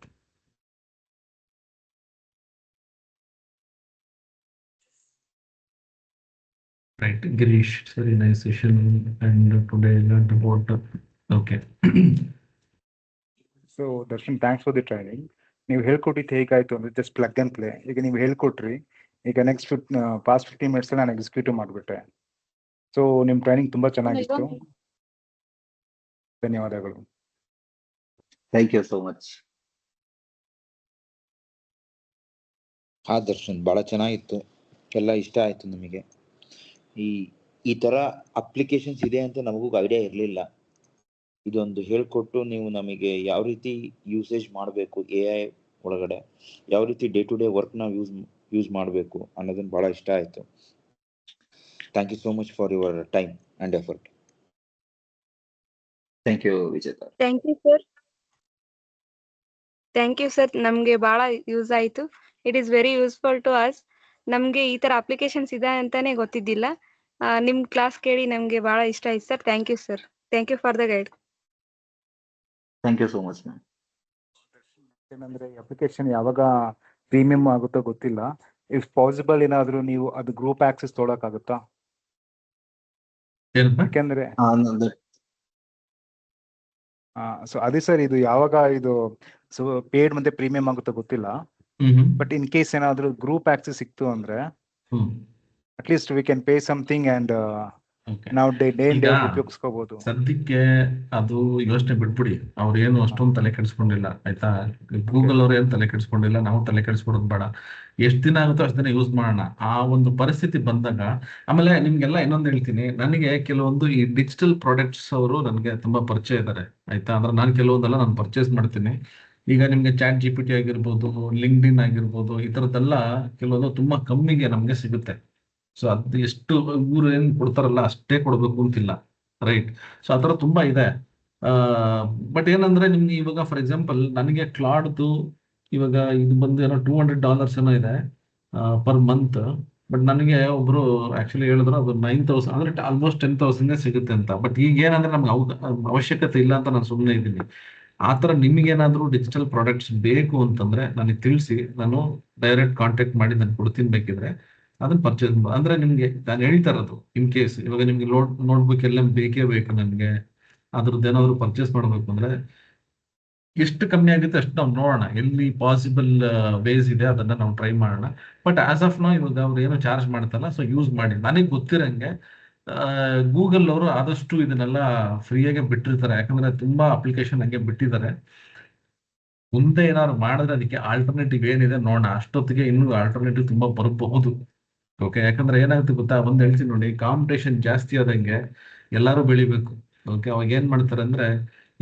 Right, Girish, it's very nice session, and today I learned about. Okay. So Darshan, thanks for the training. ನೀವು ಹೇಳ್ಕೊಟ್ಟಿದ್ದು ಹೇಗಾಯ್ತು ಅಂದ್ರೆ ಜಸ್ಟ್ ಪ್ಲಗ್ ಅಂಡ್ ಪ್ಲೇ. ಈಗ ನೀವು ಹೇಳ್ಕೊಟ್ರಿ, ಈಗ ನೆಕ್ಸ್ಟ್ ಪಾಸ್ಟ್ 15 ಮಿನಿಟ್ಸ್ ನಾನು ಎಕ್ಸಿಕ್ಯೂಟಿವ್ ಮಾಡಿಬಿಟ್ಟೆ. ಸೊ ನಿಮ್ಮ ಟ್ರೈನಿಂಗ್ ತುಂಬಾ ಚೆನ್ನಾಗಿತ್ತು. ಧನ್ಯವಾದಗಳು. Thank you so much. Darshan, ಬಹಳ ಚೆನ್ನಾಗಿತ್ತು, ಎಲ್ಲ ಇಷ್ಟ ಆಯ್ತು ನಮಗೆ. ಈ ತರ ಅಪ್ಲಿಕೇಶನ್ಸ್ ಇದೆ ಅಂತ ನಮಗೂ ಐಡಿಯಾ ಇರಲಿಲ್ಲ. ಇದೊಂದು ಹೇಳ್ಕೊಟ್ಟು ನೀವು ನಮಗೆ ಯಾವ ರೀತಿ ಯೂಸೇಜ್ ಮಾಡಬೇಕು, AI ಒಳಗಡೆ ಯಾವ ರೀತಿ ಡೇ ಟು ಡೇ ವರ್ಕ್ ನಾವು ಯೂಸ್ ಮಾಡಬೇಕು ಅನ್ನೋದನ್ನ ಬಹಳ ಇಷ್ಟ ಆಯ್ತು. Thank you so much for your time and effort. Thank you Vijeta. Thank you sir. Thank you sir, ನಮ್ಗೆ ಬಹಳ ಯೂಸ್ ಆಯ್ತು. It is very useful to us. ನಮ್ಗೆ ಈ ತರ ಅಪ್ಲಿಕೇಶನ್ಸ್ ಇದೆ ಅಂತಾನೆ ಗೊತ್ತಿದ್ದಿಲ್ಲ. ನಿಮ್ ಕ್ಲಾಸ್ ಕೇಳಿ ನಮ್ಗೆ ಬಹಳ ಇಷ್ಟ ಆಯ್ತು sir. Thank you sir. Thank you for the guide. Thank you so much ma'am. ಏನಂದ್ರೆ ಅಪ್ಲಿಕೇಶನ್ ಯಾವಾಗ ಪ್ರೀಮಿಯಂ ಆಗುತ್ತೋ ಗೊತ್ತಿಲ್ಲ. ಇಫ್ ಪಾಸಿಬಲ್ ಏನಾದ್ರು ನೀವು ಅದು ಗ್ರೂಪ್ ಆಕ್ಸೆಸ್ ತೊಗೊಳಕ್ಕಾಗುತ್ತಾ? ಯಾಕೆಂದ್ರೆ ಸೊ ಅದೇ ಸರ್, ಇದು ಯಾವಾಗ ಇದು ಸೊ ಪೇಡ್ ಮತ್ತೆ ಪ್ರೀಮಿಯಂ ಆಗುತ್ತೋ ಗೊತ್ತಿಲ್ಲ. ಬಟ್ ಇನ್ ಕೇಸ್ ಏನಾದ್ರು ಗ್ರೂಪ್ ಆಕ್ಸೆಸ್ ಸಿಕ್ತು ಅಂದ್ರೆ at least we can pay something and ನಾವು ಡೇ ಉಪಯೋಗಿಸ್ಕೋಬಹುದು. ಸದ್ಯಕ್ಕೆ ಅದು ಯೋಚನೆ ಬಿಟ್ಬಿಡಿ. ಅವ್ರು ಏನು ಅಷ್ಟೊಂದು ತಲೆ ಕೆಡಿಸ್ಕೊಂಡಿಲ್ಲ, ಆಯ್ತಾ? ಗೂಗಲ್ ಅವ್ರು ಏನು ತಲೆ ಕೆಡಿಸ್ಕೊಂಡಿಲ್ಲ, ನಾವು ತಲೆ ಕೆಡಿಸ್ಕೊಡೋದು ಬೇಡ. ಎಷ್ಟು ದಿನ ಆಗುತ್ತೋ ಅಷ್ಟು ದಿನ ಯೂಸ್ ಮಾಡೋಣ. ಆ ಒಂದು ಪರಿಸ್ಥಿತಿ ಬಂದಾಗ ಆಮೇಲೆ ನಿಮ್ಗೆಲ್ಲ ಇನ್ನೊಂದು ಹೇಳ್ತೀನಿ, ನನಗೆ ಕೆಲವೊಂದು ಈ ಡಿಜಿಟಲ್ ಪ್ರಾಡಕ್ಟ್ಸ್ ಅವರು ನನಗೆ ತುಂಬಾ ಪರಿಚಯ ಇದ್ದಾರೆ, ಆಯ್ತಾ? ಅಂದ್ರೆ ನಾನು ಕೆಲವೊಂದೆಲ್ಲ ನಾನು ಪರ್ಚೇಸ್ ಮಾಡ್ತೀನಿ. ಈಗ ನಿಮ್ಗೆ ಚಾಟ್ GPT ಆಗಿರ್ಬೋದು, ಲಿಂಕ್ಡ್ಇನ್ ಆಗಿರ್ಬೋದು, ಈ ತರದ್ದೆಲ್ಲ ಕೆಲವೊಂದು ತುಂಬಾ ಕಮ್ಮಿಗೆ ನಮ್ಗೆ ಸಿಗುತ್ತೆ. ಸೊ ಅದು ಎಷ್ಟು ಇವ್ರು ಏನ್ ಕೊಡ್ತಾರಲ್ಲ ಅಷ್ಟೇ ಕೊಡ್ಬೇಕು ಅಂತಿಲ್ಲ, ರೈಟ್? ಸೊ ಆ ಥರ ತುಂಬಾ ಇದೆ. ಬಟ್ ಏನಂದ್ರೆ ನಿಮ್ಗೆ ಇವಾಗ ಫಾರ್ ಎಕ್ಸಾಂಪಲ್ ನನಗೆ ಕ್ಲಾಡ್ದು ಇವಾಗ ಇದು ಬಂದು ಏನೋ $200 ಏನೋ ಇದೆ ಪರ್ ಮಂತ್. ಬಟ್ ನನಗೆ ಒಬ್ರು ಆಕ್ಚುಲಿ ಹೇಳಿದ್ರು ಅದು 9,000 ಅಂದ್ರೆ ಆಲ್ಮೋಸ್ಟ್ 10,000 ಸಿಗುತ್ತೆ ಅಂತ. ಬಟ್ ಈಗ ಏನಂದ್ರೆ ನಮ್ಗೆ ಅವಶ್ಯಕತೆ ಇಲ್ಲ ಅಂತ ನಾನು ಸುಮ್ಮನೆ ಇದ್ದೀನಿ. ಆ ಥರ ನಿಮ್ಗೇನಾದ್ರೂ ಡಿಜಿಟಲ್ ಪ್ರಾಡಕ್ಟ್ಸ್ ಬೇಕು ಅಂತಂದ್ರೆ ನನಗೆ ತಿಳಿಸಿ, ನಾನು ಡೈರೆಕ್ಟ್ ಕಾಂಟ್ಯಾಕ್ಟ್ ಮಾಡಿ ನಾನು ಕೊಡ್ತೀನಿ. ಬೇಕಿದ್ರೆ ಅದನ್ನ ಪರ್ಚೇಸ್ ಅಂದ್ರೆ ನಿಮ್ಗೆ ನಾನು ಹೇಳ್ತಾ ಇರೋದು, ಇನ್ ಕೇಸ್ ಇವಾಗ ನಿಮ್ಗೆ ನೋಟ್ಬುಕ್ ಎಲ್ಲ ಬೇಕೇ ಬೇಕು, ನನಗೆ ಅದ್ರದ್ದು ಏನಾದ್ರು ಪರ್ಚೇಸ್ ಮಾಡಬೇಕು ಅಂದ್ರೆ ಎಷ್ಟು ಕಮ್ಮಿ ಆಗುತ್ತೆ ಅಷ್ಟು ನಾವು ನೋಡೋಣ. ಎಲ್ಲಿ ಪಾಸಿಬಲ್ ವೇಸ್ ಇದೆ ಅದನ್ನ ನಾವು ಟ್ರೈ ಮಾಡೋಣ. ಬಟ್ ಆಸ್ ಆಫ್ ನೌ ಇವಾಗ ಅವ್ರು ಏನು ಚಾರ್ಜ್ ಮಾಡ್ತಾರಲ್ಲ, ಸೊ ಯೂಸ್ ಮಾಡಿ. ನನಗೆ ಗೊತ್ತಿರಂಗೆ ಗೂಗಲ್ ಅವರು ಆದಷ್ಟು ಇದನ್ನೆಲ್ಲ ಫ್ರೀಯಾಗೆ ಬಿಟ್ಟಿರ್ತಾರೆ, ಯಾಕಂದ್ರೆ ತುಂಬಾ ಅಪ್ಲಿಕೇಶನ್ ಹಂಗೆ ಬಿಟ್ಟಿದ್ದಾರೆ. ಮುಂದೆ ಏನಾದ್ರು ಮಾಡಿದ್ರೆ ಅದಕ್ಕೆ ಆಲ್ಟರ್ನೇಟಿವ್ ಏನಿದೆ ನೋಡೋಣ. ಅಷ್ಟೊತ್ತಿಗೆ ಇನ್ನೂ ಆಲ್ಟರ್ನೇಟಿವ್ ತುಂಬಾ ಬರಬಹುದು. ಓಕೆ, ಯಾಕಂದ್ರೆ ಏನಾಗುತ್ತೆ ಗೊತ್ತಾ, ಒಂದ್ ಹೇಳ್ತೀನಿ ನೋಡಿ, ಕಾಂಪಿಟೇಷನ್ ಜಾಸ್ತಿ ಆದಂಗೆ ಎಲ್ಲರೂ ಬೆಳಿಬೇಕು. ಓಕೆ, ಅವಾಗ ಏನ್ ಮಾಡ್ತಾರೆ ಅಂದ್ರೆ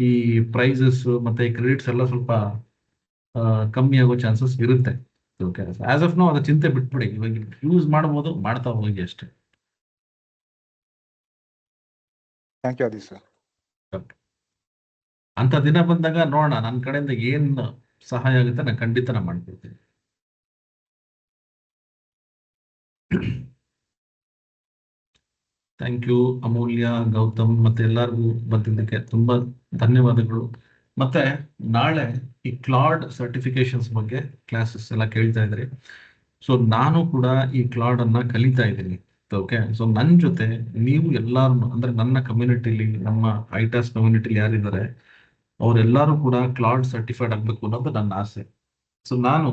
ಈ ಪ್ರೈಸಸ್ ಮತ್ತೆ ಕ್ರೆಡಿಟ್ಸ್ ಎಲ್ಲ ಸ್ವಲ್ಪ ಕಮ್ಮಿ ಆಗೋ ಚಾನ್ಸಸ್ ಇರುತ್ತೆ. ಓಕೆ, ಆಸ್ ಆಫ್ ನೋ ಅದು ಚಿಂತೆ ಬಿಟ್ಬಿಡಿ. ಇವಾಗ ಯೂಸ್ ಮಾಡ್ಬೋದು, ಮಾಡ್ತಾ ಹೋಗಿ ಅಷ್ಟೇ. Thank you Adi sir. ಅಂತ ದಿನ ಬಂದಾಗ ನೋಡೋಣ, ನನ್ನ ಕಡೆಯಿಂದ ಏನ್ ಸಹಾಯ ಆಗುತ್ತೆ ನಾನು ಖಂಡಿತ ನಾನು ಮಾಡ್ಕೊಡ್ತೀನಿ. ಥ್ಯಾಂಕ್ ಯು ಅಮೂಲ್ಯ, ಗೌತಮ್ ಮತ್ತೆ ಎಲ್ಲರಿಗೂ ಬಂದಿದ್ದಕ್ಕೆ ತುಂಬಾ ಧನ್ಯವಾದಗಳು. ಮತ್ತೆ ನಾಳೆ ಈ ಕ್ಲಾಡ್ ಸರ್ಟಿಫಿಕೇಶನ್ಸ್ ಬಗ್ಗೆ ಕ್ಲಾಸಸ್ ಎಲ್ಲ ಕೇಳ್ತಾ ಇದ್ರಿ. ಸೊ ನಾನು ಕೂಡ ಈ ಕ್ಲಾಡ್ ಅನ್ನ ಕಲಿತಾ ಇದ್ದೀನಿ. ಓಕೆ, ಸೊ ನನ್ನ ಜೊತೆ ನೀವು ಎಲ್ಲಾರು ಅಂದ್ರೆ ನನ್ನ ಕಮ್ಯುನಿಟಿಲಿ, ನಮ್ಮ ಐಟಾಸ್ ಕಮ್ಯುನಿಟಿಲಿ ಯಾರಿದ್ದಾರೆ ಅವರೆಲ್ಲರೂ ಕೂಡ ಕ್ಲಾಡ್ ಸರ್ಟಿಫೈಡ್ ಆಗ್ಬೇಕು ಅನ್ನೋದು ನನ್ನ ಆಸೆ. ಸೊ ನಾನು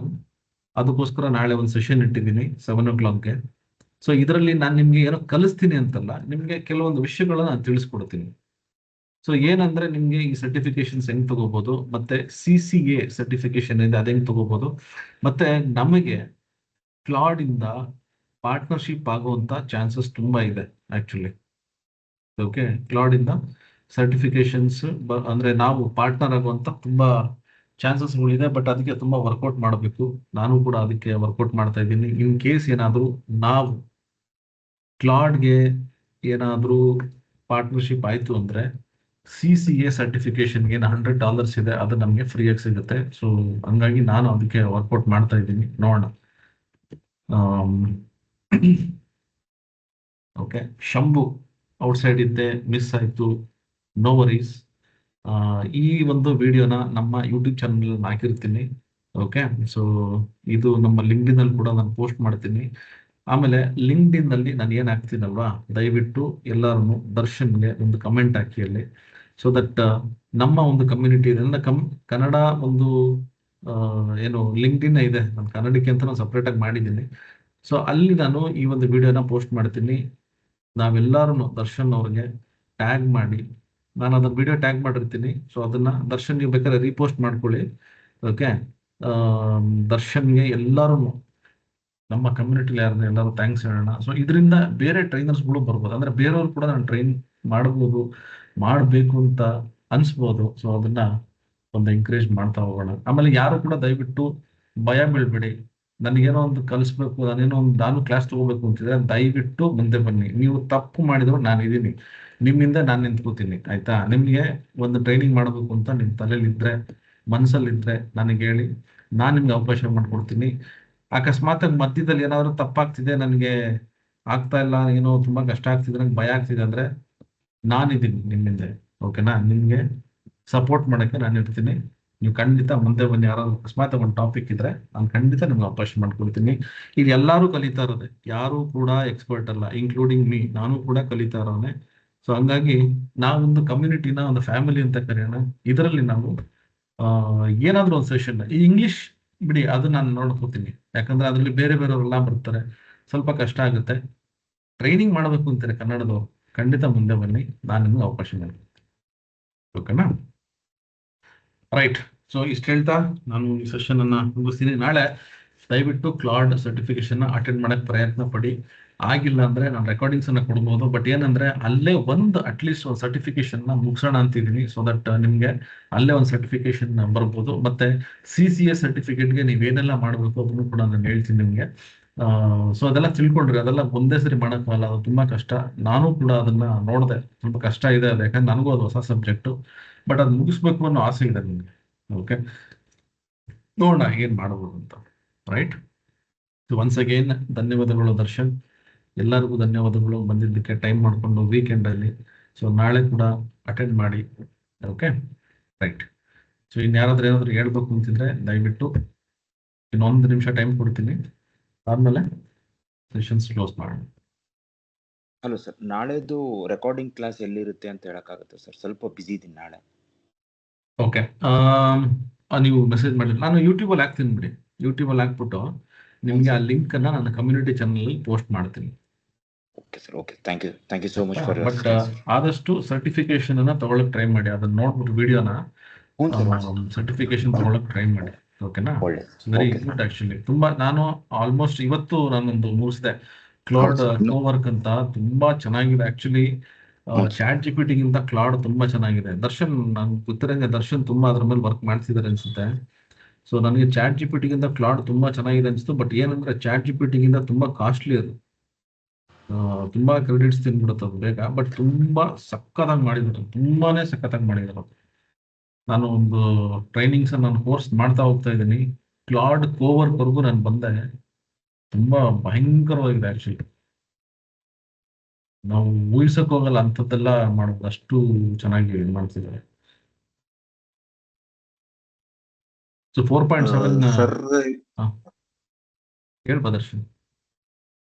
ಅದಕ್ಕೋಸ್ಕರ ನಾಳೆ ಒಂದು ಸೆಷನ್ ಇಟ್ಟಿದ್ದೀನಿ 7 o'clockಗೆ. ಸೊ ಇದರಲ್ಲಿ ನಾನು ನಿಮ್ಗೆ ಏನೋ ಕಲಿಸ್ತೀನಿ ಅಂತಲ್ಲ, ನಿಮ್ಗೆ ಕೆಲವೊಂದು ವಿಷಯಗಳನ್ನ ನಾನು ತಿಳಿಸ್ಕೊಡ್ತೀನಿ. ಸೊ ಏನಂದ್ರೆ ನಿಮ್ಗೆ ಈ ಸರ್ಟಿಫಿಕೇಶನ್ಸ್ ಹೆಂಗ್ ತಗೋಬಹುದು, ಮತ್ತೆ CCA ಸರ್ಟಿಫಿಕೇಶನ್ ಇದೆ ಅದ್ ಹೆಂಗ್ ತಗೋಬಹುದು, ಮತ್ತೆ ನಮಗೆ ಕ್ಲಾಡ್ ಇಂದ ಪಾರ್ಟ್ನರ್ಶಿಪ್ ಆಗುವಂತ ಚಾನ್ಸಸ್ ತುಂಬಾ ಇದೆ ಆಕ್ಚುಲಿ. ಓಕೆ, ಕ್ಲಾಡ್ ಇಂದ ಸರ್ಟಿಫಿಕೇಶನ್ಸ್ ಅಂದ್ರೆ ನಾವು ಪಾರ್ಟ್ನರ್ ಆಗುವಂತ ತುಂಬಾ ಚಾನ್ಸಸ್ಗಳಿದೆ. ಬಟ್ ಅದಕ್ಕೆ ತುಂಬಾ ವರ್ಕೌಟ್ ಮಾಡಬೇಕು. ನಾನು ಕೂಡ ಅದಕ್ಕೆ ವರ್ಕೌಟ್ ಮಾಡ್ತಾ ಇದ್ದೀನಿ. ಇನ್ ಕೇಸ್ ಏನಾದ್ರು ನಾವು ಕ್ಲಾಡ್ಗೆ ಏನಾದ್ರೂ ಪಾರ್ಟ್ನರ್ಶಿಪ್ ಆಯ್ತು ಅಂದ್ರೆ CCA ಸರ್ಟಿಫಿಕೇಶನ್ಗೆ $100 ಇದೆ, ಅದು ನಮಗೆ ಫ್ರೀಯಾಗಿ ಸಿಗುತ್ತೆ. ಸೊ ಹಂಗಾಗಿ ನಾನು ಅದಕ್ಕೆ ವರ್ಕೌಟ್ ಮಾಡ್ತಾ ಇದ್ದೀನಿ, ನೋಡೋಣ. ಓಕೆ, ಶಂಭು ಔಟ್ಸೈಡ್ ಇದ್ದೆ, ಮಿಸ್ ಆಯ್ತು, ನೋ ವರೀಸ್. ಈ ಒಂದು ವಿಡಿಯೋನ ನಮ್ಮ ಯೂಟ್ಯೂಬ್ ಚಾನಲ್ ಹಾಕಿರ್ತೀನಿ. ಓಕೆ, ಸೊ ಇದು ನಮ್ಮ ಲಿಂಕ್ಡ್ಇನ್ ಅಲ್ಲಿ ಕೂಡ ನಾನು ಪೋಸ್ಟ್ ಮಾಡ್ತೀನಿ. ಆಮೇಲೆ ಲಿಂಕ್ಡ್ಇನ್ ಅಲ್ಲಿ ನಾನು ಏನ್ ಹಾಕ್ತೀನಲ್ವಾ, ದಯವಿಟ್ಟು ಎಲ್ಲರೂ ದರ್ಶನ್ಗೆ ಒಂದು ಕಮೆಂಟ್ ಹಾಕಿ ಅಲ್ಲಿ. ಸೊ ದಟ್ ನಮ್ಮ ಒಂದು ಕಮ್ಯುನಿಟಿ ಇದೆ, ಕನ್ನಡ ಒಂದು ಏನು ಲಿಂಕ್ಡ್ಇನ್ ಇದೆ, ನಾನು ಕನ್ನಡಕ್ಕೆ ಅಂತ ನಾನು ಸಪ್ರೇಟ್ ಆಗಿ ಮಾಡಿದ್ದೀನಿ. ಸೊ ಅಲ್ಲಿ ನಾನು ಈ ಒಂದು ವಿಡಿಯೋನ ಪೋಸ್ಟ್ ಮಾಡ್ತೀನಿ. ನಾವೆಲ್ಲರೂ ದರ್ಶನ್ ಅವ್ರಿಗೆ ಟ್ಯಾಗ್ ಮಾಡಿ, ನಾನು ಅದನ್ನ ವಿಡಿಯೋ ಟ್ಯಾಗ್ ಮಾಡಿರ್ತೀನಿ. ಸೊ ಅದನ್ನ ದರ್ಶನ್ ನೀವು ಬೇಕಾದ್ರೆ ರೀಪೋಸ್ಟ್ ಮಾಡ್ಕೊಳ್ಳಿ. ಓಕೆ, ದರ್ಶನ್ಗೆ ಎಲ್ಲರೂ ನಮ್ಮ ಕಮ್ಯುನಿಟಿಲಿ ಯಾರು ಎಲ್ಲರೂ ಥ್ಯಾಂಕ್ಸ್ ಹೇಳೋಣ. ಸೊ ಇದರಿಂದ ಬೇರೆ ಟ್ರೈನರ್ಸ್ಗಳು ಬರ್ಬೋದು, ಅಂದ್ರೆ ಬೇರೆಯವ್ರು ಕೂಡ ನಾನು ಟ್ರೈನ್ ಮಾಡ್ಬೋದು, ಮಾಡಬೇಕು ಅಂತ ಅನ್ಸ್ಬೋದು. ಸೊ ಅದನ್ನ ಒಂದು ಎಂಕರೇಜ್ ಮಾಡ್ತಾ ಹೋಗೋಣ. ಆಮೇಲೆ ಯಾರು ಕೂಡ ದಯವಿಟ್ಟು ಭಯ ಬೀಳ್ಬೇಡಿ. ನನಗೇನೋ ಒಂದು ಕಲಿಸ್ಬೇಕು, ನಾನು ಕ್ಲಾಸ್ ತಗೋಬೇಕು ಅಂತಿದ್ರೆ ದಯವಿಟ್ಟು ಮುಂದೆ ಬನ್ನಿ. ನೀವು ತಪ್ಪು ಮಾಡಿದ್ರು ನಾನು ಇದೀನಿ, ನಿಮ್ಮಿಂದ ನಾನು ನಿಂತ್ಕೋತೀನಿ, ಆಯ್ತಾ? ನಿಮ್ಗೆ ಒಂದು ಟ್ರೈನಿಂಗ್ ಮಾಡಬೇಕು ಅಂತ ನಿಮ್ ತಲೆಯಲ್ಲಿ ಇದ್ರೆ ಮನಸ್ಸಲ್ಲಿದ್ರೆ ನನಗೆ ಹೇಳಿ, ನಾನು ನಿಮ್ಗೆ ಅವಕಾಶ ಮಾಡ್ಕೊಡ್ತೀನಿ. ಅಕಸ್ಮಾತ್ ಮಧ್ಯದಲ್ಲಿ ಏನಾದ್ರು ತಪ್ಪಾಗ್ತಿದೆ, ನನಗೆ ಆಗ್ತಾ ಇಲ್ಲ, ಏನೋ ತುಂಬಾ ಕಷ್ಟ ಆಗ್ತಿದೆ, ನಂಗೆ ಭಯ ಆಗ್ತಿದೆ ಅಂದ್ರೆ ನಾನಿದ್ದೀನಿ ನಿಮ್ಮಿಂದ. ಓಕೆನಾ? ನಿಮ್ಗೆ ಸಪೋರ್ಟ್ ಮಾಡಕ್ಕೆ ನಾನು ಇರ್ತೀನಿ. ನೀವು ಖಂಡಿತ ಮುಂದೆ ಬನ್ನಿ. ಯಾರಾದ್ರು ಅಕಸ್ಮಾತ್ ಒಂದು ಟಾಪಿಕ್ ಇದ್ರೆ ನಾನು ಖಂಡಿತ ನಿಮ್ಗೆ ಅವಕಾಶ ಮಾಡ್ಕೊಡ್ತೀನಿ. ಇಲ್ಲಿ ಎಲ್ಲರೂ ಕಲಿತಾ ಇರೋದೆ, ಯಾರು ಕೂಡ ಎಕ್ಸ್ಪರ್ಟ್ ಅಲ್ಲ, ಇನ್ಕ್ಲೂಡಿಂಗ್ ಮೀ. ನಾನು ಕೂಡ ಕಲಿತಾ ಇರೋನೆ. ಸೊ ಹಂಗಾಗಿ ನಾವೊಂದು ಕಮ್ಯುನಿಟಿನ ಒಂದು ಫ್ಯಾಮಿಲಿ ಅಂತ ಕರೆಯೋಣ. ಇದರಲ್ಲಿ ನಾವು ಏನಾದ್ರೂ ಒಂದು ಸೆಷನ್, ಈ ಇಂಗ್ಲಿಷ್ ಬಿಡಿ, ಅದು ನಾನು ನೋಡ್ಕೋತೀನಿ. ಯಾಕಂದ್ರೆ ಅದರಲ್ಲಿ ಬೇರೆ ಬೇರೆಯವರೆಲ್ಲ ಬರ್ತಾರೆ, ಸ್ವಲ್ಪ ಕಷ್ಟ ಆಗುತ್ತೆ. ಟ್ರೈನಿಂಗ್ ಮಾಡಬೇಕು ಅಂತಾರೆ ಕನ್ನಡದವರು, ಖಂಡಿತ ಮುಂದೆ ಬನ್ನಿ, ನಾನು ನಿಮ್ಗೆ ಅವಕಾಶ ಮಾಡ್ತೀನಿ. ಓಕೆನಾ? ರೈಟ್. ಸೊ ಇಷ್ಟು ಹೇಳ್ತಾ ನಾನು ಈ ಸೆಷನ್ ಅನ್ನ ಮುಗಿಸ್ತೀನಿ. ನಾಳೆ ದಯವಿಟ್ಟು ಕ್ಲಾಡ್ ಸರ್ಟಿಫಿಕೇಶನ್ ಅಟೆಂಡ್ ಮಾಡಕ್ ಪ್ರಯತ್ನ ಪಡಿ. ಆಗಿಲ್ಲ ಅಂದ್ರೆ ನಾನು ರೆಕಾರ್ಡಿಂಗ್ಸ್ ಅನ್ನ ಕೊಡ್ಬೋದು. ಬಟ್ ಏನಂದ್ರೆ ಅಲ್ಲೇ ಅಟ್ಲೀಸ್ಟ್ ಒಂದು ಸರ್ಟಿಫಿಕೇಶನ್ ಮುಗಿಸೋಣ ಅಂತಿದ್ದೀನಿ. ಸೊ ದಟ್ ನಿಮ್ಗೆ ಅಲ್ಲೇ ಒಂದು ಸರ್ಟಿಫಿಕೇಶನ್ ಬರ್ಬೋದು. ಮತ್ತೆ CCA ಸರ್ಟಿಫಿಕೇಟ್ಗೆ ನೀವೇನೆಲ್ಲ ಮಾಡಬೇಕು ಅದನ್ನು ಕೂಡ ನಾನು ಹೇಳ್ತೀನಿ ನಿಮ್ಗೆ. ಸೊ ಅದೆಲ್ಲ ತಿಳ್ಕೊಂಡ್ರಿ. ಅದೆಲ್ಲ ಒಂದೇ ಸರಿ ಮಾಡೋಕ್ಕಾಗಲ್ಲ, ಅದು ತುಂಬಾ ಕಷ್ಟ. ನಾನು ಕೂಡ ಅದನ್ನ ನೋಡಿದೆ, ಸ್ವಲ್ಪ ಕಷ್ಟ ಇದೆ ಅದು, ಯಾಕಂದ್ರೆ ನನಗೂ ಅದು ಹೊಸ ಸಬ್ಜೆಕ್ಟು. ಬಟ್ ಅದು ಮುಗಿಸ್ಬೇಕು ಅನ್ನೋ ಆಸೆ ಇದೆ ನಿಮ್ಗೆ. ಓಕೆ, ನೋಡೋಣ ಏನ್ ಮಾಡಬಹುದು ಅಂತ. ರೈಟ್. ಒನ್ಸ್ ಅಗೇನ್ ಧನ್ಯವಾದಗಳು ದರ್ಶನ್, ಎಲ್ಲರಿಗೂ ಧನ್ಯವಾದಗಳು ಬಂದಿದ್ದಕ್ಕೆ, ಟೈಮ್ ಮಾಡಿಕೊಂಡು ವೀಕೆಂಡ್ ಅಲ್ಲಿ. ಸೊ ನಾಳೆ ಕೂಡ ಅಟೆಂಡ್ ಮಾಡಿ. Okay, right. ಸೊ ಇನ್ಯಾರಾದ್ರೂ ಏನಾದ್ರು ಹೇಳ್ಬೇಕು ಅಂತಿದ್ರೆ ದಯವಿಟ್ಟು ಇನ್ನೊಂದು ನಿಮಿಷ ಟೈಮ್ ಕೊಡ್ತೀನಿ, ಆದ್ಮೇಲೆ ಸೆಷನ್ಸ್ ಕ್ಲೋಸ್ ಮಾಡೋಣ. ಹಲೋ ಸರ್, ನಾಳೆದು ರೆಕಾರ್ಡಿಂಗ್ ಕ್ಲಾಸ್ ಎಲ್ಲಿರುತ್ತೆ ಅಂತ ಹೇಳಕ್ಕಾಗುತ್ತೆ ಸರ್? ಸ್ವಲ್ಪ ಬಿಸಿ ಇದ್ದೀನಿ ನಾಳೆ. ಓಕೆ, ನೀವು ಮೆಸೇಜ್ ಮಾಡಿ, ನಾನು ಯೂಟ್ಯೂಬಲ್ಲಿ ಹಾಕ್ತೀನಿ ಬಿಡಿ. ಯೂಟ್ಯೂಬಲ್ಲಿ ಹಾಕ್ಬಿಟ್ಟು ನಿಮ್ಗೆ ಆ ಲಿಂಕ್ ಅನ್ನ ನನ್ನ ಕಮ್ಯುನಿಟಿ ಚಾನಲ್ ಪೋಸ್ಟ್ ಮಾಡ್ತೀನಿ. Okay sir, okay, thank you so much for but ಆದಷ್ಟು ಸರ್ಟಿಫಿಕೇಶನ್ ಅನ್ನ ತಗೊಳಕ್ ಟ್ರೈ ಮಾಡಿ. ಅದನ್ನ ನೋಡ್ಬಿಟ್ಟು ವಿಡಿಯೋನ ಸರ್ಟಿಫಿಕೇಶನ್ ತಗೊಳಕ್ ಟ್ರೈ ಮಾಡಿ. ಓಕೆನಾ? Very good. ಆಕ್ಚುಲಿ ತುಂಬಾ, ನಾನು ಆಲ್ಮೋಸ್ಟ್ ಇವತ್ತು ನಾನೊಂದು ಮುಗಿಸಿದೆ ಕ್ಲೌಡ್ ಕೋವರ್ಕ್ ಅಂತ, ತುಂಬಾ ಚೆನ್ನಾಗಿದೆ ಆಕ್ಚುಲಿ. ಚಾಟ್ GPT ಗಿಂತ ಕ್ಲೌಡ್ ತುಂಬಾ ಚೆನ್ನಾಗಿದೆ. ದರ್ಶನ್, ನನ್ಗೆ ಗೊತ್ತಿರಂಗೆ ದರ್ಶನ್ ತುಂಬಾ ಅದ್ರ ಮೇಲೆ ವರ್ಕ್ ಮಾಡ್ತಿದ್ದಾರೆ ಅನ್ಸುತ್ತೆ. ಸೊ ನನಗೆ ಚಾಟ್ GPT ಗಿಂತ ಕ್ಲೌಡ್ ತುಂಬಾ ಚೆನ್ನಾಗಿದೆ ಅನ್ಸುತ್ತೆ. ಬಟ್ ಏನಂದ್ರೆ ಚಾಟ್ GPT ಗಿಂತ ತುಂಬಾ ಕಾಸ್ಟ್ಲಿ ಅದು, ತುಂಬಾ ಕ್ರೆಡಿಟ್ಸ್ ತಿನ್ಬಿಡುತ್ತೆ ಅದು ಬೇಗ. ಬಟ್ ತುಂಬಾ ಸಕ್ಕತ್ತಾಗಿ ಮಾಡಿದ್ರು, ತುಂಬಾನೇ ಸಕ್ಕತ್ತಾಗಿ ಮಾಡಿದ್ರು. ನಾನು ಒಂದು ಟ್ರೈನಿಂಗ್ಸ್ ನಾನು ಕೋರ್ಸ್ ಮಾಡ್ತಾ ಹೋಗ್ತಾ ಇದ್ದೀನಿ. ಕ್ಲೌಡ್ ಕೋವರ್ಕ್ ವರ್ಗೂ ನಾನು ಬಂದೆ. ತುಂಬಾ ಭಯಂಕರವಾಗಿದೆ ಆಕ್ಚುಲಿ. ನಾವು ಊಹಿಸಕ್ ಹೋಗಲ್ಲ ಅಂಥದ್ದೆಲ್ಲ ಮಾಡೋದು, ಅಷ್ಟು ಚೆನ್ನಾಗಿ ಮಾಡ್ತಿದ್ದಾರೆ. ಸೊ 4.7 ಹೇಳ್ಬಾ ದರ್ಶನ್?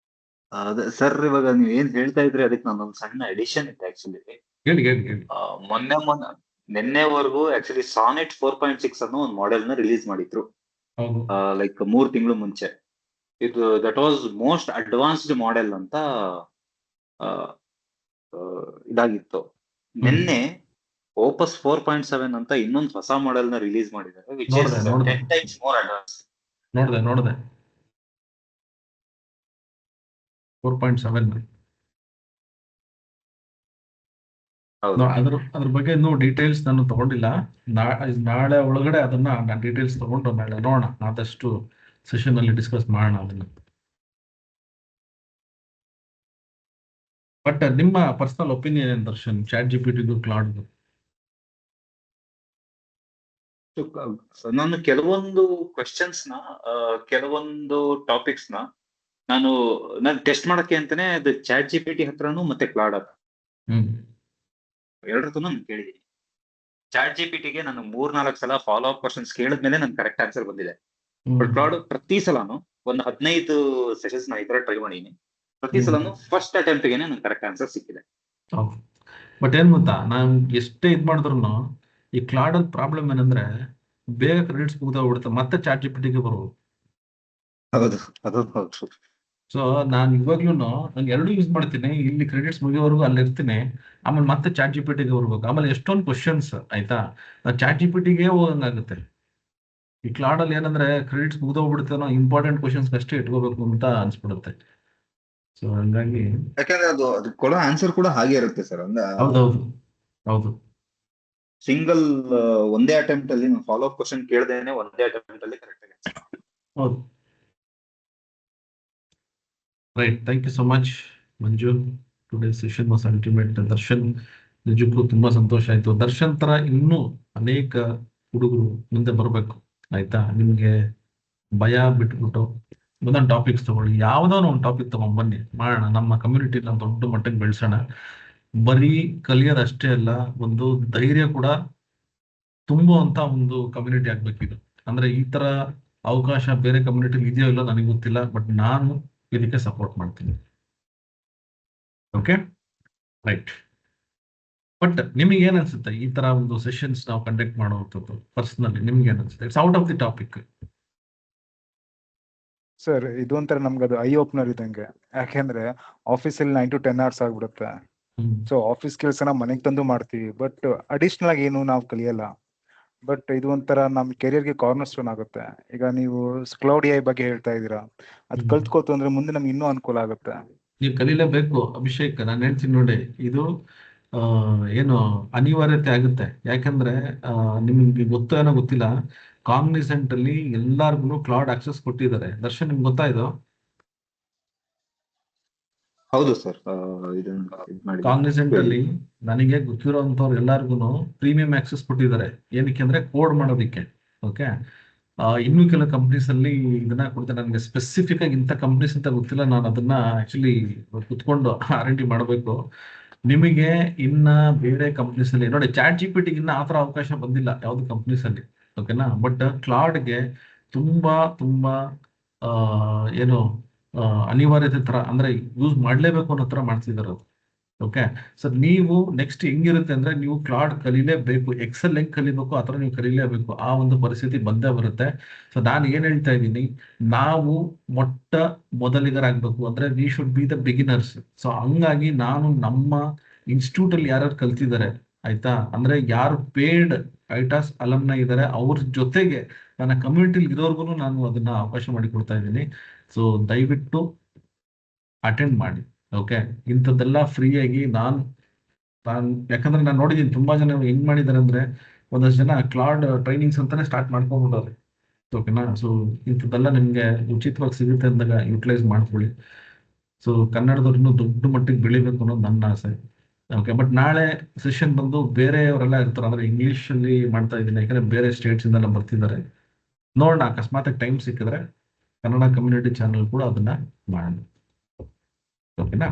ಸರ್, ಇವಾಗ ನೀವು ಏನ್ ಹೇಳ್ತಾ ಇದ್ರಿ ಅದಕ್ಕೆ ನಾನೊಂದು ಸಣ್ಣ ಎಡಿಷನ್ ಇತ್ತು ಆಕ್ಚುಲಿ. ಹೇಳಿ ಹೇಳಿ ಹೇಳಿ. ನಿನ್ನೆವರೆಗೂ ಆಕ್ಚುಲಿ ಸಾನೆಟ್ 4.6 ಅನ್ನೋ ಒಂದು ಮಾಡೆಲ್ ನ ರಿಲೀಸ್ ಮಾಡಿದ್ರು, ಹೌದು. ಲೈಕ್ 3 ತಿಂಗಳು ಮುಂಚೆ. ಇದು that was most advanced model ಅಂತ ಇದಾಗಿತ್ತು. ನಿನ್ನೆ ಓಪಸ್ 4.7 ಅಂತ ಇನ್ನೊಂದು ಹೊಸ ಮಾಡೆಲ್ ನ ರಿಲೀಸ್ ಮಾಡಿದ್ದಾರೆ, which is 10 times more advanced. ನೋಡ್ದೆ 4.7. ಅದ್ರ ಬಗ್ಗೆ ಇನ್ನೂ ಡೀಟೇಲ್ಸ್ ನಾನು ತಗೊಂಡಿಲ್ಲ. ನಾಳೆ ಒಳಗಡೆ ಅದನ್ನ ನಾನು ಡೀಟೇಲ್ಸ್ ತಗೊಂಡು ನಾಳೆ ನೋಡೋಣ, ಆದಷ್ಟು ಸೆಷನ್ ಅಲ್ಲಿ ಡಿಸ್ಕಸ್ ಮಾಡೋಣ ಅದನ್ನ. ಬಟ್ ನಿಮ್ಮ ಪರ್ಸನಲ್ ಒಪಿನಿಯನ್ ಏನ್ ದರ್ಶನ್, ಚಾಟ್ GPT ಕ್ಲೌಡ್? ನಾನು ಕೆಲವೊಂದು ಕ್ವೆಶ್ಚನ್ಸ್ ನ, ಕೆಲವೊಂದು ಟಾಪಿಕ್ಸ್ ನ ನಾನು ಟೆಸ್ಟ್ ಮಾಡಕ್ಕೆ ಅಂತಾನೆ ಅದು ಚಾಟ್ GPT ಹತ್ರನು ಮತ್ತೆ ಕ್ಲೌಡ್ ಹತ್ರ ಎರಡರದ್ದು ನಾನು ಕೇಳಿದೀನಿ. ಚಾಟ್ GPTಗೆ ನಾನು 3-4 ಸಲ ಫಾಲೋ ಅಪ್ ಕ್ವಶನ್ಸ್ ಕೇಳಿದ್ಮೇಲೆ ನನ್ ಕರೆಕ್ಟ್ ಆನ್ಸರ್ ಬಂದಿದೆ. ಬಟ್ ಕ್ಲೌಡ್ ಪ್ರತಿ ಸಲಾನು ಒಂದು 15 ಸೆಷನ್ಸ್ ನಾನು ಈ ತರ ಟ್ರೈ ಮಾಡಿದೀನಿ. ಪ್ರತಿ ಸಲನು ಫಸ್ಟ್ ಅಟೆಂಪ್ಟ್ ಗೆನೆ ನನ್ ಕರೆಕ್ಟ್ ಆನ್ಸರ್ ಸಿಕ್ಕಿದೆ. ಬಟ್ ಏನ್ ಗೊತ್ತಾ, ನಾನು ಎಷ್ಟೇ ಇದ್ ಮಾಡಿದ್ರು ಈ ಕ್ಲೌಡ್ ಅಲ್ಲಿ ಪ್ರಾಬ್ಲಮ್ ಏನಂದ್ರೆ ಬೇಗ ಕ್ರೆಡಿಟ್ಸ್ ಮುಗ್ದೋಗ್ಬಿಡುತ್ತೆ, ಮತ್ತೆ ಚಾಟ್ GPTಗೆ ಬರೋದು. ಹೌದು. ಸೊ ನಾನು ಇವಾಗ್ಲೂ ನಾನು ಎರಡು ಯೂಸ್ ಮಾಡ್ತೀನಿ. ಇಲ್ಲಿ ಕ್ರೆಡಿಟ್ಸ್ ಮುಗಿಯೋವರೆಗೂ ಅಲ್ಲಿ ಇರ್ತೀನಿ, ಆಮೇಲೆ ಮತ್ತೆ ಚಾಟ್ GPTಗೆ ಬರ್ಬೇಕು. ಆಮೇಲೆ ಎಷ್ಟೊಂದು ಕ್ವಶನ್ಸ್ ಆಯ್ತಾ, ನಾನು ಚಾಟ್ GPTಗೆ ಹೋಗಂಗಾಗುತ್ತೆ. ಈ ಕ್ಲೌಡ್ ಅಲ್ಲಿ ಏನಂದ್ರೆ ಕ್ರೆಡಿಟ್ಸ್ ಮುಗ್ದೋಗ್ಬಿಡುತ್ತೆ, ಇಂಪಾರ್ಟೆಂಟ್ ಕ್ವಶನ್ಸ್ ಅಷ್ಟೇ ಇಟ್ಕೋಬೇಕು ಅಂತ ಅನ್ಸ್ಬಿಡುತ್ತೆ. ಸೊ ಹಂಗಾಗಿ ಯಾಕಂದ್ರೆ ಅದು ಕೊಡೋ ಆನ್ಸರ್ ಕೂಡ ಹಾಗೆ ಇರುತ್ತೆ ಸರ್. ಹೌದು. ಸಿಂಗಲ್ ಒಂದೇ ಅಟೆಂಪ್ಟ್ ಅಲ್ಲಿ ನಾನು ಫಾಲೋ ಅಪ್ ಕ್ವಶನ್ ಕೇಳ್ದೇನೆ ಒಂದೇ ಅಟೆಂಪ್ಟ್ ಅಲ್ಲಿ ಕರೆಕ್ಟ್ ಆಗಿ. ಹೌದು. Right, thank you so much Manju. Today session was ultimate. Darshan, ನಿಜಕ್ಕೂ ತುಂಬಾ ಸಂತೋಷ ಆಯ್ತು. ದರ್ಶನ್ ತರ ಇನ್ನೂ ಅನೇಕ ಹುಡುಗರು ಮುಂದೆ ಬರಬೇಕು. ಆಯ್ತಾ? ನಿಮ್ಗೆ ಭಯ ಬಿಟ್ಬಿಟ್ಟು ಒಂದೊಂದು ಟಾಪಿಕ್ಸ್ ತಗೊಳ್ಳಿ, ಯಾವ್ದೋ ಒಂದು ಟಾಪಿಕ್ ತಗೊಂಡ್ ಬನ್ನಿ, ಮಾಡೋಣ. ನಮ್ಮ ಕಮ್ಯುನಿಟಿನ ದೊಡ್ಡ ಮಟ್ಟಕ್ಕೆ ಬೆಳೆಸೋಣ. ಬರೀ ಕಲಿಯೋದಷ್ಟೇ ಅಲ್ಲ, ಒಂದು ಧೈರ್ಯ ಕೂಡ ತುಂಬುವಂತ ಒಂದು ಕಮ್ಯುನಿಟಿ ಆಗ್ಬೇಕಿದು. ಅಂದ್ರೆ ಈ ತರ ಅವಕಾಶ ಬೇರೆ ಕಮ್ಯುನಿಟಿ ಇದೆಯೋ ಇಲ್ಲೋ ನನಗೆ ಗೊತ್ತಿಲ್ಲ, ಬಟ್ ನಾನು ಇದಕ್ಕೆ ಸಪೋರ್ಟ್ ಮಾಡ್ತೀನಿ. Okay, right. ಬಟ್ ನಿಮಗೆ ಏನ್ ಅನ್ಸುತ್ತೆ ಈ ತರ ಒಂದು ಸೆಷನ್ಸ್ ನಾವು ಕಂಡಕ್ಟ್ ಮಾಡುವಂಥದ್ದು? ಪರ್ಸನಲಿ ನಿಮ್ಗೆ ಏನ್ ಅನ್ಸುತ್ತೆ? It's out of the topic. Sir ಇದು ಒಂಥರ ನಮ್ಗೆ ಅದು ಐ ಓಪನರ್ ಇದ್ದಂಗೆ. ಯಾಕೆಂದ್ರೆ ಆಫೀಸಲ್ಲಿ 9 to 10 hours ಆಗ್ಬಿಡುತ್ತೆ. ಸೊ ಆಫೀಸ್ ಕೆಲಸನ ಮನೆಗೆ ತಂದು ಮಾಡ್ತೀವಿ, ಬಟ್ ಅಡಿಷನಲ್ ಆಗಿ ಏನು ನಾವು ಕಲಿಯಲ್ಲ. ಬಟ್ ಇದು ಒಂಥರ ನಮ್ ಕೆರಿಯರ್ಗೆ ಕಾರ್ನರ್ ಸ್ಟೋನ್ ಆಗುತ್ತೆ. ಈಗ ನೀವು ಕ್ಲೌಡ್ AI ಬಗ್ಗೆ ಹೇಳ್ತಾ ಇದ್ದೀರಾ, ಅದು ಕಲ್ತ್ಕೋತು ಅಂದ್ರೆ ಮುಂದೆ ನಮ್ಗೆ ಇನ್ನೂ ಅನುಕೂಲ ಆಗುತ್ತೆ. ನೀವು ಕಲೀಲೇಬೇಕು ಅಭಿಷೇಕ್. ನಾನು ಹೇಳ್ತೀನಿ ನೋಡಿ, ಇದು ಏನು ಅನಿವಾರ್ಯತೆ ಆಗುತ್ತೆ. ಯಾಕಂದ್ರೆ ನಿಮ್ಗೆ ಗೊತ್ತೋ ಏನೋ ಗೊತ್ತಿಲ್ಲ, ಕಾಗ್ನಿಸೆಂಟ್ ಅಲ್ಲಿ ಎಲ್ಲಾರ್ಗು ಕ್ಲೌಡ್ ಆಕ್ಸೆಸ್ ಕೊಟ್ಟಿದ್ದಾರೆ. ದರ್ಶನ್, ನಿಮ್ಗೆ ಗೊತ್ತಾ ಇದು? ಹೌದು ಸರ್. ಕಾಗ್ನಿಸೆಂಟ್ ಅಲ್ಲಿ ನನಗೆ ಗೊತ್ತಿರೋಂಥವ್ರು ಎಲ್ಲಾರ್ಗು ಪ್ರೀಮಿಯಂ ಆಕ್ಸೆಸ್ ಕೊಟ್ಟಿದ್ದಾರೆ. ಏನಕ್ಕೆ ಅಂದ್ರೆ ಕೋಡ್ ಮಾಡೋದಿಕ್ಕೆ. ಓಕೆ, ಇನ್ನು ಕೆಲವು ಕಂಪ್ನೀಸ್ ಅಲ್ಲಿ ಇದನ್ನ ಕೊಡ್ತಾರೆ. ನನಗೆ ಸ್ಪೆಸಿಫಿಕ್ ಆಗಿ ಇಂಥ ಕಂಪ್ನೀಸ್ ಅಂತ ಗೊತ್ತಿಲ್ಲ. ನಾನು ಅದನ್ನ ಆಕ್ಚುಲಿ ಕುತ್ಕೊಂಡು R&D ಮಾಡಬೇಕು. ನಿಮಗೆ ಇನ್ನ ಬೇರೆ ಕಂಪ್ನೀಸ್ ಅಲ್ಲಿ ನೋಡಿ, ಚಾಟ್ GPT ಇನ್ನ ಆತರ ಅವಕಾಶ ಬಂದಿಲ್ಲ ಯಾವ್ದು ಕಂಪ್ನೀಸ್ ಅಲ್ಲಿ. ಓಕೆನಾ? ಬಟ್ ಕ್ಲೌಡ್ಗೆ ತುಂಬಾ ತುಂಬಾ ಏನು ಅನಿವಾರ್ಯತೆ ತರ, ಅಂದ್ರೆ ಯೂಸ್ ಮಾಡ್ಲೇಬೇಕು ಅನ್ನೋ ತರ ಮಾಡ್ತಿದ್ದಾರೆ ಅದು. ಓಕೆ, ಸೊ ನೀವು ನೆಕ್ಸ್ಟ್ ಹೆಂಗಿರುತ್ತೆ ಅಂದ್ರೆ, ನೀವು ಕ್ಲೌಡ್ ಕಲಿಲೇಬೇಕು. ಎಕ್ಸೆಲ್ ಹೆಂಗ್ ಕಲಿಬೇಕು ಆ ತರ ನೀವು ಕಲಿಲೇಬೇಕು. ಆ ಒಂದು ಪರಿಸ್ಥಿತಿ ಬಂದೇ ಬರುತ್ತೆ. ಸೊ ನಾನು ಏನ್ ಹೇಳ್ತಾ ಇದ್ದೀನಿ, ನಾವು ಮೊದಲಿಗರಾಗ್ಬೇಕು. ಅಂದ್ರೆ we should be the beginners. So ಹಂಗಾಗಿ ನಾನು ನಮ್ಮ ಇನ್ಸ್ಟಿಟ್ಯೂಟ್ ಅಲ್ಲಿ ಯಾರ್ಯಾರು ಕಲ್ತಿದ್ದಾರೆ, ಆಯ್ತಾ, ಅಂದ್ರೆ ಯಾರು ಪೇಯ್ಡ್ ಐಟಾಸ್ ಅಲಮ್ನ ಇದ್ದಾರೆ, ಅವ್ರ ಜೊತೆಗೆ ನನ್ನ ಕಮ್ಯುನಿಟಿಲಿ ಇರೋರ್ಗು ನಾನು ಅದನ್ನ ಅವಕಾಶ ಮಾಡಿ ಕೊಡ್ತಾ ಇದ್ದೀನಿ. ಸೊ ದಯವಿಟ್ಟು ಅಟೆಂಡ್ ಮಾಡಿ. ಓಕೆ, ಇಂಥದ್ದೆಲ್ಲ ಫ್ರೀ ಆಗಿ ನಾನು ಯಾಕಂದ್ರೆ ನಾನು ನೋಡಿದ್ದೀನಿ ತುಂಬಾ ಜನ ಹೆಂಗ್ ಮಾಡಿದ್ದಾರೆ ಅಂದ್ರೆ, ಒಂದಷ್ಟು ಜನ ಕ್ಲೌಡ್ ಟ್ರೈನಿಂಗ್ಸ್ ಅಂತಾನೆ ಸ್ಟಾರ್ಟ್ ಮಾಡ್ಕೊಂಡ್ಬಿಟ್ಟವ್ರೆ. ಓಕೆನಾ? ಸೊ ಇಂಥದ್ದೆಲ್ಲ ನಿಮ್ಗೆ ಉಚಿತವಾಗಿ ಸಿಗುತ್ತೆ ಅಂದಾಗ ಯುಟಿಲೈಸ್ ಮಾಡ್ಕೊಳ್ಳಿ. ಸೊ ಕನ್ನಡದವ್ರು ಇನ್ನೂ ದೊಡ್ಡ ಮಟ್ಟಿಗೆ ಬೆಳಿಬೇಕು ಅನ್ನೋದು ನನ್ನ ಆಸೆ. ಓಕೆ, ಬಟ್ ನಾಳೆ ಸೆಷನ್ ಬಂದು ಬೇರೆಯವರೆಲ್ಲ ಇರ್ತಾರೆ. ಅಂದ್ರೆ ಇಂಗ್ಲಿಷ್ ಅಲ್ಲಿ ಮಾಡ್ತಾ ಇದ್ದೀನಿ, ಯಾಕಂದ್ರೆ ಬೇರೆ ಸ್ಟೇಟ್ಸ್ ಇಂದೆಲ್ಲ ಬರ್ತಿದ್ದಾರೆ. ನೋಡೋಣ, ಅಕಸ್ಮಾತ್ ಟೈಮ್ ಸಿಕ್ಕಿದ್ರೆ ಕನ್ನಡ ಕಮ್ಯುನಿಟಿ ಚಾನಲ್ ಕೂಡ ಅದನ್ನ ಮಾಡೋಣ. ಓಕೆನಾ?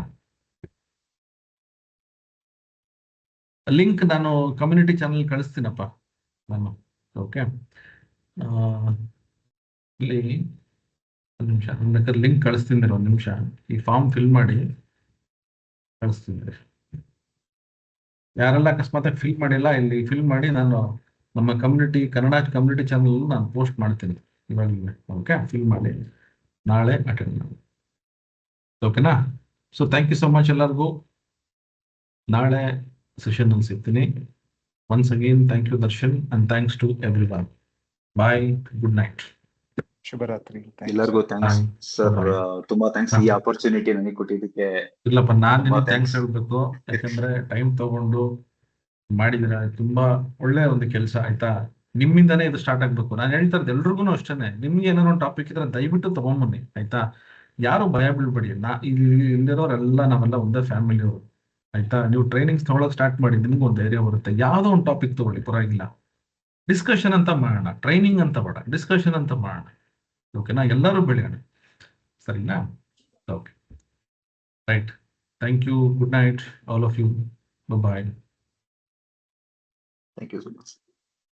ಲಿಂಕ್ ನಾನು ಕಮ್ಯುನಿಟಿ ಚಾನಲ್ ಕಳಿಸ್ತೀನಪ್ಪ ನಾನು. ಓಕೆ, ಇಲ್ಲಿ ಒಂದು ನಿಮಿಷ, ಬೇಕಾದ್ರೆ ಲಿಂಕ್ ಕಳಿಸ್ತೀನಿ. ಒಂದು ನಿಮಿಷ, ಈ ಫಾರ್ಮ್ ಫಿಲ್ ಮಾಡಿ ಕಳಿಸ್ತೀನಿ. ಯಾರೆಲ್ಲ ಅಕಸ್ಮಾತ್ ಫಿಲ್ ಮಾಡಿಲ್ಲ, ಇಲ್ಲಿ ಫಿಲ್ ಮಾಡಿ. ನಾನು ನಮ್ಮ ಕನ್ನಡ ಕಮ್ಯುನಿಟಿ ಚಾನಲ್ ನಾನು ಪೋಸ್ಟ್ ಮಾಡ್ತೀನಿ ಇವಾಗ. ಓಕೆ, ಫಿಲ್ ಮಾಡಿ ನಾಳೆ ಅಟೆಂಡ್ ಮಾಡಿ. ಓಕೆನಾ? So thank you so much ಎಲ್ಲರಿಗೂ. ನಾಳೆ ಸೆಷನ್ ಅಲ್ಲಿ ಸಿಗ್ತೀನಿ. Once again thank you Darshan, and thanks to everyone. Bye, good night, ಶುಭರಾತ್ರಿ. ಎಲ್ಲರಿಗೂ ಥ್ಯಾಂಕ್ಸ್ ಸರ್. ತುಂಬಾ ಥ್ಯಾಂಕ್ಸ್ ಈ ಆಪರ್ಚುನಿಟಿ ನನಗೆ ಕೊಟ್ಟಿದ್ದಕ್ಕೆ. ಇಲ್ಲಪ್ಪ, ನಾನು ನಿಮಗೆ ಥ್ಯಾಂಕ್ಸ್ ಹೇಳ್ಬೇಕು. ಯಾಕಂದ್ರೆ ಟೈಮ್ ತಗೊಂಡು ಮಾಡಿದಿರ, ತುಂಬಾ ಒಳ್ಳೆ ಒಂದು ಕೆಲಸ. ಆಯ್ತಾ? ನಿಮ್ಮಿಂದಾನೇ ಇದು ಸ್ಟಾರ್ಟ್ ಆಗ್ಬೇಕು. ನಾನು ಹೇಳ್ತಾ ಇರೋದು ಎಲ್ರಿಗೂ ಅಷ್ಟೇನೆ. ನಿಮ್ಗೆ ಏನಾದ್ರು ಒಂದು ಟಾಪಿಕ್ ಇದ್ರೆ ದಯವಿಟ್ಟು ತಗೊಂಡ್ಬನ್ನಿ. ಆಯ್ತಾ? ಯಾರು ಭಯ ಬೀಳ್ಬೇಡಿ. ಇಲ್ಲಿರೋರೆಲ್ಲ ನಾವೆಲ್ಲ ಒಂದೇ ಫ್ಯಾಮಿಲಿ ಅವರು. ಆಯ್ತಾ? ನೀವು ಟ್ರೈನಿಂಗ್ಸ್ ತಗೊಳಕ್ ಸ್ಟಾರ್ಟ್ ಮಾಡಿ, ನಿಮ್ಗೆ ಒಂದು ಧೈರ್ಯ ಬರುತ್ತೆ. ಯಾವ್ದೋ ಒಂದು ಟಾಪಿಕ್ ತಗೊಳ್ಳಿ, ಪರವಾಗಿಲ್ಲ. ಡಿಸ್ಕಷನ್ ಅಂತ ಮಾಡೋಣ, ಟ್ರೈನಿಂಗ್ ಅಂತ ಬೇಡ, ಡಿಸ್ಕಷನ್ ಅಂತ ಮಾಡೋಣ. ಓಕೆನಾ? ಎಲ್ಲರೂ ಬೆಳೆಯೋಣ, ಸರಿನಾ? Okay, right. Thank you. Good night all of you. Bye. Thank you so much.